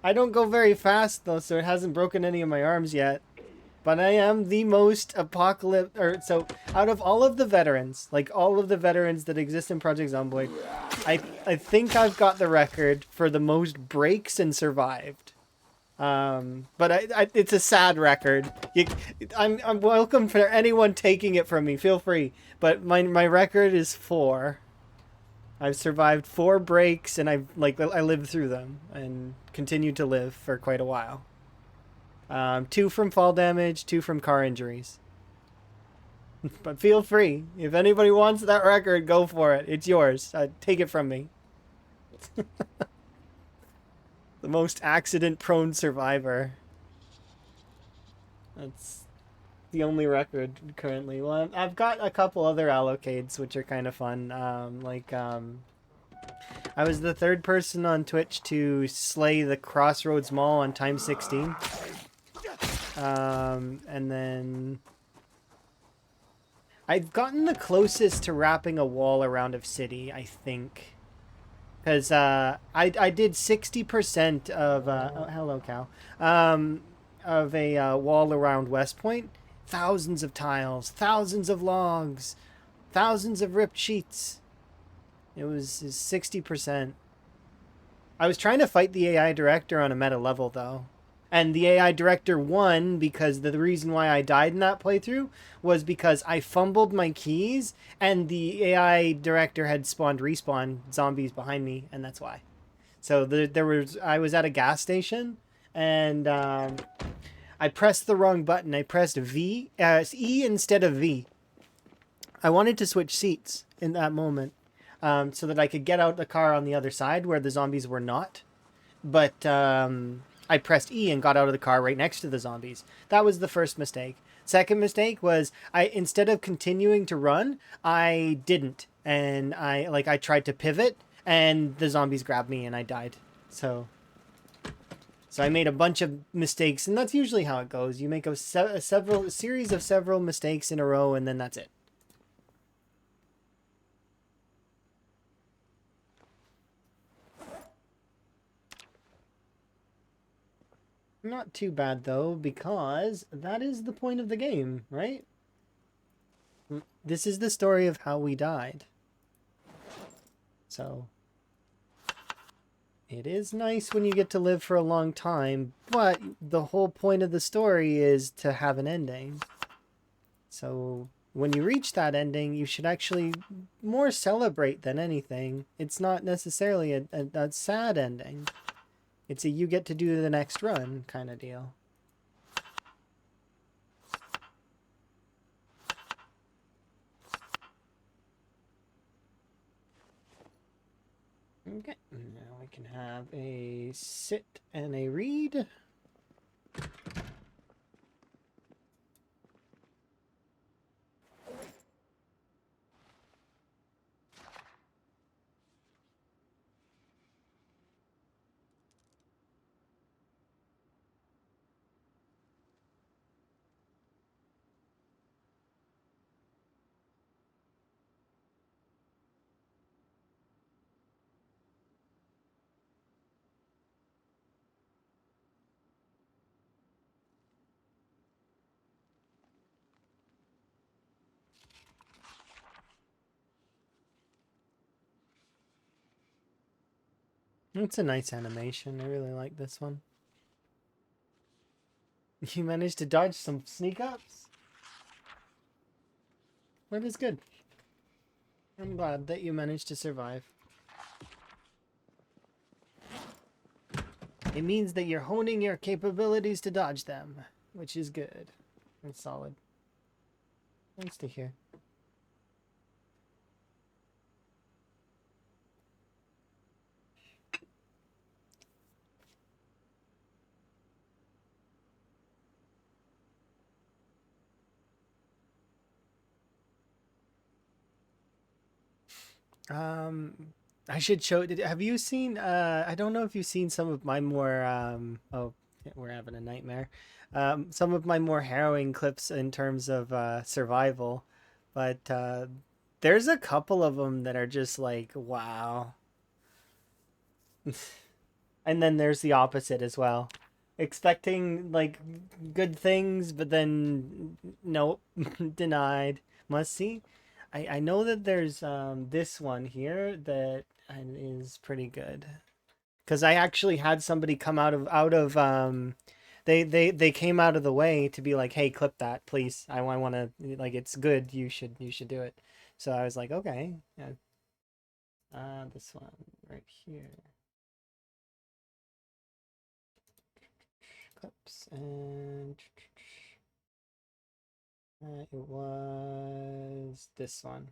I don't go very fast, though, so it hasn't broken any of my arms yet. But I am the most so out of all of the veterans, like all of the veterans that exist in Project Zomboid, I think I've got the record for the most breaks and survived. But it's a sad record. I'm welcome for anyone taking it from me. Feel free. But my record is 4. I've survived 4 breaks, and I lived through them and continued to live for quite a while. 2 from fall damage, 2 from car injuries. But feel free. If anybody wants that record, go for it. It's yours. Take it from me. The most accident-prone survivor. the only record currently. Well, I've got a couple other allocades which are kind of fun. I was the third person on Twitch to slay the Crossroads Mall on time 16. And then I've gotten the closest to wrapping a wall around a city, I think. Because I did 60% of oh, hello cow, of a wall around West Point. Thousands of tiles, thousands of logs, thousands of ripped sheets. It was 60%. I was trying to fight the AI director on a meta level though. And the AI director won because the reason why I died in that playthrough was because I fumbled my keys and the AI director had spawned respawn zombies behind me, and that's why. So I was at a gas station and I pressed the wrong button. I pressed E instead of V. I wanted to switch seats in that moment so that I could get out the car on the other side where the zombies were not. But I pressed E and got out of the car right next to the zombies. That was the first mistake. Second mistake was instead of continuing to run, I didn't. And I tried to pivot and the zombies grabbed me and I died. So I made a bunch of mistakes, and that's usually how it goes. You make a series of several mistakes in a row, and then that's it. Not too bad, though, because that is the point of the game, right? This is the story of how we died. So it is nice when you get to live for a long time, but the whole point of the story is to have an ending. So when you reach that ending, you should actually more celebrate than anything. It's not necessarily a sad ending. It's a you get to do the next run kind of deal. Okay, now we can have a sit and a read. It's a nice animation. I really like this one. You managed to dodge some sneak ups. That is good. I'm glad that you managed to survive. It means that you're honing your capabilities to dodge them, which is good and solid. Nice to hear. I should show. Have you seen? I don't know if you've seen some of my more. Oh, we're having a nightmare. Some of my more harrowing clips in terms of survival, but there's a couple of them that are just like wow. And then there's the opposite as well. Expecting like good things, but then nope, denied. Must see. I know that there's this one here that is pretty good because I actually had somebody come out of they came out of the way to be like, hey, clip that please. I want to like it's good. You should do it. So I was like, okay, yeah. This one right here. Clips and it was this one.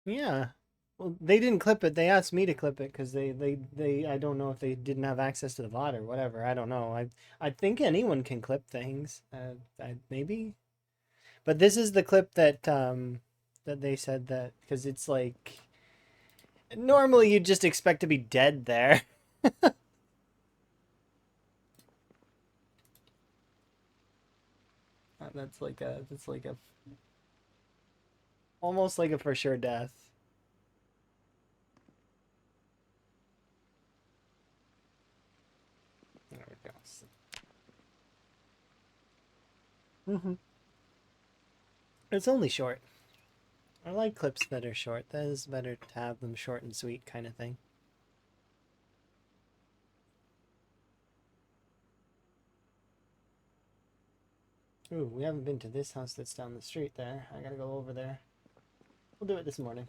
Yeah. Well, they didn't clip it. They asked me to clip it because they I don't know if they didn't have access to the VOD or whatever. I don't know. I think anyone can clip things. Maybe. But this is the clip that they said that because it's like normally you'd just expect to be dead there. That's like a almost like a for sure death. There we go. It's only short. I like clips that are short. That is better to have them short and sweet kind of thing. Ooh, we haven't been to this house that's down the street there. I gotta go over there. We'll do it this morning.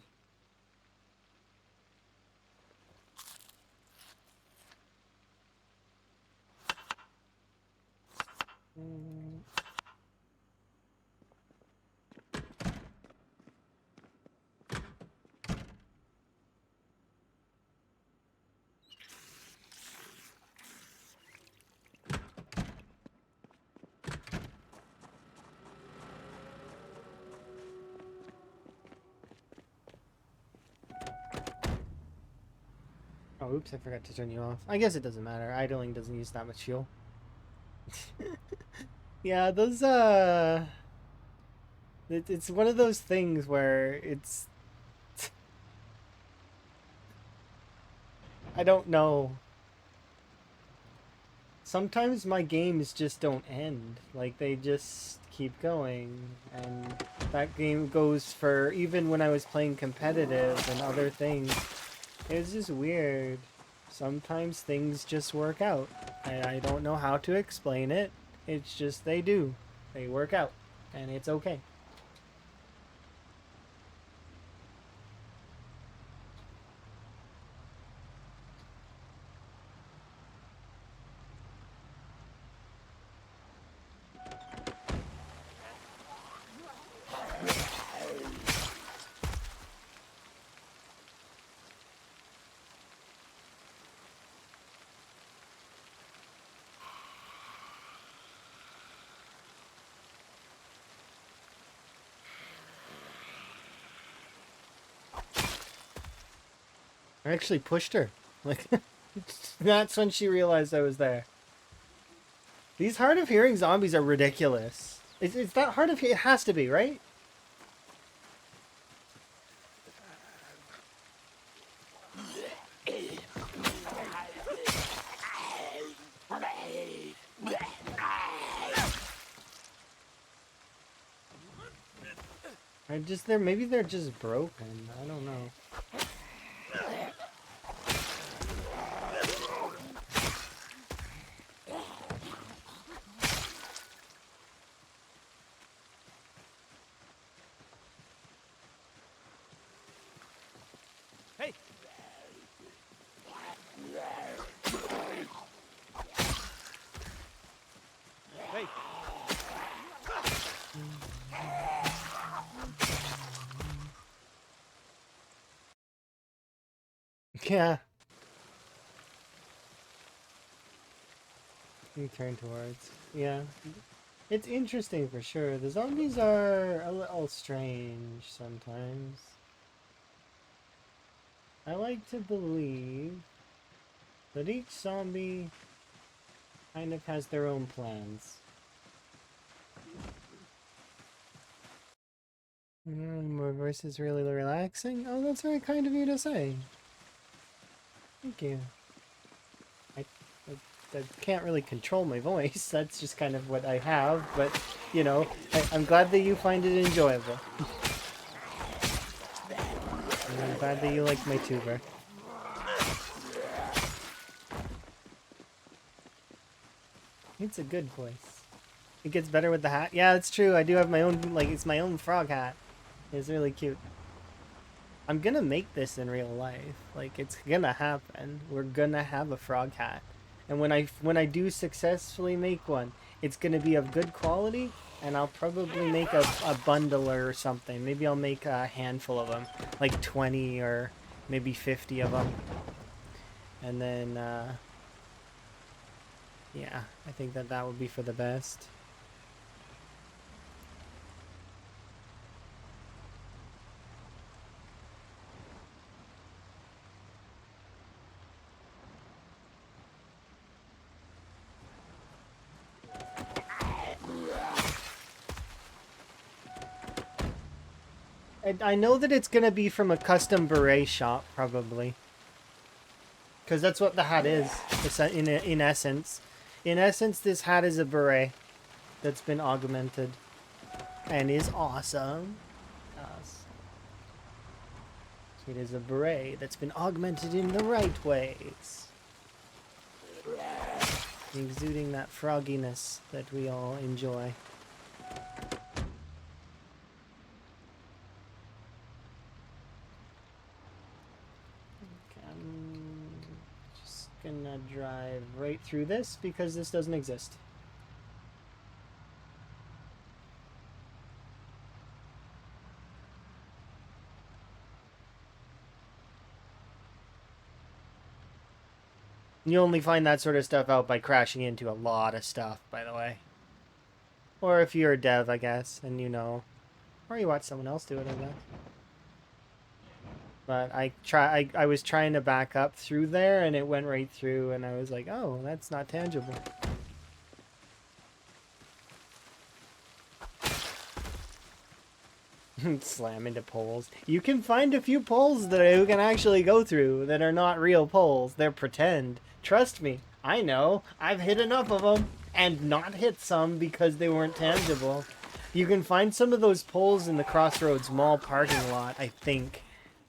Oh, oops, I forgot to turn you off. I guess it doesn't matter. Idling doesn't use that much fuel. Yeah, those, it's one of those things where it's... I don't know. Sometimes my games just don't end. Like, they just keep going. And that game goes for... Even when I was playing competitive and other things, it was just weird. Sometimes things just work out. I don't know how to explain it. It's just they do. They work out. And it's okay. I actually pushed her. Like, that's when she realized I was there. These hard of hearing zombies are ridiculous. It's that hard of hearing. It has to be, right? Maybe they're just broken. I don't know. Hey! Hey! Yeah. You turn towards. Yeah. It's interesting for sure. The zombies are a little strange sometimes. I like to believe that each zombie kind of has their own plans. My voice is really relaxing. Oh, that's very kind of you to say. Thank you. I can't really control my voice. That's just kind of what I have. But, you know, I'm glad that you find it enjoyable. And I'm glad that you like my tuber. It's a good voice. It gets better with the hat. Yeah, it's true. I do have my own, like, it's my own frog hat. It's really cute. I'm gonna make this in real life. Like, it's gonna happen. We're gonna have a frog hat. And when I do successfully make one, it's gonna be of good quality, and I'll probably make a bundler or something. Maybe I'll make a handful of them, like 20 or maybe 50 of them. And then, yeah, I think that that would be for the best. I know that it's gonna be from a custom beret shop, probably. Because that's what the hat is, in essence. In essence, this hat is a beret that's been augmented. And is awesome. Yes. It is a beret that's been augmented in the right ways. Exuding that frogginess that we all enjoy. I'm just gonna drive right through this because this doesn't exist. You only find that sort of stuff out by crashing into a lot of stuff, by the way. Or if you're a dev, I guess, and you know. Or you watch someone else do it, I guess. But I was trying to back up through there, and it went right through, and I was like, oh, that's not tangible. Slam into poles. You can find a few poles that you can actually go through that are not real poles. They're pretend. Trust me, I know. I've hit enough of them and not hit some because they weren't tangible. You can find some of those poles in the Crossroads Mall parking lot, I think.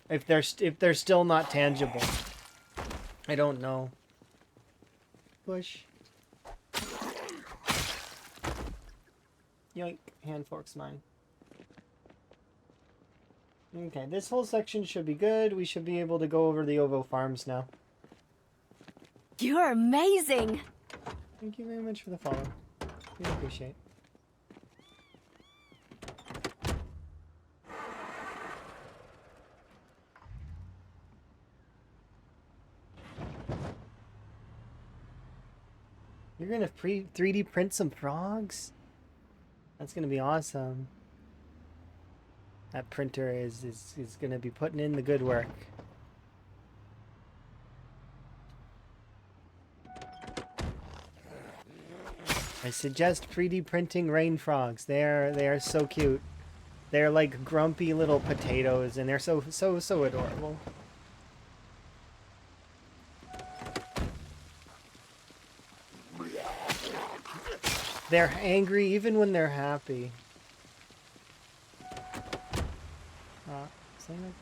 If they're still not tangible. I don't know. Push. Yoink. Hand fork's mine. Okay, this whole section should be good. We should be able to go over the Ovo Farms now. You're amazing! Thank you very much for the follow. We appreciate it. You're gonna 3D print some frogs? That's gonna be awesome. That printer is gonna be putting in the good work. I suggest 3D printing rain frogs. They are so cute. They're like grumpy little potatoes, and they're so adorable. They're angry even when they're happy. Same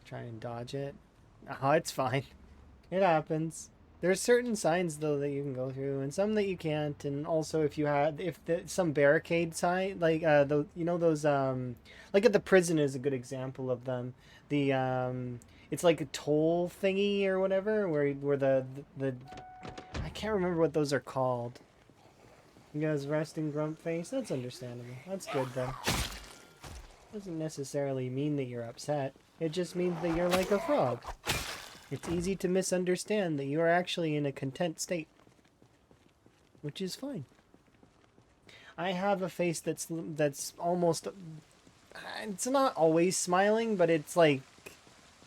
try and dodge it. Oh, it's fine. It happens. There's certain signs though that you can go through, and some that you can't. And also, if some barricade sign, like you know those like at the prison is a good example of them. It's like a toll thingy or whatever, where the I can't remember what those are called. You guys resting grump face? That's understandable. That's good then. Doesn't necessarily mean that you're upset. It just means that you're like a frog. It's easy to misunderstand that you are actually in a content state. Which is fine. I have a face that's almost... It's not always smiling, but it's like...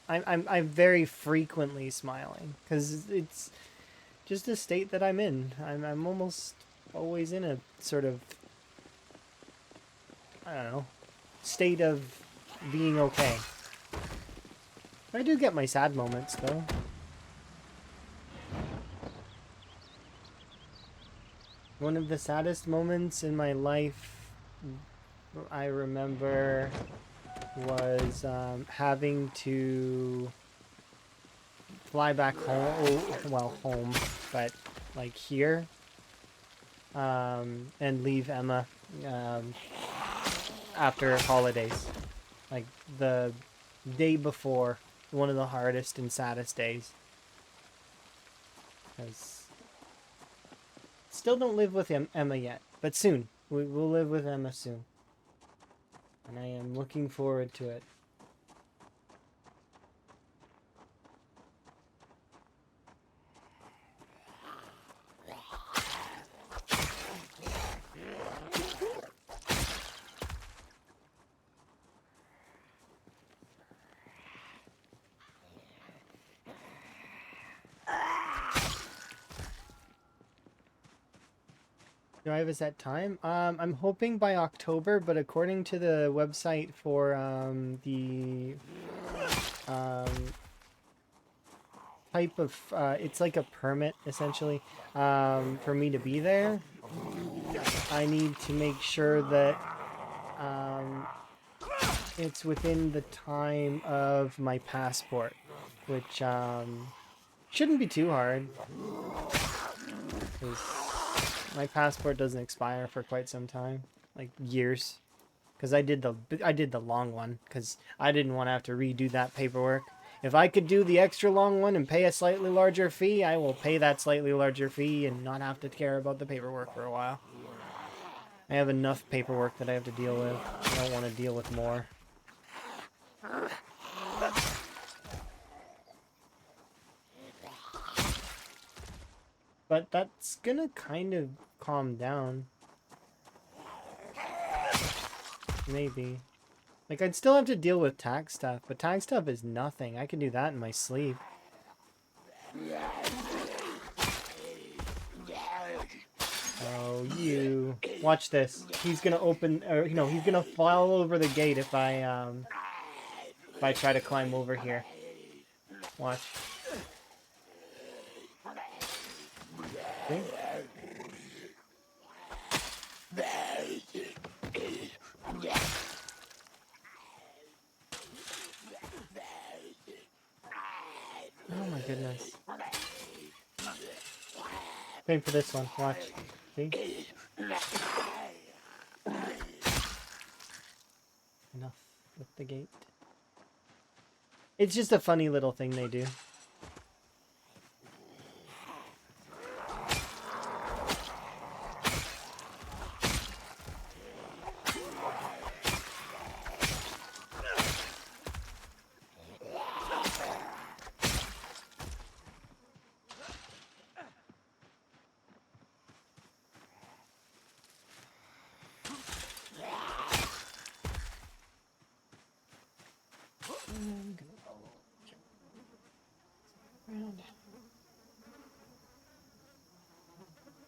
I'm very frequently smiling. Because it's just a state that I'm in. I'm almost always in a sort of... I don't know. State of being okay. I do get my sad moments, though. One of the saddest moments in my life, I remember, was having to fly back home. Oh, well, home, but like here, and leave Emma after holidays, like the day before. One of the hardest and saddest days. Because still don't live with Emma yet, but soon. We will live with Emma soon. And I am looking forward to it. Do I have a set time? I'm hoping by October, but according to the website for the um, type of it's like a permit essentially for me to be there. I need to make sure that um, it's within the time of my passport, which shouldn't be too hard because my passport doesn't expire for quite some time, like years. Because I did the long one because I didn't want to have to redo that paperwork. If I could do the extra long one and pay a slightly larger fee, I will pay that slightly larger fee and not have to care about the paperwork for a while. I have enough paperwork that I have to deal with. I don't want to deal with more. But that's gonna kind of calm down. Maybe. Like, I'd still have to deal with tax stuff, but tax stuff is nothing. I can do that in my sleep. Oh, you. Watch this. He's gonna open, or, you know, he's gonna fall over the gate if I try to climb over here. Watch. See? Oh my goodness. Same for this one. Watch. See? Enough with the gate. It's just a funny little thing they do.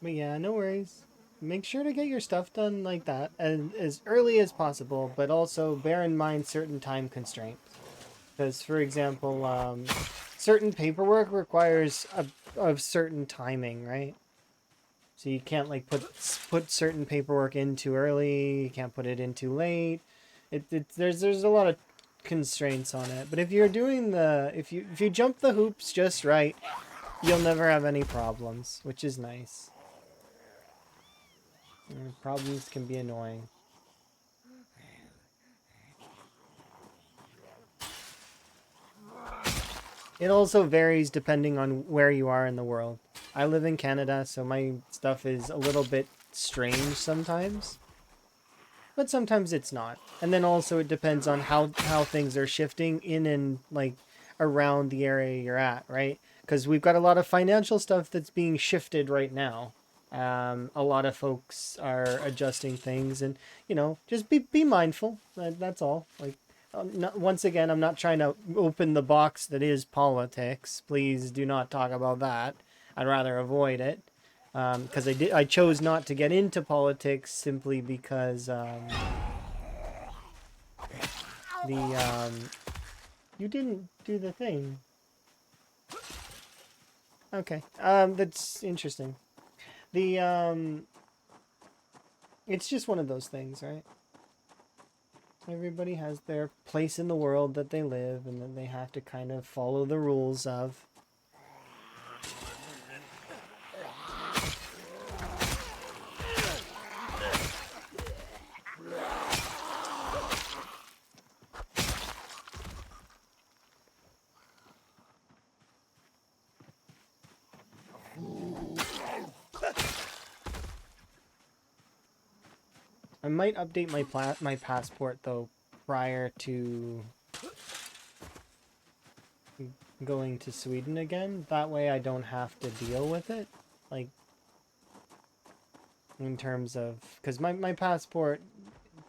But yeah, no worries. Make sure to get your stuff done like that and as early as possible, but also bear in mind certain time constraints. Because, for example, certain paperwork requires a certain timing, right? So you can't like put certain paperwork in too early. You can't put it in too late. There's a lot of constraints on it. But if you're doing if you jump the hoops just right, you'll never have any problems, which is nice. Problems can be annoying. It also varies depending on where you are in the world. I live in Canada, so my stuff is a little bit strange sometimes. But sometimes it's not. And then also it depends on how things are shifting in and like around the area you're at, right? Because we've got a lot of financial stuff that's being shifted right now. A lot of folks are adjusting things, and you know, just be mindful. That's all. Like, once again, I'm not trying to open the box that is politics. Please do not talk about that. I'd rather avoid it, because I chose not to get into politics simply because you didn't do the thing. Okay, that's interesting. It's just one of those things, right? Everybody has their place in the world that they live and that they have to kind of follow the rules of. I might update my passport though prior to going to Sweden again. That way I don't have to deal with it. Like, in terms of, because my passport,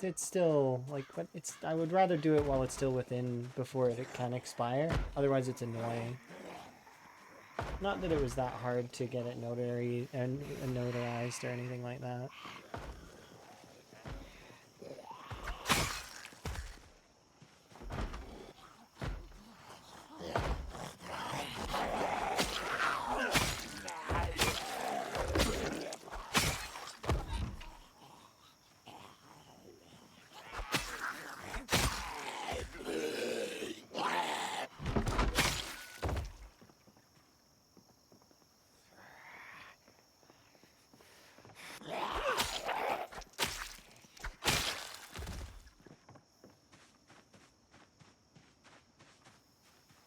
it's still like, but it's, I would rather do it while it's still within, before it can expire. Otherwise it's annoying. Not that it was that hard to get it notary and notarized or anything like that.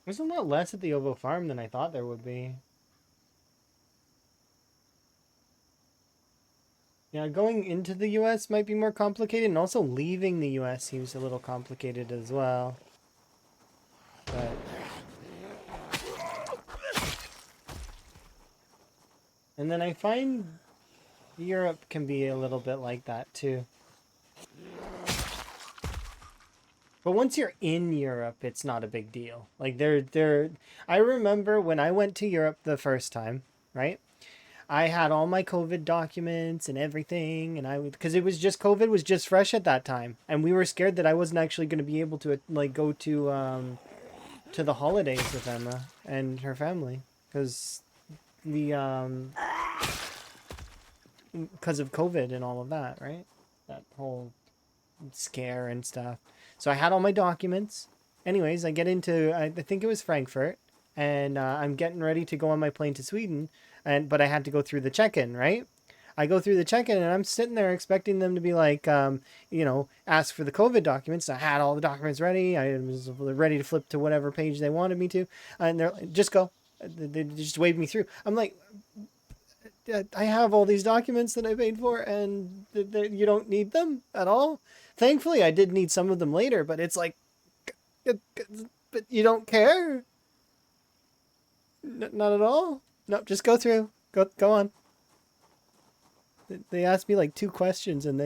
There's a lot less at the Ovo Farm than I thought there would be. Yeah, going into the US might be more complicated, and also leaving the US seems a little complicated as well. But and then I find Europe can be a little bit like that too. But once you're in Europe, it's not a big deal. Like I remember when I went to Europe the first time, right? I had all my COVID documents and everything, and I would, because it was just, COVID was just fresh at that time, and we were scared that I wasn't actually going to be able to like go to the holidays with Emma and her family, because the because of COVID and all of that, right? That whole scare and stuff. So I had all my documents. Anyways, I get into, I think it was Frankfurt, and I'm getting ready to go on my plane to Sweden, but I had to go through the check-in, right? I go through the check-in, and I'm sitting there expecting them to be like, ask for the COVID documents. I had all the documents ready. I was ready to flip to whatever page they wanted me to, and they're like, just go. They just waved me through. I'm like, I have all these documents that I paid for, and you don't need them at all. Thankfully, I did need some of them later, but it's like, but you don't care? Not at all? No, just go through. Go on. They asked me like two questions, and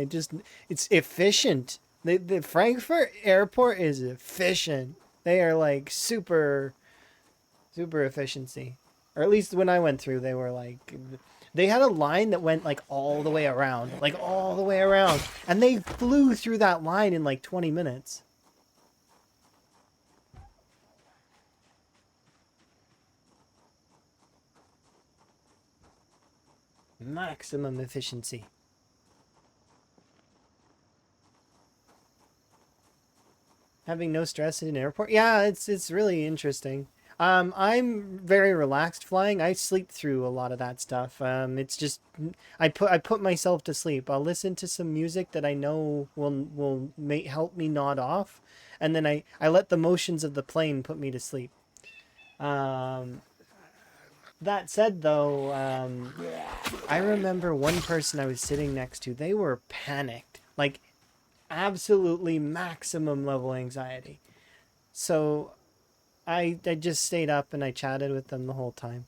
it's efficient. The Frankfurt airport is efficient. They are like super efficiency. Or at least when I went through, they were like, they had a line that went like all the way around, and they flew through that line in like 20 minutes. Maximum efficiency. Having no stress in an airport. Yeah, it's really interesting. I'm very relaxed flying. I sleep through a lot of that stuff. It's just I put myself to sleep. I'll listen to some music that I know will help me nod off, and then I let the motions of the plane put me to sleep. Um, that said, though, I remember one person I was sitting next to. They were panicked, like absolutely maximum level anxiety. So I just stayed up and I chatted with them the whole time,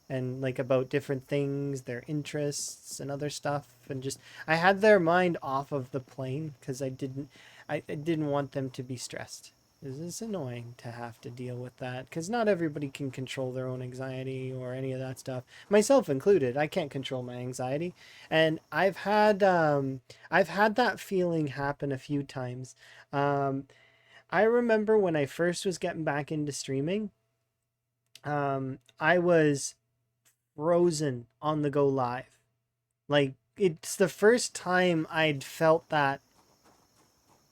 and like about different things, their interests and other stuff, and just I had their mind off of the plane because I didn't want them to be stressed. It's annoying to have to deal with that because not everybody can control their own anxiety or any of that stuff, myself included. I can't control my anxiety, and I've had that feeling happen a few times. Um, I remember when I first was getting back into streaming, I was frozen on the go live. Like it's the first time I'd felt that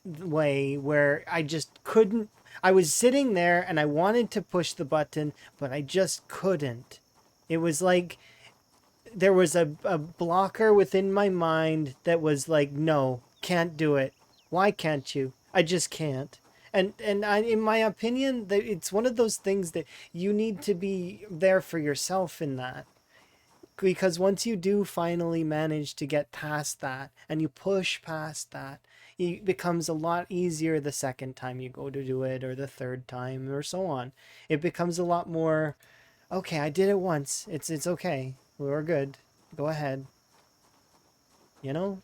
way where I just couldn't. I was sitting there and I wanted to push the button, but I just couldn't. It was like there was a blocker within my mind that was like, no, can't do it. Why can't you? I just can't. In my opinion, that it's one of those things that you need to be there for yourself in that, because once you do finally manage to get past that and you push past that, it becomes a lot easier the second time you go to do it, or the third time, or so on. It becomes a lot more, okay, I did it once. It's okay. We're good. Go ahead. You know?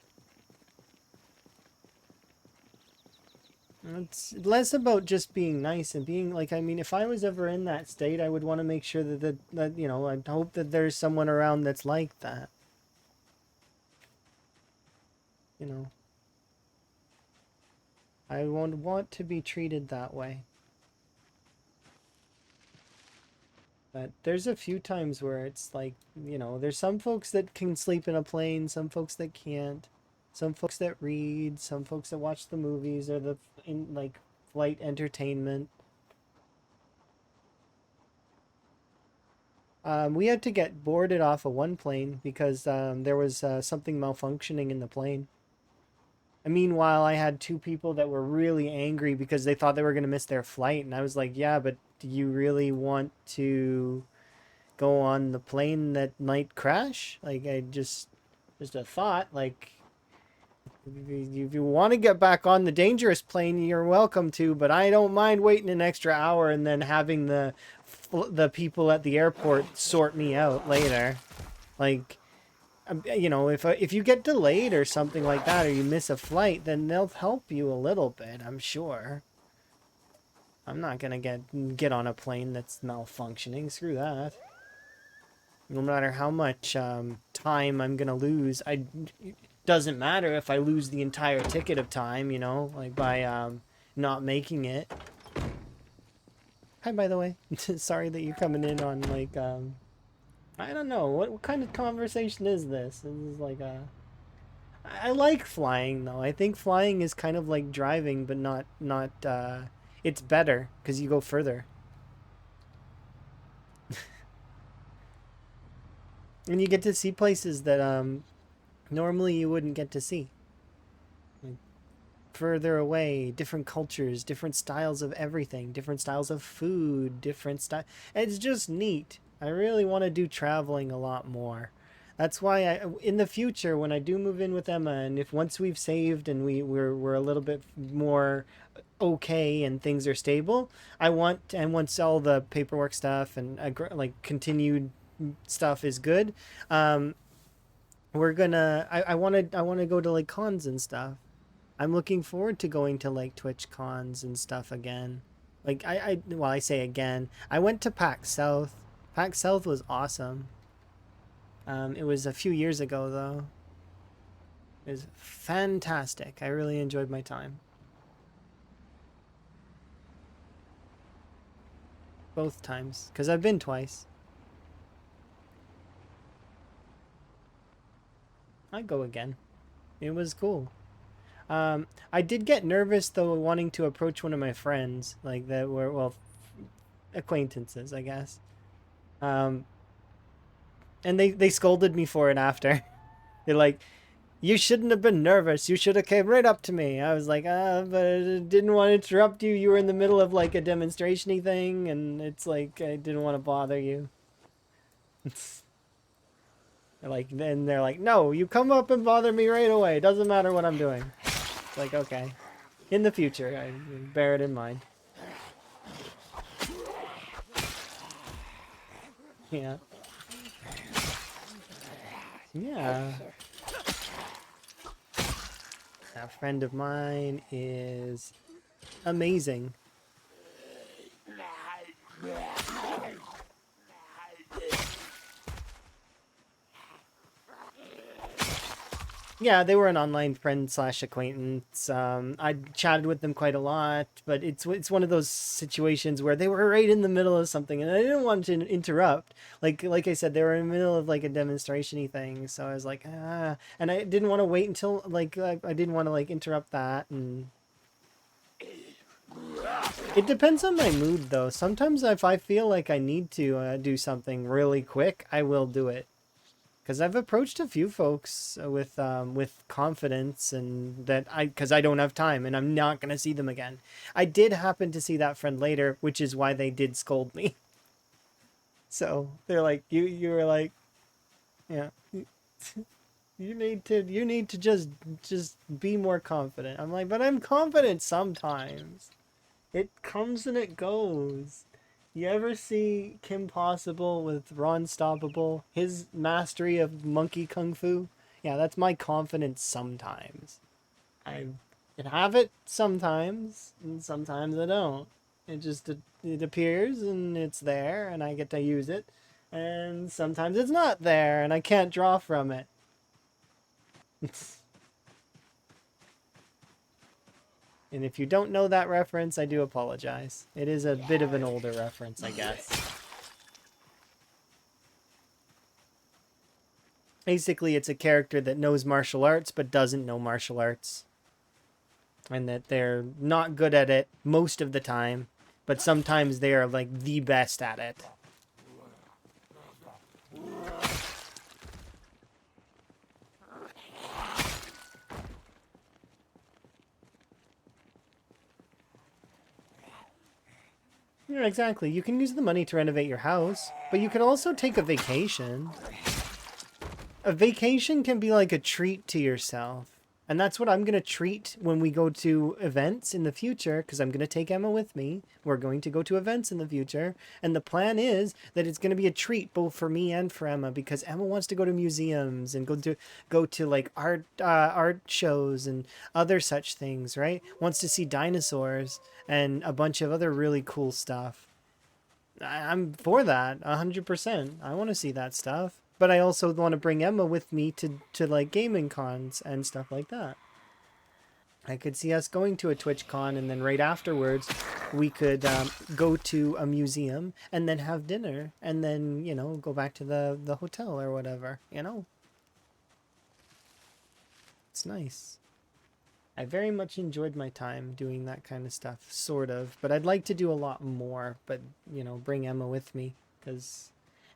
It's less about just being nice and being like, I mean, if I was ever in that state, I would want to make sure that you know, I'd hope that there's someone around that's like that. You know, I won't want to be treated that way. But there's a few times where it's like, you know, there's some folks that can sleep in a plane, some folks that can't, some folks that read, some folks that watch the movies or the in like flight entertainment. We had to get boarded off of one plane because there was something malfunctioning in the plane. And meanwhile, I had two people that were really angry because they thought they were going to miss their flight. And I was like, yeah, but do you really want to go on the plane that might crash? Like, just a thought. Like, if you want to get back on the dangerous plane, you're welcome to, but I don't mind waiting an extra hour and then having the people at the airport sort me out later. Like, you know, if you get delayed or something like that, or you miss a flight, then they'll help you a little bit, I'm sure. I'm not gonna get on a plane that's malfunctioning. Screw that. No matter how much time I'm gonna lose, it doesn't matter if I lose the entire ticket of time, you know, like by not making it. Hi, by the way. Sorry that you're coming in on like I don't know what kind of conversation is this. This is like I like flying though. I think flying is kind of like driving, but not it's better because you go further. And you get to see places that normally you wouldn't get to see. Like further away, different cultures, different styles of everything, different styles of food, different style. It's just neat. I really want to do traveling a lot more. That's why in the future, when I do move in with Emma, and if once we've saved and we're a little bit more okay and things are stable, and once all the paperwork stuff and like continued stuff is good, um, we're gonna. I want to go to like cons and stuff. I'm looking forward to going to like Twitch cons and stuff again. Like well, I say again. I went to PAX South. PAX South was awesome. It was a few years ago though. It was fantastic. I really enjoyed my time. Both times, because I've been twice. I'd go again. It was cool. I did get nervous though, wanting to approach one of my friends, like that were well, acquaintances, I guess. Um, and they scolded me for it after. They're like, "You shouldn't have been nervous. You should have came right up to me." I was like, but I didn't want to interrupt you. You were in the middle of like a demonstration-y thing, and it's like I didn't want to bother you." Then they're like, "No, you come up and bother me right away. It doesn't matter what I'm doing." It's like, okay. In the future, I bear it in mind. Yeah. Yeah. A friend of mine is amazing. Yeah, they were an online friend slash acquaintance. I chatted with them quite a lot, but it's one of those situations where they were right in the middle of something, and I didn't want to interrupt. Like I said, they were in the middle of like a demonstration-y thing, so I was like, and I didn't want to wait until like I didn't want to like interrupt that, and it depends on my mood though. Sometimes if I feel like I need to do something really quick, I will do it. Because I've approached a few folks with confidence and that because I don't have time and I'm not gonna see them again. I did happen to see that friend later, which is why they did scold me. So they're like, you were like, yeah. You need to just be more confident. I'm like, but I'm confident sometimes. It comes and it goes. You ever see Kim Possible with Ron Stoppable? His mastery of monkey kung fu? Yeah, that's my confidence sometimes. I can have it sometimes, and sometimes I don't. It appears and it's there, and I get to use it, and sometimes it's not there, and I can't draw from it. And if you don't know that reference, I do apologize. It is a bit of an older reference, I guess. Basically, it's a character that knows martial arts but doesn't know martial arts. And that they're not good at it most of the time, but sometimes they are like the best at it. Yeah, exactly. You can use the money to renovate your house, but you can also take a vacation. A vacation can be like a treat to yourself. And that's what I'm going to treat when we go to events in the future, because I'm going to take Emma with me. We're going to go to events in the future. And the plan is that it's going to be a treat both for me and for Emma, because Emma wants to go to museums and go to like art shows and other such things, right? Wants to see dinosaurs and a bunch of other really cool stuff. I'm for that 100%. I want to see that stuff, but I also want to bring Emma with me to like gaming cons and stuff like that. I could see us going to a Twitch con, and then right afterwards we could go to a museum and then have dinner, and then go back to the hotel or whatever. It's nice. I very much enjoyed my time doing that kind of stuff, sort of. But I'd like to do a lot more, but, bring Emma with me. Because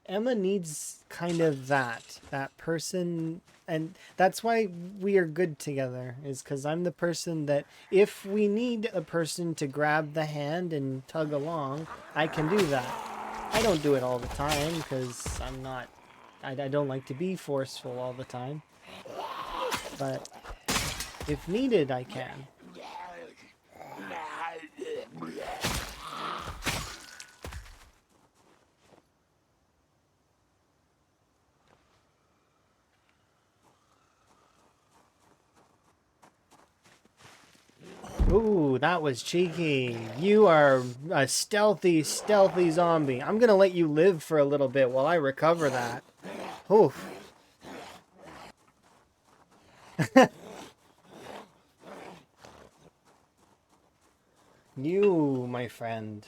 Emma needs kind of that person. And that's why we are good together, is because I'm the person that if we need a person to grab the hand and tug along, I can do that. I don't do it all the time because I don't like to be forceful all the time. But if needed, I can. Ooh, that was cheeky. You are a stealthy, stealthy zombie. I'm gonna let you live for a little bit while I recover that. Oof. You, my friend.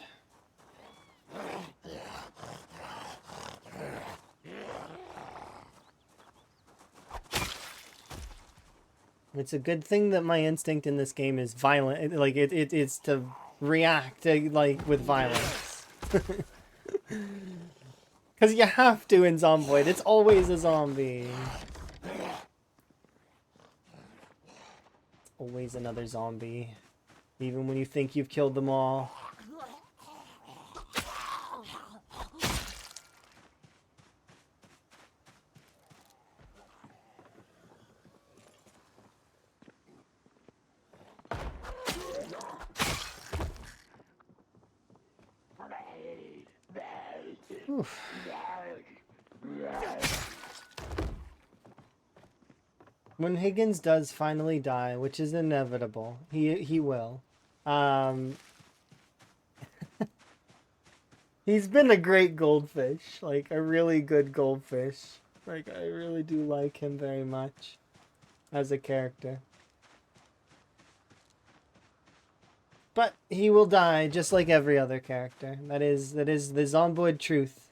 It's a good thing that my instinct in this game is violent. It's to react like with violence. Because you have to in Zomboid. It's always a zombie. It's always another zombie. Even when you think you've killed them all. Oof. When Higgins does finally die, which is inevitable, he will. Um, he's been a great goldfish, like a really good goldfish. Like I really do like him very much as a character. But he will die just like every other character. That is the Zomboid truth.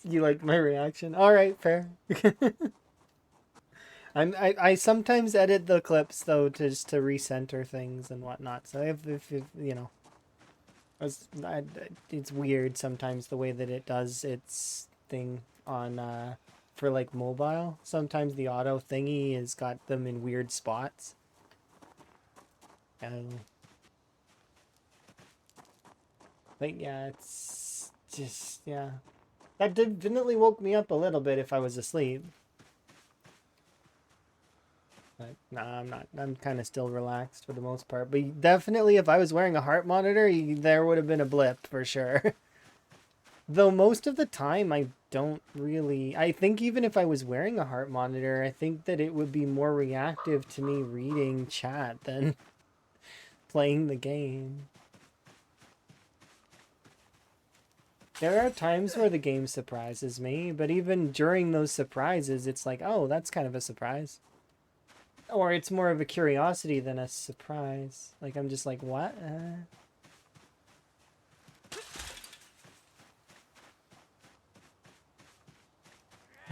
You like my reaction? All right, fair. I sometimes edit the clips though just to recenter things and whatnot. So if it's weird sometimes the way that it does its thing on for like mobile. Sometimes the auto thingy has got them in weird spots. Um, But yeah, it's just, yeah. That definitely woke me up a little bit if I was asleep. But nah, I'm not. I'm kind of still relaxed for the most part. But definitely, if I was wearing a heart monitor, there would have been a blip for sure. Though most of the time, I don't really. I think even if I was wearing a heart monitor, I think that it would be more reactive to me reading chat than playing the game. There are times where the game surprises me, but even during those surprises, it's like, oh, that's kind of a surprise. Or it's more of a curiosity than a surprise. Like, I'm just like, what?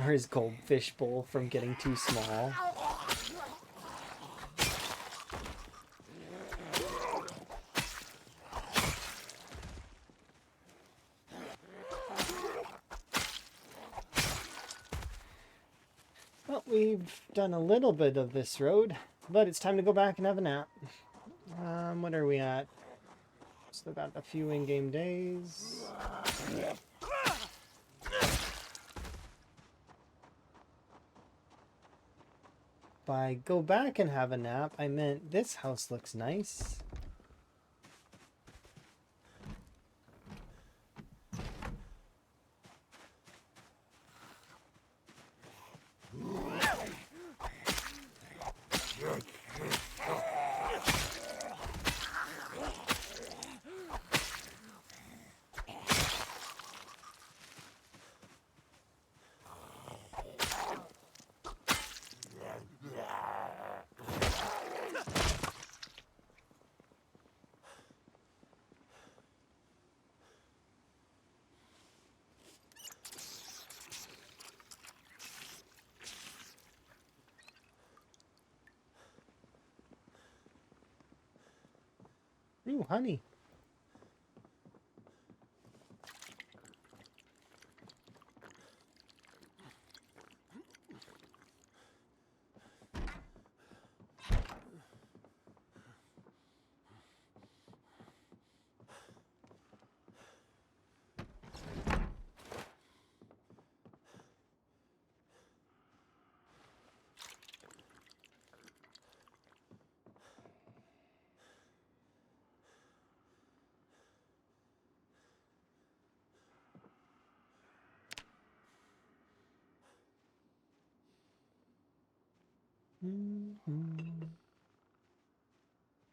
Or his goldfish bowl from getting too small. Well, we've done a little bit of this road, but it's time to go back and have a nap. What are we at? Still got a few in-game days. By go back and have a nap, I meant this house looks nice. Ooh, honey.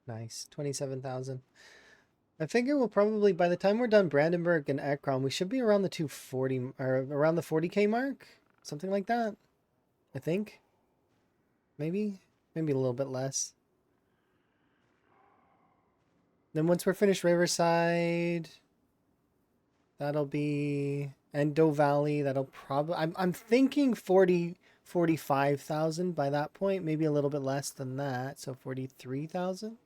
Nice, 27,000. I figure we'll probably, by the time we're done Brandenburg and Ekron, we should be around the 240, or around the 40k mark? Something like that, I think. Maybe a little bit less. Then once we're finished Riverside, that'll be Endo Valley. That'll probably, I'm thinking 45,000 by that point. Maybe a little bit less than that. So 43,000.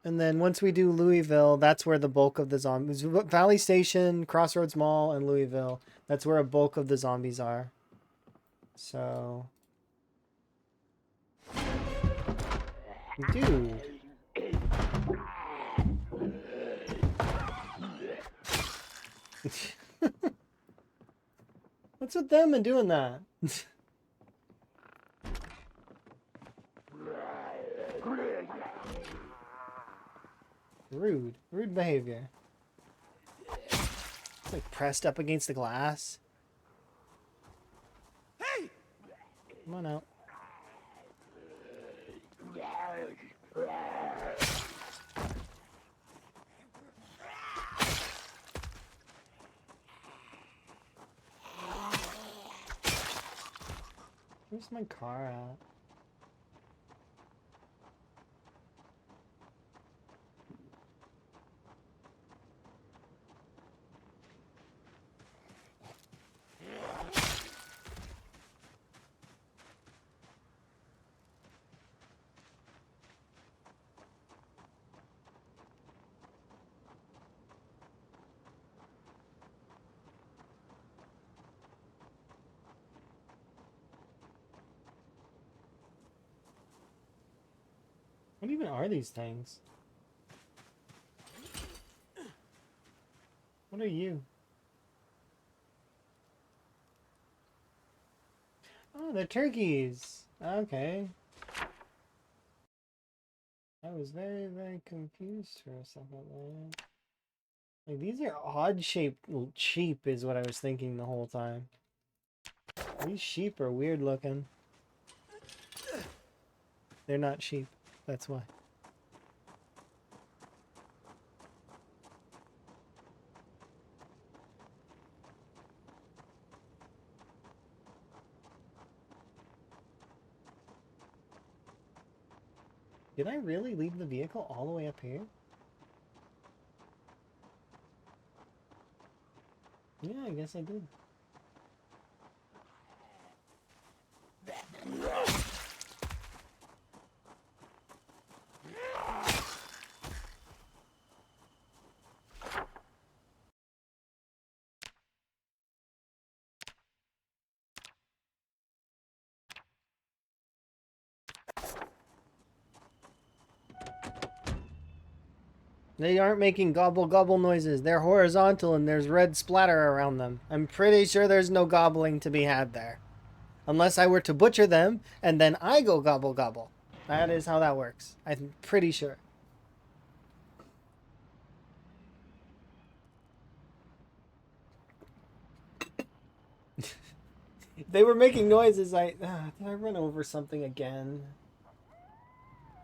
And then once we do Louisville, that's where the bulk of the zombies. Valley Station, Crossroads Mall, and Louisville. That's where a bulk of the zombies are. So, dude. What's with them and doing that? Rude behavior. It's like pressed up against the glass. Hey! Come on out. Where's my car at? What even are these things? What are you? Oh, they're turkeys. Okay. I was very, very confused for a second there. Like, these are odd-shaped sheep is what I was thinking the whole time. These sheep are weird looking. They're not sheep. That's why. Did I really leave the vehicle all the way up here? Yeah, I guess I did. They aren't making gobble gobble noises. They're horizontal and there's red splatter around them. I'm pretty sure there's no gobbling to be had there. Unless I were to butcher them and then I go gobble gobble. That is how that works. I'm pretty sure. They were making noises. Did I run over something again?